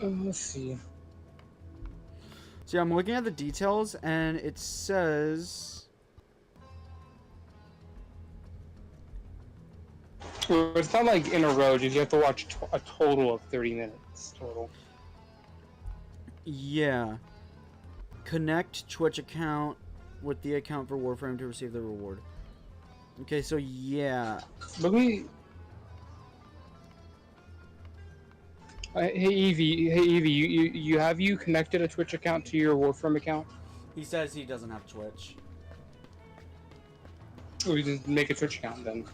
Let's see. So yeah, I'm looking at the details, and it says... Well, it's not like in a row, you have to watch a total of 30 minutes total. Yeah. Connect Twitch account with the account for Warframe to receive the reward. Okay, so yeah. Let me Hey Evie, you have you connected a Twitch account to your Warframe account? He says he doesn't have Twitch. Or you just make a Twitch account then.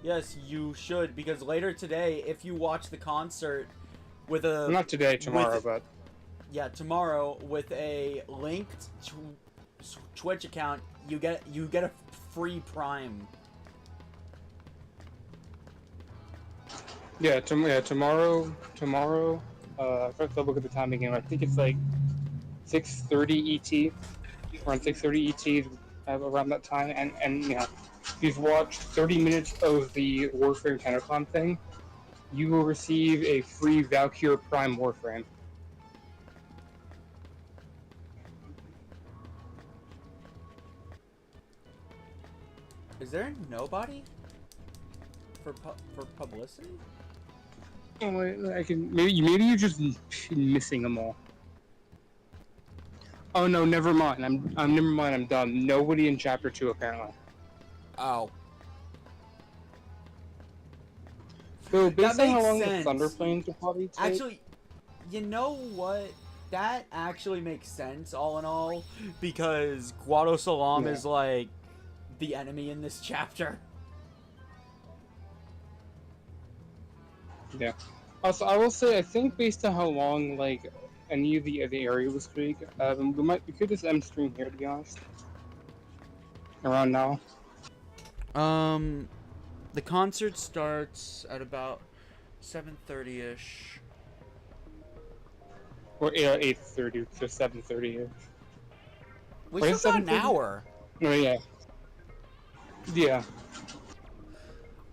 Yes, you should, because later today, if you watch the concert with a... Not today, tomorrow, but... Yeah, tomorrow, with a linked Twitch account, you get a free Prime. Yeah, tomorrow, I forgot to look at the time again. I think it's like 6:30 ET, around 6:30 ET, around that time. And you know, if you've watched 30 minutes of the Warframe TennoCon thing, you will receive a free Valkyr Prime Warframe. Is there nobody for publicity? Oh, I can maybe you're just missing them all. Oh no, never mind. I'm never mind. I'm done. Nobody in Chapter 2 apparently. Oh. So based on how long sense. the Thunder Plains will probably take. Actually, you know what? That actually makes sense, all in all, because Guado Salam is like the enemy in this chapter. Yeah. Also, I will say, I think based on how long, like, any of the area was big, we could just end stream here, to be honest. Around now. The concert starts at about 7:30ish. Or 8:30, so 7:30ish. We still got an hour. Oh yeah. Yeah.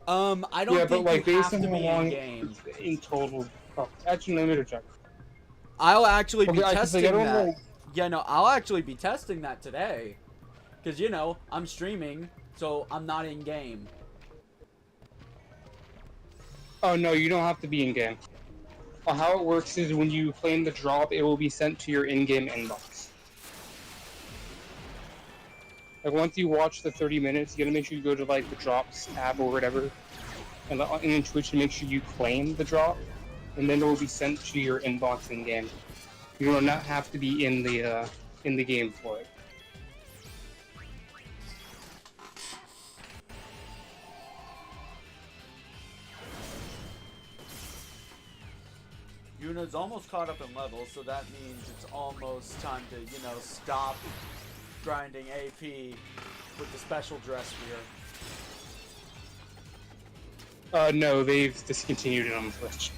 I don't think like, you based have on to how be long in game. in total. Oh, actually, let me check. I'll actually be testing I don't that. know. Yeah, no, I'll actually be testing that today. Because, you know, I'm streaming, so I'm not in game. Oh no, you don't have to be in game. How it works is when you claim the drop, it will be sent to your in-game inbox. Like once you watch the 30 minutes, you gotta make sure you go to like the drops tab or whatever, and in Twitch to make sure you claim the drop, and then it will be sent to your inbox in game. You do not have to be in the game for it. Yuna's almost caught up in levels, so that means it's almost time to, you know, stop grinding AP with the special dress gear. No, they've discontinued it on Twitch.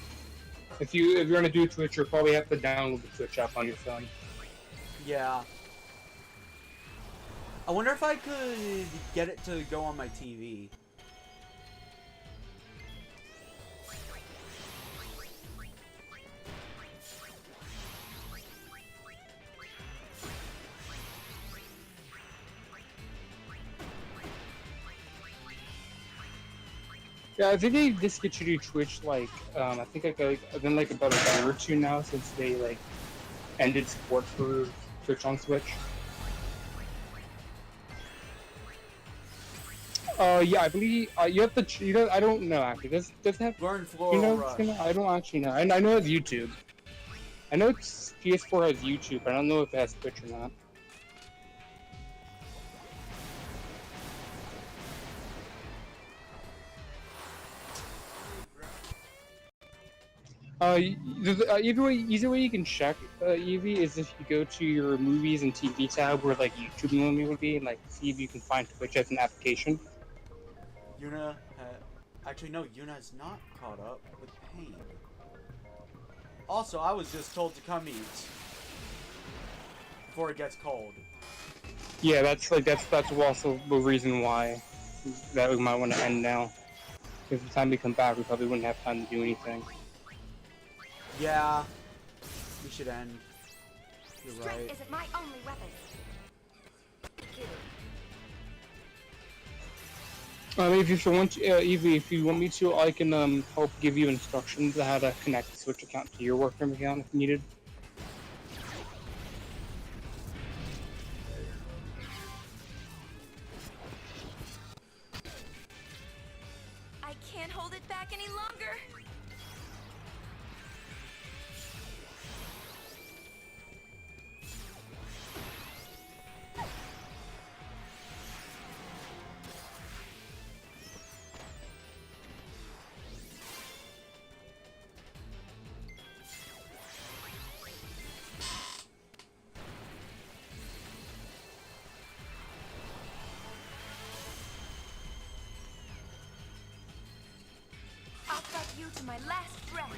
If you're gonna do Twitch, you'll probably have to download the Twitch app on your phone. Yeah. I wonder if I could get it to go on my TV. Yeah, I think they discontinued Twitch like I think been like about a year or two now since they like ended support for Twitch on Switch. Yeah, I believe you have to. You know, I don't know actually. Does it have? Learn Floral you know, Rush. I don't actually know. I know it's YouTube. I know it's PS4 has YouTube. But I don't know if it has Twitch or not. Easy way you can check Eevee is if you go to your movies and TV tab where like YouTube normally would be, and like see if you can find Twitch as an application. Yuna, actually no, Yuna is not caught up with pain. Also, I was just told to come eat before it gets cold. Yeah, that's also the reason why that we might want to end now. Because by the time we come back, we probably wouldn't have time to do anything. Yeah, we should end. You're right. Strength isn't my only weapon. If you want me to, I can help give you instructions on how to connect the Switch account to your Warframe account if needed. I can't hold it back any longer. you to my last breath.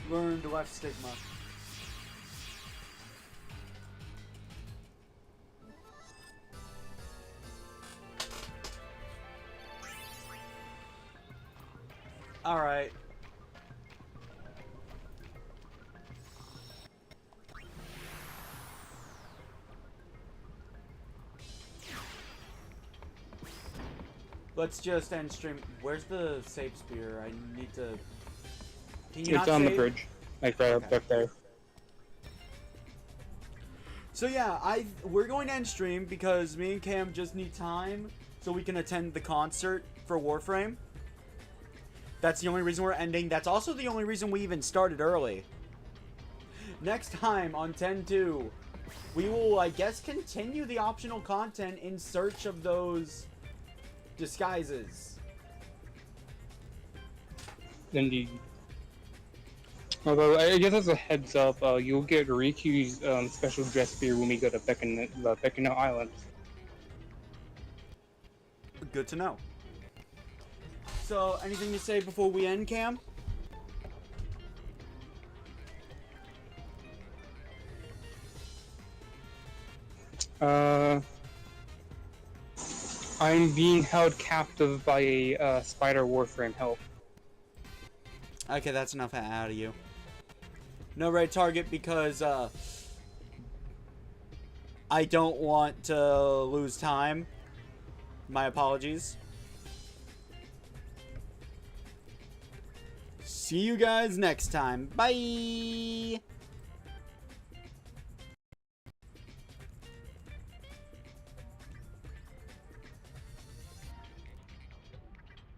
Learn to left stigma. Alright. Let's just end stream. Where's the save spear? I need to... Can you It's not on the save? bridge. Like right up there. So yeah, we're going to end stream because me and Cam just need time so we can attend the concert for Warframe. That's the only reason we're ending. That's also the only reason we even started early. Next time on 10-2, we will, I guess, continue the optional content in search of those disguises. Indeed. Although, I guess as a heads up, you'll get Riku's special dress spear when we go to Beckonow Island. Good to know. So, anything to say before we end, Cam? I'm being held captive by a spider Warframe help. Okay, that's enough out of you. No red target because I don't want to lose time. My apologies. See you guys next time. Bye!